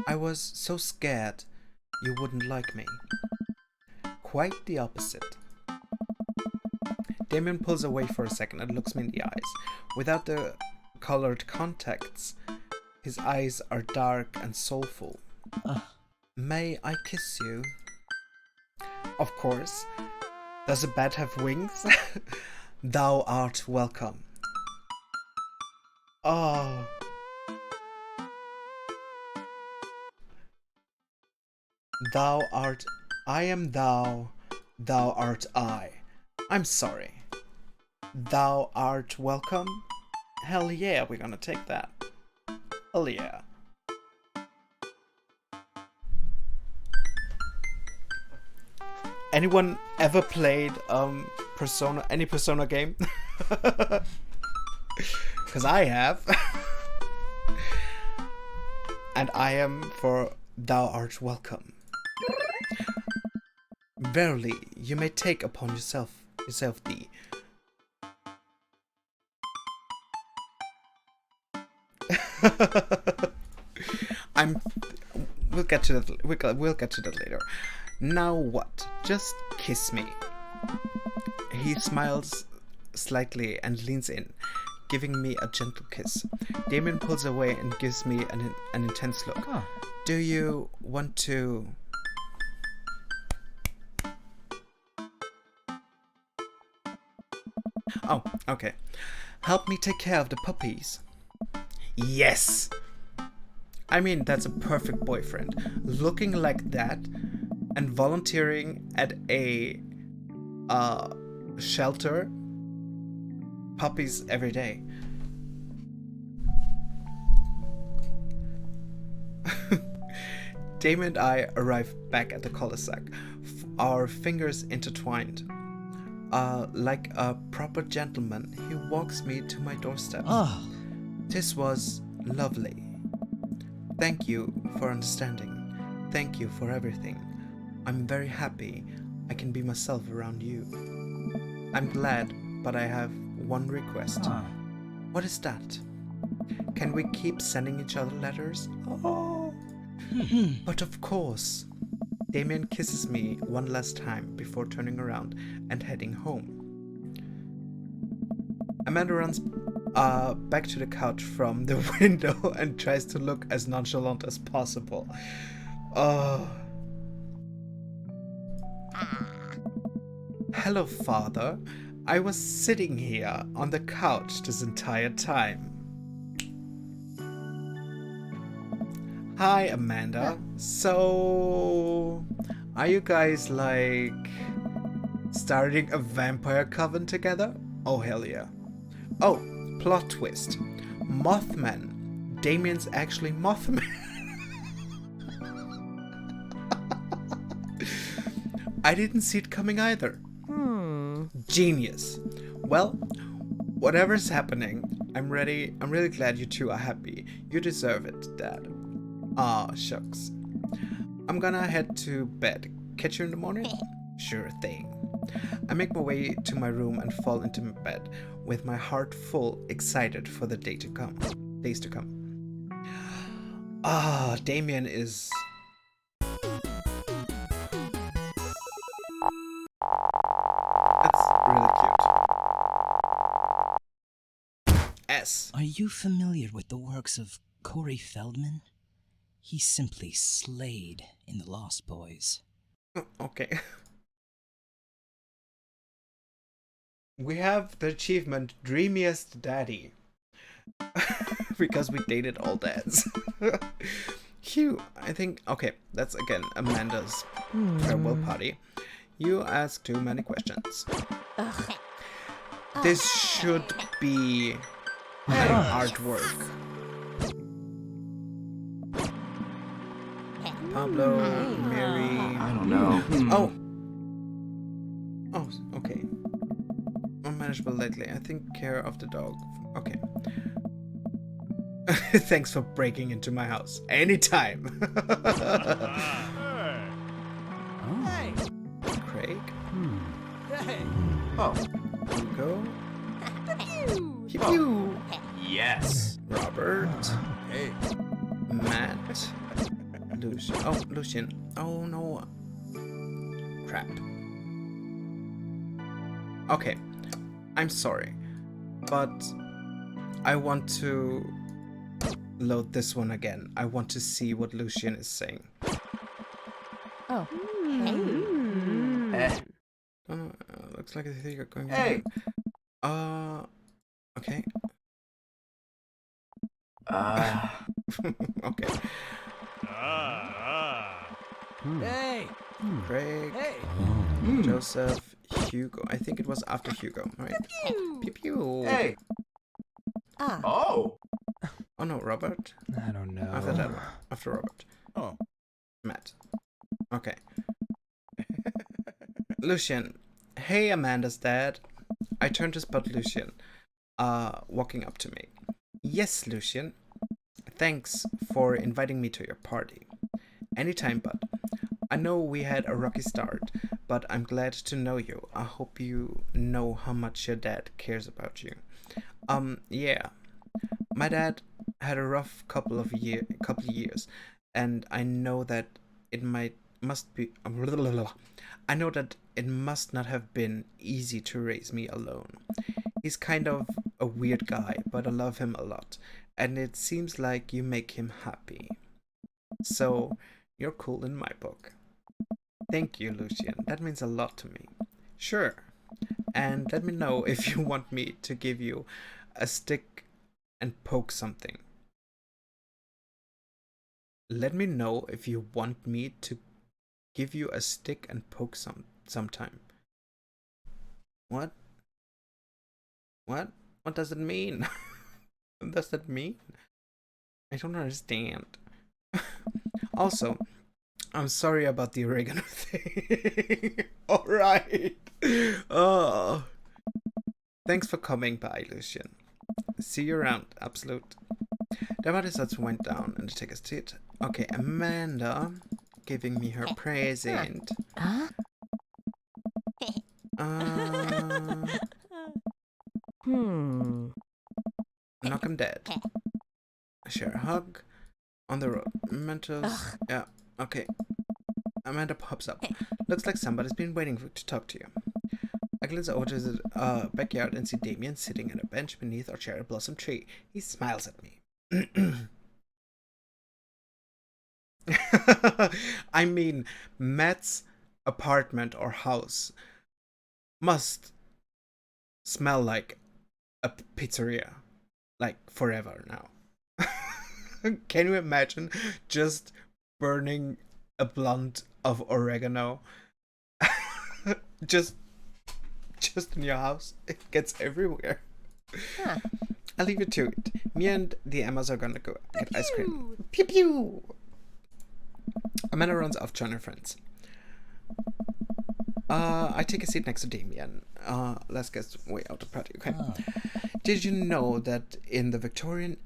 S1: I was so scared you wouldn't like me. Quite the opposite. Damien pulls away for a second and looks me in the eyes. Without the colored contacts, his eyes are dark and soulful. May I kiss you? Of course. Does a bat have wings? Thou art welcome. Oh. Thou art... I am thou. Thou art I. I'm sorry. Thou art welcome? Hell yeah, we're gonna take that. Hell yeah. Anyone ever played Persona, any Persona game? Because I have. And I am for thou art welcome. Verily, you may take upon yourself thee. We'll get to that. We'll get to that later. Now what? Just kiss me. He smiles slightly and leans in, giving me a gentle kiss. Damien pulls away and gives me an intense look. Do you want to... Oh, okay. Help me take care of the puppies. Yes! I mean, that's a perfect boyfriend. Looking like that and volunteering at a shelter. Puppies every day. Damien and I arrive back at the cul-de-sac, our fingers intertwined. Like a proper gentleman, he walks me to my doorstep. This was lovely. Thank you for understanding. Thank you for everything. I'm very happy I can be myself around you. I'm glad, but I have one request. What is that? Can we keep sending each other letters? Oh. But of course. Damien kisses me one last time before turning around and heading home. Amanda runs back to the couch from the window and tries to look as nonchalant as possible. Hello, Father. I was sitting here on the couch this entire time. Hi, Amanda. So, are you guys like starting a vampire coven together? Oh, hell yeah. Oh, plot twist. Mothman. Damien's actually Mothman. I didn't see it coming either. Genius. Well, whatever's happening, I'm ready. I'm really glad you two are happy. You deserve it, Dad. Aw, shucks. I'm gonna head to bed. Catch you in the morning? Sure thing. I make my way to my room and fall into my bed with my heart full, excited for the days to come. Damien is... That's really cute. S.
S5: Are you familiar with the works of Corey Feldman? He simply slayed in The Lost Boys.
S1: Okay. We have the achievement Dreamiest Daddy. Because we dated all dads. Phew, I think... Okay, that's again Amanda's farewell party. You ask too many questions. This should be an artwork. Pablo,
S8: Hey.
S1: Mary.
S6: I don't know.
S1: Oh. Oh, okay. Unmanageable lately. I think care of the dog. Okay. Thanks for breaking into my house. Anytime.
S4: Hey.
S1: Craig.
S4: Hey.
S6: Oh,
S1: Hugo.
S8: Pew.
S1: Pew pew.
S6: yes.
S1: Robert.
S4: Hey.
S1: Matt. Lucian. Oh, Lucian. Oh no. Crap. Okay. I'm sorry. But I want to load this one again. I want to see what Lucian is saying.
S2: Oh.
S8: Hmm.
S1: Looks like I think you're going.
S6: Hey.
S1: Okay. Okay.
S4: Hey.
S1: Craig,
S4: Hey.
S1: Joseph, Hugo. I think it was after Hugo, right? Pew pew.
S6: Hey.
S2: Ah.
S6: Oh.
S1: Oh no, Robert.
S7: I don't know.
S1: After that one. After Robert.
S4: Oh.
S1: Matt. Okay. Lucian. Hey, Amanda's dad. I turned to spot Lucian, walking up to me. Yes, Lucian. Thanks for inviting me to your party. Anytime, bud. I know we had a rocky start, but I'm glad to know you. I hope you know how much your dad cares about you. Yeah. My dad had a rough couple of years, and I know that must be. I know that it must not have been easy to raise me alone. He's kind of a weird guy, but I love him a lot, and it seems like you make him happy. So, you're cool in my book. Thank you, Lucian. That means a lot to me. Sure. And let me know if you want me to give you a stick and poke something. Let me know if you want me to give you a stick and poke sometime. What? What? What does it mean? What does that mean? I don't understand. Also, I'm sorry about the oregano thing. Alright. Oh. Thanks for coming by, Lucian. See you around, absolute. The party starts went down and take a seat. Okay, Amanda giving me her present. Knock 'em dead. Share a hug. On the road. Mentos. Yeah, okay. Amanda pops up. Looks like somebody's been waiting to talk to you. I glance over to the backyard and see Damien sitting on a bench beneath our cherry blossom tree. He smiles at me. I mean, Matt's apartment or house must smell like a pizzeria. Like forever now. Can you imagine just burning a blunt of oregano just in your house? It gets everywhere. I'll leave you to it. Me and the Emmas are gonna go get ice cream. Pew pew. Amanda runs off to join her friends. I take a seat next to Damien. Let's get way out of the party, okay? Did you know that in the Victorian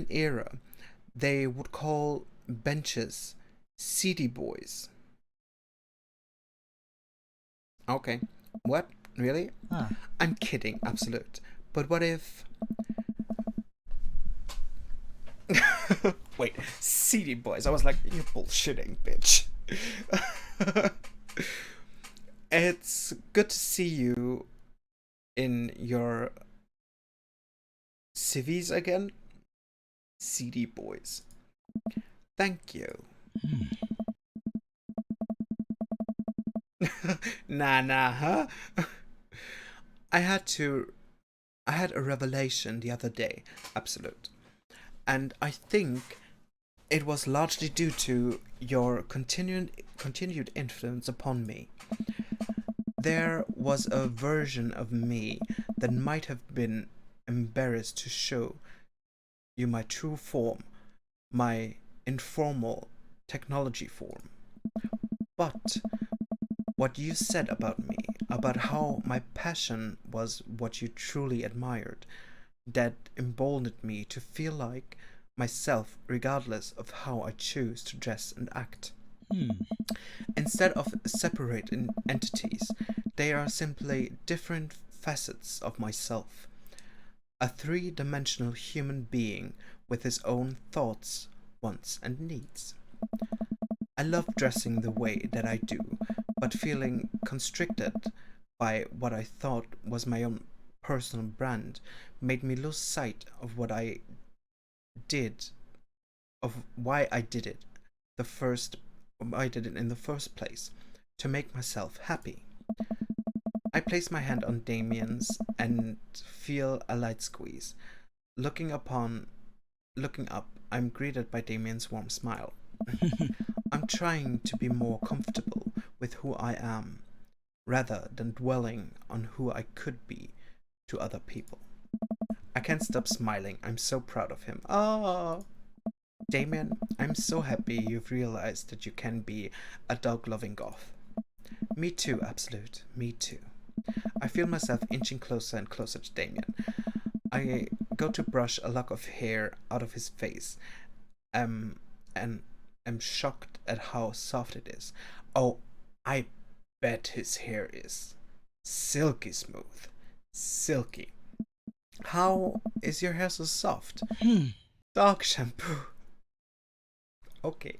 S1: era they would call benches seedy boys? Okay. What? Really? I'm kidding, absolute. But what if wait, seedy boys. I was like, you're bullshitting, bitch. It's good to see you in your civvies again. Seedy boys. Thank you. Nah, huh? I had a revelation the other day, absolute. And I think it was largely due to your continued influence upon me. There was a version of me that might have been embarrassed to show you my true form, my informal technology form. But what you said about me, about how my passion was what you truly admired, that emboldened me to feel like myself regardless of how I choose to dress and act. Instead of separate entities, they are simply different facets of myself. A three-dimensional human being with his own thoughts, wants, and needs. I love dressing the way that I do, but feeling constricted by what I thought was my own personal brand made me lose sight of what I did, of why I did it in the first place, to make myself happy. I place my hand on Damien's and feel a light squeeze. Looking up, I'm greeted by Damien's warm smile. I'm trying to be more comfortable with who I am, rather than dwelling on who I could be to other people. I can't stop smiling. I'm so proud of him. Ah, Damien, I'm so happy you've realized that you can be a dog-loving goth. Me too, Absolute. Me too. I feel myself inching closer and closer to Damien. I go to brush a lock of hair out of his face, and am shocked at how soft it is. Oh, I bet his hair is silky smooth. Silky. How is your hair so soft? Dog shampoo. Okay.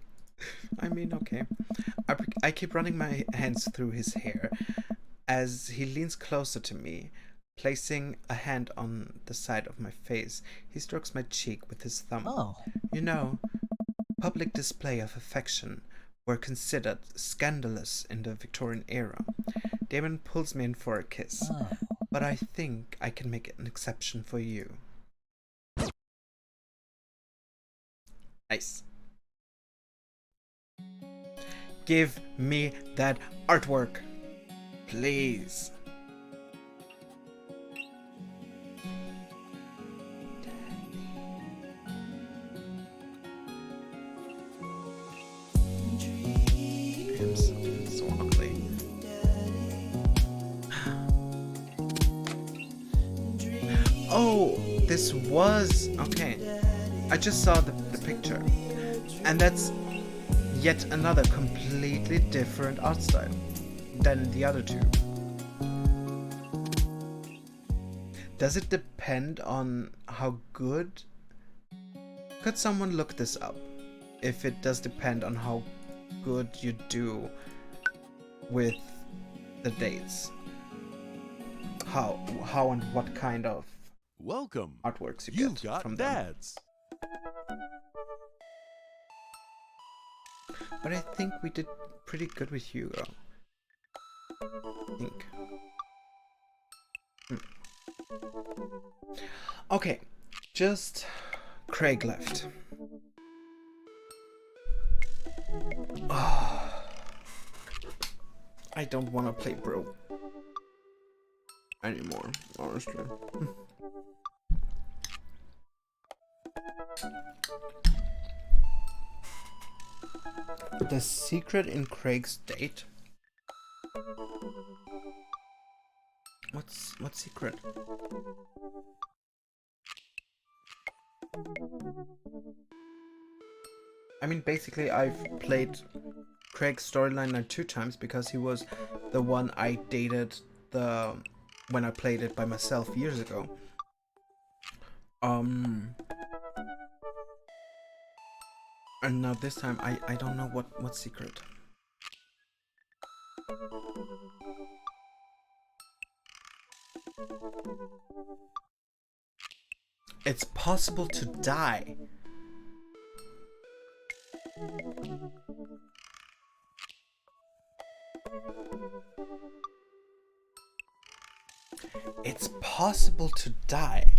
S1: I mean, okay. I keep running my hands through his hair as he leans closer to me. Placing a hand on the side of my face, he strokes my cheek with his thumb.
S5: Oh.
S1: You know, public display of affection were considered scandalous in the Victorian era. Damon pulls me in for a kiss, but I think I can make an exception for you. Nice. Give me that artwork, please. I'm so ugly. Oh, this was okay. I just saw the picture, and that's yet another completely different art style than the other two. Does it depend on how good? Could someone look this up? If it does depend on how good you do with the dates. How and what kind of
S3: Welcome.
S1: artworks you
S3: You've
S1: get
S3: got
S1: from them.
S3: dads.
S1: But I think we did pretty good with Hugo. I think. Okay, just Craig left. I don't want to play bro anymore, honestly. The secret in Craig's date? What secret? I mean, basically, I've played Craig's storyline like 2 times because he was the one I dated when I played it by myself years ago. And now this time I don't know what secret. It's possible to die. It's possible to die.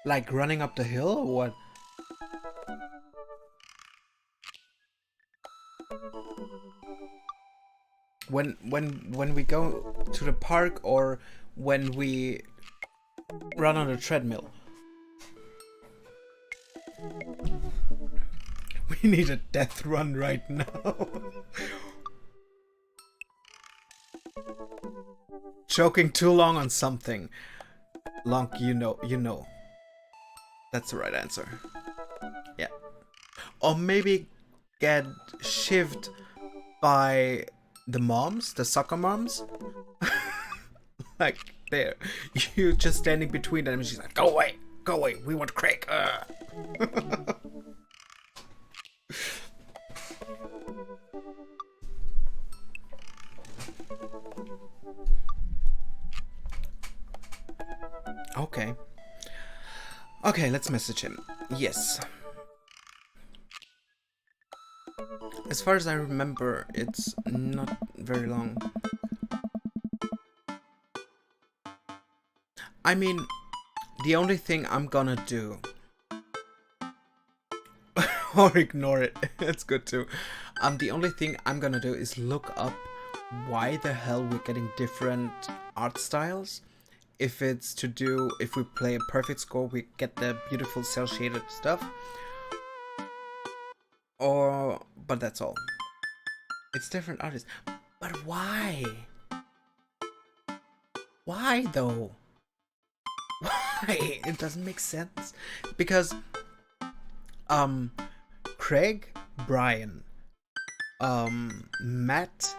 S1: Like running up the hill or what? When we go to the park or when we run on a treadmill. We need a death run right now. Choking too long on something. Long, you know. That's the right answer. Yeah. Or maybe get shivved by the moms, the soccer moms. Like, there. You just standing between them and she's like, go away, we want Craig. Okay. Okay, let's message him. Yes. As far as I remember, it's not very long. I mean, the only thing I'm gonna do... or ignore it, it's good too. The only thing I'm gonna do is look up why the hell we're getting different art styles. If it's to do, if we play a perfect score, we get the beautiful cel-shaded stuff. Or, but that's all. It's different artists. But why? Why though? Why? It doesn't make sense. Because, Craig, Brian, Matt,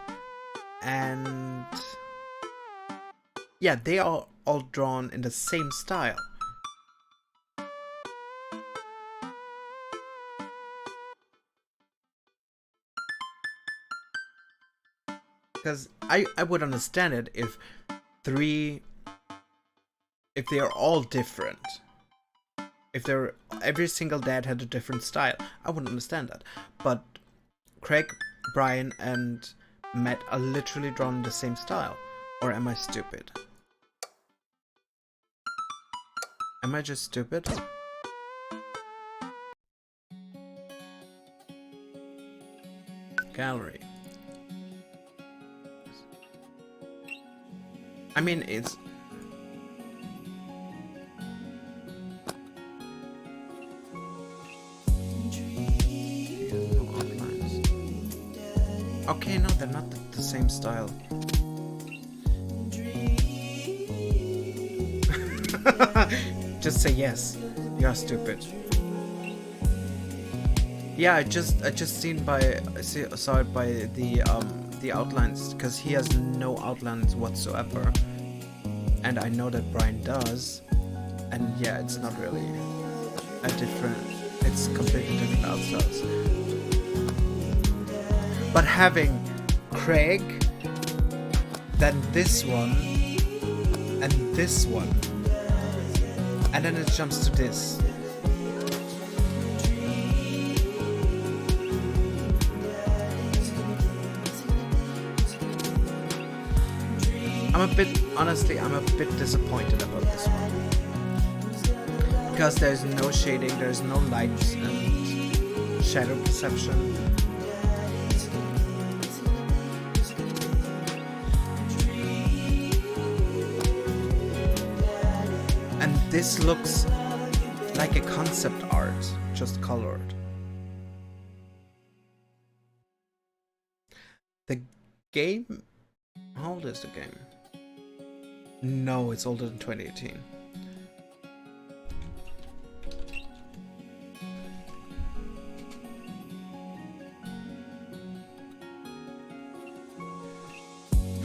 S1: and... yeah, they are all drawn in the same style. Because I would understand it if they are all different. If every single dad had a different style, I wouldn't understand that. But Craig, Brian, and Matt are literally drawn in the same style. Or am I stupid? Am I just stupid? Gallery. I mean, it's... no outlines. Okay, no, they're not the same style. Just say yes. You're stupid. Yeah, I just saw it by the outlines, because he has no outlines whatsoever, and I know that Brian does, and yeah, it's not really a different. It's completely different art styles. But having Craig, then this one, and this one, and then it jumps to this. Honestly, I'm a bit disappointed about this one. Because there's no shading, there's no light and shadow perception. And this looks like a concept art, just colored. The game... how old is the game? No, it's older than 2018.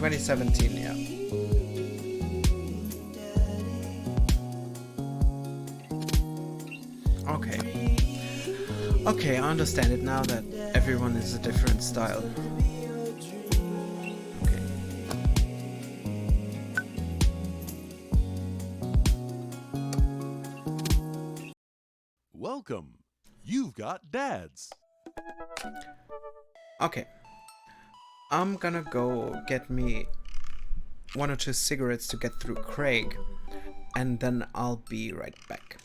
S1: Yeah. Okay. Okay, I understand it now that everyone is a different style.
S3: Welcome. You've got dads.
S1: Okay. I'm gonna go get me 1 or 2 cigarettes to get through Craig, and then I'll be right back.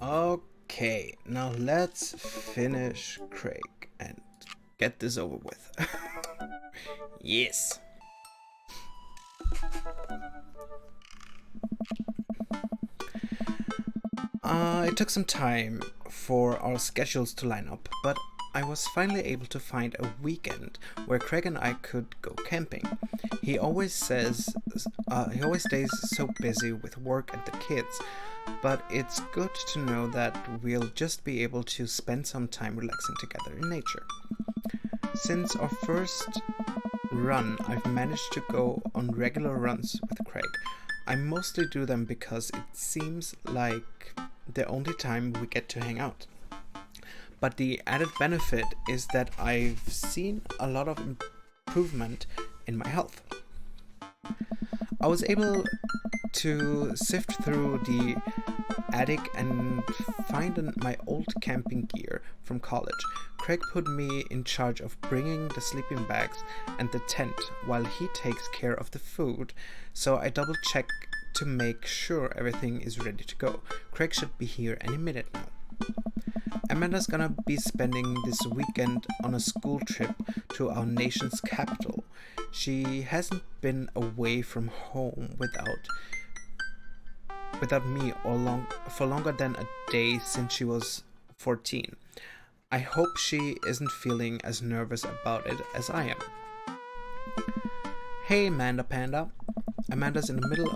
S1: Okay, now let's finish Craig and get this over with. Yes. It took some time for our schedules to line up, but I was finally able to find a weekend where Craig and I could go camping. He always stays so busy with work and the kids, but it's good to know that we'll just be able to spend some time relaxing together in nature. Since our first run, I've managed to go on regular runs with Craig. I mostly do them because it seems like the only time we get to hang out. But the added benefit is that I've seen a lot of improvement in my health. I was able to sift through the attic and find my old camping gear from college. Craig put me in charge of bringing the sleeping bags and the tent while he takes care of the food, so I double check to make sure everything is ready to go. Craig should be here any minute now. Amanda's gonna be spending this weekend on a school trip to our nation's capital. She hasn't been away from home without me for longer than a day since she was 14. I hope she isn't feeling as nervous about it as I am. Hey, Amanda Panda. Amanda's in the middle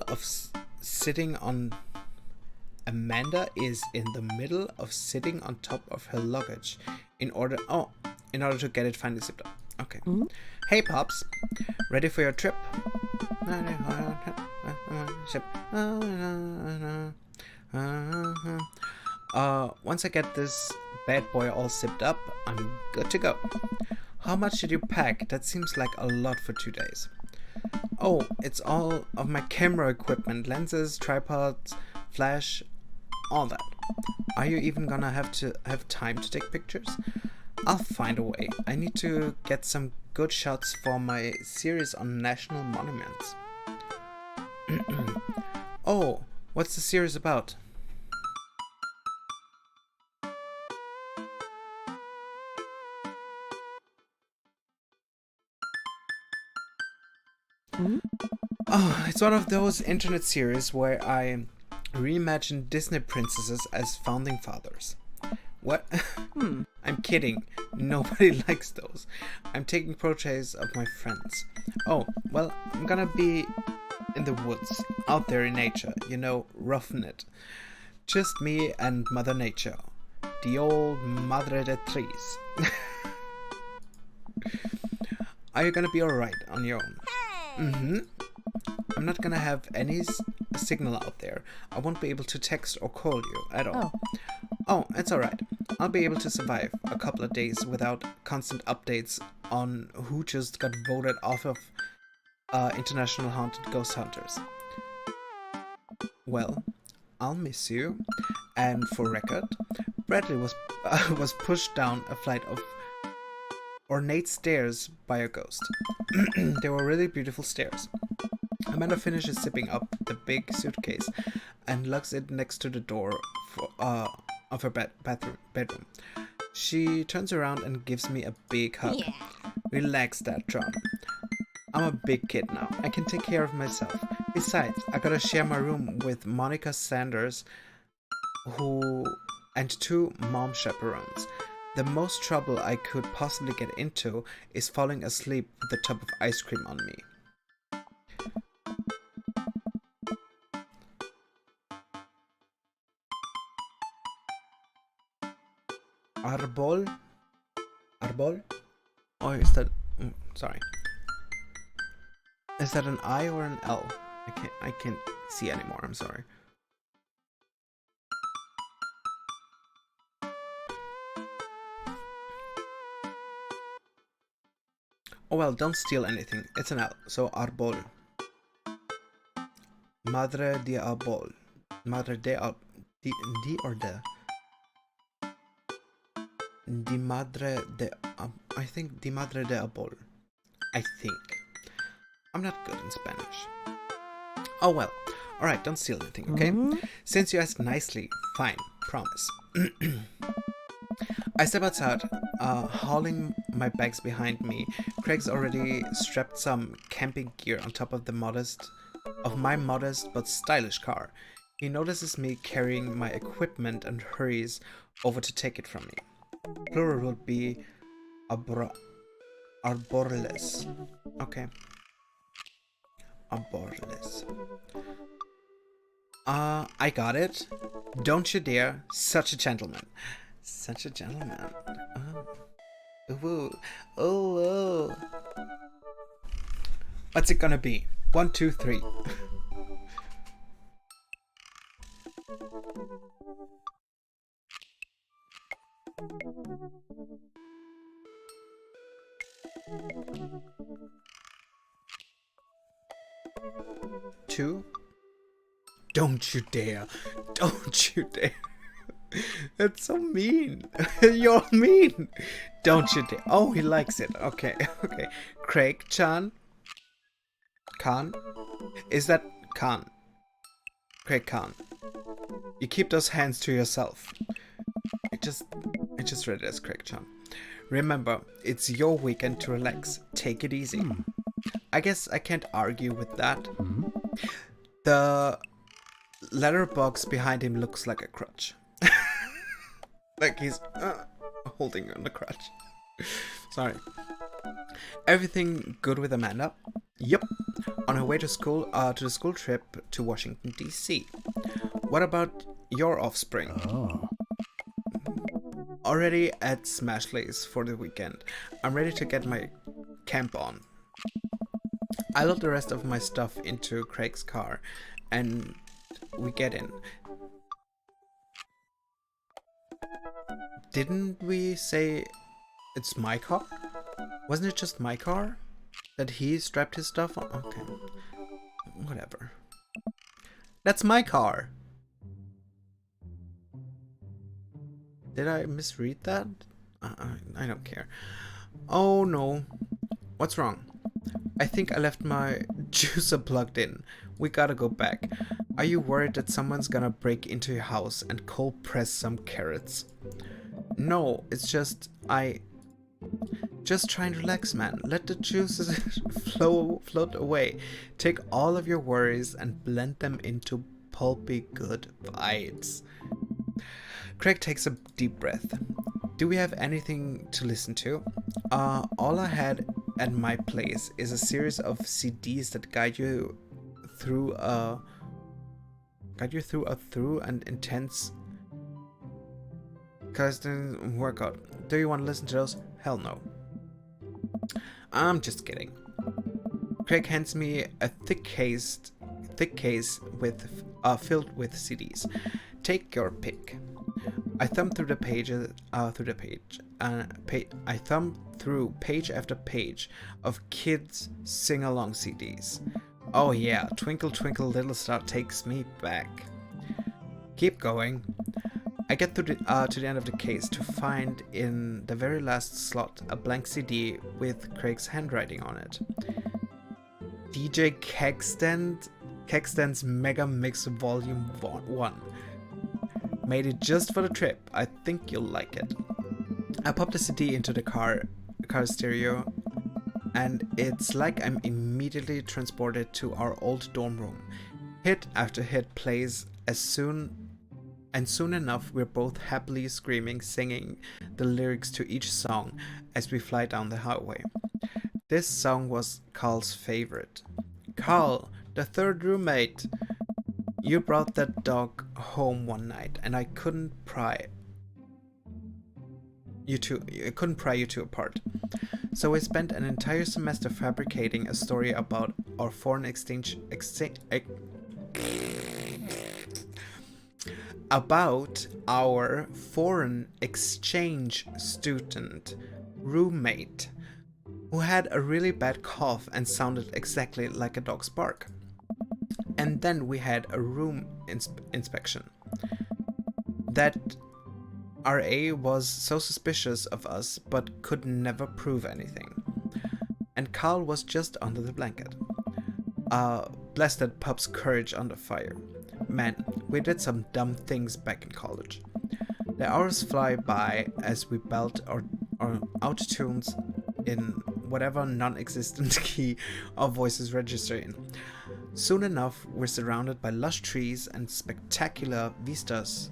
S1: of sitting on. Amanda is in the middle of sitting on top of her luggage in order to get it finally zipped up. Okay. Hey, Pops. Ready for your trip? Once I get this bad boy all zipped up, I'm good to go. How much did you pack? That seems like a lot for 2 days. Oh, it's all of my camera equipment, lenses, tripods, flash, all that. Are you even gonna have time to take pictures? I'll find a way. I need to get some good shots for my series on national monuments. Oh, what's the series about? Oh, it's one of those internet series where I reimagine Disney princesses as founding fathers. What? I'm kidding. Nobody likes those. I'm taking portraits of my friends. Oh, well, I'm gonna be in the woods, out there in nature, roughing it. Just me and Mother Nature. The old Madre de Trees. Are you gonna be alright on your own? Mm-hmm. I'm not gonna have any signal out there. I won't be able to text or call you at all. Oh, it's alright. I'll be able to survive a couple of days without constant updates on who just got voted off of International Haunted Ghost Hunters. Well, I'll miss you. And for record, Bradley was pushed down a flight of ornate stairs by a ghost. They were really beautiful stairs. Amanda finishes zipping up the big suitcase and lugs it next to the door of her bedroom. She turns around and gives me a big hug.
S8: Yeah.
S1: Relax, Dad John. I'm a big kid now. I can take care of myself. Besides, I gotta share my room with Monica Sanders, and 2 mom chaperones. The most trouble I could possibly get into is falling asleep with a tub of ice cream on me. Arbol? Oh, is that... sorry. Is that an I or an L? I can't see anymore, I'm sorry. Oh well, don't steal anything. It's an L, so Arbol. Madre de Arbol. Madre de Arbol. Di or de? Di Madre de... I think Di Madre de Arbol. I think. I'm not good in Spanish. Oh well. Alright, don't steal anything, okay? Since you asked nicely, fine, promise. I step outside, hauling my bags behind me. Craig's already strapped some camping gear on top of my modest but stylish car. He notices me carrying my equipment and hurries over to take it from me. Plural would be arboreles. Okay. Arboreles. I got it. Don't you dare. Such a gentleman. Such a gentleman. Oh. Ooh. Oh. What's it gonna be? 1, 2, 3. Two. Don't you dare. Don't you dare. That's so mean. You're mean. Don't you dare. Oh, he likes it. Okay, okay. Craig-chan? Khan? Is that Khan? Craig Khan. You keep those hands to yourself. I just read it as Craig-chan. Remember, it's your weekend to relax. Take it easy. I guess I can't argue with that. The letterbox behind him looks like a crutch. Like he's holding on the crutch. Sorry. Everything good with Amanda? Yep. On her way to school, to the school trip to Washington, D.C. What about your offspring?
S7: Oh.
S1: Already at Smashley's for the weekend. I'm ready to get my camp on. I load the rest of my stuff into Craig's car and we get in. Didn't we say it's my car? Wasn't it just my car that he strapped his stuff on? Okay. Whatever. That's my car. Did I misread that? I don't care. Oh no. What's wrong? I think I left my juicer plugged in. We gotta go back. Are you worried that someone's gonna break into your house and cold press some carrots? No, it's just try and relax, man. Let the juices float away. Take all of your worries and blend them into pulpy good vibes. Craig takes a deep breath. Do we have anything to listen to? All I had at my place is a series of CDs that guide you through an intense custom workout. Do you want to listen to those? Hell no. I'm just kidding. Craig hands me a thick case with filled with CDs. Take your pick. I thumb through the pages. I thumb through page after page of kids sing-along CDs. Oh yeah, Twinkle Twinkle Little Star takes me back. Keep going. I get to the end of the case to find in the very last slot a blank CD with Craig's handwriting on it. DJ Kegstand's Mega Mix Volume 1. Made it just for the trip. I think you'll like it. I pop the CD into the car stereo, and it's like I'm immediately transported to our old dorm room. Hit after hit plays soon enough we're both happily screaming, singing the lyrics to each song as we fly down the highway. This song was Carl's favorite. Carl, the third roommate. You brought that dog home one night, and I couldn't pry you two apart. So I spent an entire semester fabricating a story about our foreign exchange student roommate who had a really bad cough and sounded exactly like a dog's bark. And then we had a room inspection. That RA was so suspicious of us but could never prove anything. And Carl was just under the blanket. blasted pup's courage under fire. Man, we did some dumb things back in college. The hours fly by as we belt our autotunes in whatever non-existent key our voices register in. Soon enough, we're surrounded by lush trees and spectacular vistas.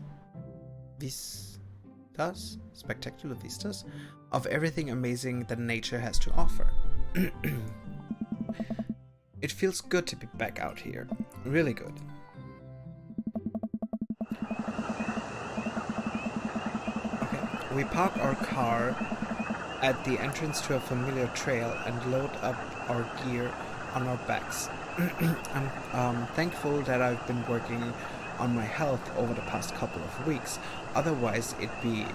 S1: Spectacular vistas of everything amazing that nature has to offer. It feels good to be back out here. Really good. Okay, we park our car at the entrance to a familiar trail and load up our gear on our backs. I'm thankful that I've been working on my health over the past couple of weeks. Otherwise, I'd be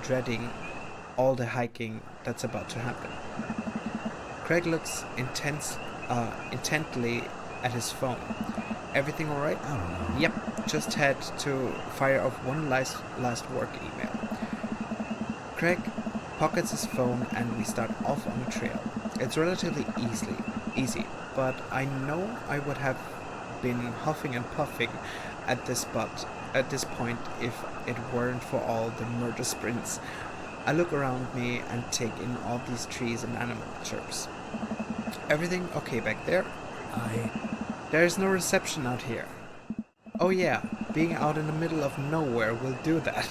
S1: dreading all the hiking that's about to happen. Craig looks intently at his phone. Everything alright?
S5: I don't know.
S1: Yep, just had to fire off one last work email. Craig pockets his phone and we start off on a trail. It's relatively easy, but I know I would have been huffing and puffing at this point if it weren't for all the murder sprints. I look around me and take in all these trees and animal chirps. Everything okay back there? There's no reception out here. Oh yeah, being out in the middle of nowhere will do that.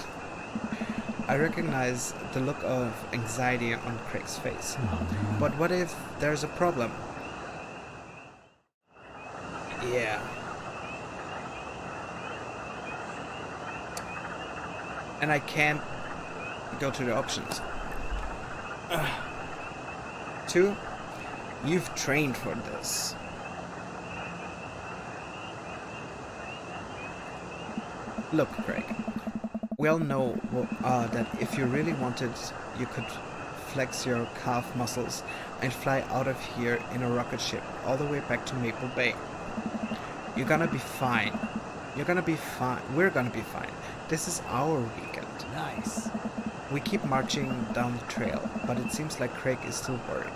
S1: I recognize the look of anxiety on Craig's face. But what if there's a problem? Yeah. And I can't go to the options. 2. You've trained for this. Look, Craig. We all know that if you really wanted, you could flex your calf muscles and fly out of here in a rocket ship all the way back to Maple Bay. You're gonna be fine. You're gonna be fine. We're gonna be fine. This is our weekend.
S4: Nice.
S1: We keep marching down the trail, but it seems like Craig is still worried.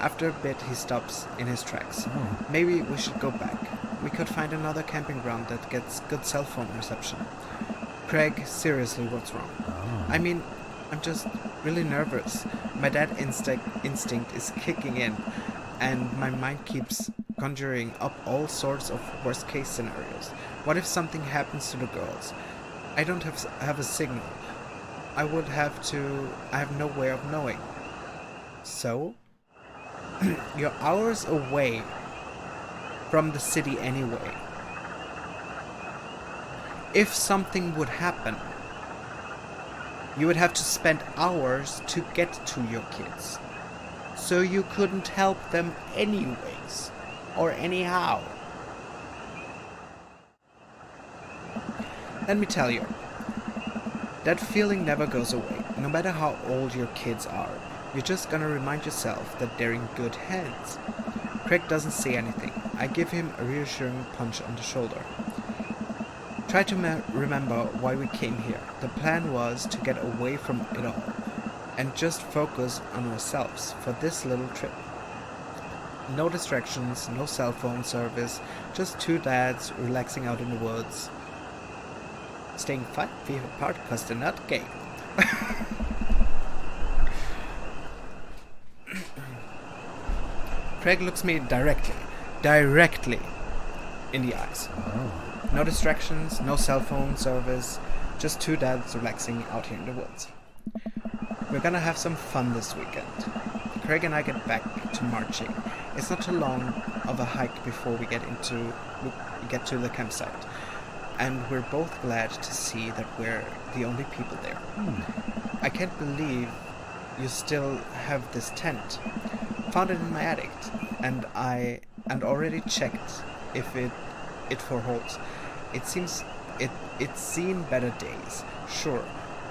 S1: After a bit, he stops in his tracks. Maybe we should go back. We could find another camping ground that gets good cell phone reception. Craig, seriously, what's wrong? I mean, I'm just really nervous. My dad instinct is kicking in, and my mind keeps conjuring up all sorts of worst-case scenarios. What if something happens to the girls? I don't have a signal. I have no way of knowing. So? You're hours away from the city anyway. If something would happen, you would have to spend hours to get to your kids. So you couldn't help them anyways. Or anyhow. Let me tell you, that feeling never goes away, no matter how old your kids are. You're just gonna remind yourself that they're in good hands. Craig doesn't say anything. I give him a reassuring punch on the shoulder. Try to remember why we came here. The plan was to get away from it all and just focus on ourselves for this little trip. No distractions, no cell phone service, just 2 dads relaxing out in the woods. Staying 5 feet apart because they're not gay. Craig looks me directly in the eyes. No distractions, no cell phone service, just 2 dads relaxing out here in the woods. We're gonna have some fun this weekend. Craig and I get back to marching. It's not too long of a hike before we get to the campsite, and we're both glad to see that we're the only people there. I can't believe you still have this tent. Found it in my attic, and already checked if it for holes. It's seen better days, sure,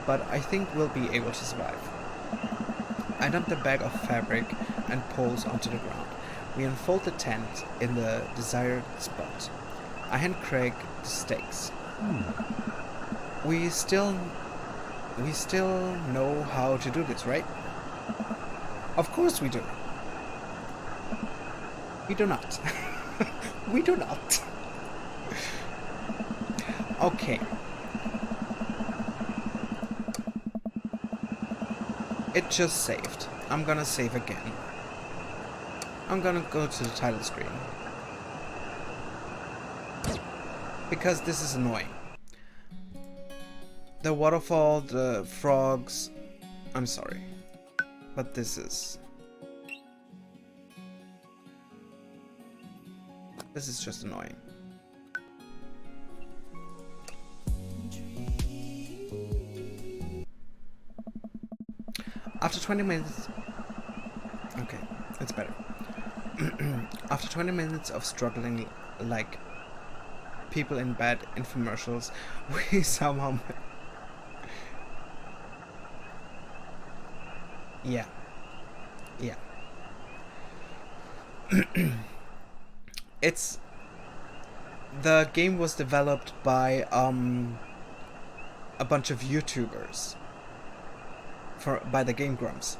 S1: but I think we'll be able to survive. I dump the bag of fabric and poles onto the ground. We unfold the tent in the desired spot. I hand Craig the stakes. We still know how to do this, right? Of course we do. We do not. We do not. Okay. It just saved. I'm gonna save again. I'm gonna go to the title screen. Because this is annoying. The waterfall, the frogs... I'm sorry. But this is... This is just annoying. After 20 minutes... Okay, it's better. After 20 minutes of struggling like people in bad infomercials, we somehow... Yeah. Yeah. It's... The game was developed by a bunch of YouTubers by the Game Grumps.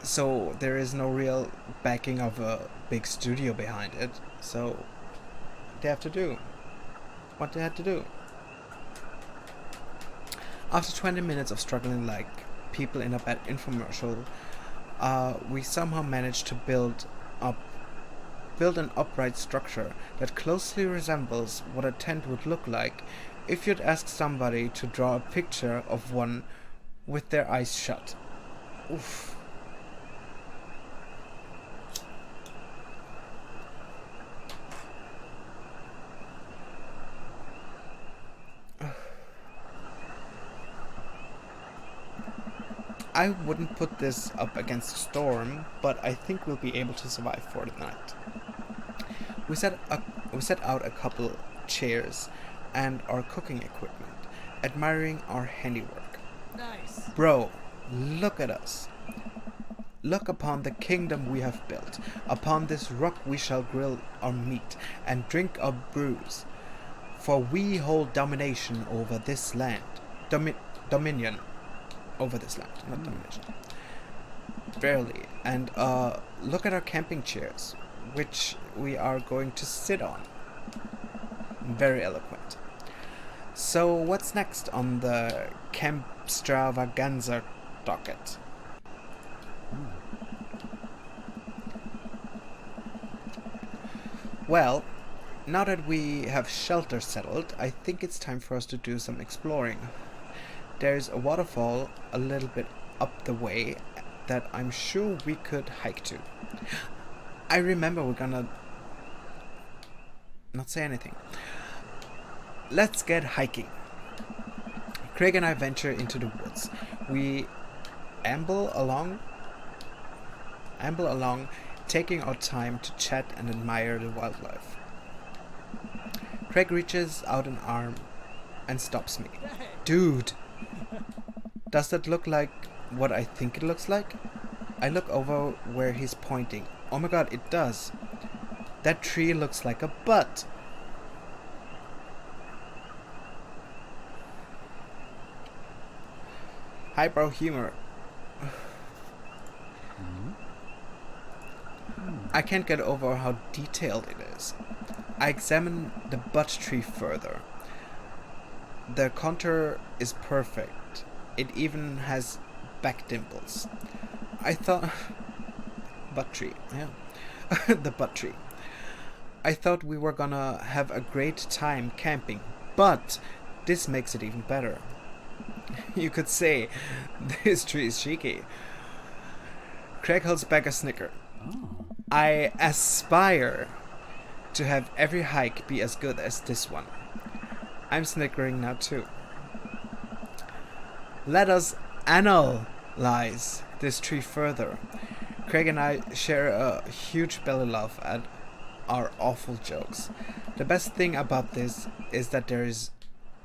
S1: So there is no real backing of a big studio behind it. So they have to do what they had to do. After 20 minutes of struggling like people in a bad infomercial, we somehow managed to build an upright structure that closely resembles what a tent would look like if you'd ask somebody to draw a picture of one with their eyes shut. Oof. I wouldn't put this up against a storm, but I think we'll be able to survive for the night. We set out a couple chairs and our cooking equipment, admiring our handiwork.
S4: Nice.
S1: Bro, look at us. Look upon the kingdom we have built. Upon this rock we shall grill our meat and drink our brews. For we hold domination over this land. Dominion over this land, not domination. Barely. And look at our camping chairs, which we are going to sit on. Very eloquent. So what's next on the Camp Stravaganza docket? Well, now that we have shelter settled, I think it's time for us to do some exploring. There's a waterfall a little bit up the way that I'm sure we could hike to. I remember we're gonna not say anything. Let's get hiking. Craig and I venture into the woods. We amble along, taking our time to chat and admire the wildlife. Craig reaches out an arm and stops me. Dude! Does that look like what I think it looks like? I look over where he's pointing. Oh my god, it does. That tree looks like a butt. Highbrow humor. I can't get over how detailed it is. I examine the butt tree further. The contour is perfect. It even has back dimples. I thought... butt tree, yeah. The butt tree. I thought we were gonna have a great time camping, but this makes it even better. You could say, this tree is cheeky. Craig holds back a snicker.
S4: Oh.
S1: I aspire to have every hike be as good as this one. I'm snickering now too. Let us analyze this tree further. Craig and I share a huge belly laugh at our awful jokes. The best thing about this is that there is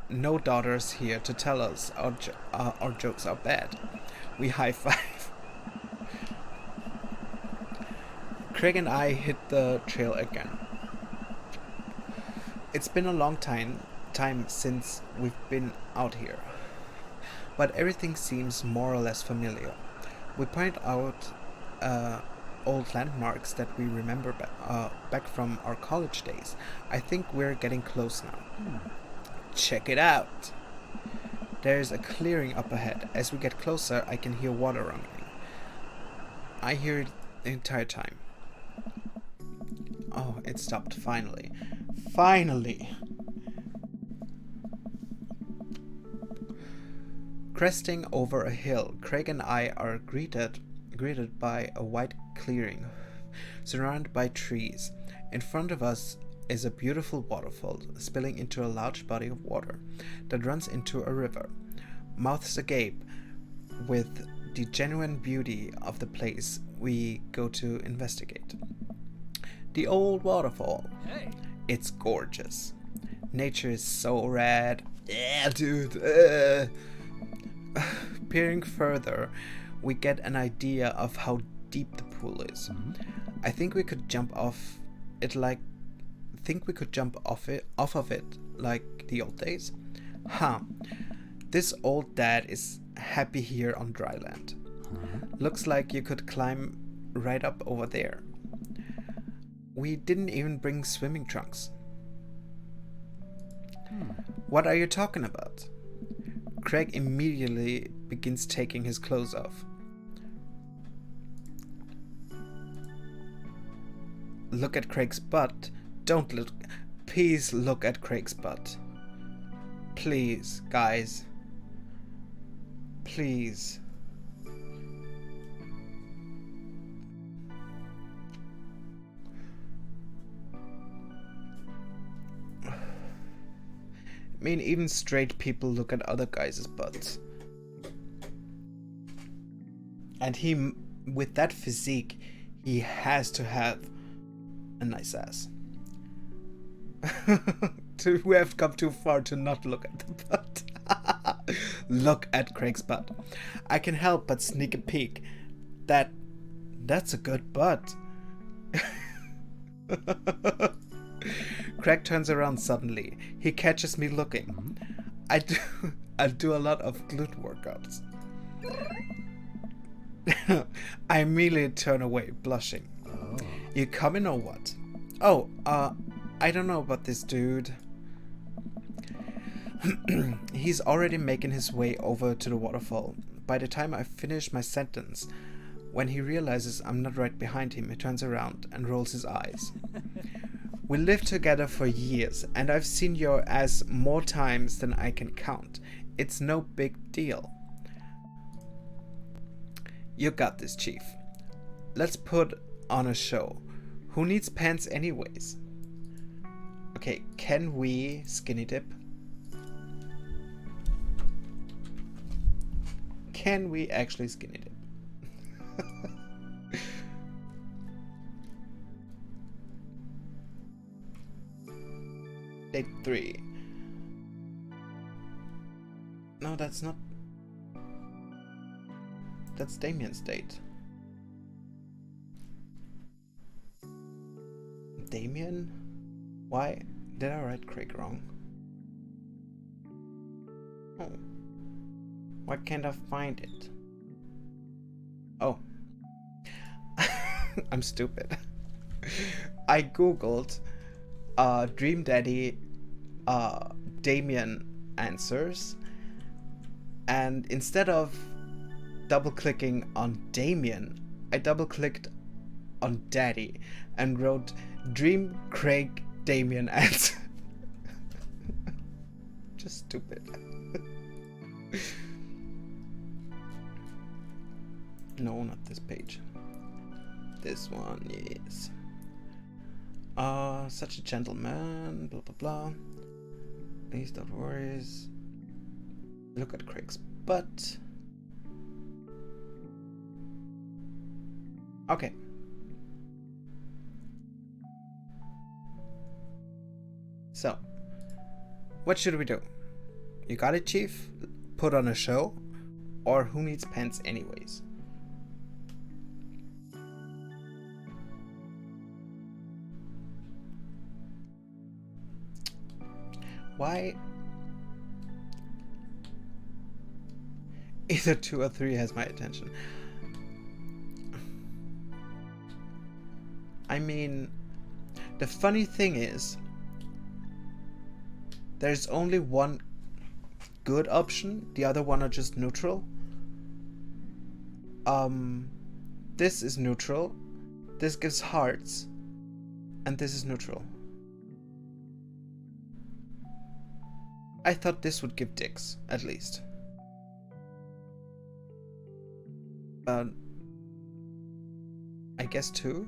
S1: no daughters here to tell us our jokes are bad. We high five. Craig and I hit the trail again. It's been a long time since we've been out here, but everything seems more or less familiar. We point out old landmarks that we remember back from our college days. I think we're getting close now. Check it out! There's a clearing up ahead. As we get closer, I can hear water running. I hear it the entire time. Oh, it stopped finally. Finally! Cresting over a hill, Craig and I are greeted by a wide clearing surrounded by trees. In front of us is a beautiful waterfall spilling into a large body of water that runs into a river. Mouths agape with the genuine beauty of the place we go to investigate. The old waterfall.
S4: Hey.
S1: It's gorgeous. Nature is so rad. Yeah, dude. Peering further, we get an idea of how deep the pool is. I think we could jump off it like off of it like the old days. This old dad is happy here on dry land. Looks like you could climb right up over there. We didn't even bring swimming trunks. What are you talking about? Craig immediately begins taking his clothes off. Look at Craig's butt. Don't look. Please look at Craig's butt. Please, guys. Please. I mean, even straight people look at other guys' butts. And he, with that physique, he has to have a nice ass. We have come too far to not look at the butt. Look at Craig's butt. I can help but sneak a peek. That's a good butt. Craig turns around suddenly. He catches me looking. I do a lot of glute workouts. I immediately turn away, blushing. You coming or what? Oh, I don't know about this dude. He's already making his way over to the waterfall. By the time I finish my sentence, when he realizes I'm not right behind him, he turns around and rolls his eyes. We lived together for years, and I've seen your ass more times than I can count. It's no big deal. You got this, Chief. Let's put on a show. Who needs pants anyways? Okay, can we skinny dip? Can we actually skinny dip? Date 3. No, that's not. That's Damien's date. Damien? Why did I write Craig wrong? Oh. Why can't I find it? Oh. I'm stupid. I googled Dream Daddy Damien answers, and instead of double clicking on Damien, I double clicked on Daddy and wrote Dream Craig Damien answer. Just stupid. No, not this page. This one, yes. Such a gentleman, blah blah blah. Please don't worry. Look at Craig's butt. Okay. So, what should we do? You got it, Chief? Put on a show? Or who needs pants anyways? Why? Either 2 or 3 has my attention. I mean, the funny thing is, there's only one good option. The other one are just neutral. This is neutral. This gives hearts. And this is neutral. I thought this would give dicks, at least. I guess 2?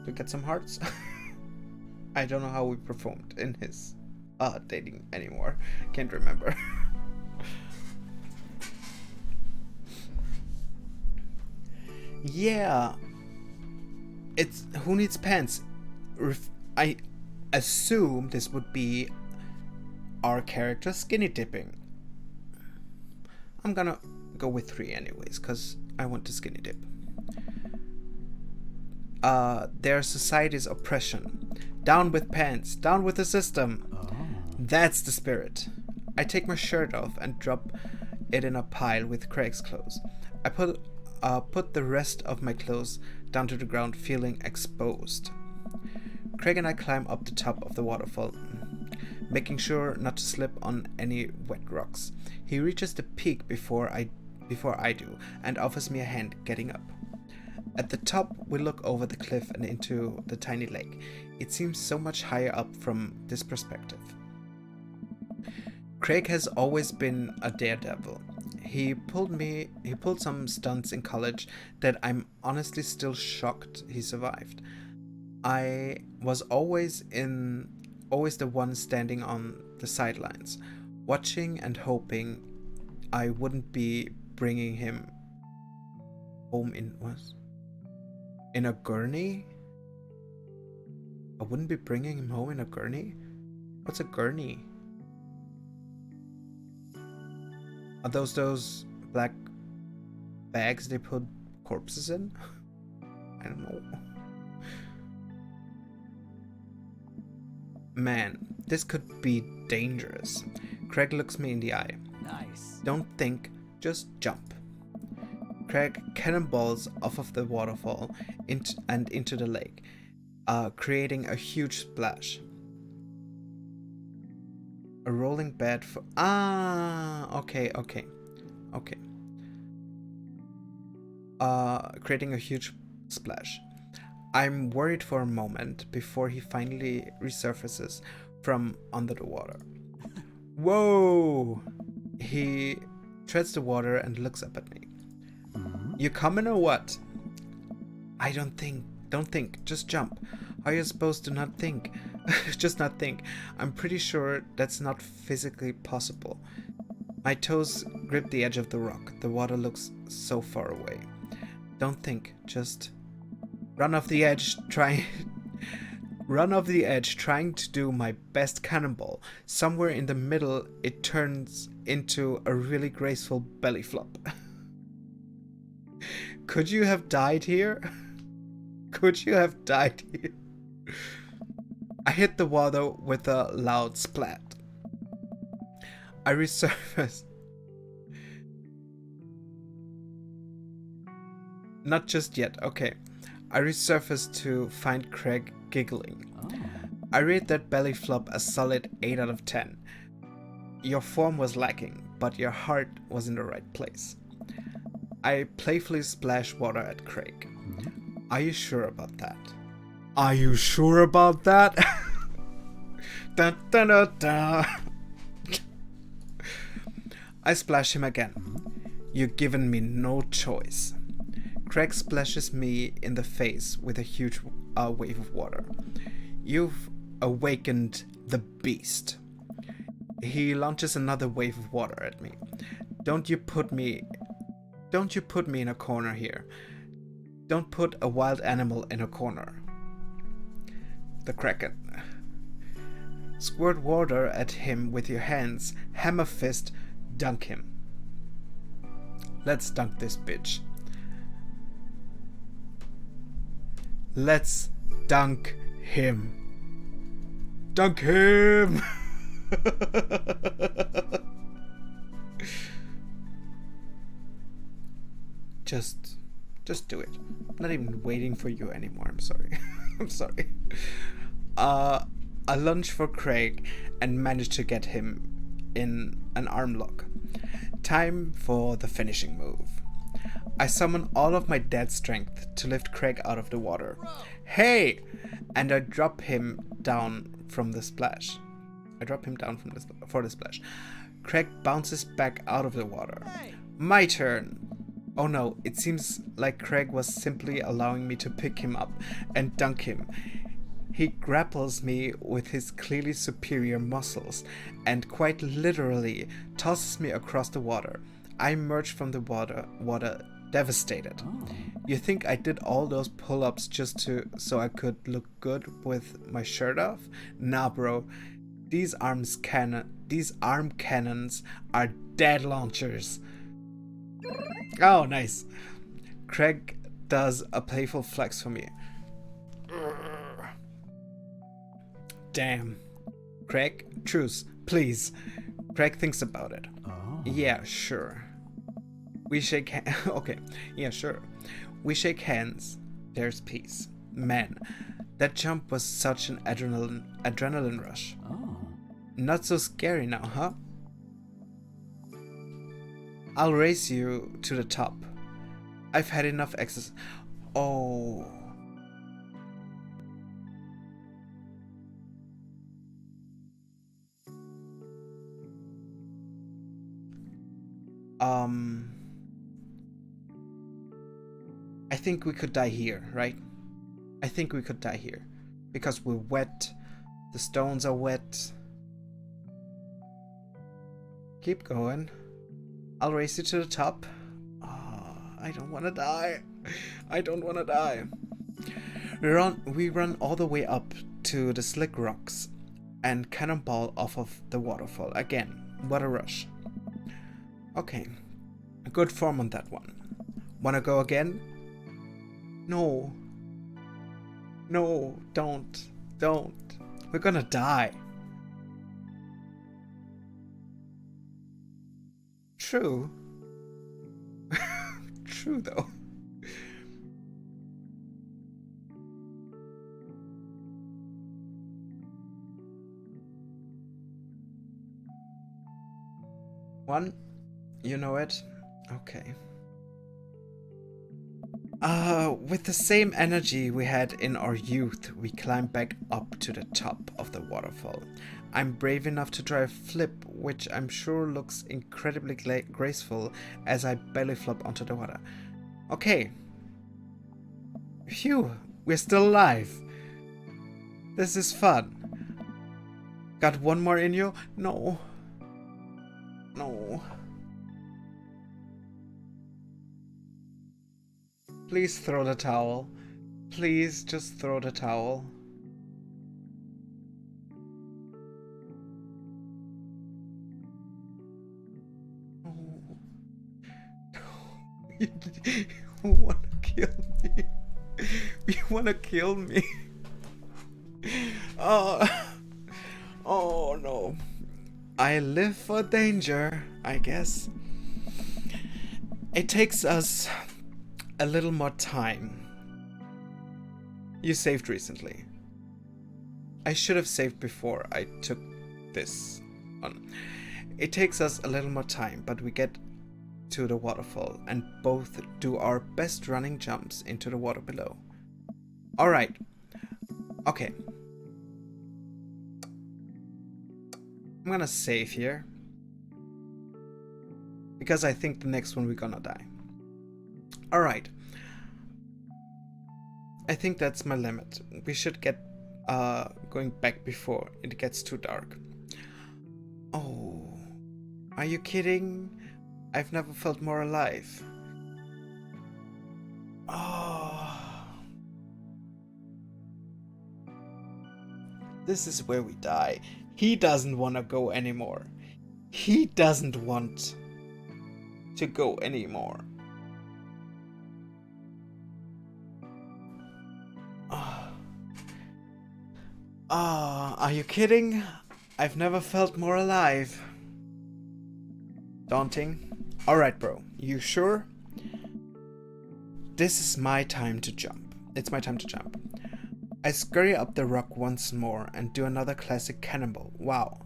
S1: To get some hearts? I don't know how we performed in his dating anymore. Can't remember. Yeah. It's who needs pants? I assume this would be our character skinny dipping. I'm gonna go with 3 anyways, because I want to skinny dip. Their society's oppression. Down with pants, down with the system. That's the spirit. I take my shirt off and drop it in a pile with Craig's clothes. I put the rest of my clothes down to the ground, feeling exposed. Craig and I climb up the top of the waterfall, making sure not to slip on any wet rocks. He reaches the peak before I do and offers me a hand getting up. At the top, we look over the cliff and into the tiny lake. It seems so much higher up from this perspective. Craig has always been a daredevil. He pulled some stunts in college that I'm honestly still shocked he survived. I was always the one standing on the sidelines, watching and hoping I wouldn't be bringing him home in a gurney? I wouldn't be bringing him home in a gurney? What's a gurney? Are those black bags they put corpses in? I don't know. Man, this could be dangerous. Craig looks me in the eye.
S4: Nice.
S1: Don't think, just jump. Craig cannonballs off of the waterfall into the lake, creating a huge splash. A rolling bed for... Okay. Creating a huge splash. I'm worried for a moment before he finally resurfaces from under the water. Whoa! He treads the water and looks up at me. You coming or what? I don't think, just jump. How are you supposed to not think? Just not think. I'm pretty sure that's not physically possible. My toes grip the edge of the rock. The water looks so far away. Don't think, just run off the edge, trying to do my best cannonball. Somewhere in the middle, it turns into a really graceful belly flop. Could you have died here? Could you have died here? I hit the water with a loud splat. I resurface. Not just yet, okay. I resurface to find Craig giggling. I rate that belly flop a solid 8 out of 10. Your form was lacking, but your heart was in the right place. I playfully splash water at Craig. Are you sure about that? Are you sure about that? Dun, dun, dun, dun. I splash him again. You've given me no choice. Craig splashes me in the face with a huge wave of water. You've awakened the beast. He launches another wave of water at me. Don't you put me in a corner here. Don't put a wild animal in a corner. The Kraken. Squirt water at him with your hands. Hammer fist. Dunk him. Let's dunk this bitch. Let's dunk him. Dunk him! Just Just do it. I'm not even waiting for you anymore. I'm sorry. I'm sorry. I lunged for Craig and managed to get him in an arm lock. Time for the finishing move. I summon all of my dead strength to lift Craig out of the water. Hey! And I drop him down from the splash. For the splash. Craig bounces back out of the water. My turn. Oh no, it seems like Craig was simply allowing me to pick him up and dunk him. He grapples me with his clearly superior muscles and quite literally tosses me across the water. I emerge from the water devastated. You think I did all those pull-ups just so I could look good with my shirt off? Nah, bro. These arm cannons are dead launchers. Oh, nice. Craig does a playful flex for me. Damn. Craig, truce, please. Craig thinks about it.
S4: Oh.
S1: Yeah, sure. We shake hands. Okay, yeah, sure. We shake hands. There's peace. Man, that jump was such an adrenaline rush.
S4: Oh.
S1: Not so scary now, huh? I'll race you to the top. I've had enough exercise. Oh. I think we could die here, right? I think we could die here. Because we're wet. The stones are wet. Keep going. I'll race you to the top. Oh, I don't want to die. I don't want to die. We run all the way up to the slick rocks and cannonball off of the waterfall. Again, what a rush. Okay, good form on that one. Wanna go again? No. No, don't. We're gonna die. True. True though. One, you know it. Okay. With the same energy we had in our youth, we climb back up to the top of the waterfall. I'm brave enough to try a flip, which I'm sure looks incredibly graceful as I belly flop onto the water. Okay. Phew, we're still alive. This is fun. Got one more in you? No. No. Please throw the towel. Please just throw the towel. You wanna kill me? You wanna kill me? Oh no. I live for danger, I guess. It takes us a little more time. You saved recently. I should have saved before I took this on. It takes us a little more time, but we get to the waterfall and both do our best running jumps into the water below. Alright. Okay. I'm gonna save here. Because I think the next one we're gonna die. Alright. I think that's my limit. We should get going back before it gets too dark. Oh. Are you kidding? I've never felt more alive. Oh. This is where we die. He doesn't want to go anymore. He doesn't want to go anymore. Are you kidding? I've never felt more alive. Daunting. Alright, bro. You sure? This is my time to jump. It's my time to jump. I scurry up the rock once more and do another classic cannonball. Wow.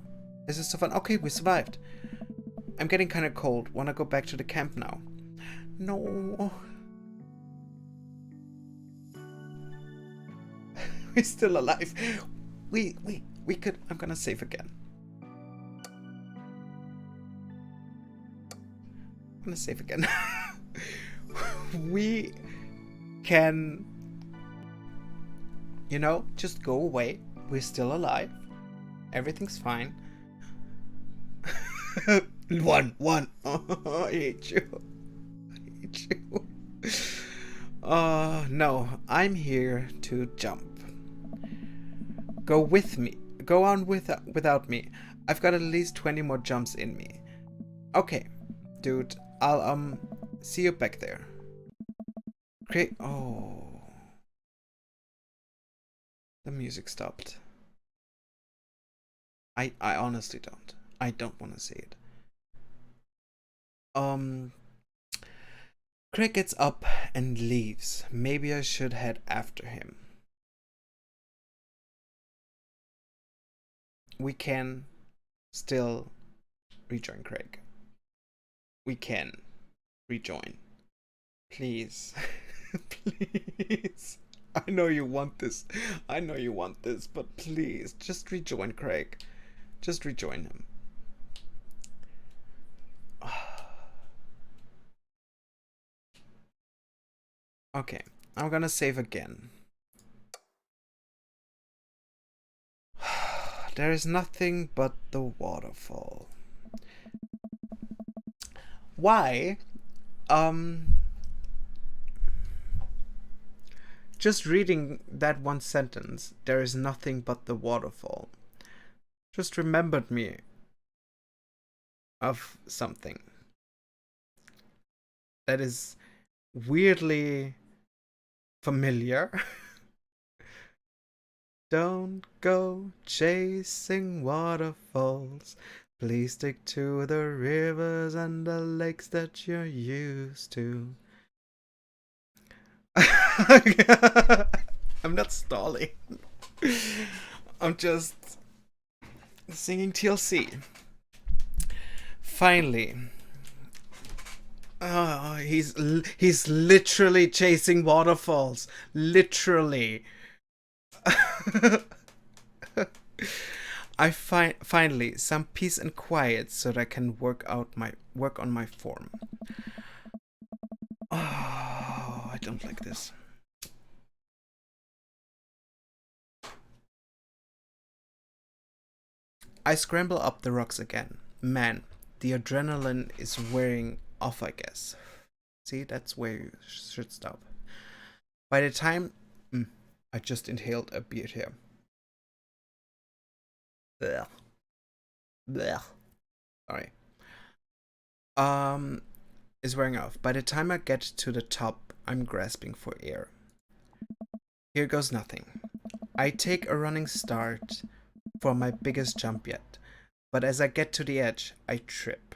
S1: This is so fun. Okay, we survived. I'm getting kind of cold. Wanna go back to the camp now? No. We're still alive. We could. I'm gonna save again. I'm gonna save again. We can, you know, just go away. We're still alive. Everything's fine. One. Oh, I hate you. I hate you. No. I'm here to jump. Go with me. Go on without me. I've got at least 20 more jumps in me. Okay, dude. I'll see you back there. Great. Oh. The music stopped. I honestly don't. I don't want to see it. Craig gets up and leaves. Maybe I should head after him. We can still rejoin Craig. We can rejoin. Please. Please. I know you want this. I know you want this, but please, just rejoin Craig. Just rejoin him. Okay, I'm gonna save again. There is nothing but the waterfall. Why? Just reading that one sentence, there is nothing but the waterfall, just remembered me of something that is weirdly familiar. Don't go chasing waterfalls. Please stick to the rivers and the lakes that you're used to. I'm not stalling. I'm just singing TLC. Finally. Oh, he's literally chasing waterfalls. Literally. I finally some peace and quiet so that I can work on my form. Oh, I don't like this. I scramble up the rocks again. Man, the adrenaline is wearing off, I guess. See, that's where you should stop. By the time I just inhaled a beer here. Blech. Blech. Sorry. Is wearing off. By the time I get to the top, I'm grasping for air. Here goes nothing. I take a running start for my biggest jump yet, but as I get to the edge, I trip,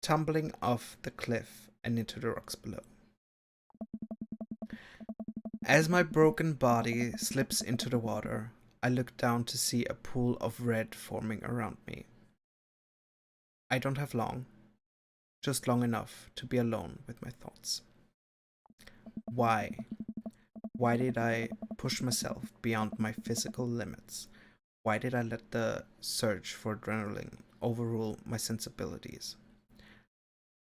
S1: tumbling off the cliff and into the rocks below. As my broken body slips into the water, I look down to see a pool of red forming around me. I don't have long, just long enough to be alone with my thoughts. Why? Why did I push myself beyond my physical limits? Why did I let the search for adrenaline overrule my sensibilities?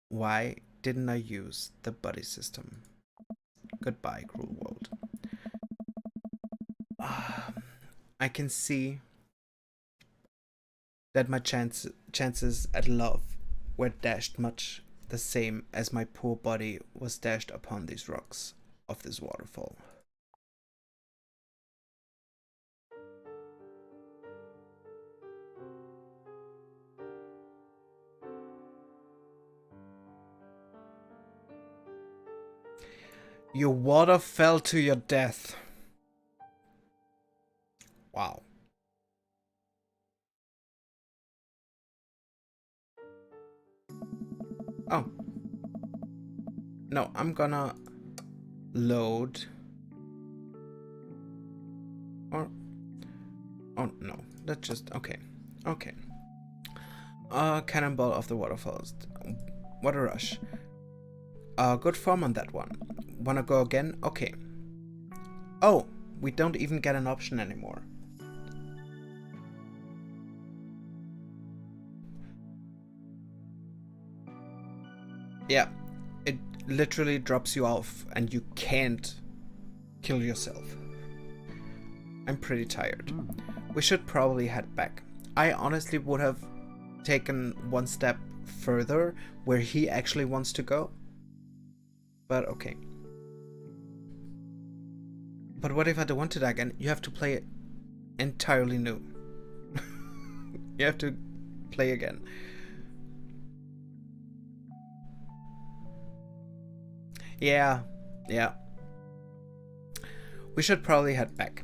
S1: Why didn't I use the buddy system? Goodbye, cruel world. I can see that my chances at love were dashed much the same as my poor body was dashed upon these rocks of this waterfall. Your water fell to your death. Wow. Oh. No, I'm gonna load. Or oh no, that's just okay. Okay. Cannonball of the waterfalls. What a rush. Good form on that one. Wanna go again? Okay. Oh, we don't even get an option anymore. Yeah, it literally drops you off and you can't kill yourself. I'm pretty tired. We should probably head back. I honestly would have taken one step further where he actually wants to go. But okay. But what if I don't want it again? You have to play it entirely new. You have to play again. Yeah. We should probably head back.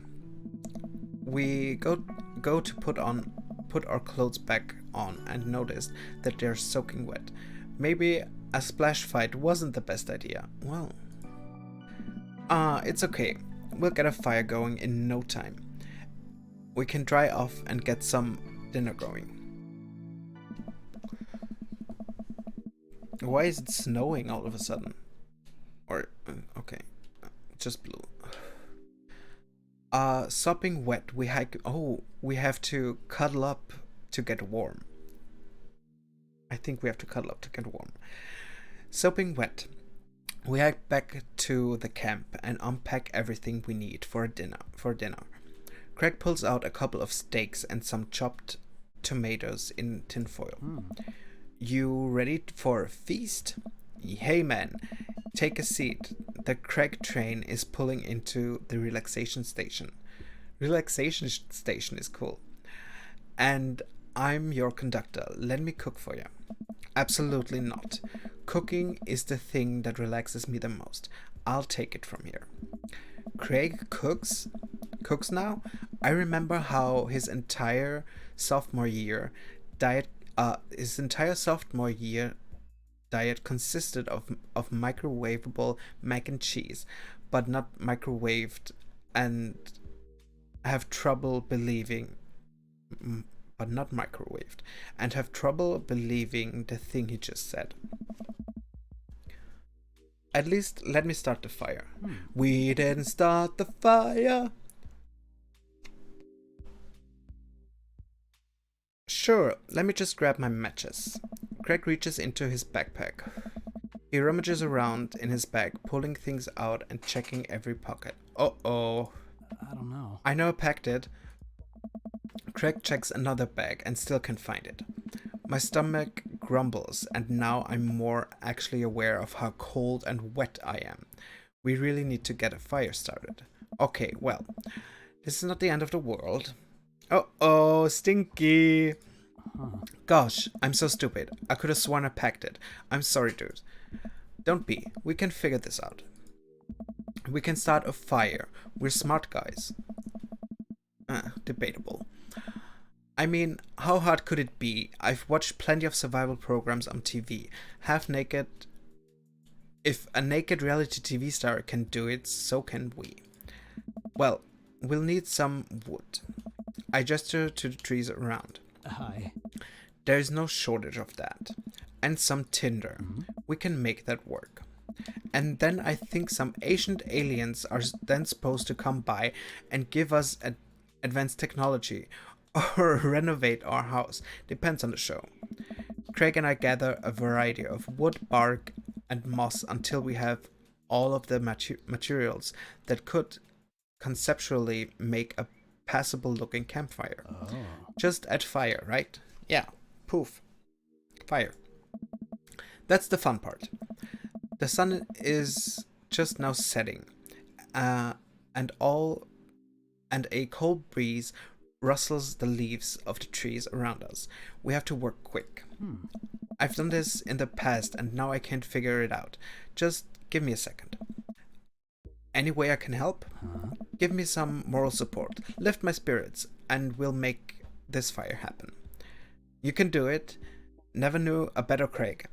S1: We go to put our clothes back on and noticed that they're soaking wet. Maybe a splash fight wasn't the best idea. Well, it's okay. We'll get a fire going in no time. We can dry off and get some dinner going. Why is it snowing all of a sudden? Or, okay, just blue. Sopping wet, we hike. Oh, we have to cuddle up to get warm. I think we have to cuddle up to get warm. Sopping wet, we hike back to the camp and unpack everything we need for dinner. Craig pulls out a couple of steaks and some chopped tomatoes in tinfoil. You ready for a feast? Hey man, take a seat. The Craig train is pulling into the relaxation station. Relaxation station is cool. And I'm your conductor. Let me cook for you. Absolutely not. Cooking is the thing that relaxes me the most. I'll take it from here. Craig cooks now? I remember how his entire sophomore year diet consisted of microwavable mac and cheese, but not microwaved, and have trouble believing the thing he just said. At least let me start the fire. We didn't start the fire. Sure, let me just grab my matches. Craig reaches into his backpack. He rummages around in his bag, pulling things out and checking every pocket. Uh-oh.
S4: I don't know.
S1: I know I packed it. Craig checks another bag and still can't find it. My stomach grumbles, and now I'm more actually aware of how cold and wet I am. We really need to get a fire started. Okay, well, this is not the end of the world. Uh-oh, Stinky! Gosh, I'm so stupid. I could have sworn I packed it. I'm sorry, dude. Don't be. We can figure this out. We can start a fire. We're smart guys. Debatable. I mean, how hard could it be? I've watched plenty of survival programs on TV. Half naked. If a naked reality TV star can do it, so can we. Well, we'll need some wood. I gesture to the trees around.
S4: Hi.
S1: There's no shortage of that. And some tinder. We can make that work. And then I think some ancient aliens are then supposed to come by and give us advanced technology or renovate our house. Depends on the show. Craig and I gather a variety of wood, bark, and moss until we have all of the materials that could conceptually make a passable looking campfire. Just add fire, right? Yeah. Poof. Fire. That's the fun part. The sun is just now setting, and a cold breeze rustles the leaves of the trees around us. We have to work quick. I've done this in the past and now I can't figure it out. Just give me a second. Any way I can help? Give me some moral support. Lift my spirits and we'll make this fire happen. You can do it. Never knew a better Craig.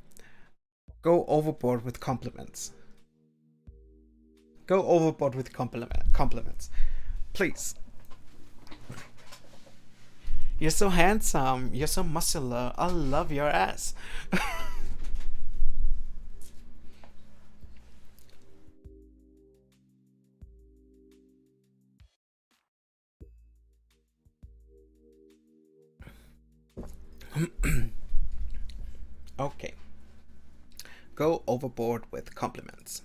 S1: Go overboard with compliments. Go overboard with compliments. Please. You're so handsome. You're so muscular. I love your ass. Okay. Go overboard with compliments.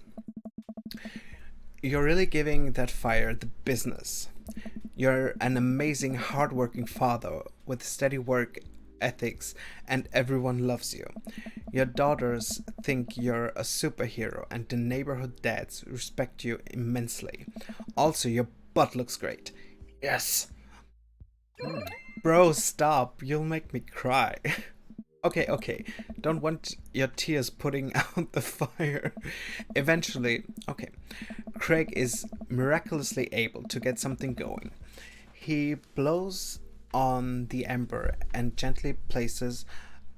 S1: You're really giving that fire the business. You're an amazing, hardworking father with steady work ethics, and everyone loves you. Your daughters think you're a superhero, and the neighborhood dads respect you immensely. Also, your butt looks great. Yes! Bro, stop. You'll make me cry. Okay. Don't want your tears putting out the fire. Eventually, okay. Craig is miraculously able to get something going. He blows on the ember and gently places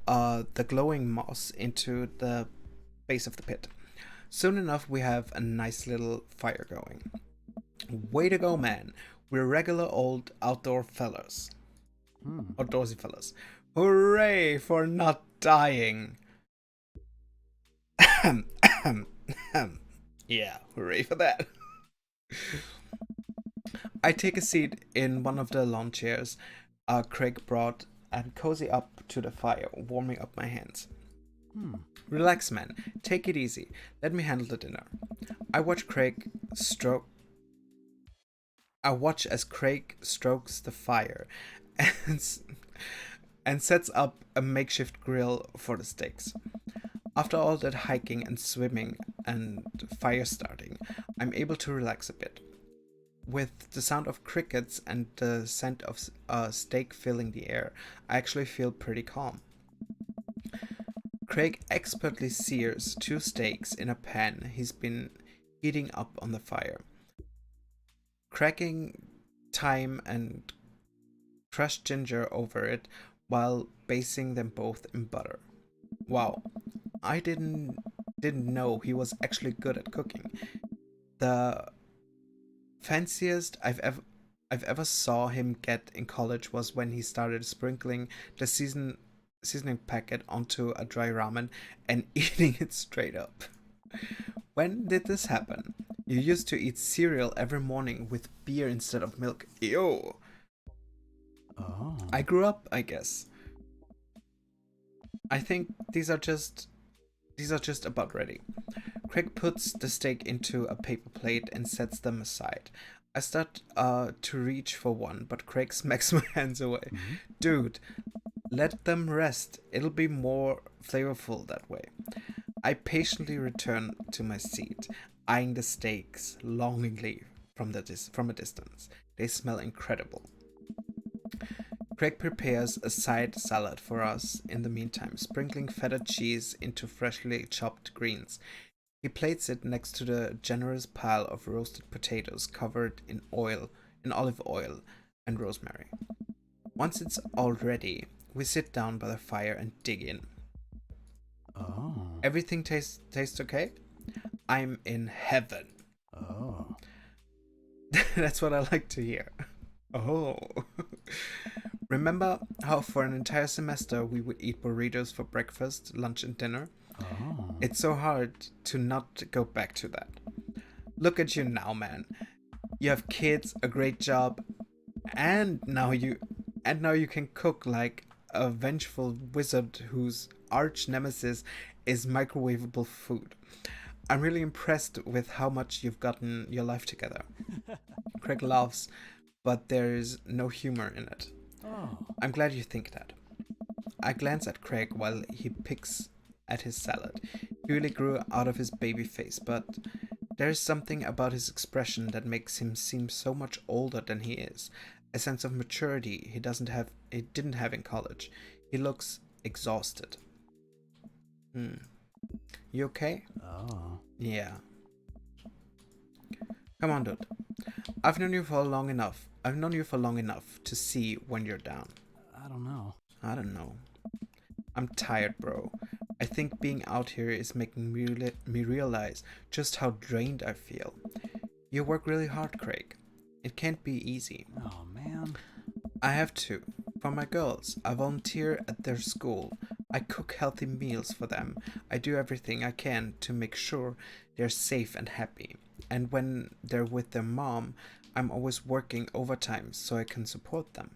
S1: the glowing moss into the base of the pit. Soon enough, we have a nice little fire going. Way to go, man. We're regular old outdoorsy fellas. Hooray for not dying. Yeah, hooray for that. I take a seat in one of the lawn chairs Craig brought and cozy up to the fire, warming up my hands. Relax, man. Take it easy. Let me handle the dinner. I watch as Craig strokes the fire and sets up a makeshift grill for the steaks. After all that hiking and swimming and fire starting, I'm able to relax a bit. With the sound of crickets and the scent of steak filling the air, I actually feel pretty calm. Craig expertly sears 2 steaks in a pan he's been heating up on the fire, cracking thyme and crushed ginger over it while basting them both in butter. Wow, I didn't know he was actually good at cooking. The fanciest I've ever saw him get in college was when he started sprinkling the seasoning packet onto a dry ramen and eating it straight up. When did this happen? You used to eat cereal every morning with beer instead of milk. Ew.
S4: Oh.
S1: I grew up, I guess. I think these are just about ready. Craig puts the steak into a paper plate and sets them aside. I start to reach for one, but Craig smacks my hands away. Dude, let them rest. It'll be more flavorful that way. I patiently return to my seat, eyeing the steaks longingly from a distance. They smell incredible. Craig prepares a side salad for us in the meantime, sprinkling feta cheese into freshly chopped greens. He plates it next to the generous pile of roasted potatoes covered in olive oil and rosemary. Once it's all ready, we sit down by the fire and dig in.
S4: Oh.
S1: Everything tastes okay? I'm in heaven.
S4: Oh.
S1: That's what I like to hear. Oh. Remember how for an entire semester we would eat burritos for breakfast, lunch, and dinner?
S4: Oh.
S1: It's so hard to not go back to that. Look at you now, man. You have kids, a great job, and now you can cook like a vengeful wizard whose arch nemesis is microwavable food. I'm really impressed with how much you've gotten your life together. Craig laughs, but there's no humor in it.
S4: Oh.
S1: I'm glad you think that. I glance at Craig while he picks at his salad. He really grew out of his baby face, but there's something about his expression that makes him seem so much older than he is. A sense of maturity he didn't have in college. He looks exhausted. You okay?
S4: Oh.
S1: Yeah. Come on, dude. I've known you for long enough to see when you're down.
S4: I don't know.
S1: I don't know. I'm tired, bro. I think being out here is making me realize just how drained I feel. You work really hard, Craig. It can't be easy.
S4: Oh, man.
S1: I have to. For my girls, I volunteer at their school. I cook healthy meals for them. I do everything I can to make sure they're safe and happy. And when they're with their mom, I'm always working overtime so I can support them.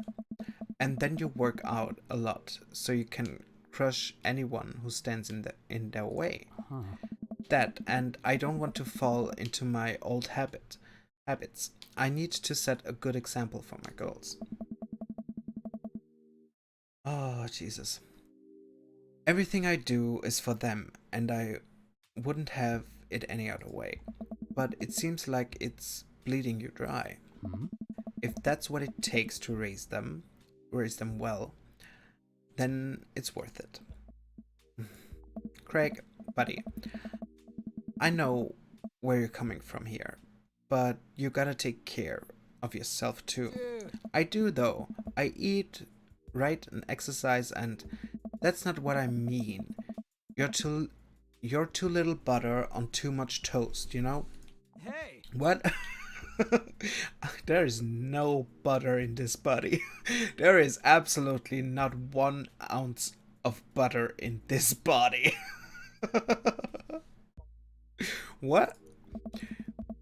S1: And then you work out a lot so you can crush anyone who stands in their way.
S4: Huh.
S1: That, and I don't want to fall into my old habits. I need to set a good example for my girls. Oh, Jesus. Everything I do is for them, and I wouldn't have it any other way. But it seems like it's bleeding you dry.
S4: Hmm?
S1: If that's what it takes to raise them well, then it's worth it. Craig, buddy, I know where you're coming from here, but you gotta take care of yourself too. I do though. I eat right and exercise, and that's not what I mean. You're too little butter on too much toast, you know?
S5: Hey!
S1: What? There is no butter in this body. There is absolutely not 1 ounce of butter in this body. What?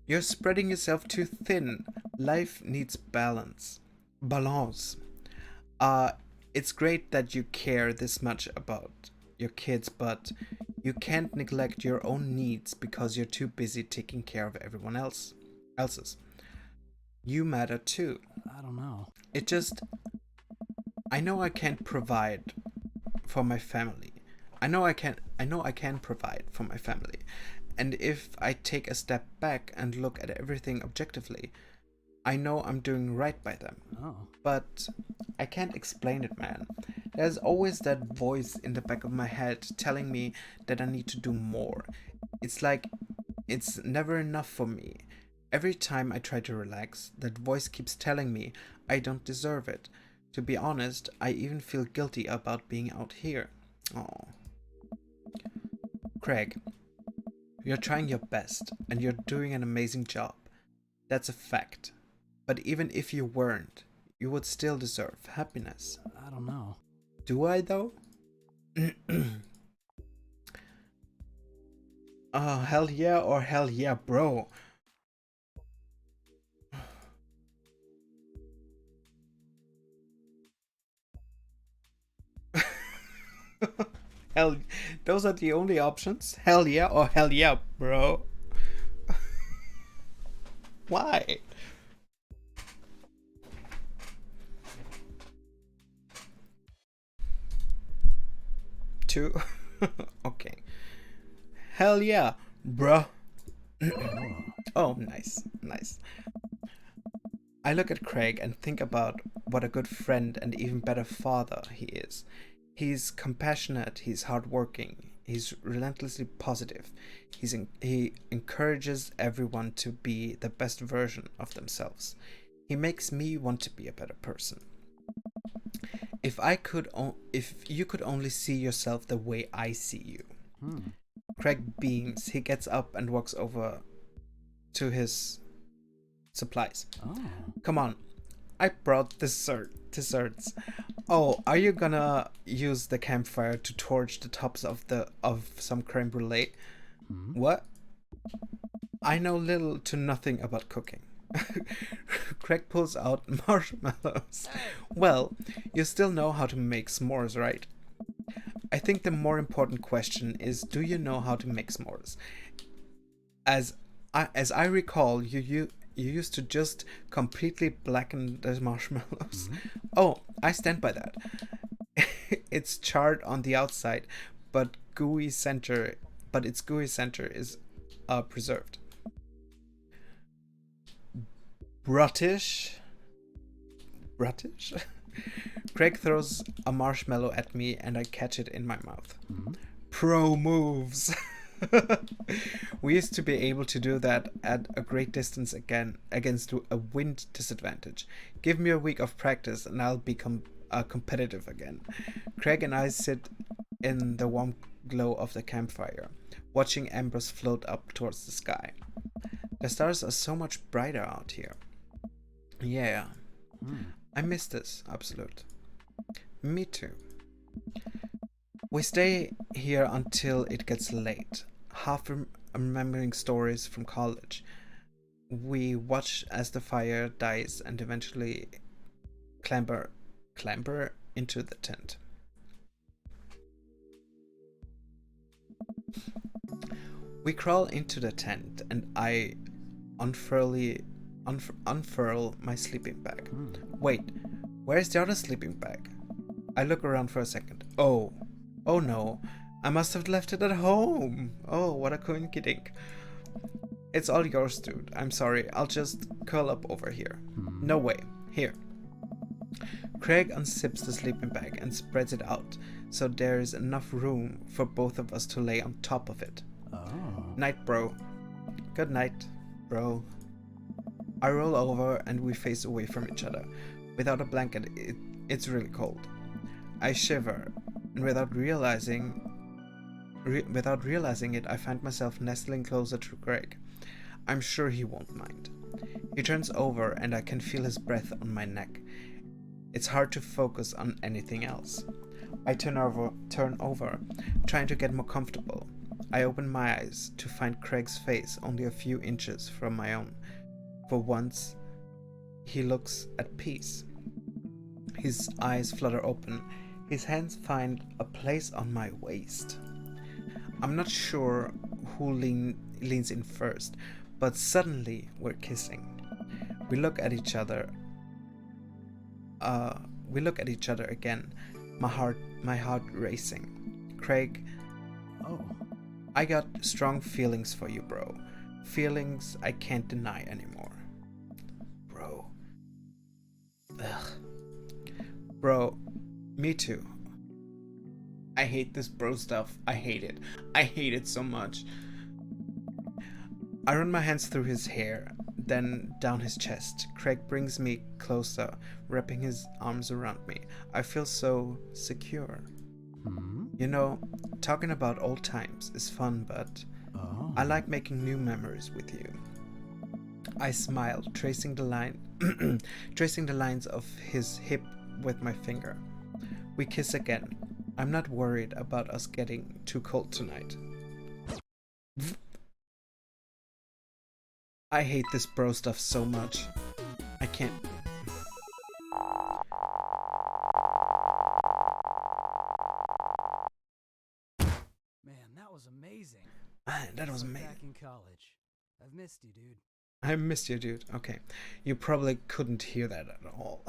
S1: You're spreading yourself too thin. Life needs balance. Balance. It's great that you care this much about your kids, but you can't neglect your own needs because you're too busy taking care of everyone else's. You matter too.
S4: I don't know.
S1: I know I can't provide for my family. I know I can provide for my family. And if I take a step back and look at everything objectively, I know I'm doing right by them.
S4: Oh.
S1: But I can't explain it, man. There's always that voice in the back of my head telling me that I need to do more. It's like it's never enough for me. Every time I try to relax, that voice keeps telling me I don't deserve it. To be honest, I even feel guilty about being out here. Oh. Craig, you're trying your best and you're doing an amazing job. That's a fact. But even if you weren't, you would still deserve happiness.
S4: I don't know.
S1: Do I though? Oh, hell yeah or hell yeah, bro. Hell, those are the only options? Hell yeah or hell yeah, bro. Why? Two? Okay. Hell yeah, bruh. Oh, nice, nice. I look at Craig and think about what a good friend and even better father he is. He's compassionate, he's hardworking, he's relentlessly positive. He encourages everyone to be the best version of themselves. He makes me want to be a better person. If you could only see yourself the way I see you. Craig beams. He gets up and walks over to his supplies.
S4: Oh.
S1: Come on, I brought desserts. Oh, are you gonna use the campfire to torch the tops of some creme brulee? What? I know little to nothing about cooking. Craig pulls out marshmallows. Well, you still know how to make s'mores, right? I think the more important question is, do you know how to make s'mores? As I recall, you used to just completely blacken the marshmallows. Oh, I stand by that. It's charred on the outside, but its gooey center is preserved. Brutish? Craig throws a marshmallow at me and I catch it in my mouth. Pro moves. We used to be able to do that at a great distance against a wind disadvantage. Give me a week of practice and I'll become competitive again. Craig and I sit in the warm glow of the campfire, watching embers float up towards the sky. The stars are so much brighter out here. Yeah, I miss this, Absolute. Me too. We stay here until it gets late, half remembering stories from college. We watch as the fire dies and eventually clamber into the tent. We crawl into the tent and I unfurl my sleeping bag. Wait, where's the other sleeping bag? I look around for a second. Oh no, I must have left it at home. Oh, what a coinkydink. It's all yours, dude. I'm sorry, I'll just curl up over here. No way, here. Craig unzips the sleeping bag and spreads it out so there's enough room for both of us to lay on top of it. Night, bro. Good night, bro. I roll over and we face away from each other. Without a blanket, it's really cold. I shiver, and without realizing it, I find myself nestling closer to Craig. I'm sure he won't mind. He turns over and I can feel his breath on my neck. It's hard to focus on anything else. I turn over, trying to get more comfortable. I open my eyes to find Craig's face only a few inches from my own. For once, he looks at peace. His eyes flutter open. His hands find a place on my waist. I'm not sure who leans in first, but suddenly we're kissing. We look at each other. Again. My heart racing. Craig.
S4: Oh.
S1: I got strong feelings for you, bro. Feelings I can't deny anymore. Bro. Ugh. Bro, me too. I hate this bro stuff. I hate it. I hate it so much. I run my hands through his hair, then down his chest. Craig brings me closer, wrapping his arms around me. I feel so secure. You know, talking about old times is fun, but I like making new memories with you. I smile, tracing the lines of his hip with my finger. We kiss again. I'm not worried about us getting too cold tonight. I hate this bro stuff so much. I can't.
S4: Man, that was amazing.
S1: Man, that was
S4: Like
S1: amazing.
S4: back in college. I've missed you, dude.
S1: I missed you, dude. Okay. You probably couldn't hear that at all.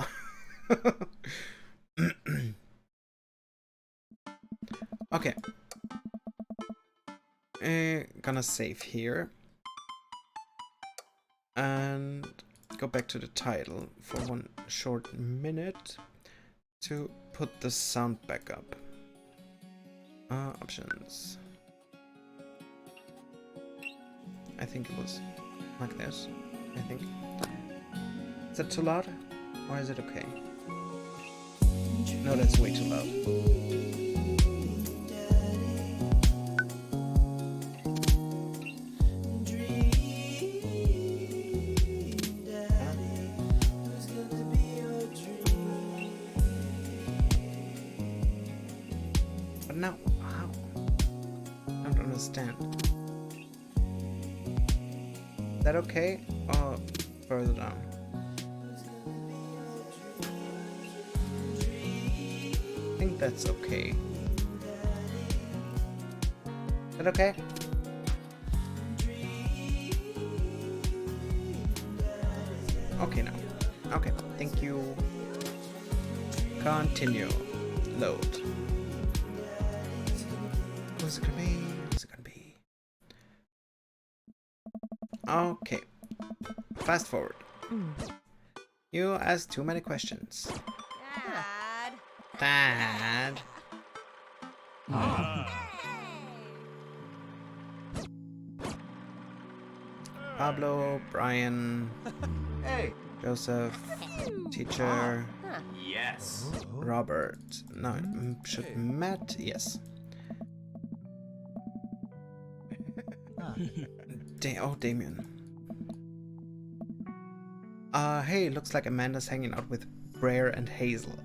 S1: Okay. Gonna save here. And go back to the title for one short minute to put the sound back up. Options. I think it was like this. I think. Is that too loud? Or is it okay? No, that's way too loud. But now, how? I don't understand. Is that okay? Or further down? I think that's okay. Is that okay? Okay now. Okay, thank you. Continue. Load. Who's it gonna be? Who's it gonna be? Okay. Fast forward. You asked too many questions.
S8: Dad.
S1: Dad. Pablo, Brian,
S6: Hey.
S1: Joseph, teacher,
S6: Yes.
S1: Robert. No, should Matt? Yes. Oh, Damien. Hey, looks like Amanda's hanging out with Brer and Hazel.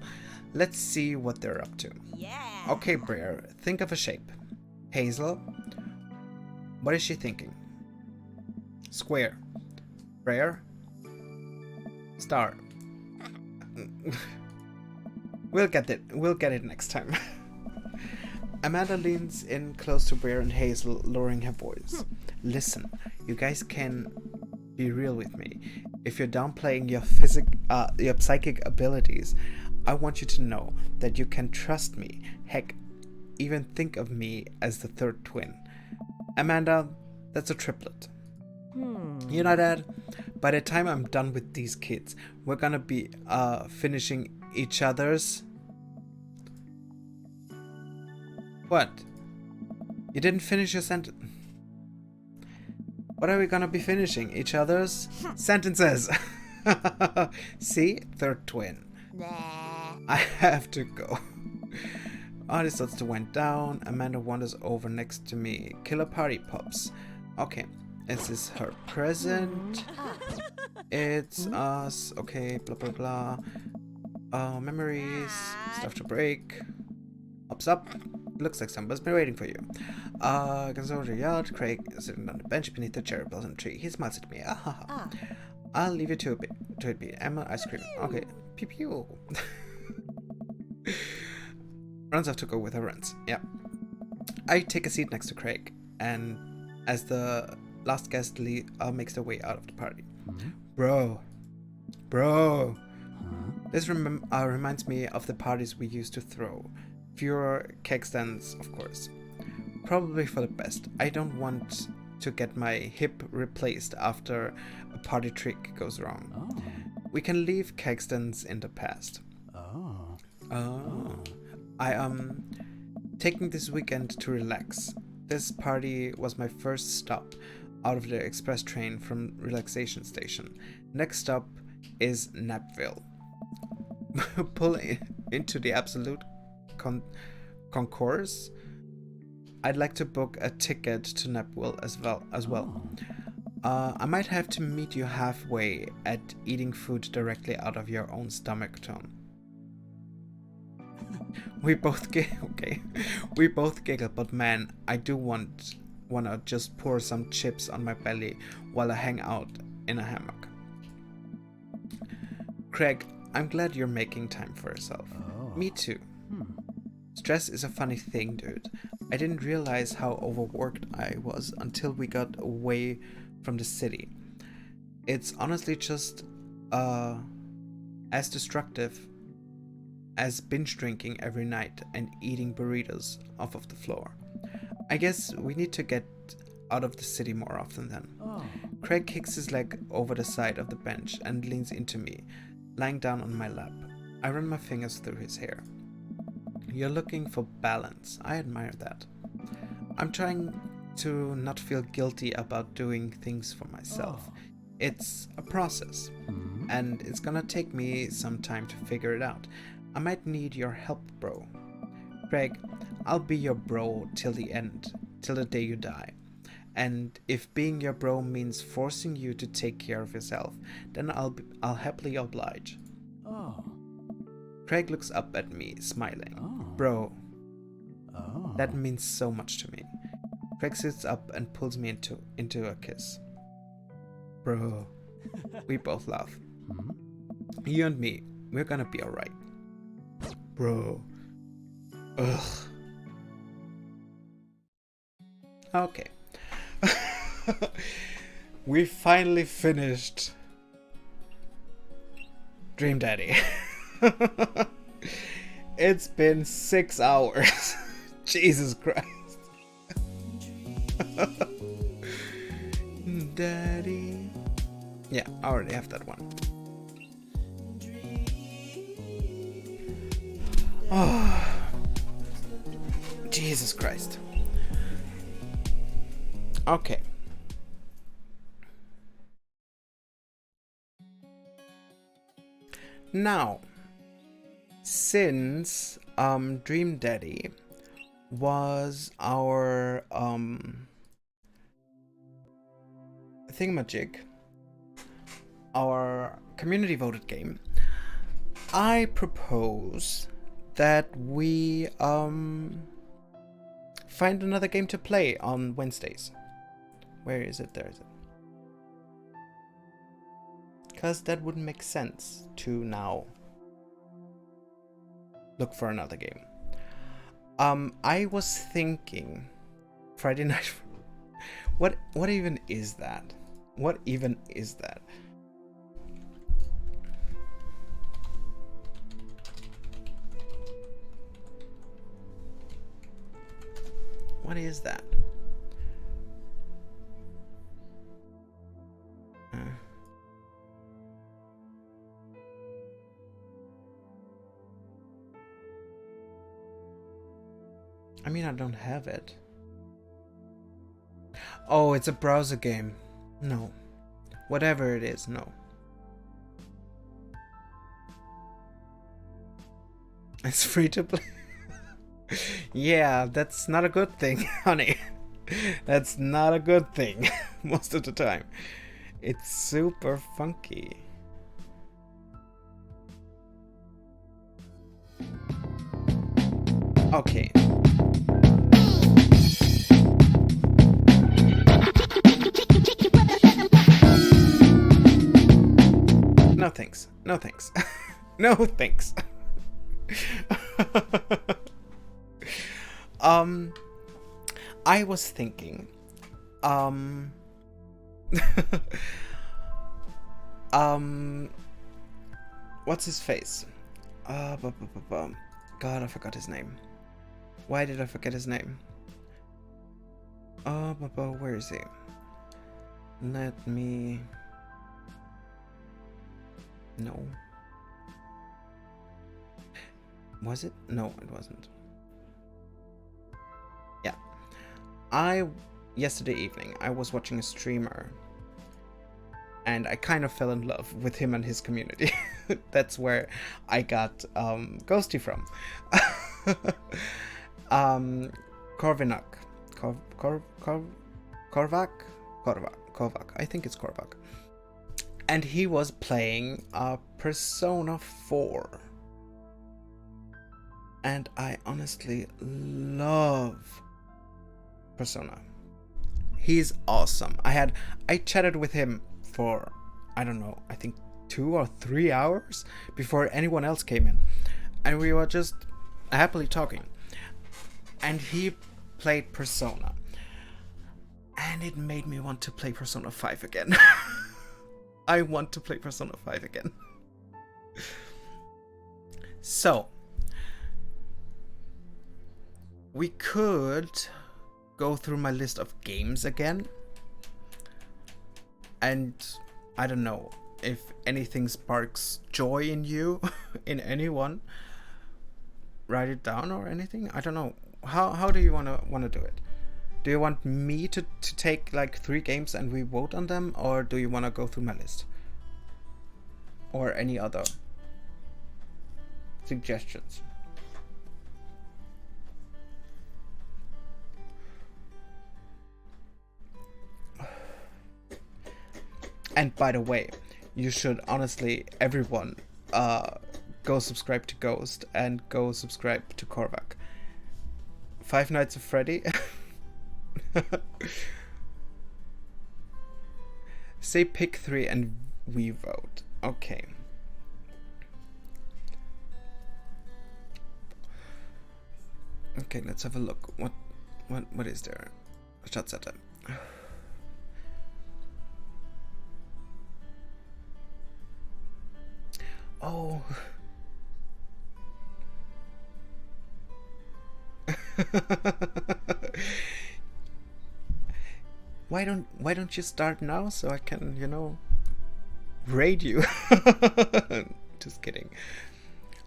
S1: Let's see what they're up to.
S8: Yeah.
S1: Okay, Brer, think of a shape. Hazel, what is she thinking? Square. Brer, star. We'll get it next time. Amanda leans in close to Brer and Hazel, lowering her voice. Listen, you guys can be real with me. If you're downplaying your psychic abilities, I want you to know that you can trust me. Heck, even think of me as the third twin. Amanda, that's a triplet. You know, Dad, by the time I'm done with these kids, we're gonna be finishing each other's... What? You didn't finish your sentence. What are we gonna be finishing? Each other's sentences. See? Third twin.
S8: Nah.
S1: I have to go. All the starts to wind down. Amanda wanders over next to me. Killer party pops. Okay. Is this her present? It's us. Okay, blah blah blah. Memories. Stuff to break. Hops up. Looks like somebody's been waiting for you. Console your yard. Craig is sitting on the bench beneath the cherry blossom tree. He smiles at me. I'll leave you to it be. Emma, ice cream. Okay. Pew pew. Runs off to go with her runs. Yeah. I take a seat next to Craig, and as the last guest makes their way out of the party. Bro. This reminds me of the parties we used to throw. Fewer keg stands, of course. Probably for the best. I don't want to get my hip replaced after a party trick goes wrong. We can leave keg stands in the past. I am taking this weekend to relax. This party was my first stop out of the express train from relaxation station. Next stop is Napville. Pull into the absolute concourse. I'd like to book a ticket to Napville as well. I might have to meet you halfway at eating food directly out of your own stomach tone. We both giggle, but man, I do wanna just pour some chips on my belly while I hang out in a hammock. Craig, I'm glad you're making time for yourself. Me too. Stress is a funny thing, dude. I didn't realize how overworked I was until we got away from the city. It's honestly just as destructive as binge drinking every night and eating burritos off of the floor. I guess we need to get out of the city more often then. Craig kicks his leg over the side of the bench and leans into me, lying down on my lap. I run my fingers through his hair. You're looking for balance. I admire that. I'm trying to not feel guilty about doing things for myself. It's a process, and it's gonna take me some time to figure it out. I might need your help, bro. Craig, I'll be your bro till the end, till the day you die. And if being your bro means forcing you to take care of yourself, then I'll happily oblige. Craig looks up at me, smiling. Bro, that means so much to me. Craig sits up and pulls me into a kiss. Bro, we both laugh. You and me, we're gonna be alright. Bro. Ugh. Okay. We finally finished Dream Daddy. It's been 6 hours. Jesus Christ. Daddy. Yeah, I already have that one. Oh, Jesus Christ. Okay. Now, since Dream Daddy was our thingamajig, our community voted game, I propose that we find another game to play on Wednesdays. Where is it? There is it. Because that wouldn't make sense to now look for another game. I was thinking Friday night. What even is that? What even is that? What is that? I mean, I don't have it. Oh, it's a browser game. No. Whatever it is, no. It's free to play. Yeah, that's not a good thing, honey. That's not a good thing most of the time. It's super funky. Okay. No thanks. No thanks. No thanks. I was thinking, what's his face? God, I forgot his name. Why did I forget his name? Where is he? Let me... No. Was it? No, it wasn't. Yeah. Yesterday evening, I was watching a streamer. And I kind of fell in love with him and his community. That's where I got Ghosty from. Korvac. I think it's Korvac. And he was playing Persona 4. And I honestly love Persona. He's awesome. I chatted with him for, I don't know, I think 2 or 3 hours before anyone else came in. And we were just happily talking. And he played Persona. And it made me want to play Persona 5 again. I want to play Persona 5 again. So, we could go through my list of games again. And I don't know if anything sparks joy in you, in anyone. Write it down or anything. I don't know. How do you wanna do it? Do you want me to take like 3 games and we vote on them, or do you wanna go through my list? Or any other suggestions? And by the way, you should honestly, everyone, go subscribe to Ghost and go subscribe to Korvac. Five Nights at Freddy. Say pick 3 and we vote. Okay. Okay, let's have a look. What is there? Schatzette. Oh. Why don't you start now so I can, raid you? Just kidding.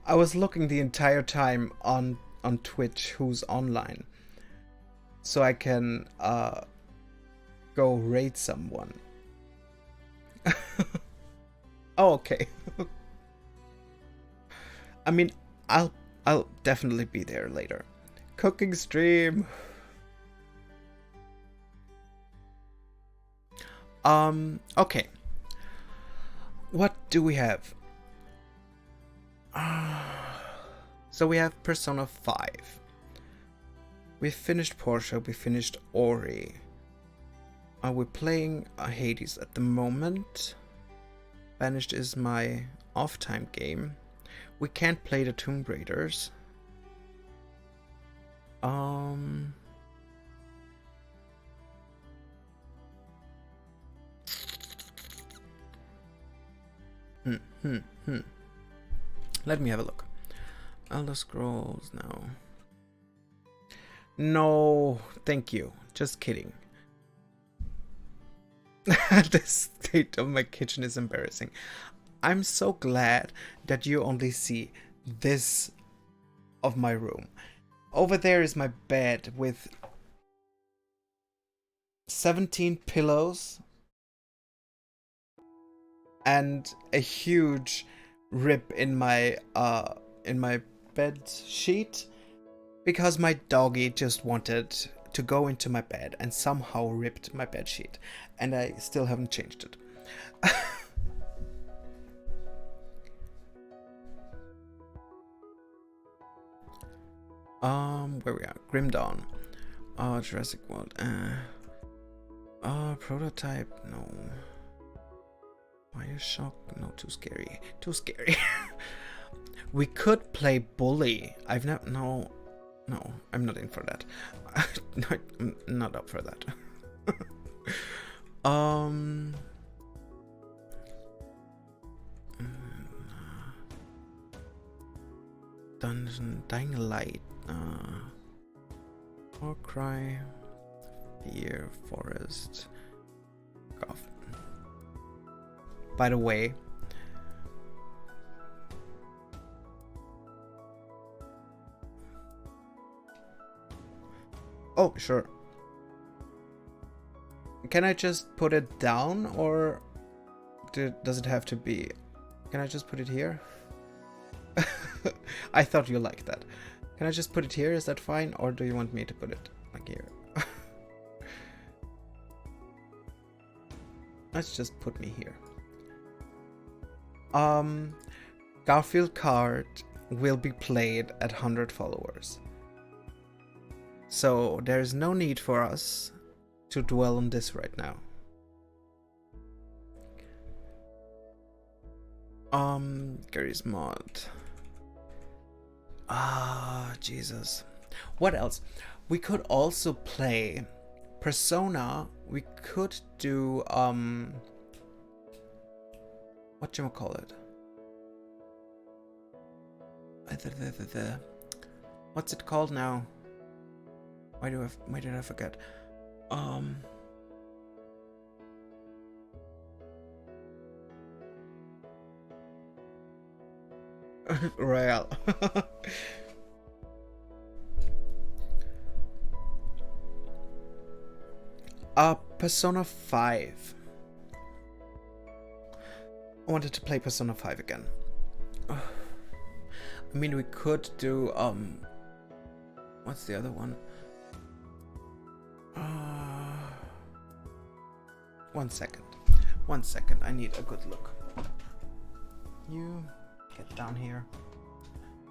S1: I was looking the entire time on Twitch who's online, so I can go raid someone. Oh, okay. I mean, I'll definitely be there later. Cooking stream. Okay. What do we have? So we have Persona 5. We finished Portia, we finished Ori. Are we playing Hades at the moment? Banished is my off-time game. We can't play the Tomb Raiders. Let me have a look. Elder Scrolls, no. No, thank you. Just kidding. The state of my kitchen is embarrassing. I'm so glad that you only see this of my room. Over there is my bed with 17 pillows and a huge rip in my bed sheet because my doggy just wanted to go into my bed and somehow ripped my bed sheet, and I still haven't changed it. Where we are? Grim Dawn. Jurassic World. Prototype. No. Bioshock. No, too scary. Too scary. We could play Bully. I've never. No, I'm not in for that. I'm not up for that. Dungeon, Dying Light, Warcry, Fear, Forest, Goth. By the way, oh sure. Can I just put it down, or does it have to be? Can I just put it here? I thought you liked that. Can I just put it here? Is that fine? Or do you want me to put it like here? Let's just put me here. Garfield card will be played at 100 followers. So there is no need for us to dwell on this right now. Gary's mod. Jesus. What else? We could also play Persona. We could do whatchamacallit? What's it called now? Why did I forget? Royale. Persona 5. I wanted to play Persona 5 again. I mean, we could do what's the other one? 1 second. 1 second. I need a good look. You get down here.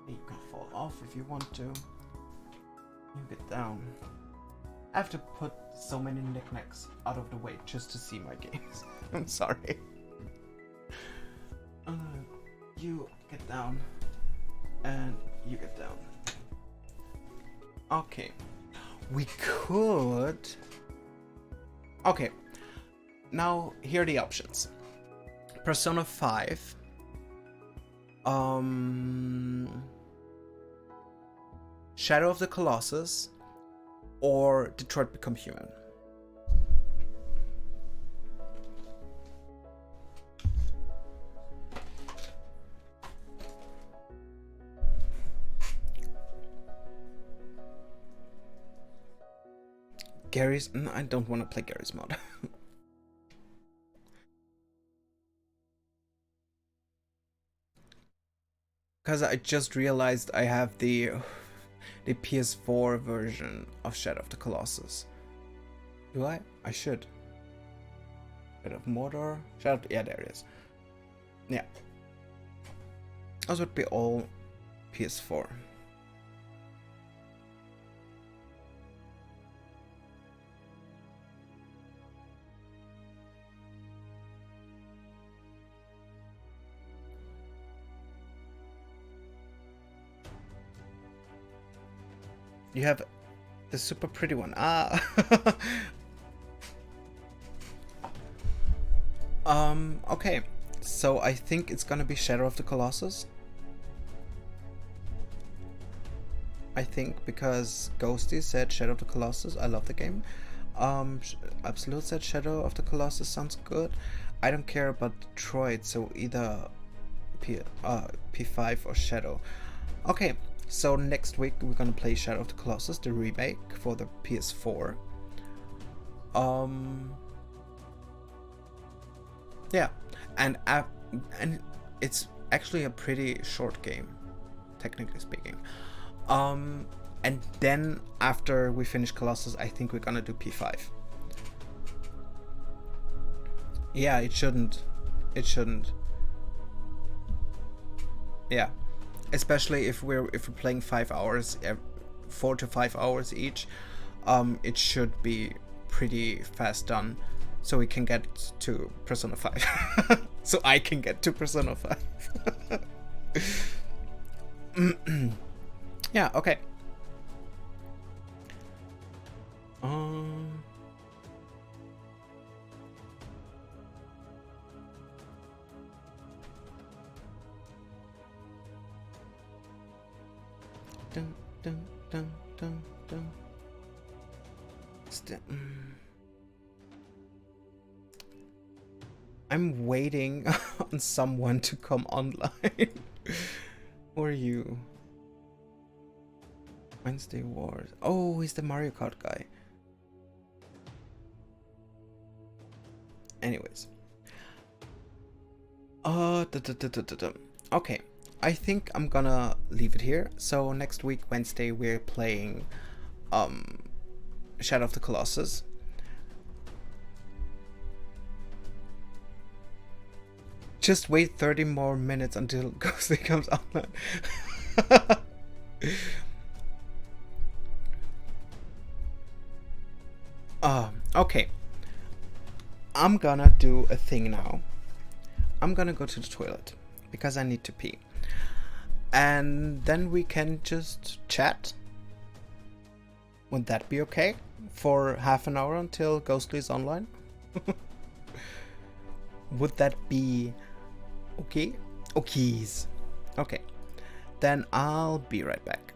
S1: You can fall off if you want to. You get down. I have to put so many knickknacks out of the way just to see my games. I'm sorry. You get down. And you get down. Okay. We could... Okay. Now, here are the options. Persona 5. Shadow of the Colossus. Or Detroit Become Human. Gary's... No, I don't want to play Gary's mod. Because I just realized I have the PS4 version of Shadow of the Colossus. Do I? I should. Bit of Mordor. Shadow, yeah, there it is. Yeah. Those would be all PS4. You have the super pretty one. Ah. Okay. So I think it's gonna be Shadow of the Colossus. I think because Ghosty said Shadow of the Colossus. I love the game. Absolute said Shadow of the Colossus sounds good. I don't care about Detroit, so either P5 or Shadow. Okay, so next week we're gonna play Shadow of the Colossus, the remake for the PS4. Yeah, and it's actually a pretty short game, technically speaking. And then after we finish Colossus, I think we're gonna do P5. Yeah, it shouldn't. It shouldn't. Yeah, especially if we're playing 5 hours, 4 to 5 hours each. It should be pretty fast done, so we can get to Persona 5. So I can get to Persona 5. Yeah, okay. Dun, dun, dun, dun, dun. I'm waiting on someone to come online. Who are you? Wednesday Wars. Oh, he's the Mario Kart guy. Anyways. Okay. I think I'm gonna leave it here. So next week, Wednesday, we're playing Shadow of the Colossus. Just wait 30 more minutes until Ghostly comes online. Okay. I'm gonna do a thing now. I'm gonna go to the toilet because I need to pee. And then we can just chat. Would that be okay? For half an hour until Ghostly is online? Would that be okay? Okies. Okay. Then I'll be right back.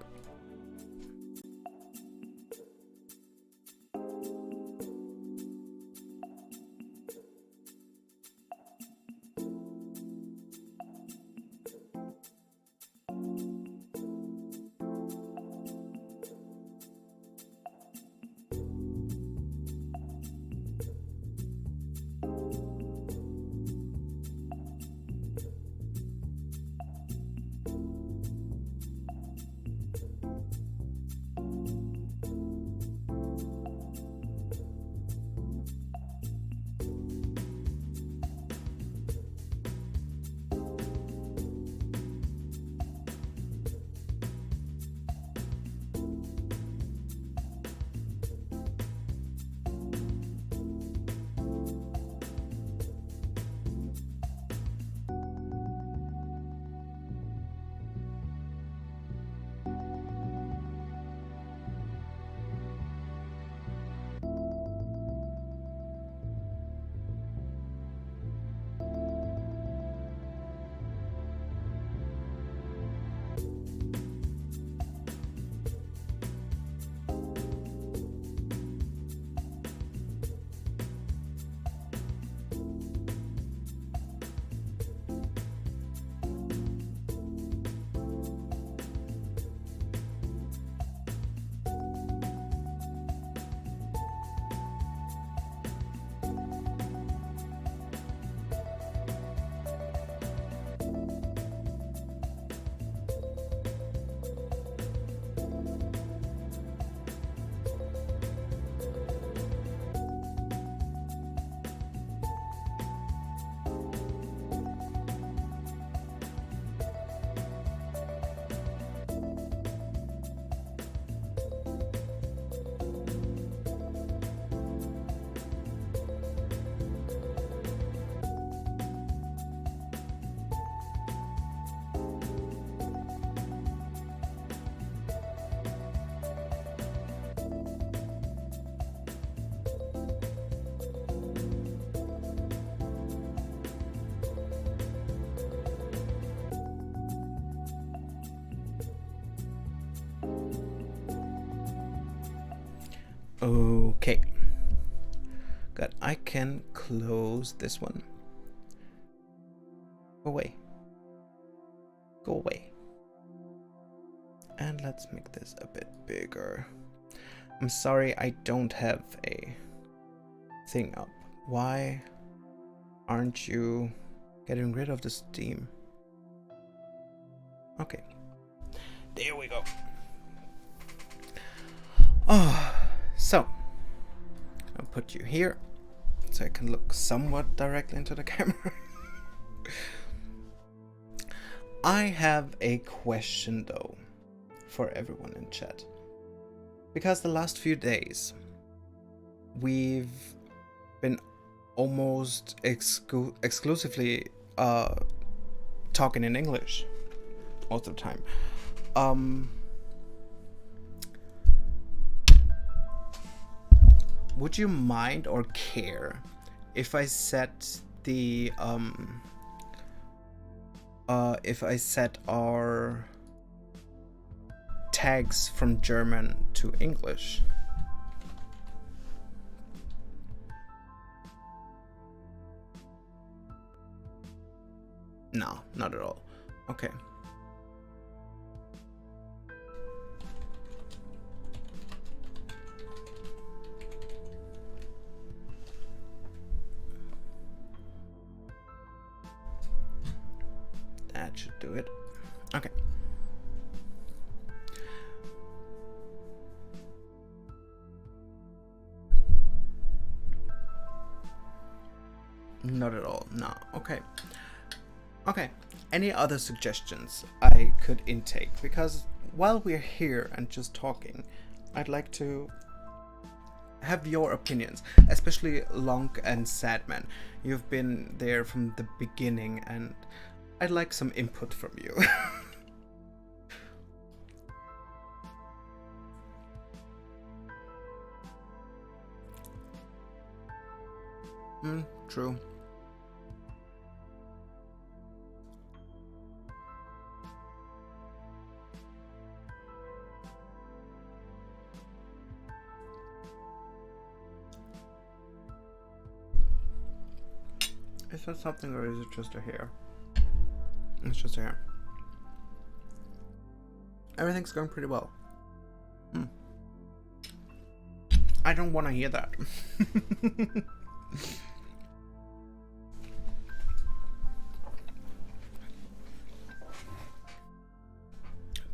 S1: Okay. Good. I can close this one. Go away. Go away. And let's make this a bit bigger. I'm sorry I don't have a thing up. Why aren't you getting rid of the Steam? Okay. There we go. Oh, so I'll put you here so I can look somewhat directly into the camera. I have a question though for everyone in chat, because the last few days we've been almost exclusively talking in English most of the time. Would you mind or care if I set the our tags from German to English? No, not at all. Okay. That should do it. Okay. Not at all. No. Okay. Okay. Any other suggestions I could intake? Because while we're here and just talking, I'd like to have your opinions, especially Lonk and Sadman. You've been there from the beginning, and I'd like some input from you. True. Is that something, or is it just a hair? It's just a hair. Everything's going pretty well. I don't want to hear that.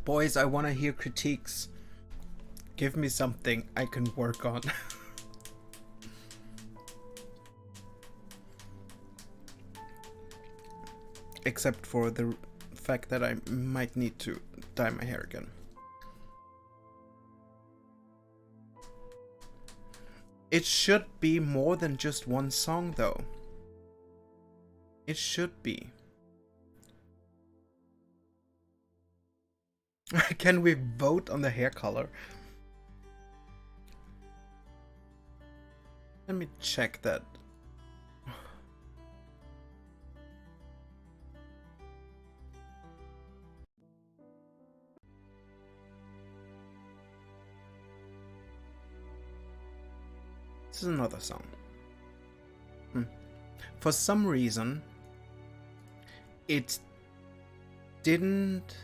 S1: Boys, I want to hear critiques. Give me something I can work on. Except for the fact that I might need to dye my hair again. It should be more than just one song though. It should be. Can we vote on the hair color? Let me check that. This is another song. For some reason, it didn't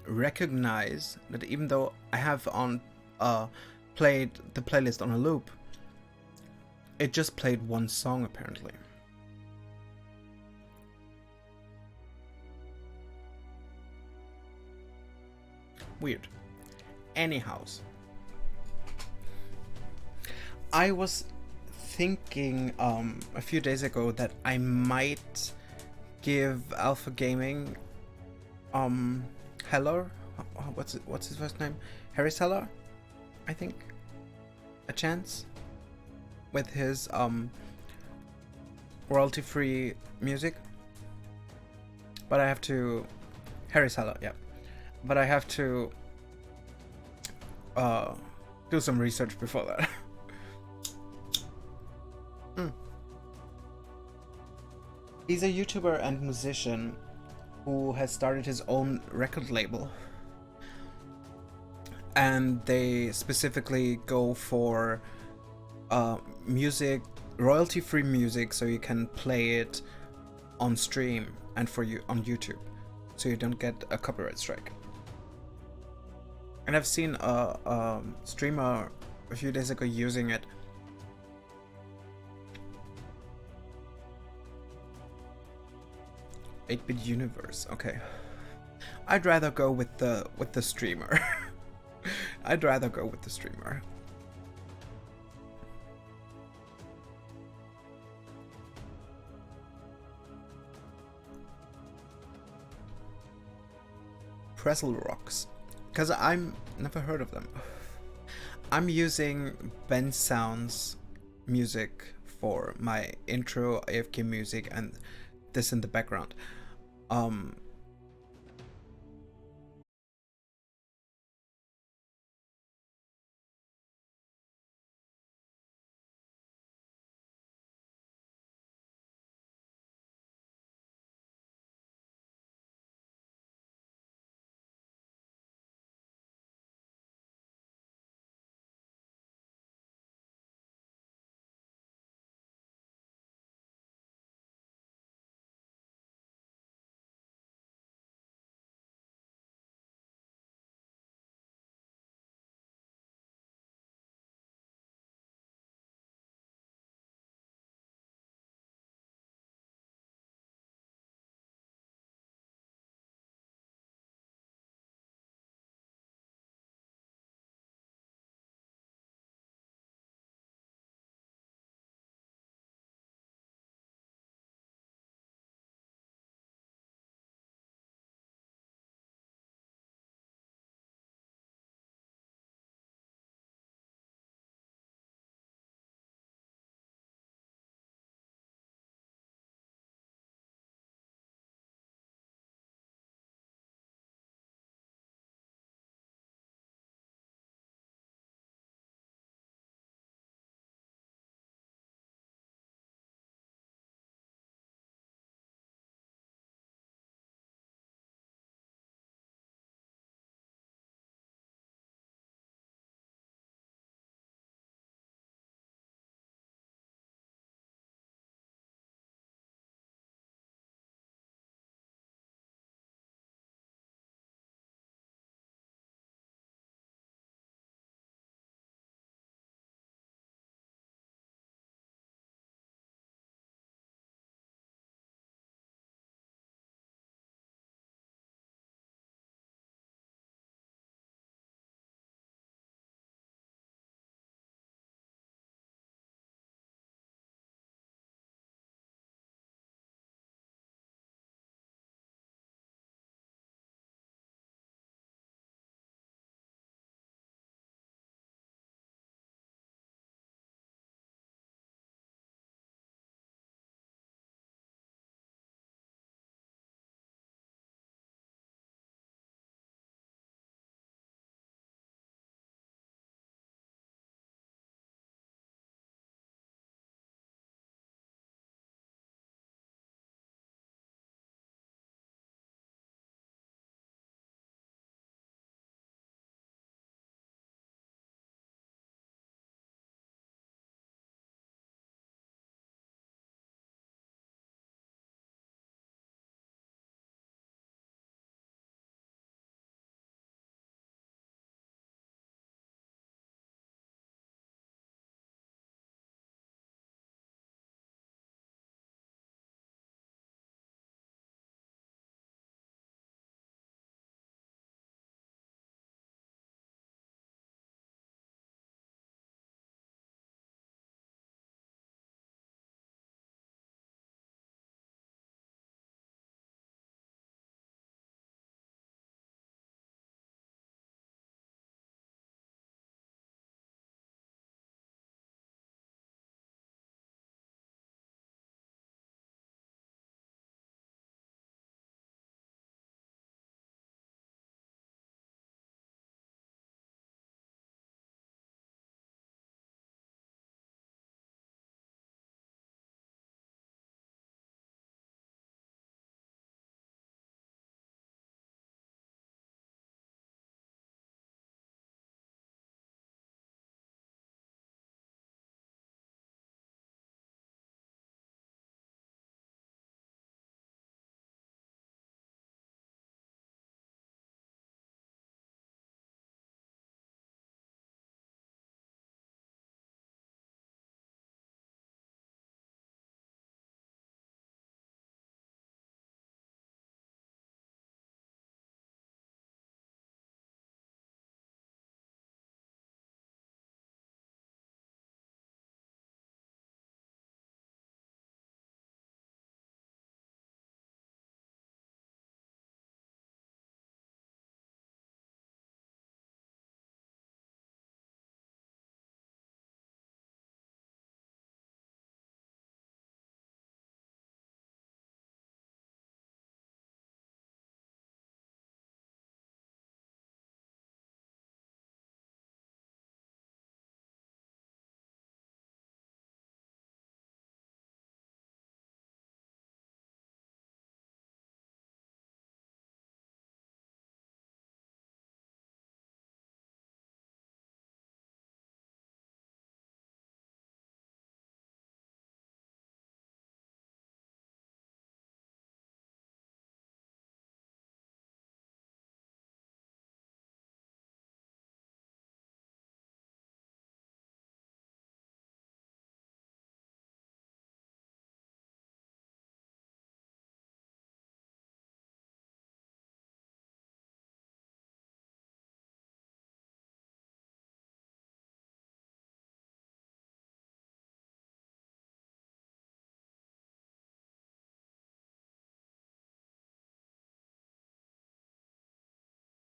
S1: recognize that even though I have on played the playlist on a loop, it just played one song apparently. Weird. Anyhow, I was thinking a few days ago that I might give Alpha Gaming Heller, what's his first name? Harris Heller, I think, a chance with his royalty-free music. But I have to Harris Heller, yeah. But I have to do some research before that. He's a YouTuber and musician who has started his own record label. and they specifically go for music, royalty-free music, so you can play it on stream and for you on YouTube, so you don't get a copyright strike. And I've seen a streamer a few days ago using it. "8-bit universe." Okay, I'd rather go with the streamer. I'd rather go with the streamer. Pretzel Rocks, because I'm never heard of them. I'm using Ben Sounds music for my intro AFK music and this in the background.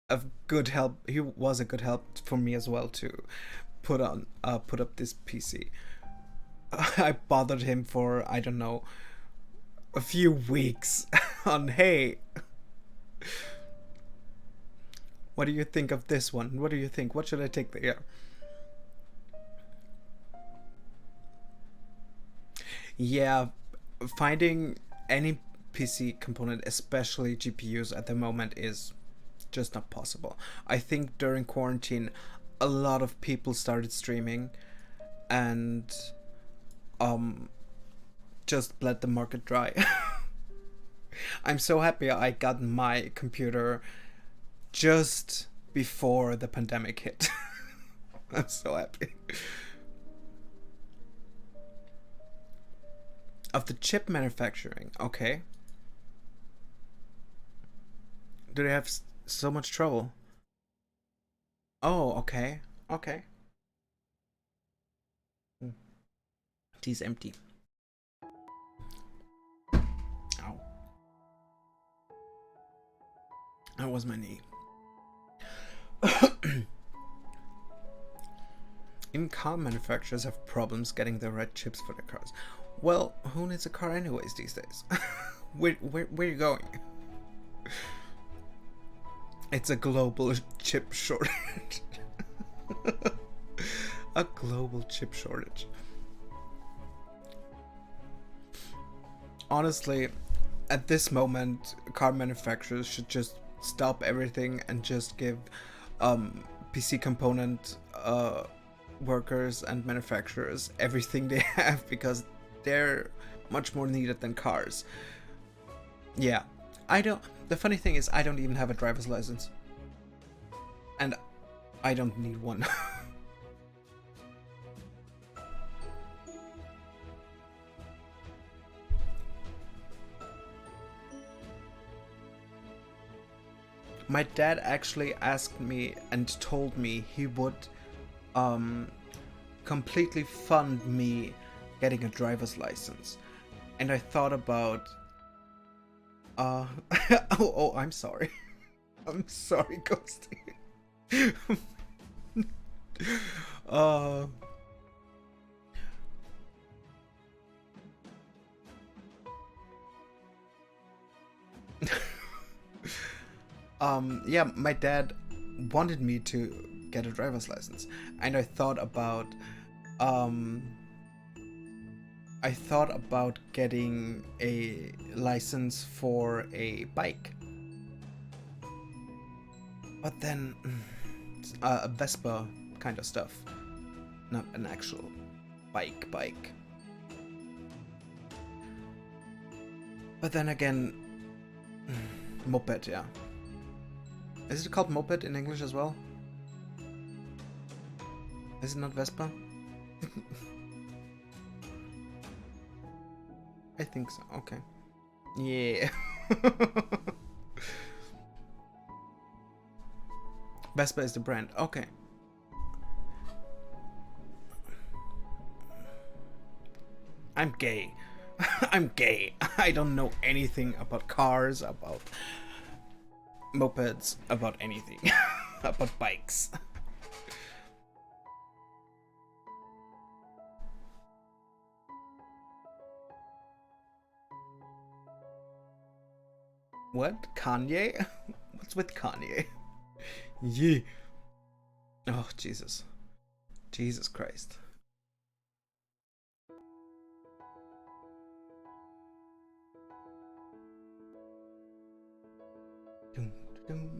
S1: a good help. He was a good help for me as well to put up this PC. I bothered him for, I don't know, a few weeks on, hey, what do you think of this one? What do you think? What should I take there? Yeah, finding any PC component, especially GPUs at the moment, is just not possible. I think during quarantine, a lot of people started streaming and just bled the market dry. I'm so happy I got my computer just before the pandemic hit. I'm so happy. Of the chip manufacturing, okay. Do they have so much trouble? Oh, okay. Okay. Tea's empty. Ow. That was my knee. Even car manufacturers have problems getting the right chips for their cars. Well, who needs a car anyways these days? Where are you going? It's a global chip shortage. A global chip shortage. Honestly, at this moment, car manufacturers should just stop everything and just give PC component workers and manufacturers everything they have, because they're much more needed than cars. Yeah, the funny thing is, I don't even have a driver's license. And I don't need one. My dad actually asked me and told me he would completely fund me getting a driver's license. And I thought about oh, I'm sorry. I'm sorry, Ghosty. Yeah, my dad wanted me to get a driver's license, and I thought about getting a license for a bike. But then a Vespa kind of stuff, not an actual bike. But then again, moped, yeah. Is it called moped in English as well? Is it not Vespa? I think so, okay. Yeah. Vespa is the brand, okay. I'm gay. I'm gay. I don't know anything about cars, about mopeds, about anything. About bikes. What? Kanye? What's with Kanye? Yeah. Oh, Jesus. Jesus Christ. Dum, dum.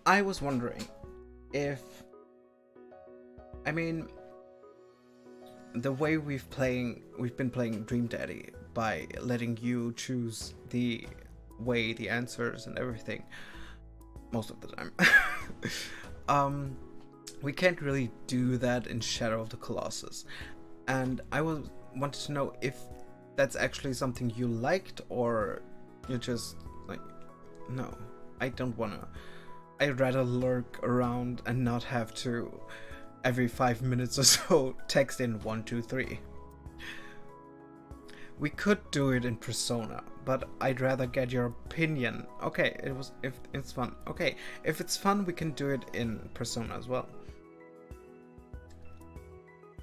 S1: I was wondering if, I mean, the way we've been playing Dream Daddy by letting you choose the way, the answers and everything most of the time. we can't really do that in Shadow of the Colossus. And I wanted to know if that's actually something you liked, or you just like, no, I don't wanna. I'd rather lurk around and not have to every 5 minutes or so text in 1, 2, 3. We could do it in Persona, but I'd rather get your opinion. Okay, if it's fun. Okay, if it's fun, we can do it in Persona as well.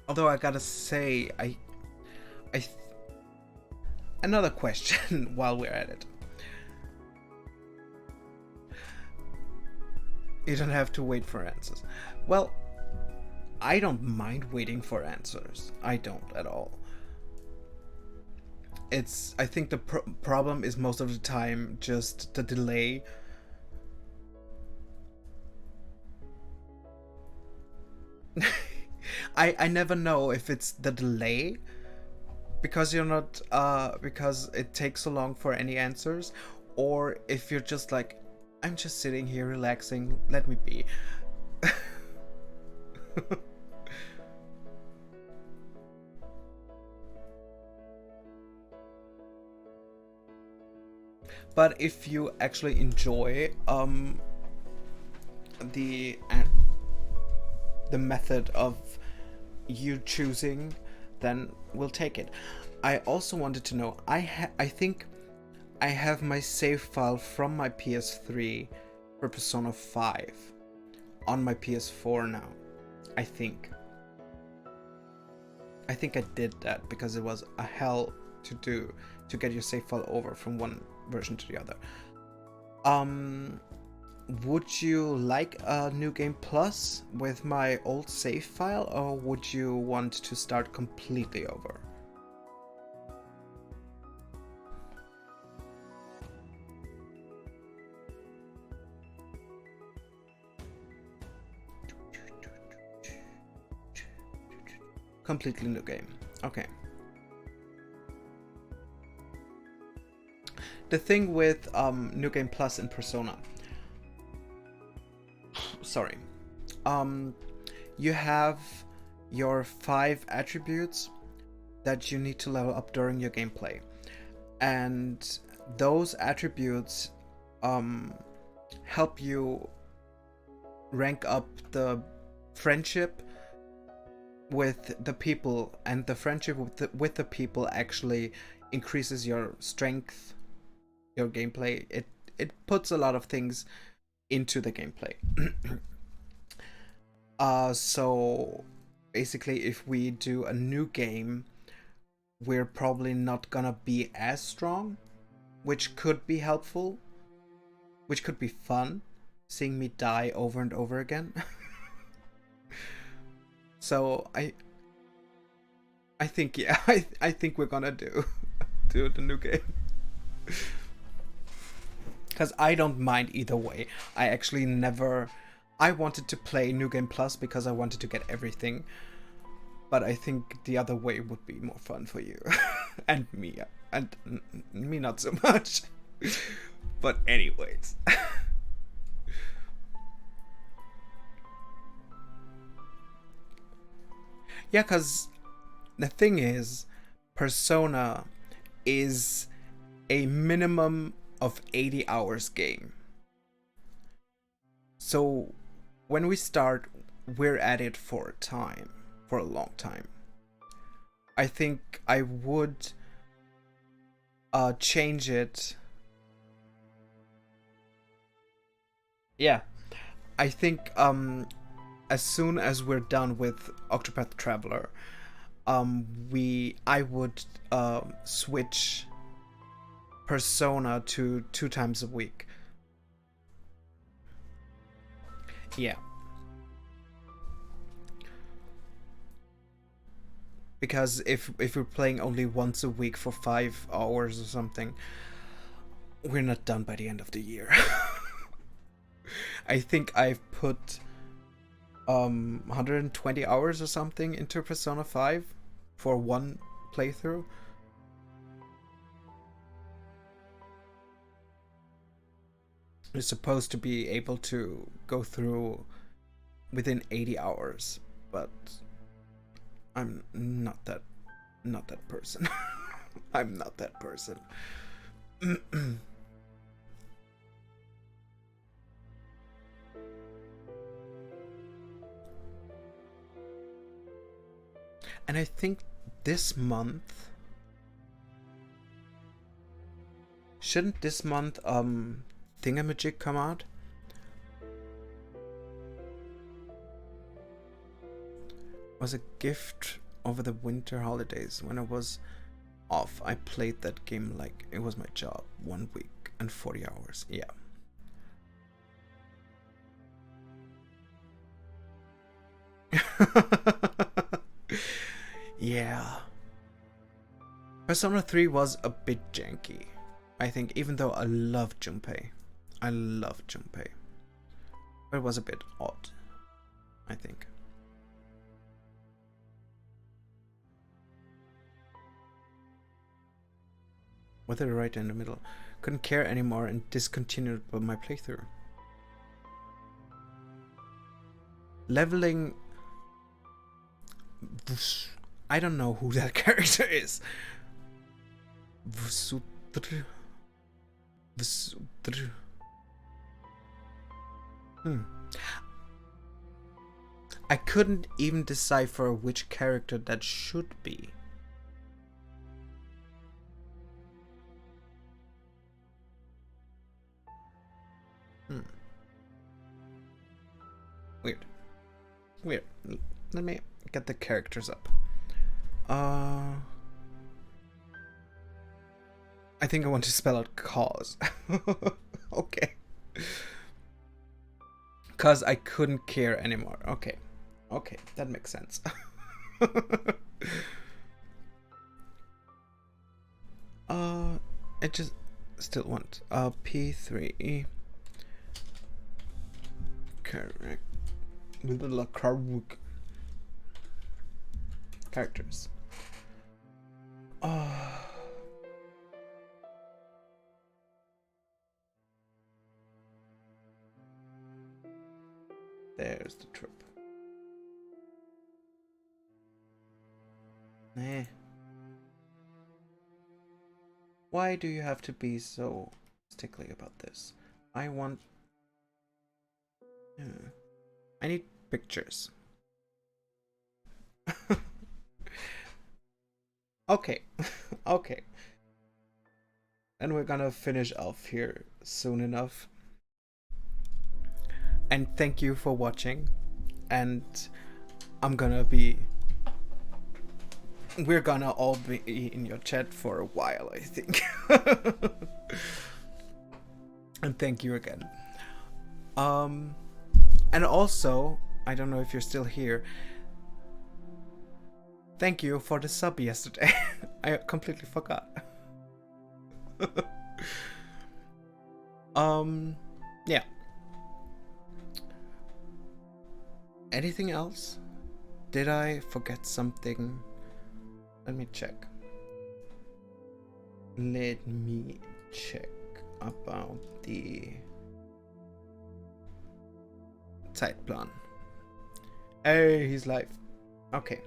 S1: Although I gotta say, another question while we're at it. You don't have to wait for answers. Well, I don't mind waiting for answers. I don't at all. I think the problem is most of the time just the delay. I never know if it's the delay because you're not because it takes so long for any answers, or if you're just like, I'm just sitting here relaxing, let me be. But if you actually enjoy the method of you choosing, then we'll take it. I also wanted to know, I think I have my save file from my PS3 for Persona 5 on my PS4 now. I think I did that because it was a hell to do to get your save file over from one version to the other. Would you like a New Game Plus with my old save file, or would you want to start completely over? Completely new game. Okay. The thing with New Game Plus in Persona, sorry, you have your 5 attributes that you need to level up during your gameplay, and those attributes help you rank up the friendship with the people, and the friendship with the people actually increases your strength, your gameplay. It puts a lot of things into the gameplay. So basically, if we do a new game, we're probably not gonna be as strong, which could be helpful, which could be fun, seeing me die over and over again. So I think, yeah, I think we're gonna do the new game. Because I don't mind either way. I actually never... I wanted to play New Game Plus because I wanted to get everything. But I think the other way would be more fun for you. And me. And me not so much. But anyways. Yeah, because the thing is, Persona is a minimum of 80 hours game. So when we start, we're at it for a long time. I think I would change it. Yeah, I think as soon as we're done with Octopath Traveler, I would switch Persona to 2 times a week. Yeah. Because if we're playing only once a week for 5 hours or something, we're not done by the end of the year. I think I've put 120 hours or something into Persona 5 for one playthrough. You're supposed to be able to go through within 80 hours, but I'm not that person. I'm not that person. And I think this month, shouldn't this month Thingamajig come out? Was a gift over the winter holidays. When I was off, I played that game like it was my job. 1 week and 40 hours. Yeah. Yeah. Persona 3 was a bit janky, I think, even though I love Junpei. I love Junpei. But it was a bit odd, I think. What did I write in the middle? Couldn't care anymore and discontinued my playthrough. Leveling... I don't know who that character is. I couldn't even decipher which character that should be. Weird. Weird. Let me get the characters up. I think I want to spell out cause. Okay. Cause I couldn't care anymore. Okay. Okay, that makes sense. I just still want P3 correct characters. There's the trip. Eh. Why do you have to be so stickly about this? I want... I need pictures. Okay. Okay. And we're gonna finish off here soon enough. And thank you for watching. And we're gonna all be in your chat for a while, I think. And thank you again. And also, I don't know if you're still here. Thank you for the sub yesterday. I completely forgot. Yeah. Anything else? Did I forget something? Let me check. Let me check about the Zeitplan. Hey, he's live. Okay.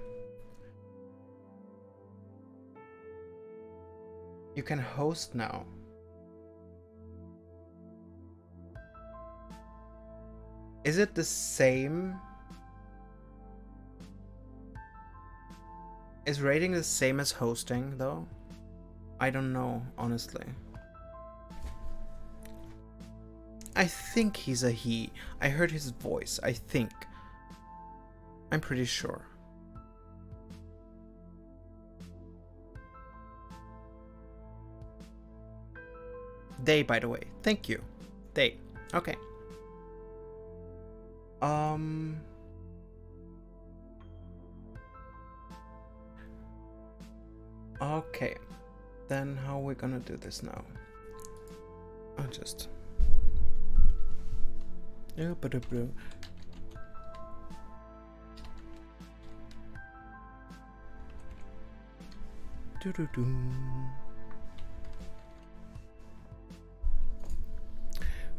S1: You can host now. Is it the same? Is rating the same as hosting though? I don't know, honestly. I think he's a he. I heard his voice, I think. I'm pretty sure. Day, by the way. Thank you. Day. Okay. Okay. Then how are we gonna do this now? I'll just... Yeah, but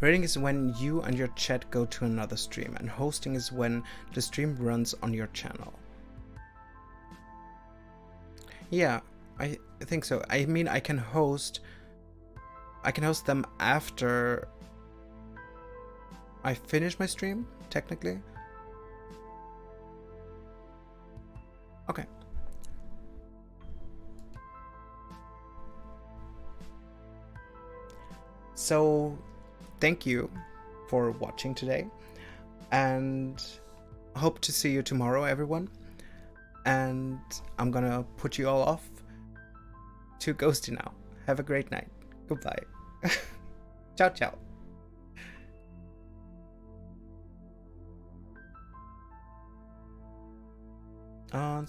S1: Raiding is when you and your chat go to another stream, and hosting is when the stream runs on your channel. Yeah, I think so. I mean, I can host them after I finish my stream, technically. Okay. So, thank you for watching today, and hope to see you tomorrow, everyone. And I'm gonna put you all off to Ghosty now. Have a great night. Goodbye. Ciao, ciao. On